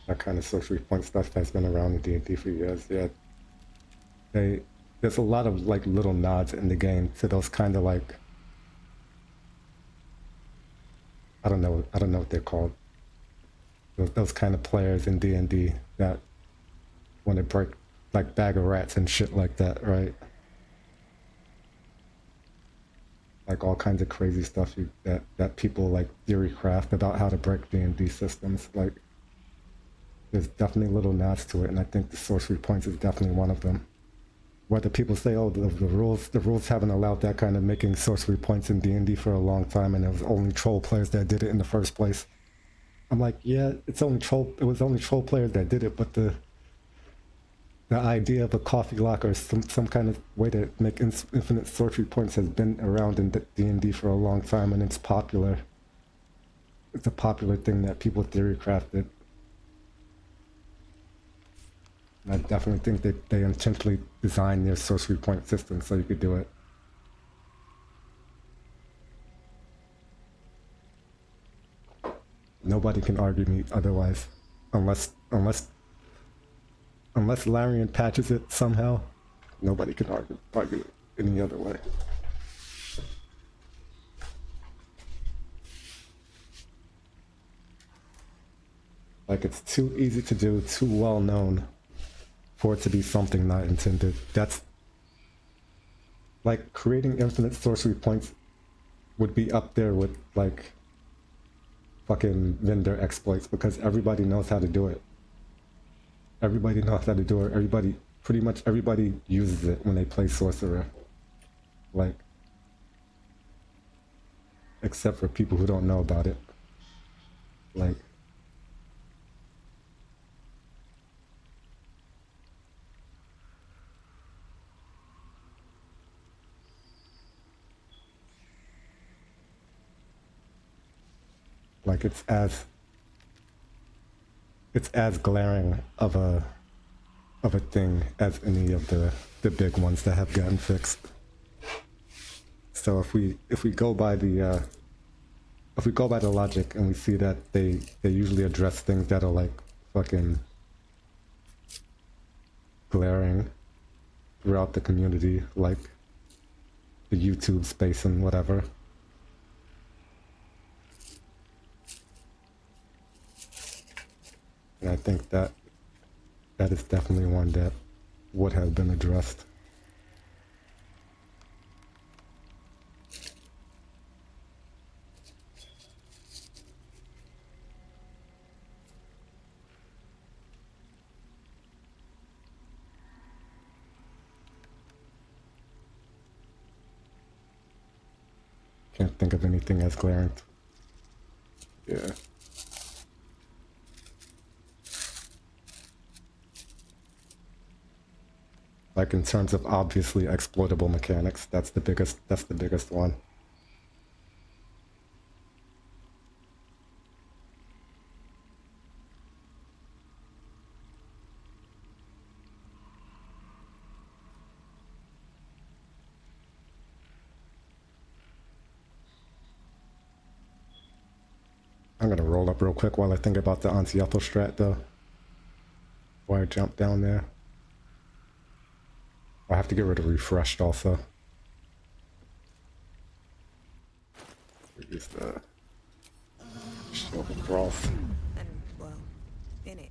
That kind of sorcery point stuff has been around in D&D for years. Yeah, there's a lot of like little nods in the game to those kind of like, I don't know what they're called. Those kind of players in D&D that want to break like bag of rats and shit like that, right? Like all kinds of crazy stuff that people like theory craft about how to break D&D systems. Like there's definitely little nods to it, and I think the sorcery points is definitely one of them. Whether people say, oh, the rules haven't allowed that kind of making sorcery points in D&D for a long time, and it was only troll players that did it in the first place. I'm like, yeah, it was only troll players that did it, but the the idea of a coffee locker, some kind of way to make infinite sorcery points has been around in D&D for a long time, and it's popular. It's a popular thing that people theory crafted. And I definitely think that they intentionally designed their sorcery point system so you could do it. Nobody can argue me otherwise, unless Larian patches it somehow. Nobody can argue it any other way. Like, it's too easy to do, too well known for it to be something not intended. That's like creating infinite sorcery points would be up there with like fucking vendor exploits, because everybody knows how to do it. Everybody knows how to do it. Pretty much everybody uses it when they play sorcerer. Like, except for people who don't know about it. Like, it's as glaring of a thing as any of the big ones that have gotten fixed. So if we go by the logic and we see that they usually address things that are like fucking glaring throughout the community, like the YouTube space and whatever. And I think that is definitely one that would have been addressed. Can't think of anything as glaring. Yeah. Like, in terms of obviously exploitable mechanics, that's the biggest one. I'm gonna roll up real quick while I think about the Auntie Ethel strat though. Before I jump down there. I have to get rid of refreshed also. Use the Silver Cross. And, well, in it.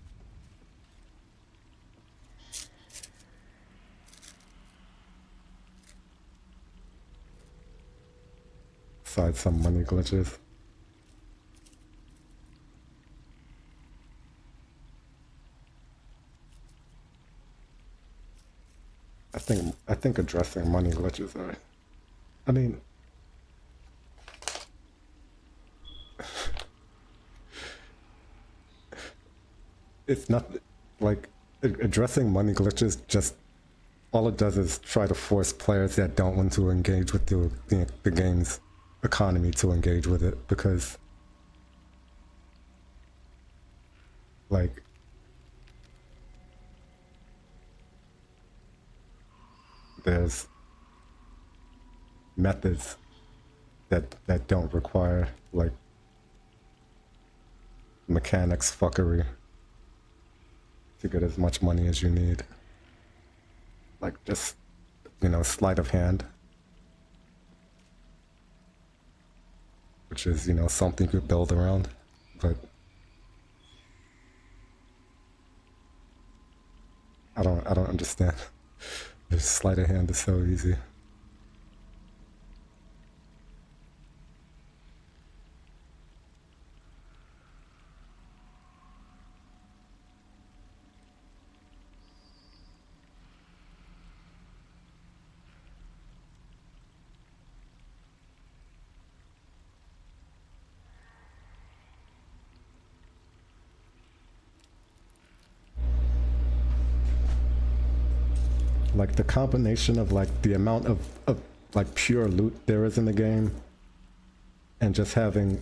Besides some money glitches. I think addressing money glitches are, I mean, it's not like addressing money glitches. Just all it does is try to force players that don't want to engage with the game's economy to engage with it, because like there's methods that don't require like mechanics fuckery to get as much money as you need. Like, just, sleight of hand, which is, something you could build around, but I don't understand. Just sleight of hand is so easy. like the combination of like the amount of like pure loot there is in the game, and just having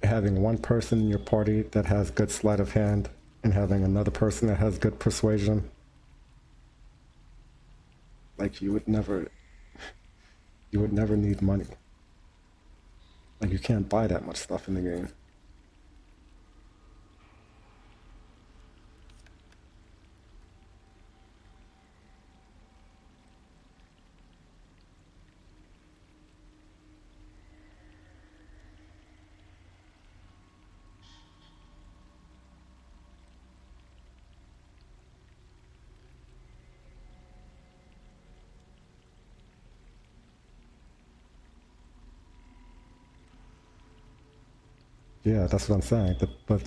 one person in your party that has good sleight of hand and having another person that has good persuasion. Like you would never need money. Like you can't buy that much stuff in the game. Yeah, that's what I'm saying. But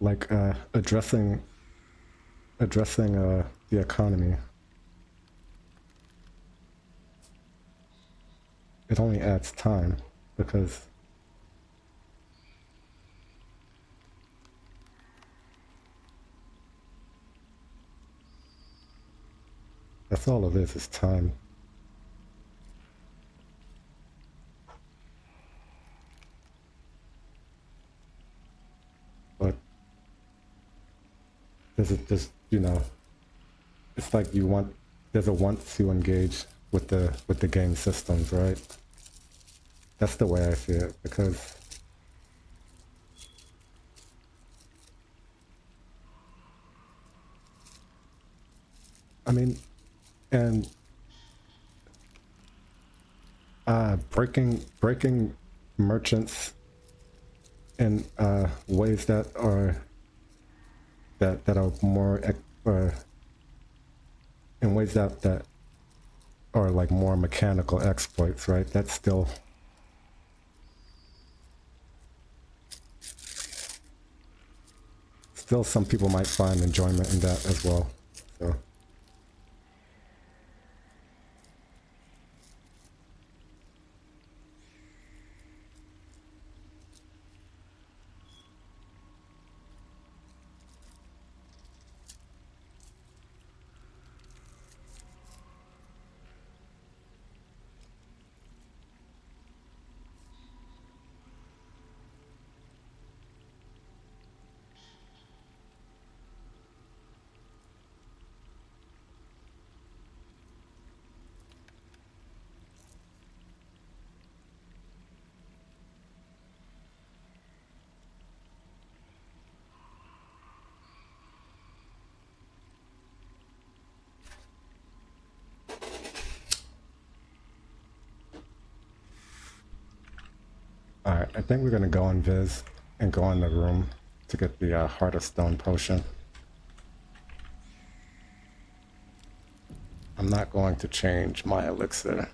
like addressing the economy, it only adds time because that's all it is time. But there's you know, it's like there's a want to engage with the game systems, right? That's the way I see it, because I mean, and breaking merchants in ways that are more in ways that are like more mechanical exploits, right? That's still some people might find enjoyment in that as well. So alright, I think we're gonna go on Viz and go in the room to get the Heart of Stone potion. I'm not going to change my elixir.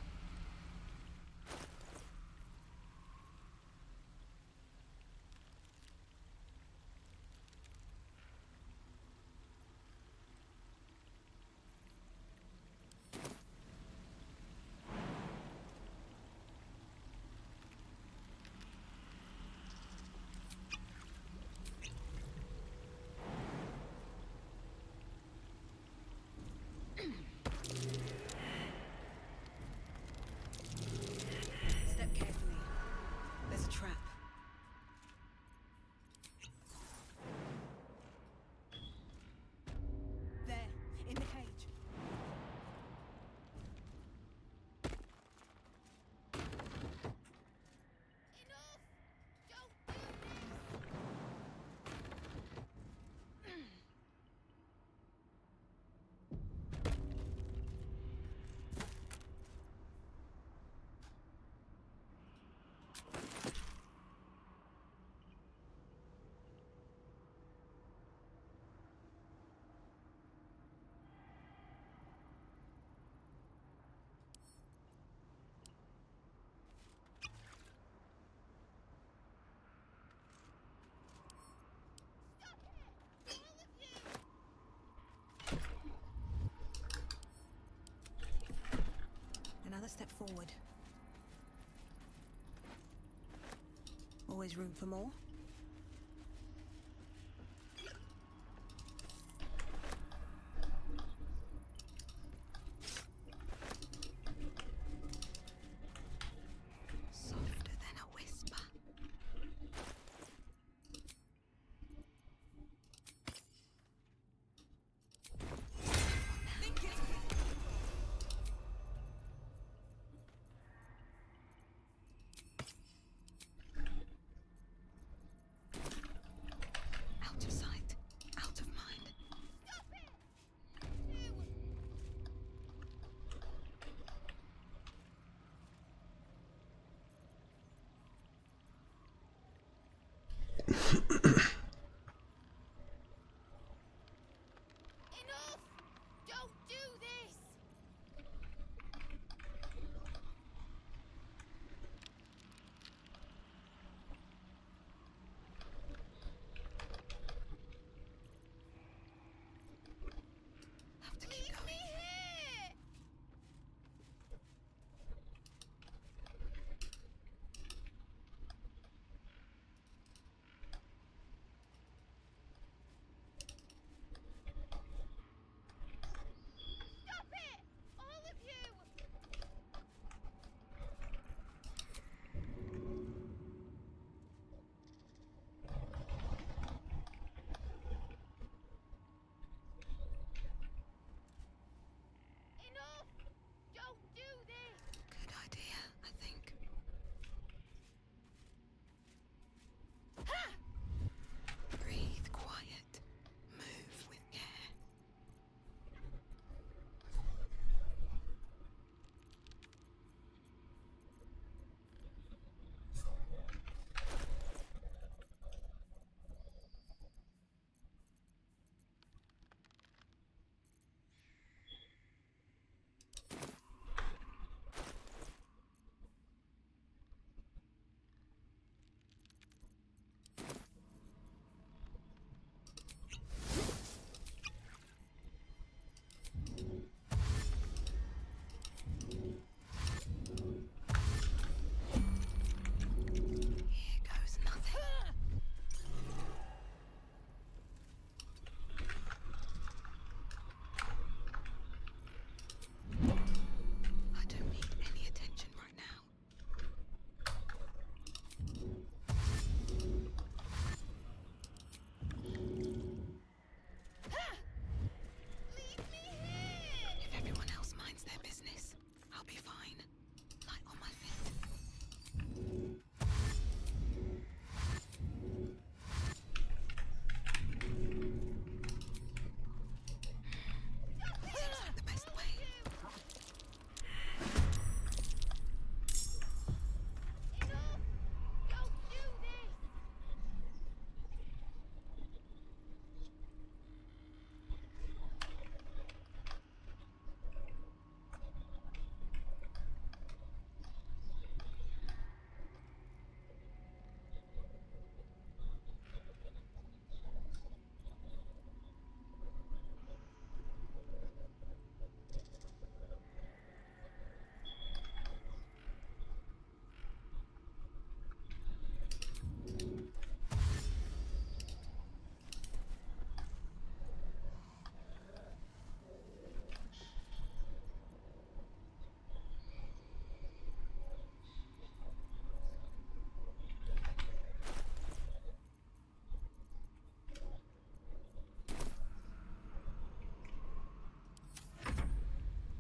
Step carefully. There's a trap. There, in the cage. Another step forward. Always room for more. Enough! Don't do this! Have to keep going. Leave me here! Stop it! All of you! Enough! Don't do this! Good idea, I think. Breathe quiet. Move with care. Here goes nothing. I don't need any attention right now. Leave me here! If everyone else minds their business, I'll be fine. Light on my feet. Seems like the best way. Enough! Don't do this!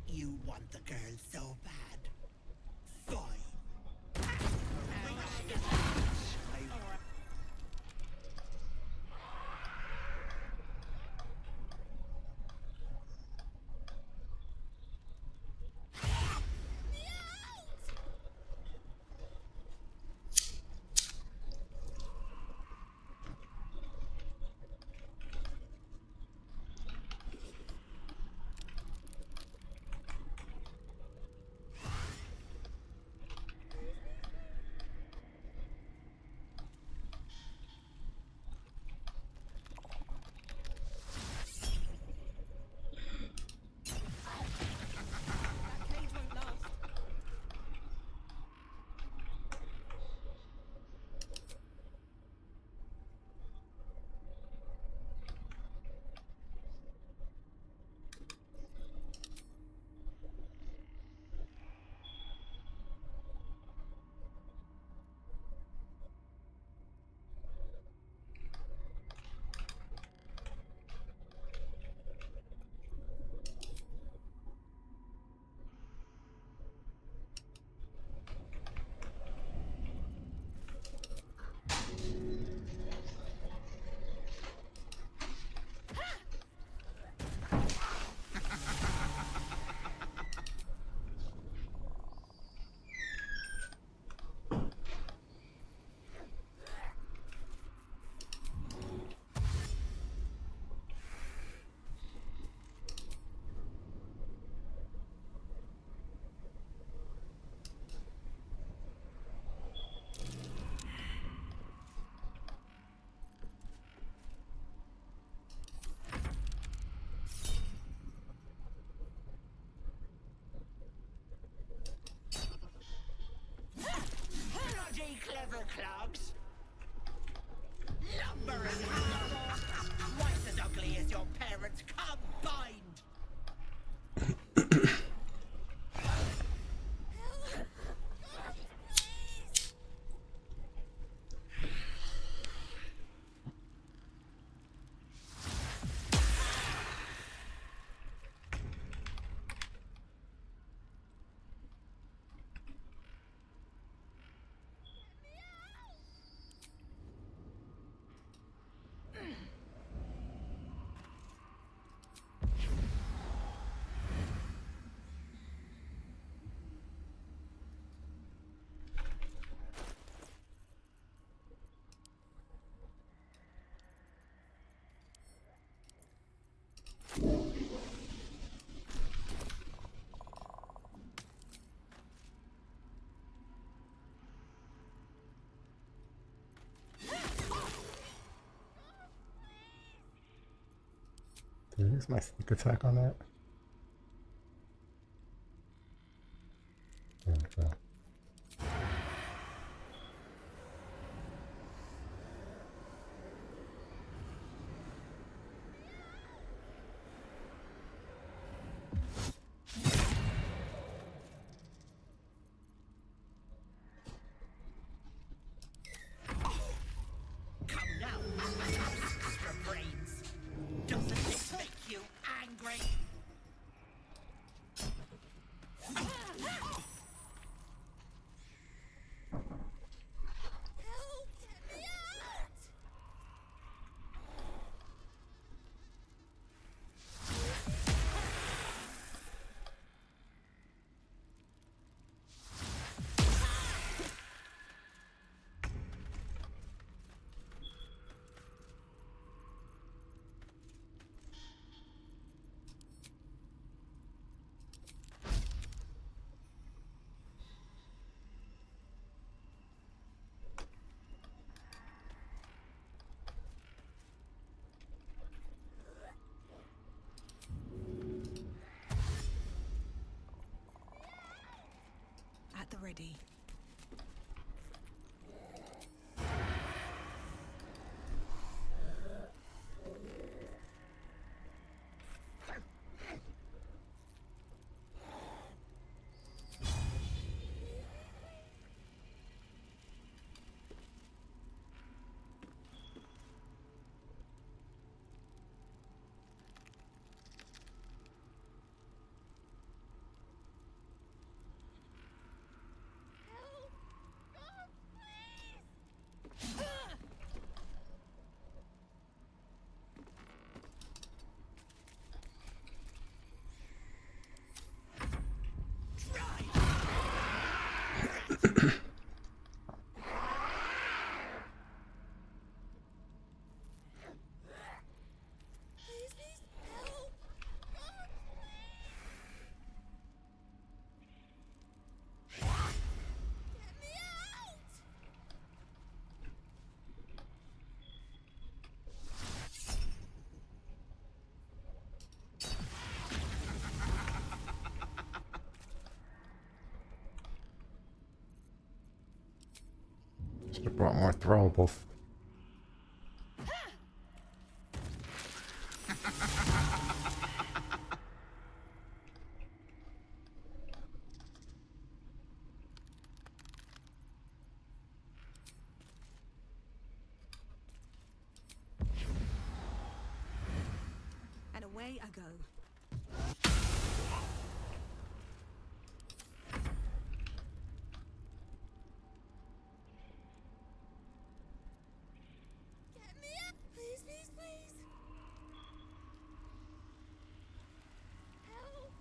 You want the girl so bad. Fine. clogs. Lumbering hellhole, twice as ugly as your parents combined. Did I use my sneak attack on that? Okay. Come now, extra brains. Doesn't this make you angry? At the ready. Should have brought more throwables. And away I go. Please, please, please. Help.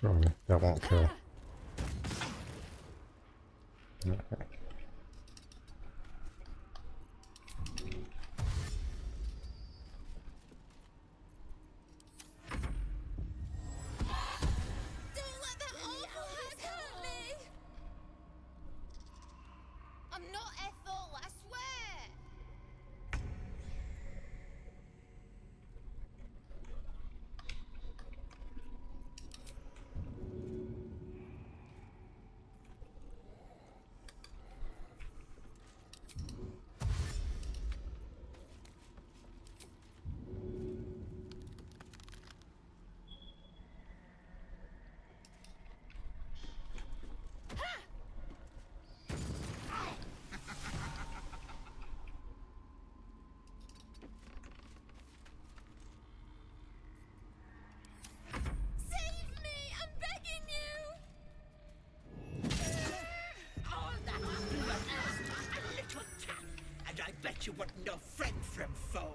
Surely that won't kill. Okay. Don't let that awful hack hurt me! I'm not Ethel, I swear! Save me! I'm begging you! All that bloodlust, a little tap, and I bet you wouldn't know friend from foe.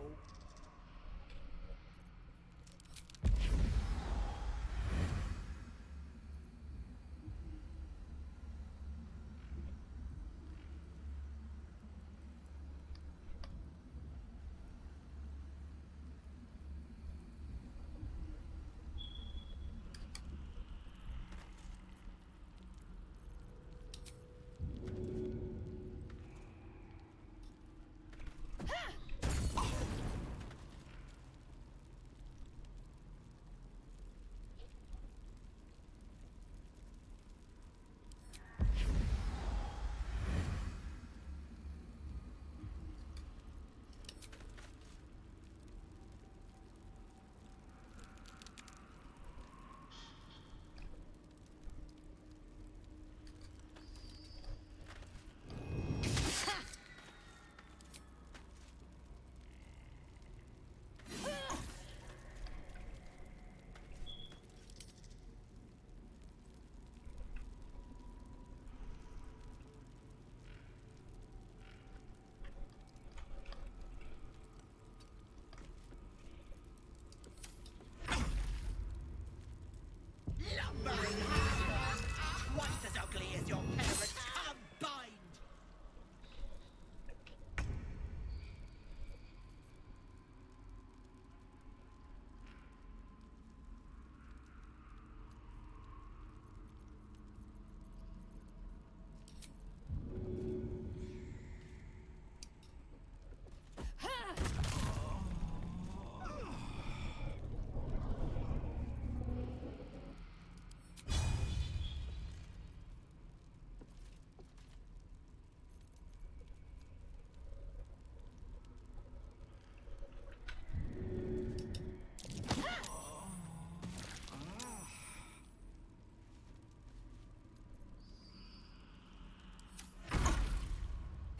Lumbering hard, twice as ugly as your parents combined.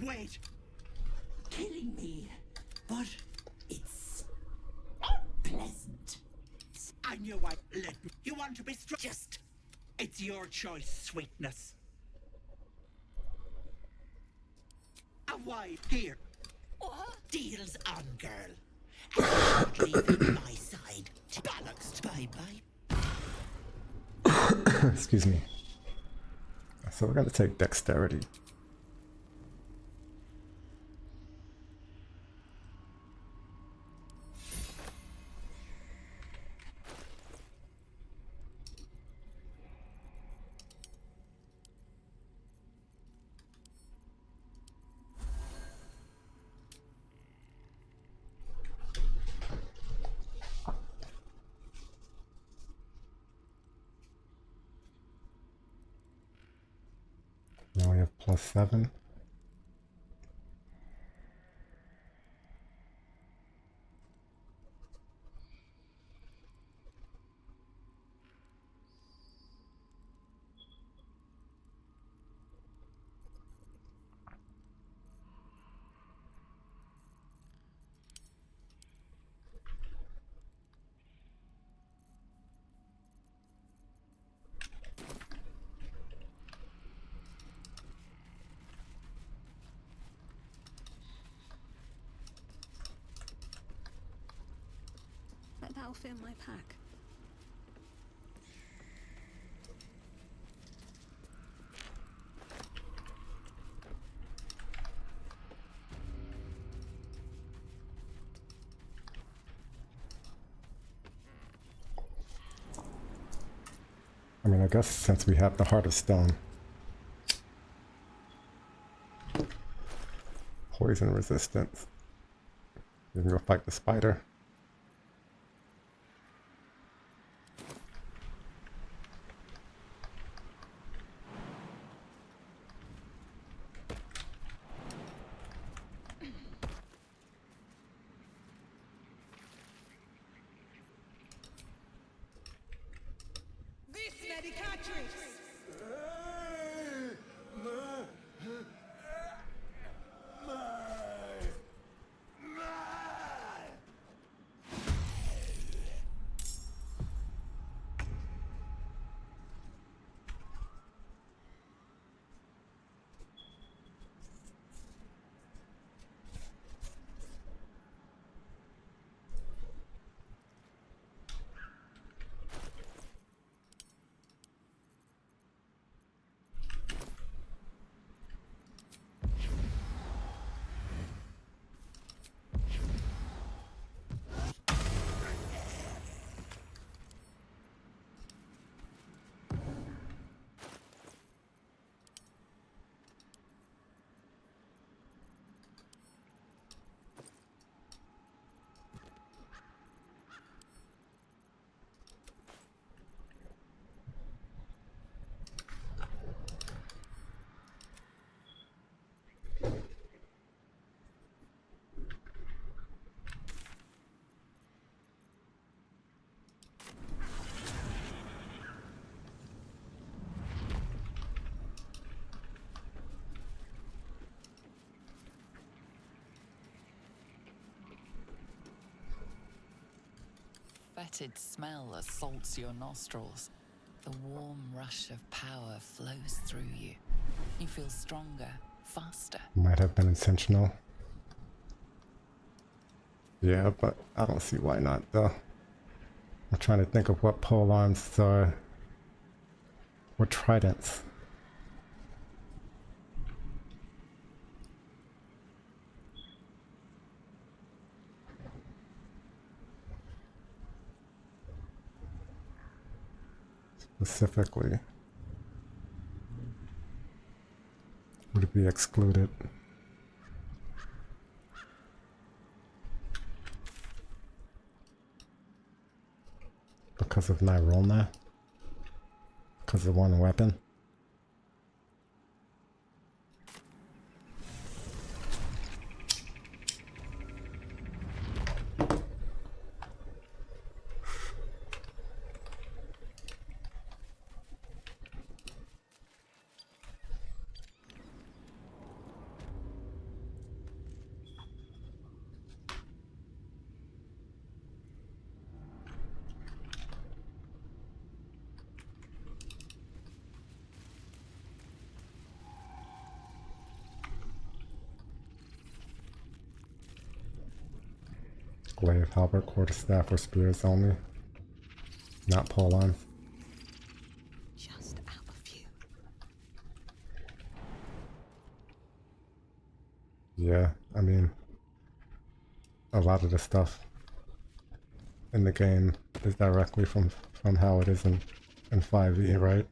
Wait! Killing me, but it's unpleasant. I knew I'd let me. You want to be just. It's your choice, sweetness. A wife here. Deals on, girl. And leaving my side. Bollocks, bye-bye. Excuse me. So we're gonna take dexterity. Now we have +7. But that'll fit in my pack. mean, I guess since we have the Heart of Stone, poison resistance, we can go fight the spider. This medicatrix! Fetid smell assaults your nostrils. The warm rush of power flows through you. You feel stronger, faster. Might have been intentional. Yeah, but I don't see why not, though. I'm trying to think of what pole arms are. Or tridents. Specifically, would it be excluded? Because of Nyrona? Because of one weapon? Glaive, halberd, quarterstaff, or spears only. Not pole arms. Just out of view. Yeah, I mean, a lot of the stuff in the game is directly from how it is in 5e, right?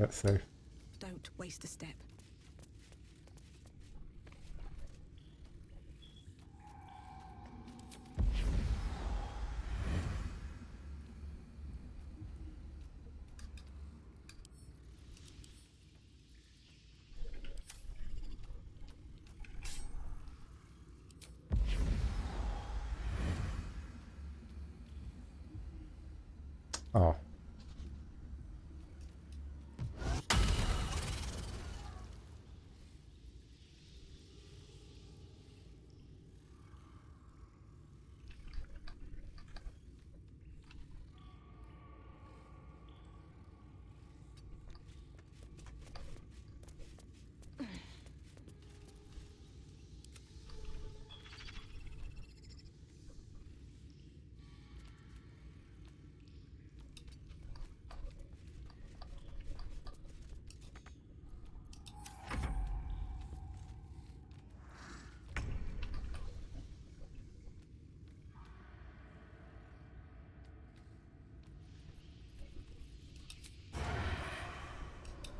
That's safe. Don't waste a step. Oh.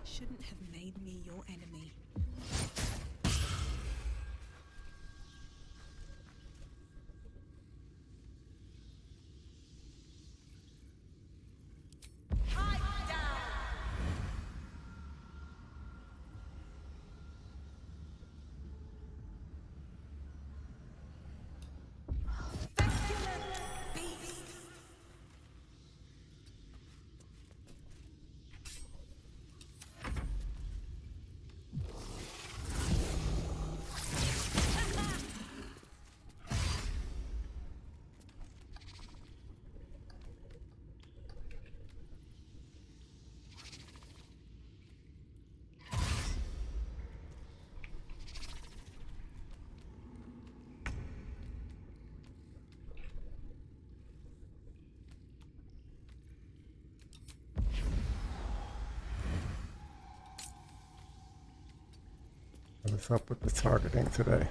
Shouldn't have made me your enemy. What's up with the targeting today?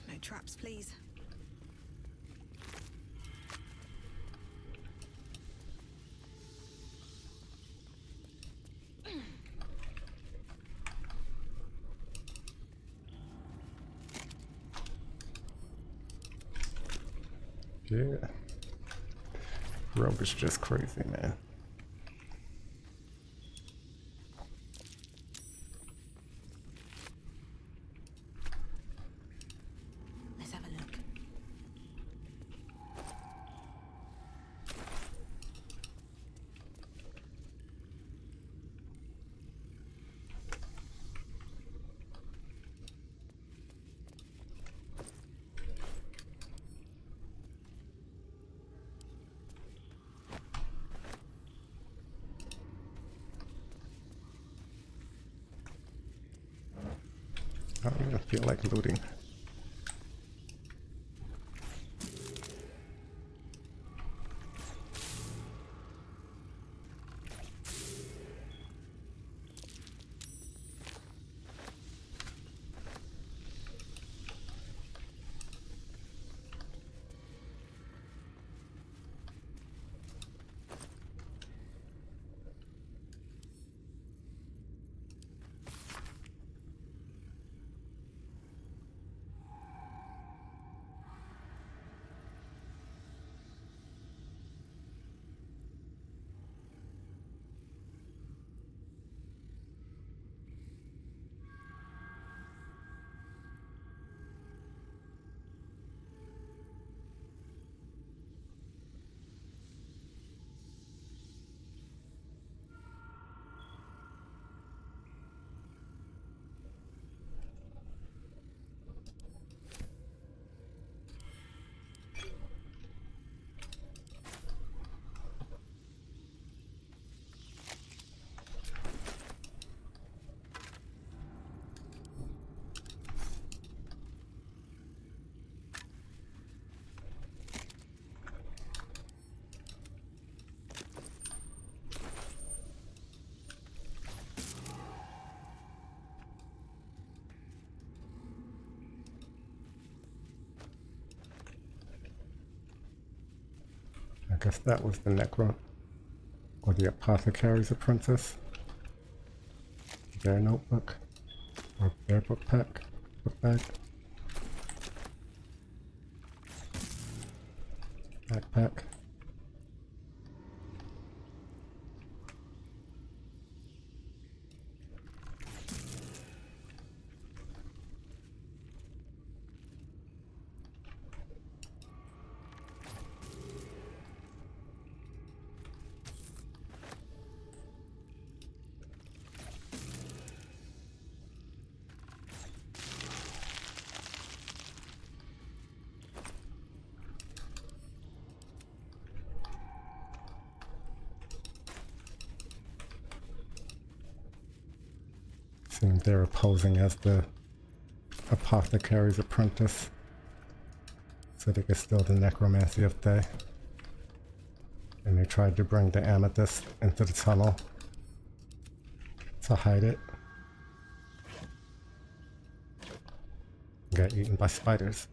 No traps, please. Yeah. Rogue is just crazy, man. Let's have a look. I don't even feel like looting. guess that was the Necro, or the Apothecary's Apprentice. Their notebook, or their book bag. Backpack. Seems they're posing as the Apothecary's Apprentice, so they could steal the necromancy of Thay. And they tried to bring the amethyst into the tunnel to hide it. Got eaten by spiders.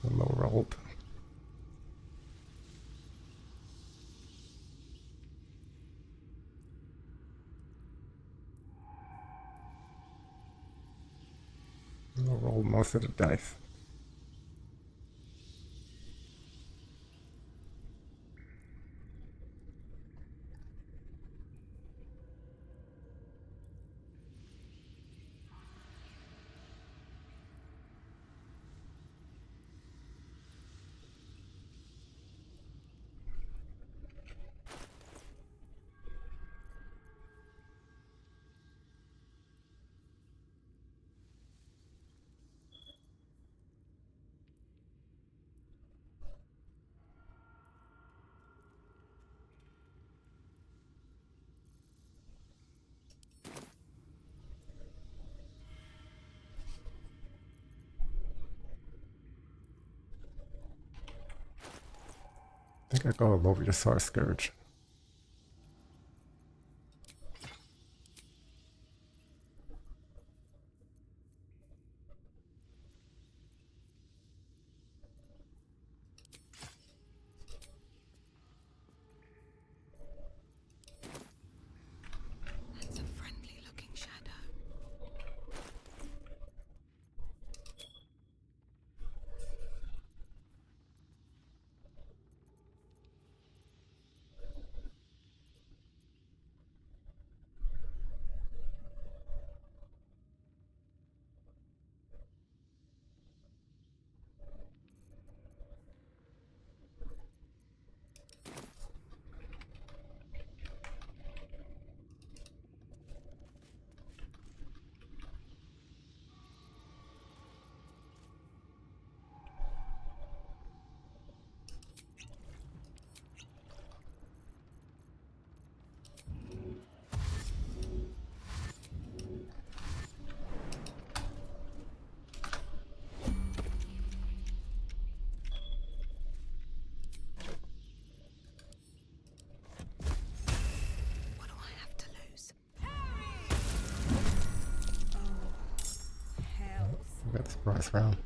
Low rolled. Low rolled most of the dice. I think I go over the Sar Scourge. That's a friendly looking shadow. What do I have to lose? Oh, hell. We got the surprise round.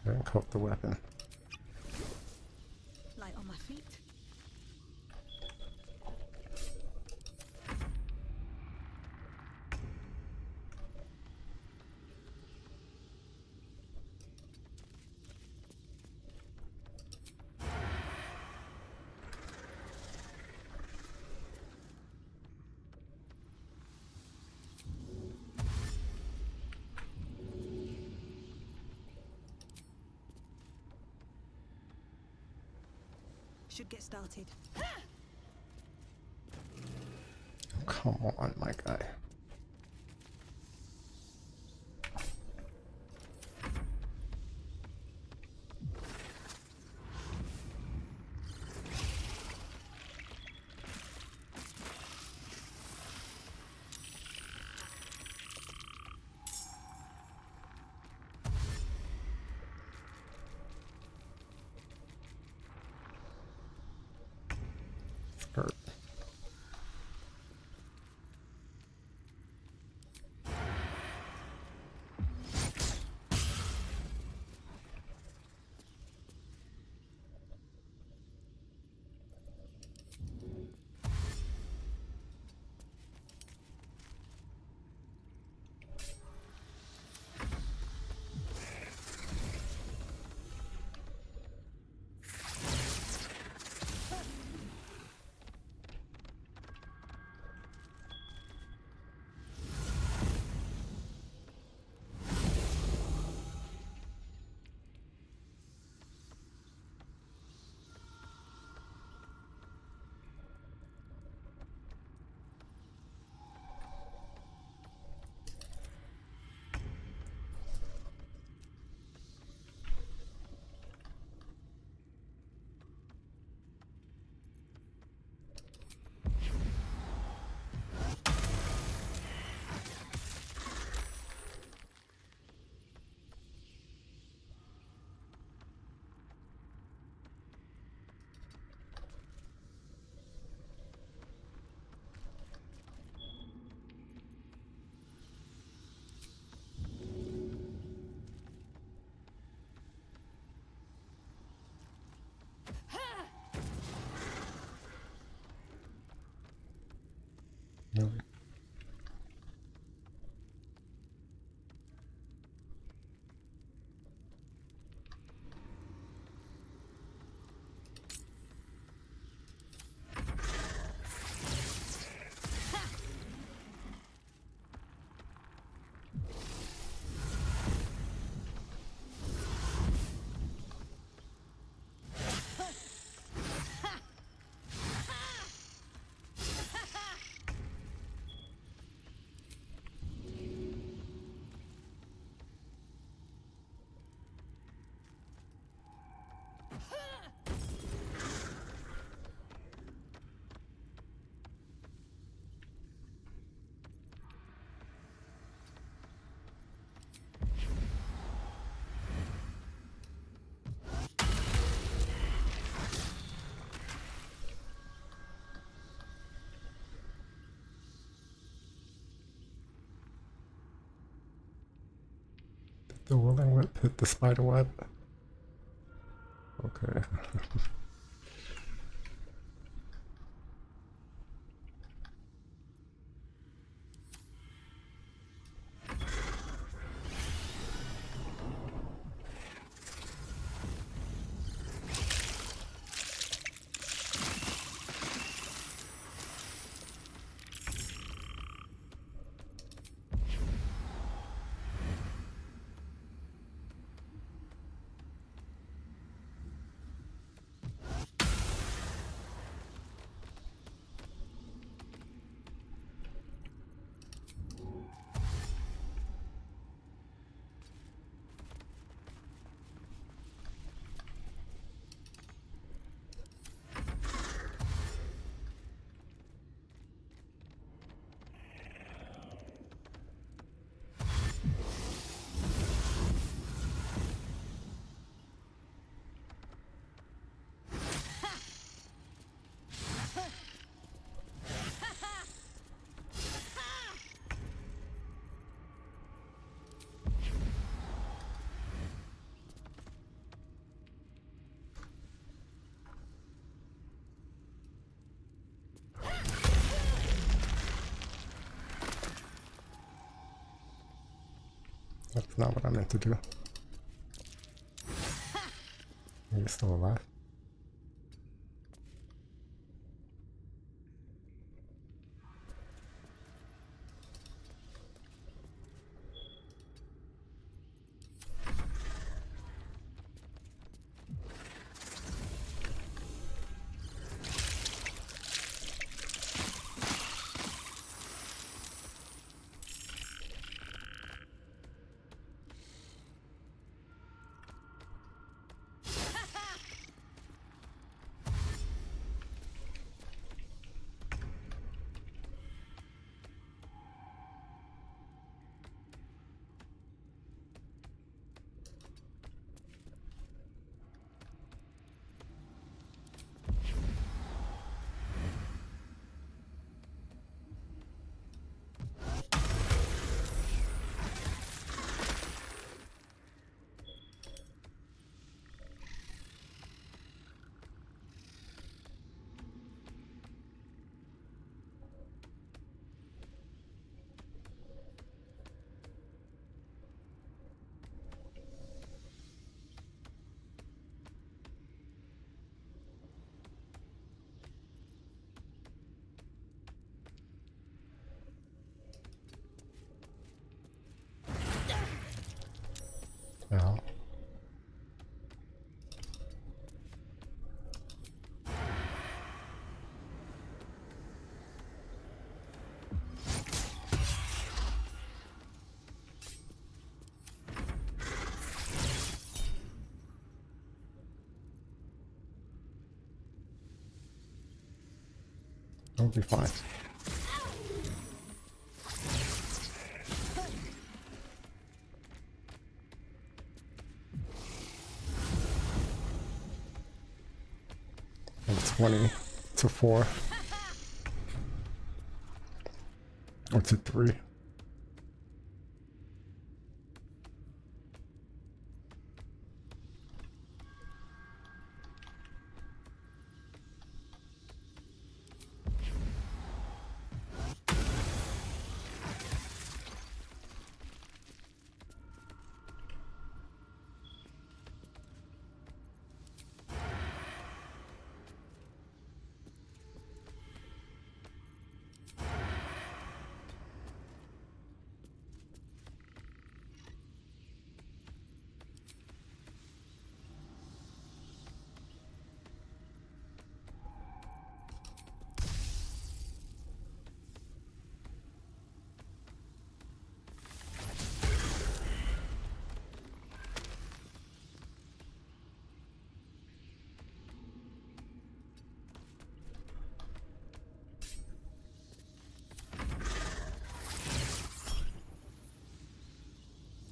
And coat the weapon. Light on my feet. Should get started. Come on, my guy. Skirt. Really? The whirling whip hit the spider web. Okay. That's not what I meant to do. You're still alive. Yeah. It'll be fine. And 20 to 4. Or to 3.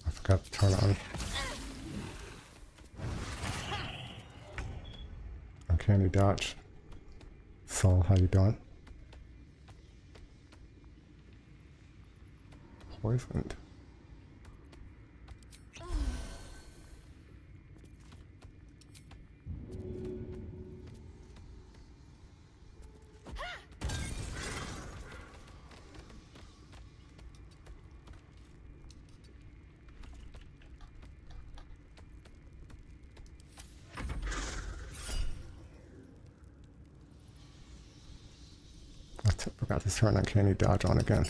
I forgot to turn on uncanny dodge. Saul, how you doing? Poisoned. I forgot to turn uncanny dodge on again.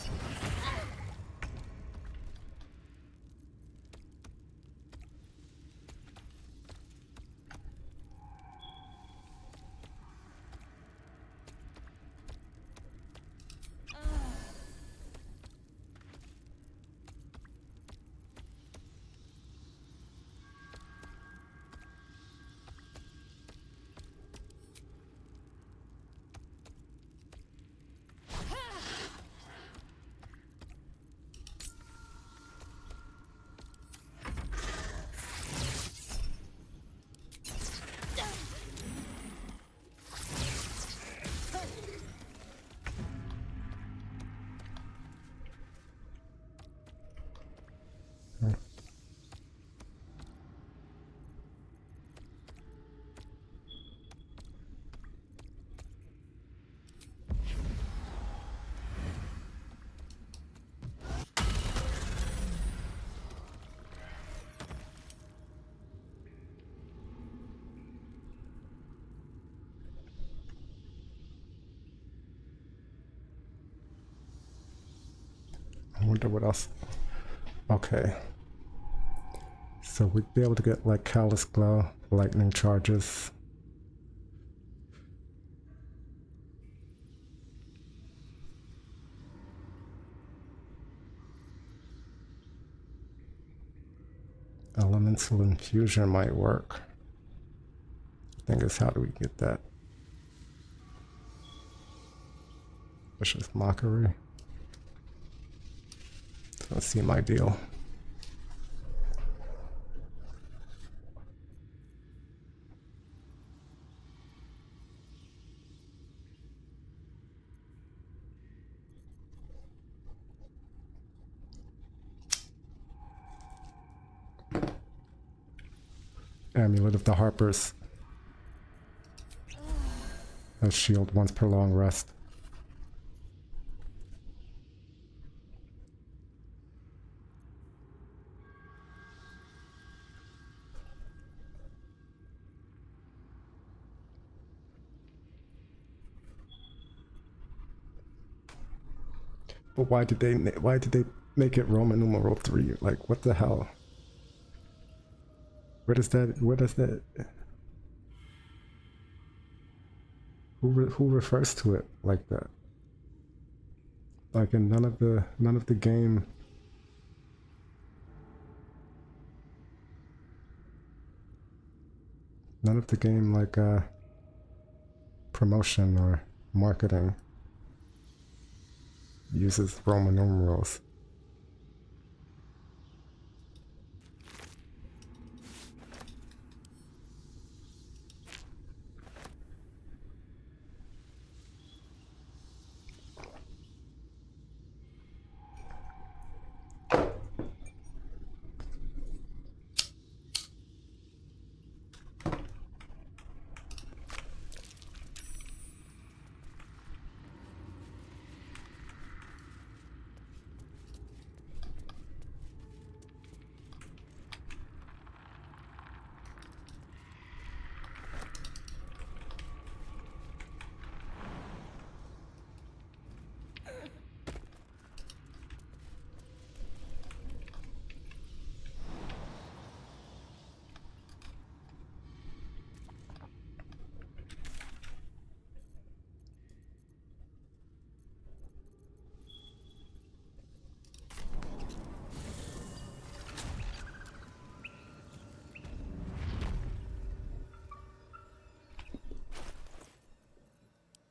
wonder what else. Okay. So we'd be able to get like Callous Glow, lightning charges. Elemental infusion might work. Thing is, how do we get that? Vicious mockery. Doesn't seem ideal. Amulet of the Harpers. A shield once per long rest. But why did they make it Roman numeral 3? Like, what the hell? Where does that who refers to it like that? Like in none of the game like promotion or marketing uses Roman numerals.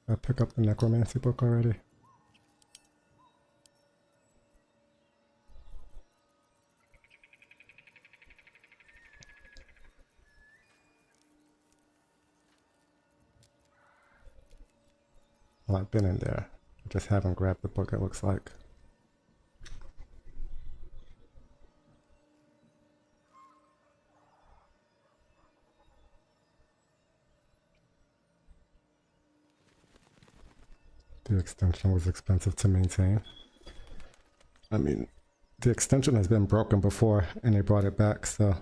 I pick up the necromancy book already. Well, I've been in there. I just haven't grabbed the book, it looks like. The extension was expensive to maintain. I mean, the extension has been broken before and they brought it back, so...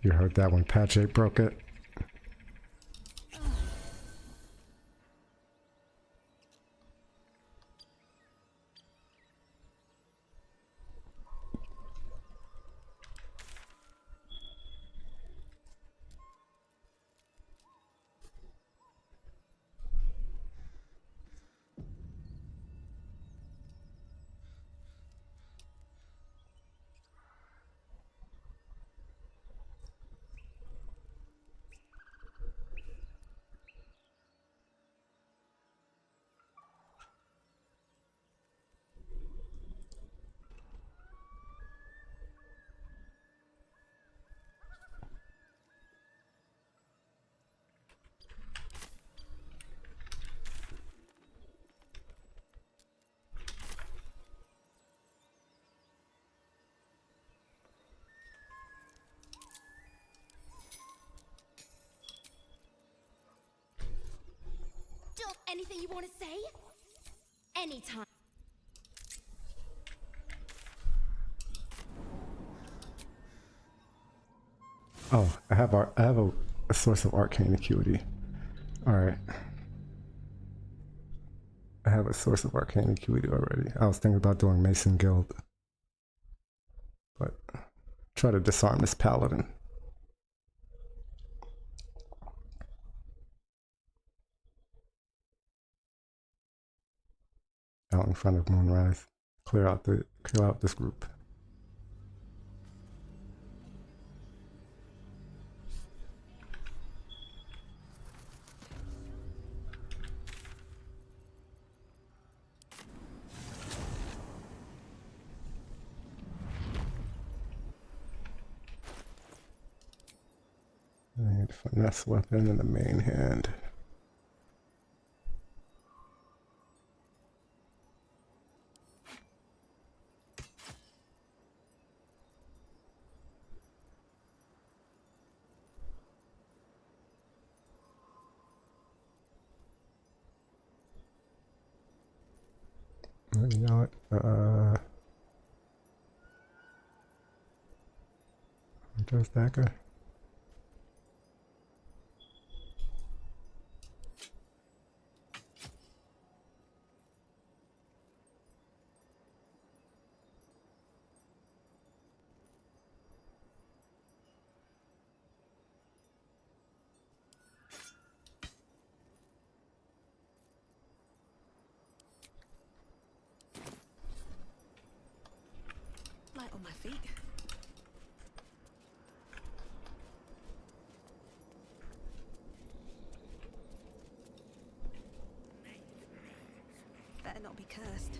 You heard that when Pache broke it? Anything you want to say? Anytime. Oh, I have a source of arcane acuity. All right. I have a source of arcane acuity already. I was thinking about doing Mason Guild, but try to disarm this paladin. Out in front of Moonrise. Clear out this group. And finesse weapon in the main hand. You know what? Goes Dagger. Light on my feet. Better not be cursed.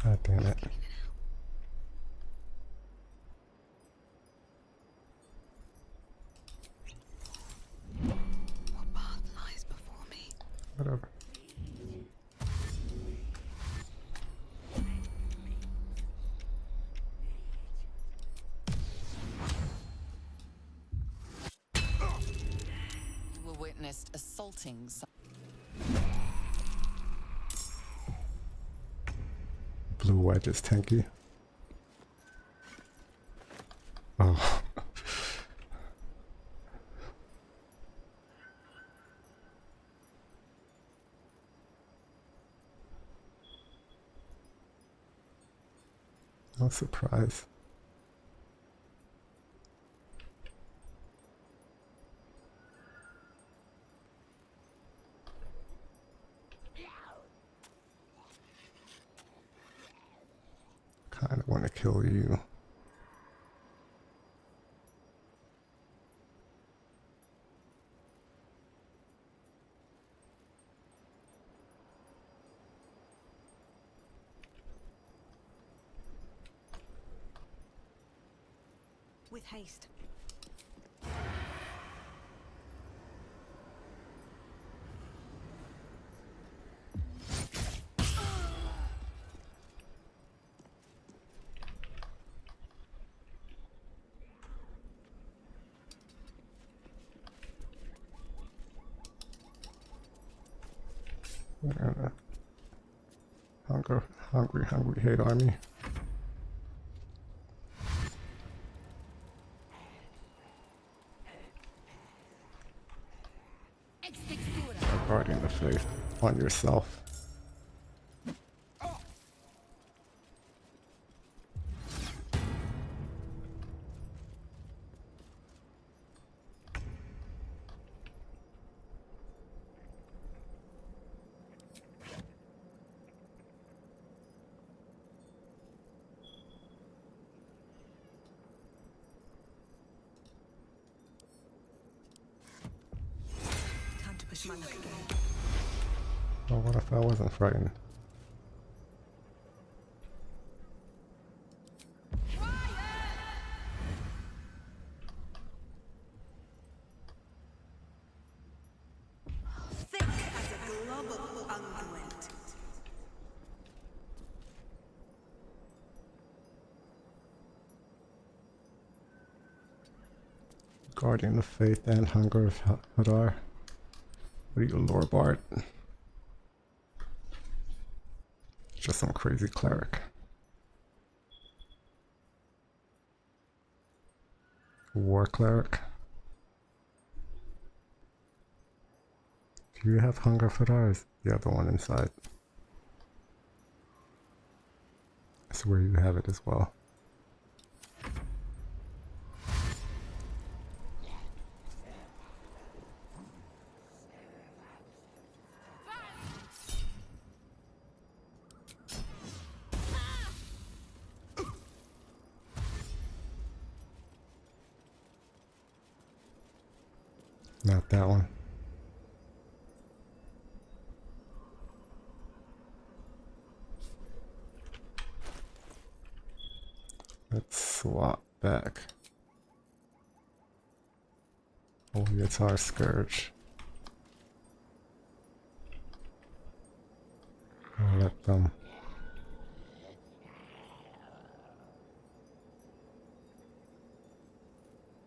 God damn it. What path lies before me? Whatever. You were witnessed assaulting some. blue wedge is tanky. Oh. No surprise. Kinda want to kill you. With haste. Hungry hate army. Guarding the faith on yourself. Time to push my luck again. Well, what if I wasn't frightened? Thick as a glob of unguent. Guarding the faith and hunger of Hadar. What are you, Lord Bart? Just some crazy cleric. War cleric. Do you have hunger for ours? The other one inside. That's where you have it as well. Not that one. Let's swap back. Oh, it's our Scourge. I'll let them.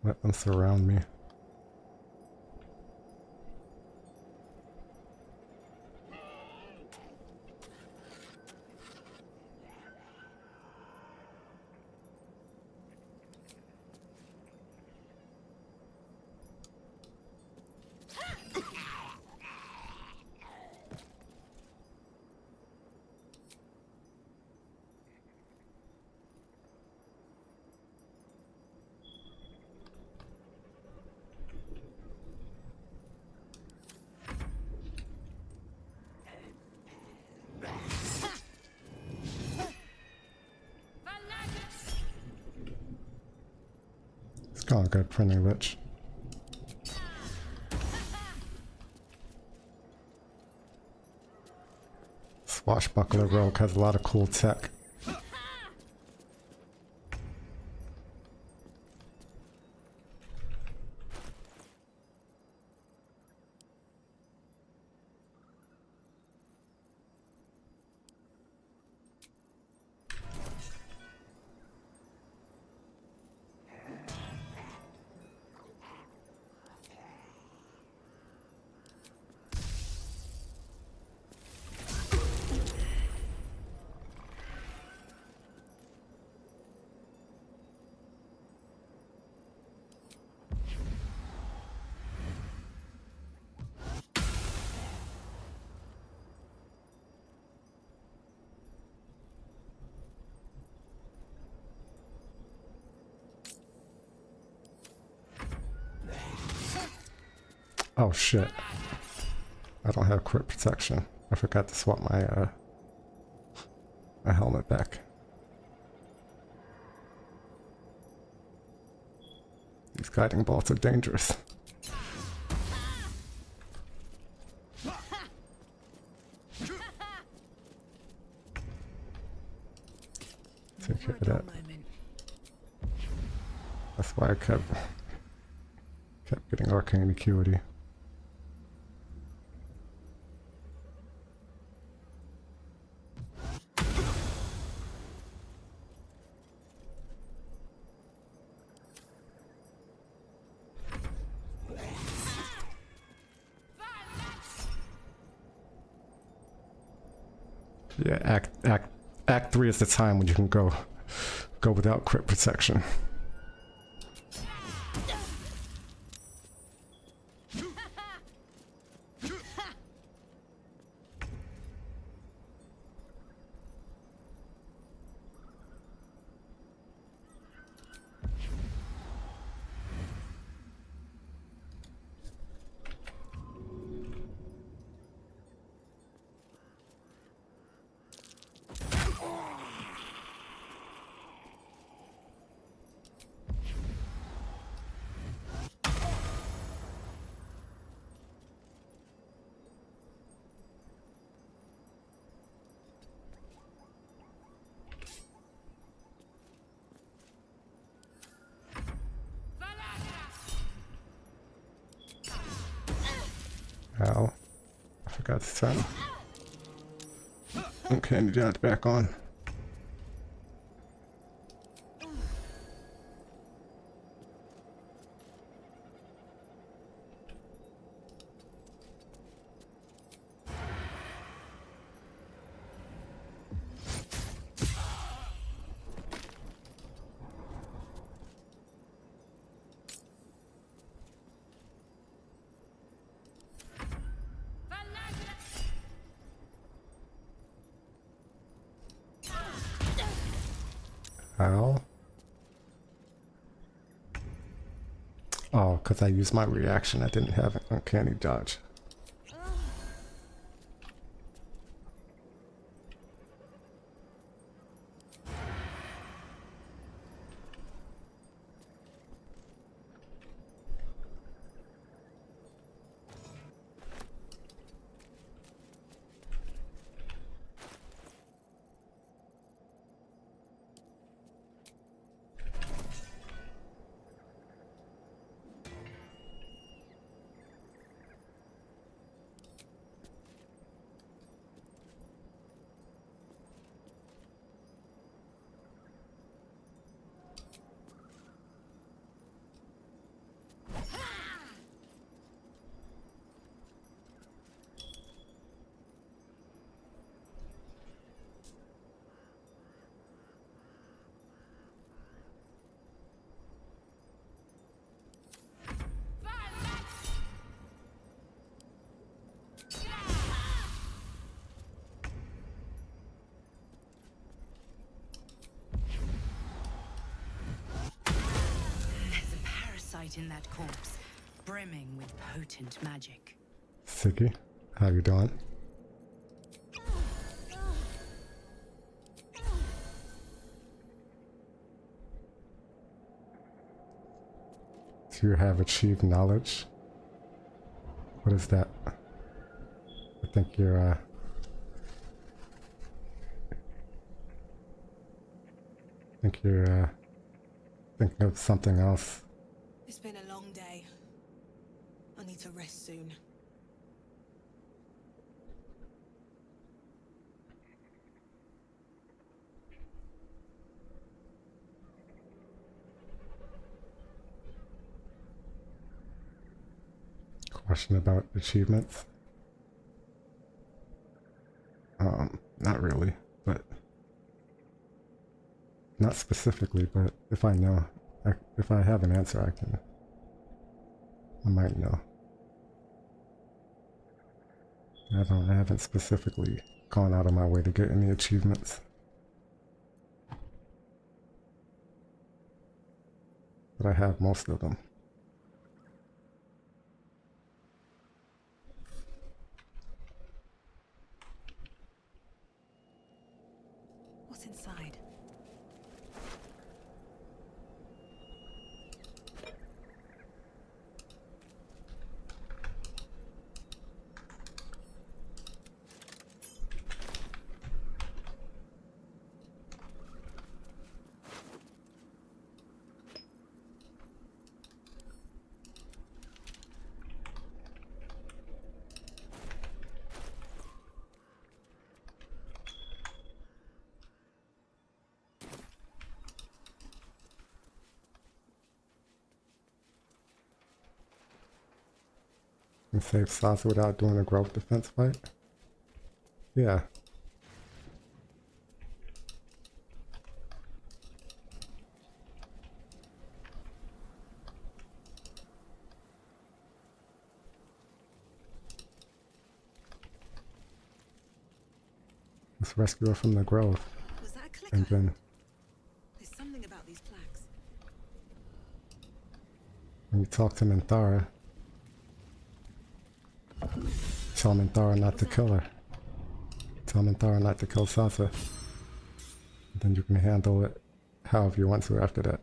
Let them surround me. It's going good, friendly witch. Swashbuckler rogue has a lot of cool tech. Oh shit. I don't have crit protection. I forgot to swap my my helmet back. These guiding bolts are dangerous. Take care of that. That's why I kept getting arcane acuity. Yeah, Act 3 is the time when you can go without crit protection. Ow. I forgot to turn. Okay, you got it back on. Ow. Oh, because I used my reaction, I didn't have an uncanny dodge. There's a parasite in that corpse, brimming with potent magic. Siggy, how you doing? Do you have achieved knowledge? What is that? I think you're thinking of something else. It's been a long day. I need to rest soon. Question about achievements? Not really, but not specifically, but if I know, if I have an answer, I might know. I haven't specifically gone out of my way to get any achievements. But I have most of them. What's inside? And save Sasa without doing a growth defense fight? Yeah. Let's rescue her from the grove. Was that a clicker? And then There's something about these plaques. when you talk to Minthara, tell Minthara not to kill her. Tell Minthara not to kill Sasa. Then you can handle it however you want to after that.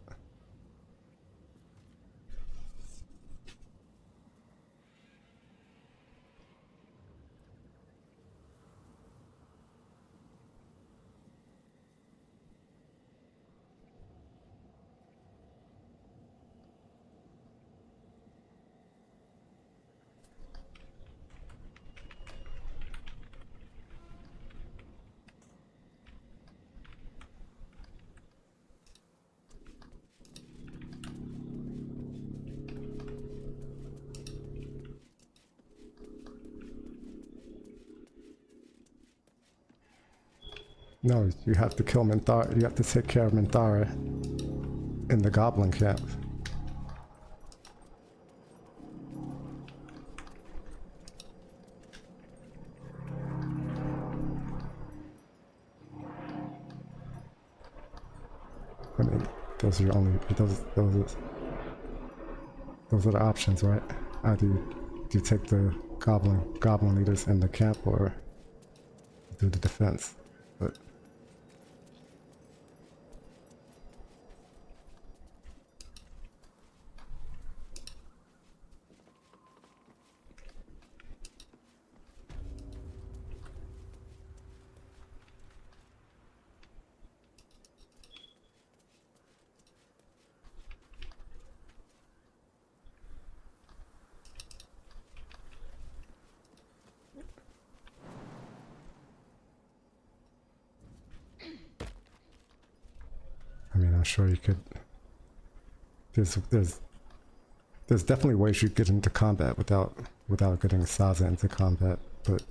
No, you have to kill Minthara. You have to take care of Minthara in the goblin camp. I mean, those are your only those are the options, right? Either you take the goblin leaders in the camp or do the defense. But I mean, I'm sure you could. There's definitely ways you get into combat without getting Sasa into combat, but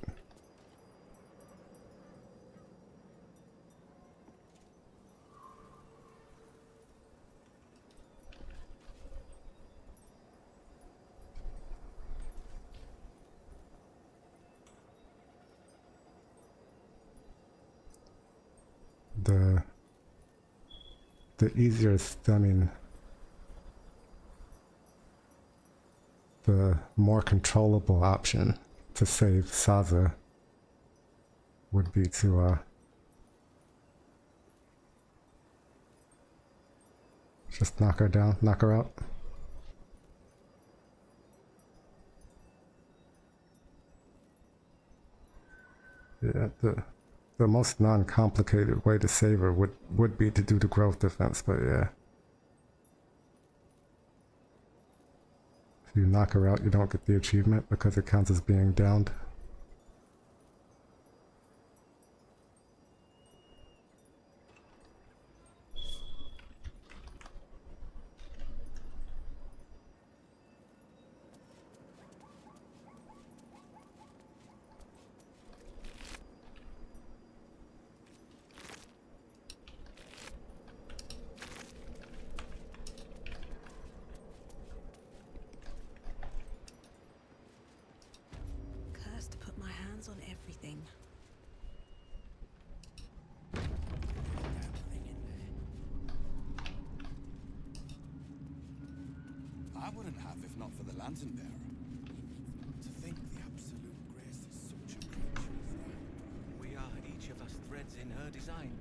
the easiest, I mean, the more controllable option to save Sasa would be to just knock her down, knock her out. Yeah, the most non-complicated way to save her would be to do the growth defense, but yeah. If you knock her out, you don't get the achievement because it counts as being downed. Cursed to put my hands on everything. I wouldn't have if not for the lantern bearer. To think the absolute grace is such a creature as that. We are each of us threads in her design.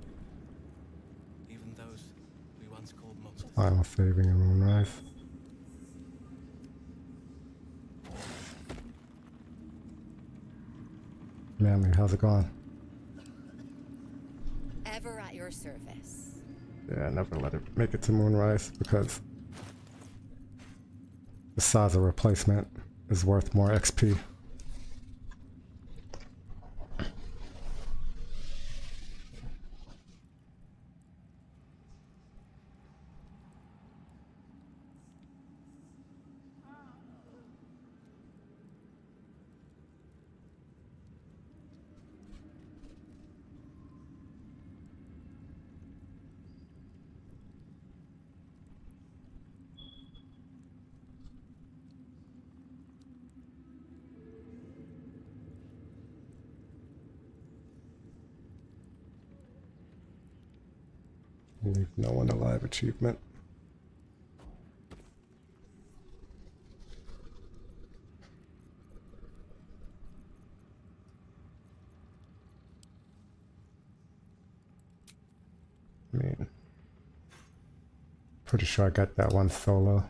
once called monsters. Final saving in Moonrise. Manly, how's it going? Ever at your service. Yeah, never let it make it to Moonrise because the size of replacement is worth more XP. Leave no one alive achievement. I mean, pretty sure I got that one solo.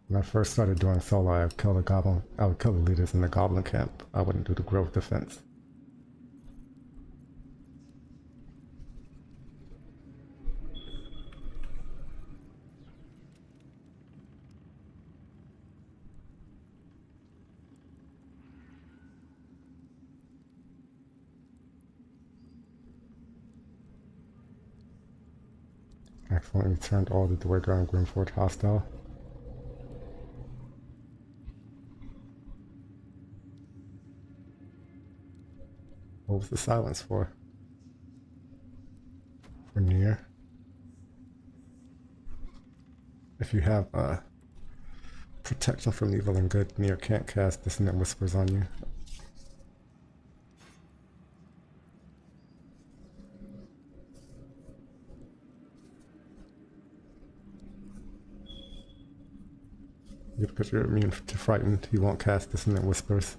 When I first started doing solo, I would kill the goblin. I would kill the leaders in the goblin camp. I wouldn't do the grove defense. Accidentally turned all the Dweger and Grimford hostile. What was the silence for? For near. If you have protection from evil and good, near can't cast Dissonant Whispers on you. Yeah, because you're immune to frightened, he won't cast Dissonant Whispers.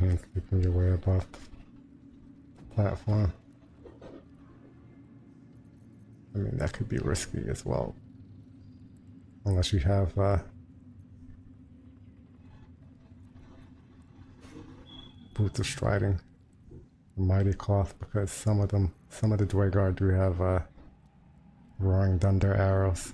And keeping your way above the platform. I mean, that could be risky as well. Unless you have Boots of Striding, Mighty Cloth, because some of the Dwegar do have Roaring Thunder arrows.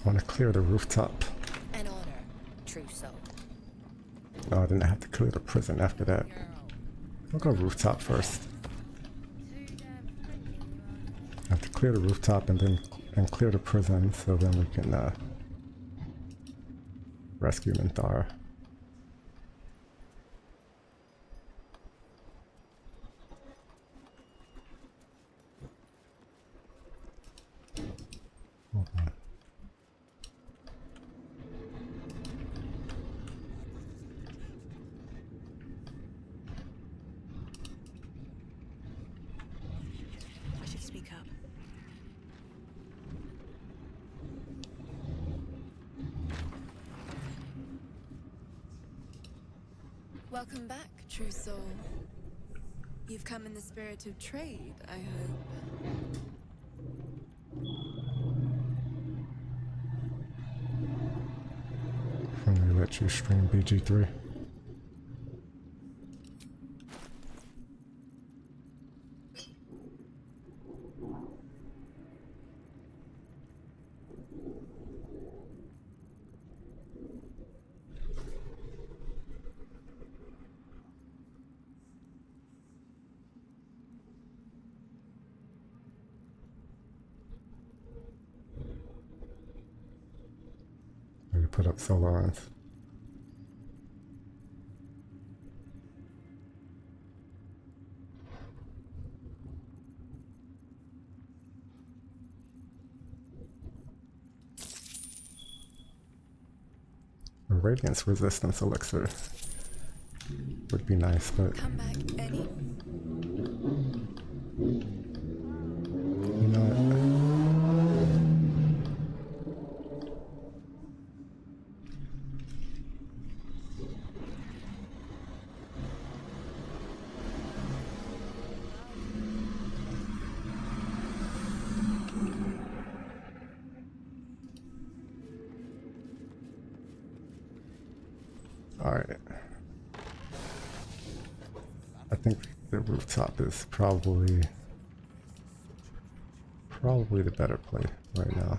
I want to clear the rooftop. An honor, true soul. Oh, then I have to clear the prison after that. I'll go rooftop first. I have to clear the rooftop and then clear the prison, so then we can rescue Minthara. Hold on. I should speak up. Welcome back, true soul. You've come in the spirit of trade, I hope. I'm gonna let you stream BG3. We put up solar arms. A radiance resistance elixir would be nice, but Come back any. you know what? Alright. I think the rooftop is probably the better play right now.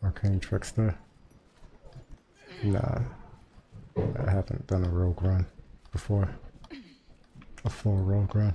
Arcane Trickster? Nah. I haven't done a rogue run before. A full rogue run.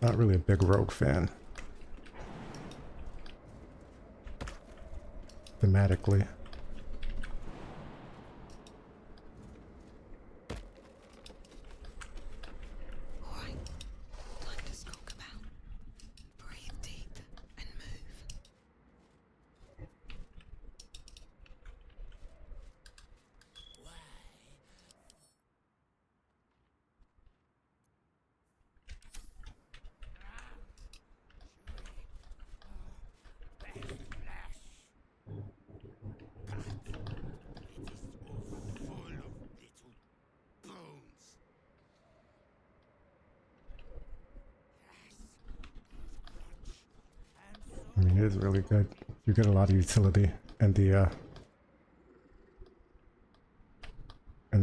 Not really a big rogue fan. Thematically. Alright, time to skulk about. Breathe deep and move. I mean, it is really good. You get a lot of utility in the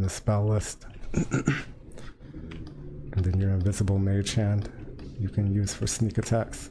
spell list. And then your invisible mage hand you can use for sneak attacks.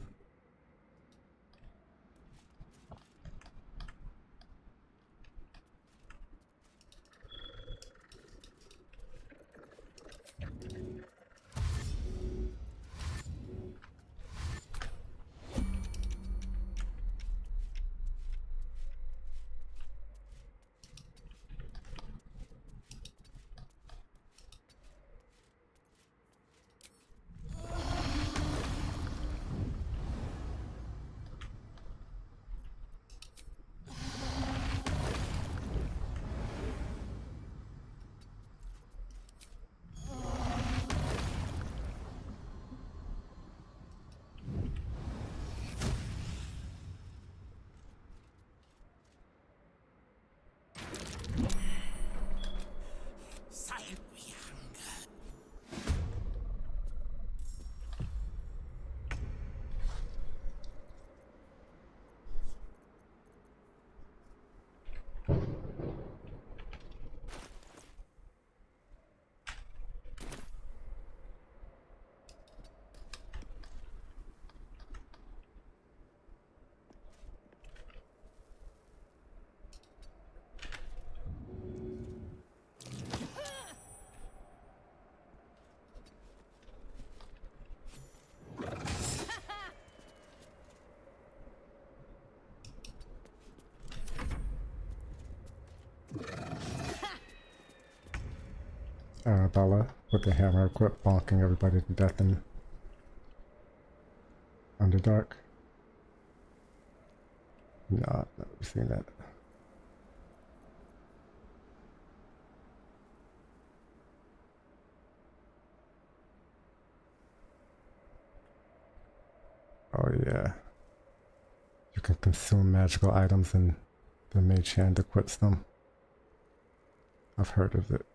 Arabella with the hammer equipped, bonking everybody to death in Underdark. Nah, I've never seen that. Oh yeah. You can consume magical items and the mage hand equips them. I've heard of it.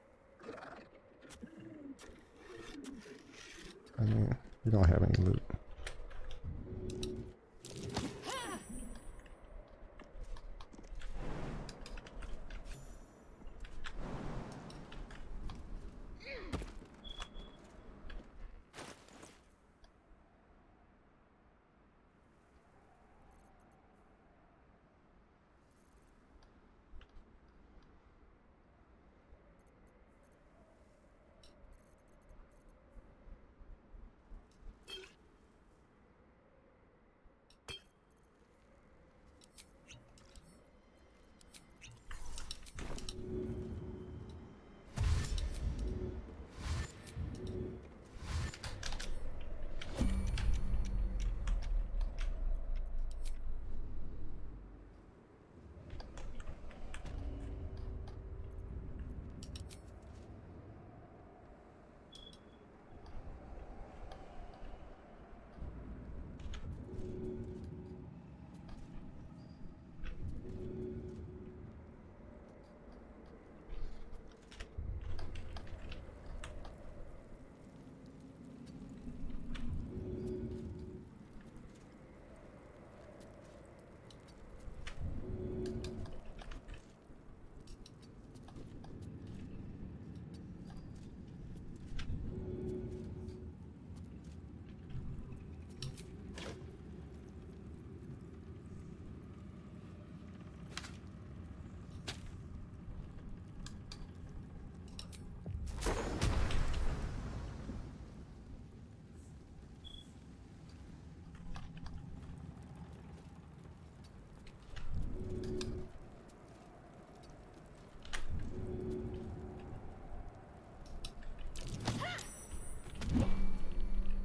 I mean, you don't have any loot.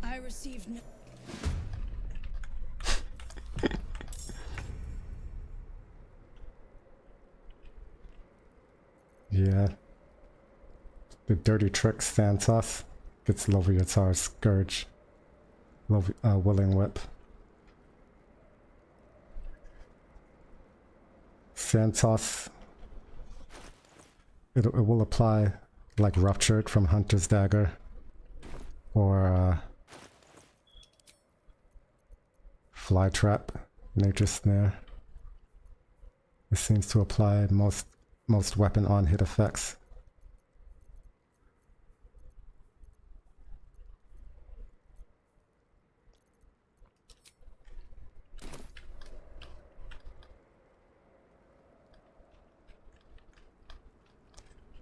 I received no. Yeah. The dirty trick Santos gets Loviatar's Scourge. Willing Whip. Santos, it will apply like Ruptured from Hunter's Dagger, or Fly Trap, Nature's Snare. It seems to apply most weapon on hit effects.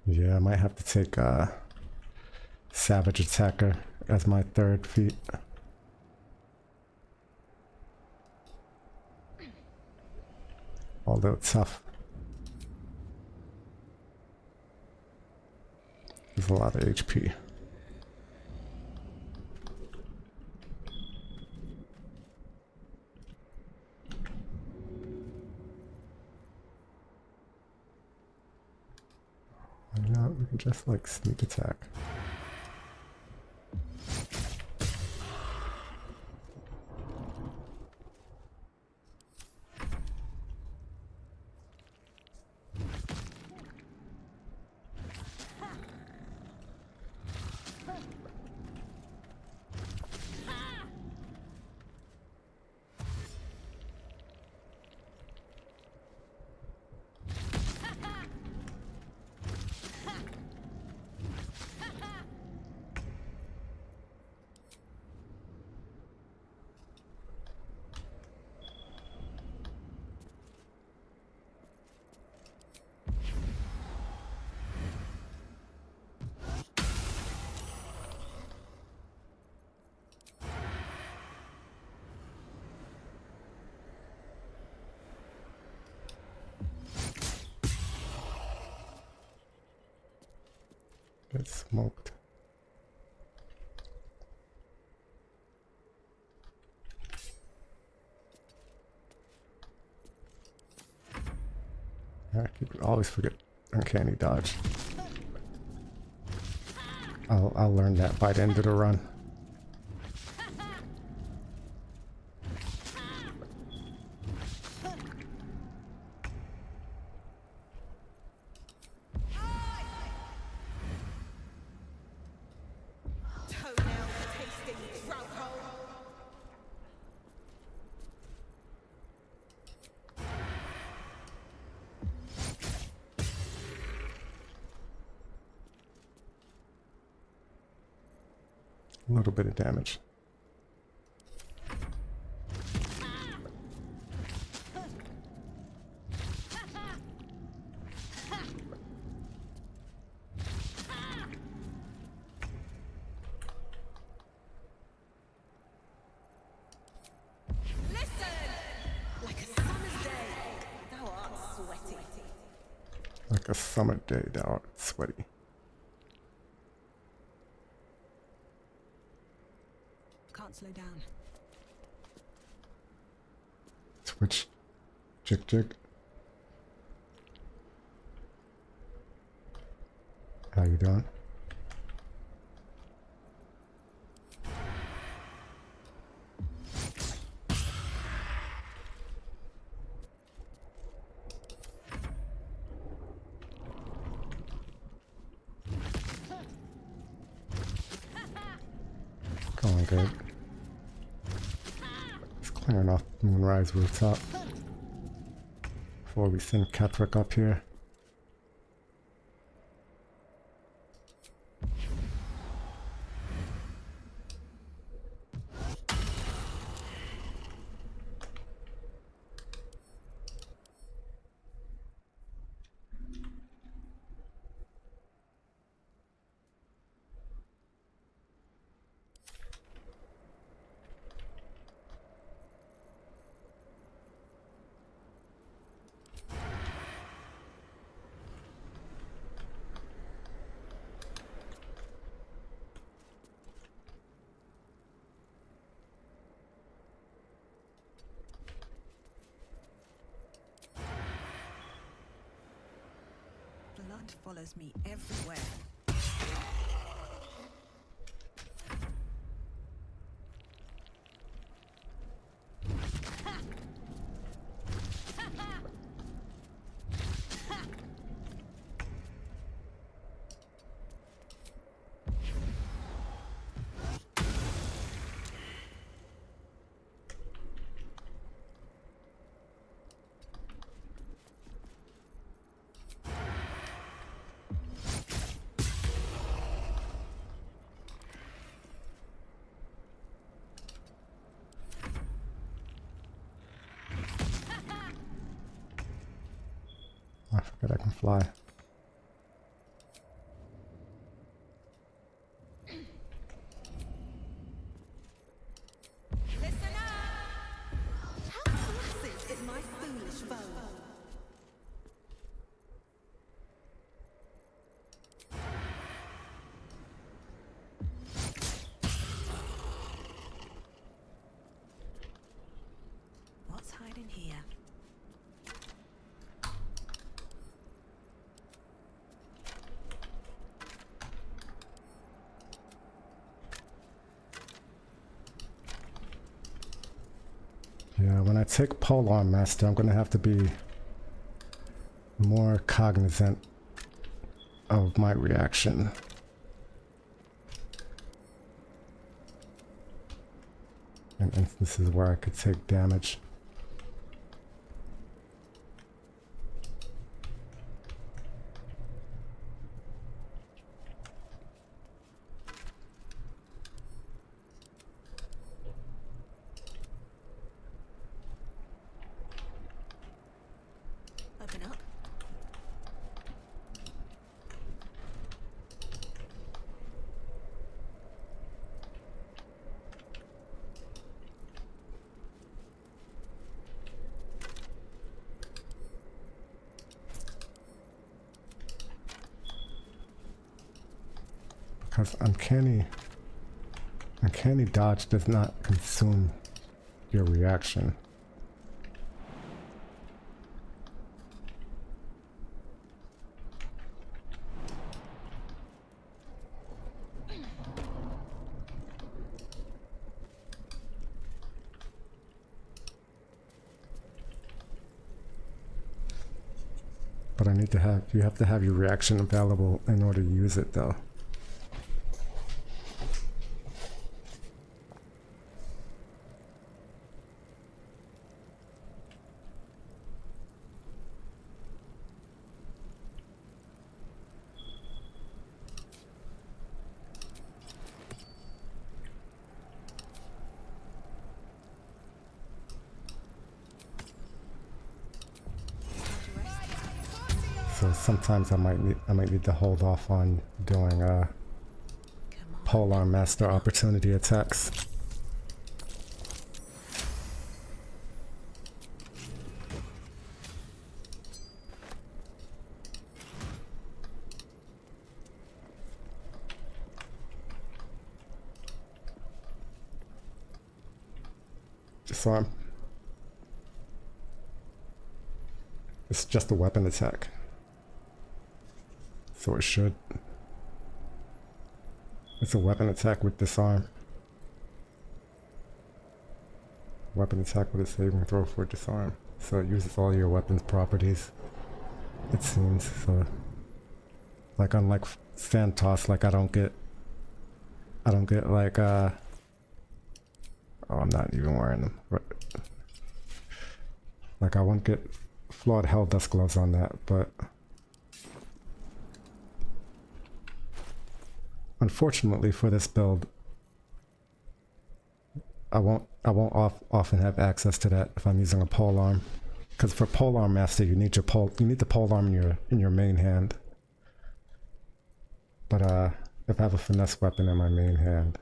Yeah, I might have to take Savage Attacker as my third feat. Although tough. There's a lot of HP. You know, we can just like sneak attack. Get smoked. I always forget uncanny dodge. I'll learn that by the end of the run. A little bit of damage. Like a summer day, thou art sweaty. Can't slow down. Switch. Jig jig. How you doing? Going good. Just clearing off Moonrise rooftop before we send Ketherick up here. Blood follows me everywhere. I forget I can fly. Listen up! How massive is my foolish foe? What's hiding here? Yeah, when I take Polearm Master, I'm gonna have to be more cognizant of my reaction. In instances where I could take damage. Open up. Because uncanny dodge does not consume your reaction. But you have to have your reaction available in order to use it though. So sometimes I might need to hold off on doing polearm master opportunity attacks. Disarm. It's just a weapon attack. So it should. It's a weapon attack with disarm. Weapon attack with a saving throw for disarm. So it uses all your weapons properties. It seems. So like unlike Santos, like I don't get like oh, I'm not even wearing them. Like I won't get flawed hell dust gloves on that, but unfortunately for this build, I won't often have access to that if I'm using a polearm, because for polearm master you need the polearm in your main hand. But if I have a finesse weapon in my main hand,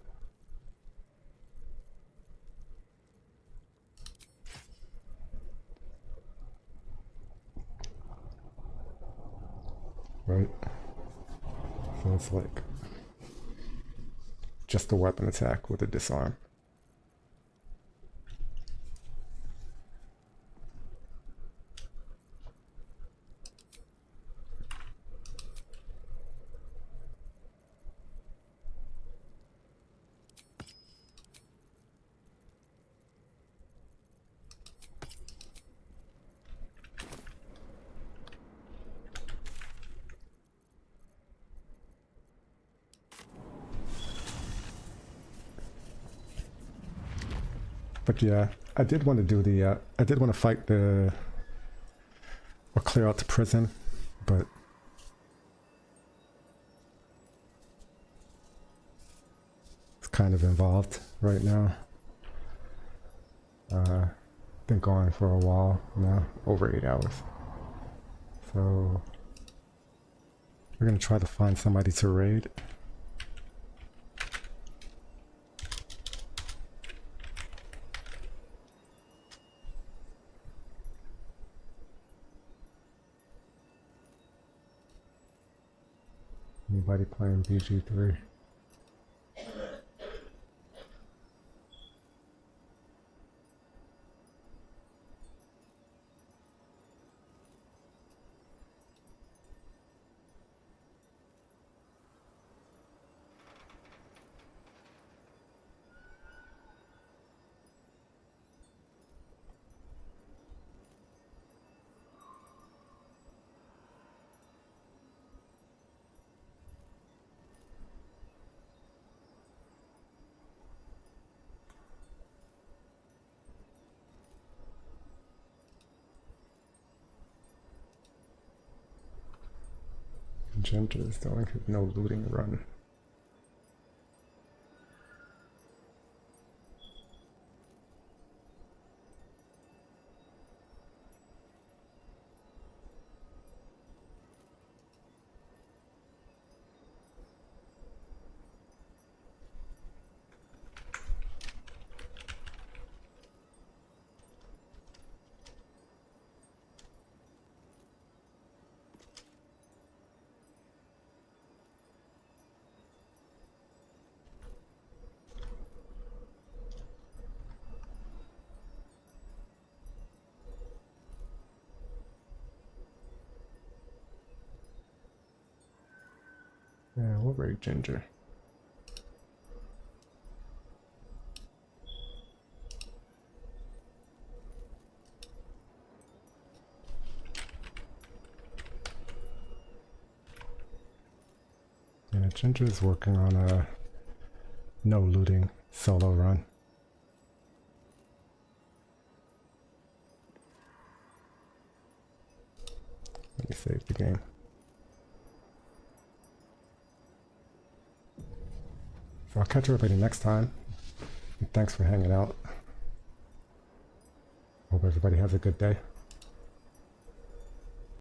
right? So it's like just a weapon attack with a disarm. But yeah, I did want to do the, I did want to fight or clear out the prison, but it's kind of involved right now. Been going for a while now, over 8 hours. So we're gonna try to find somebody to raid. Anybody playing BG3? Ginger is doing his no looting run. Yeah, we'll raid Ginger. Yeah, Ginger is working on a no looting solo run. Let me save the game. So I'll catch everybody next time. And thanks for hanging out. Hope everybody has a good day.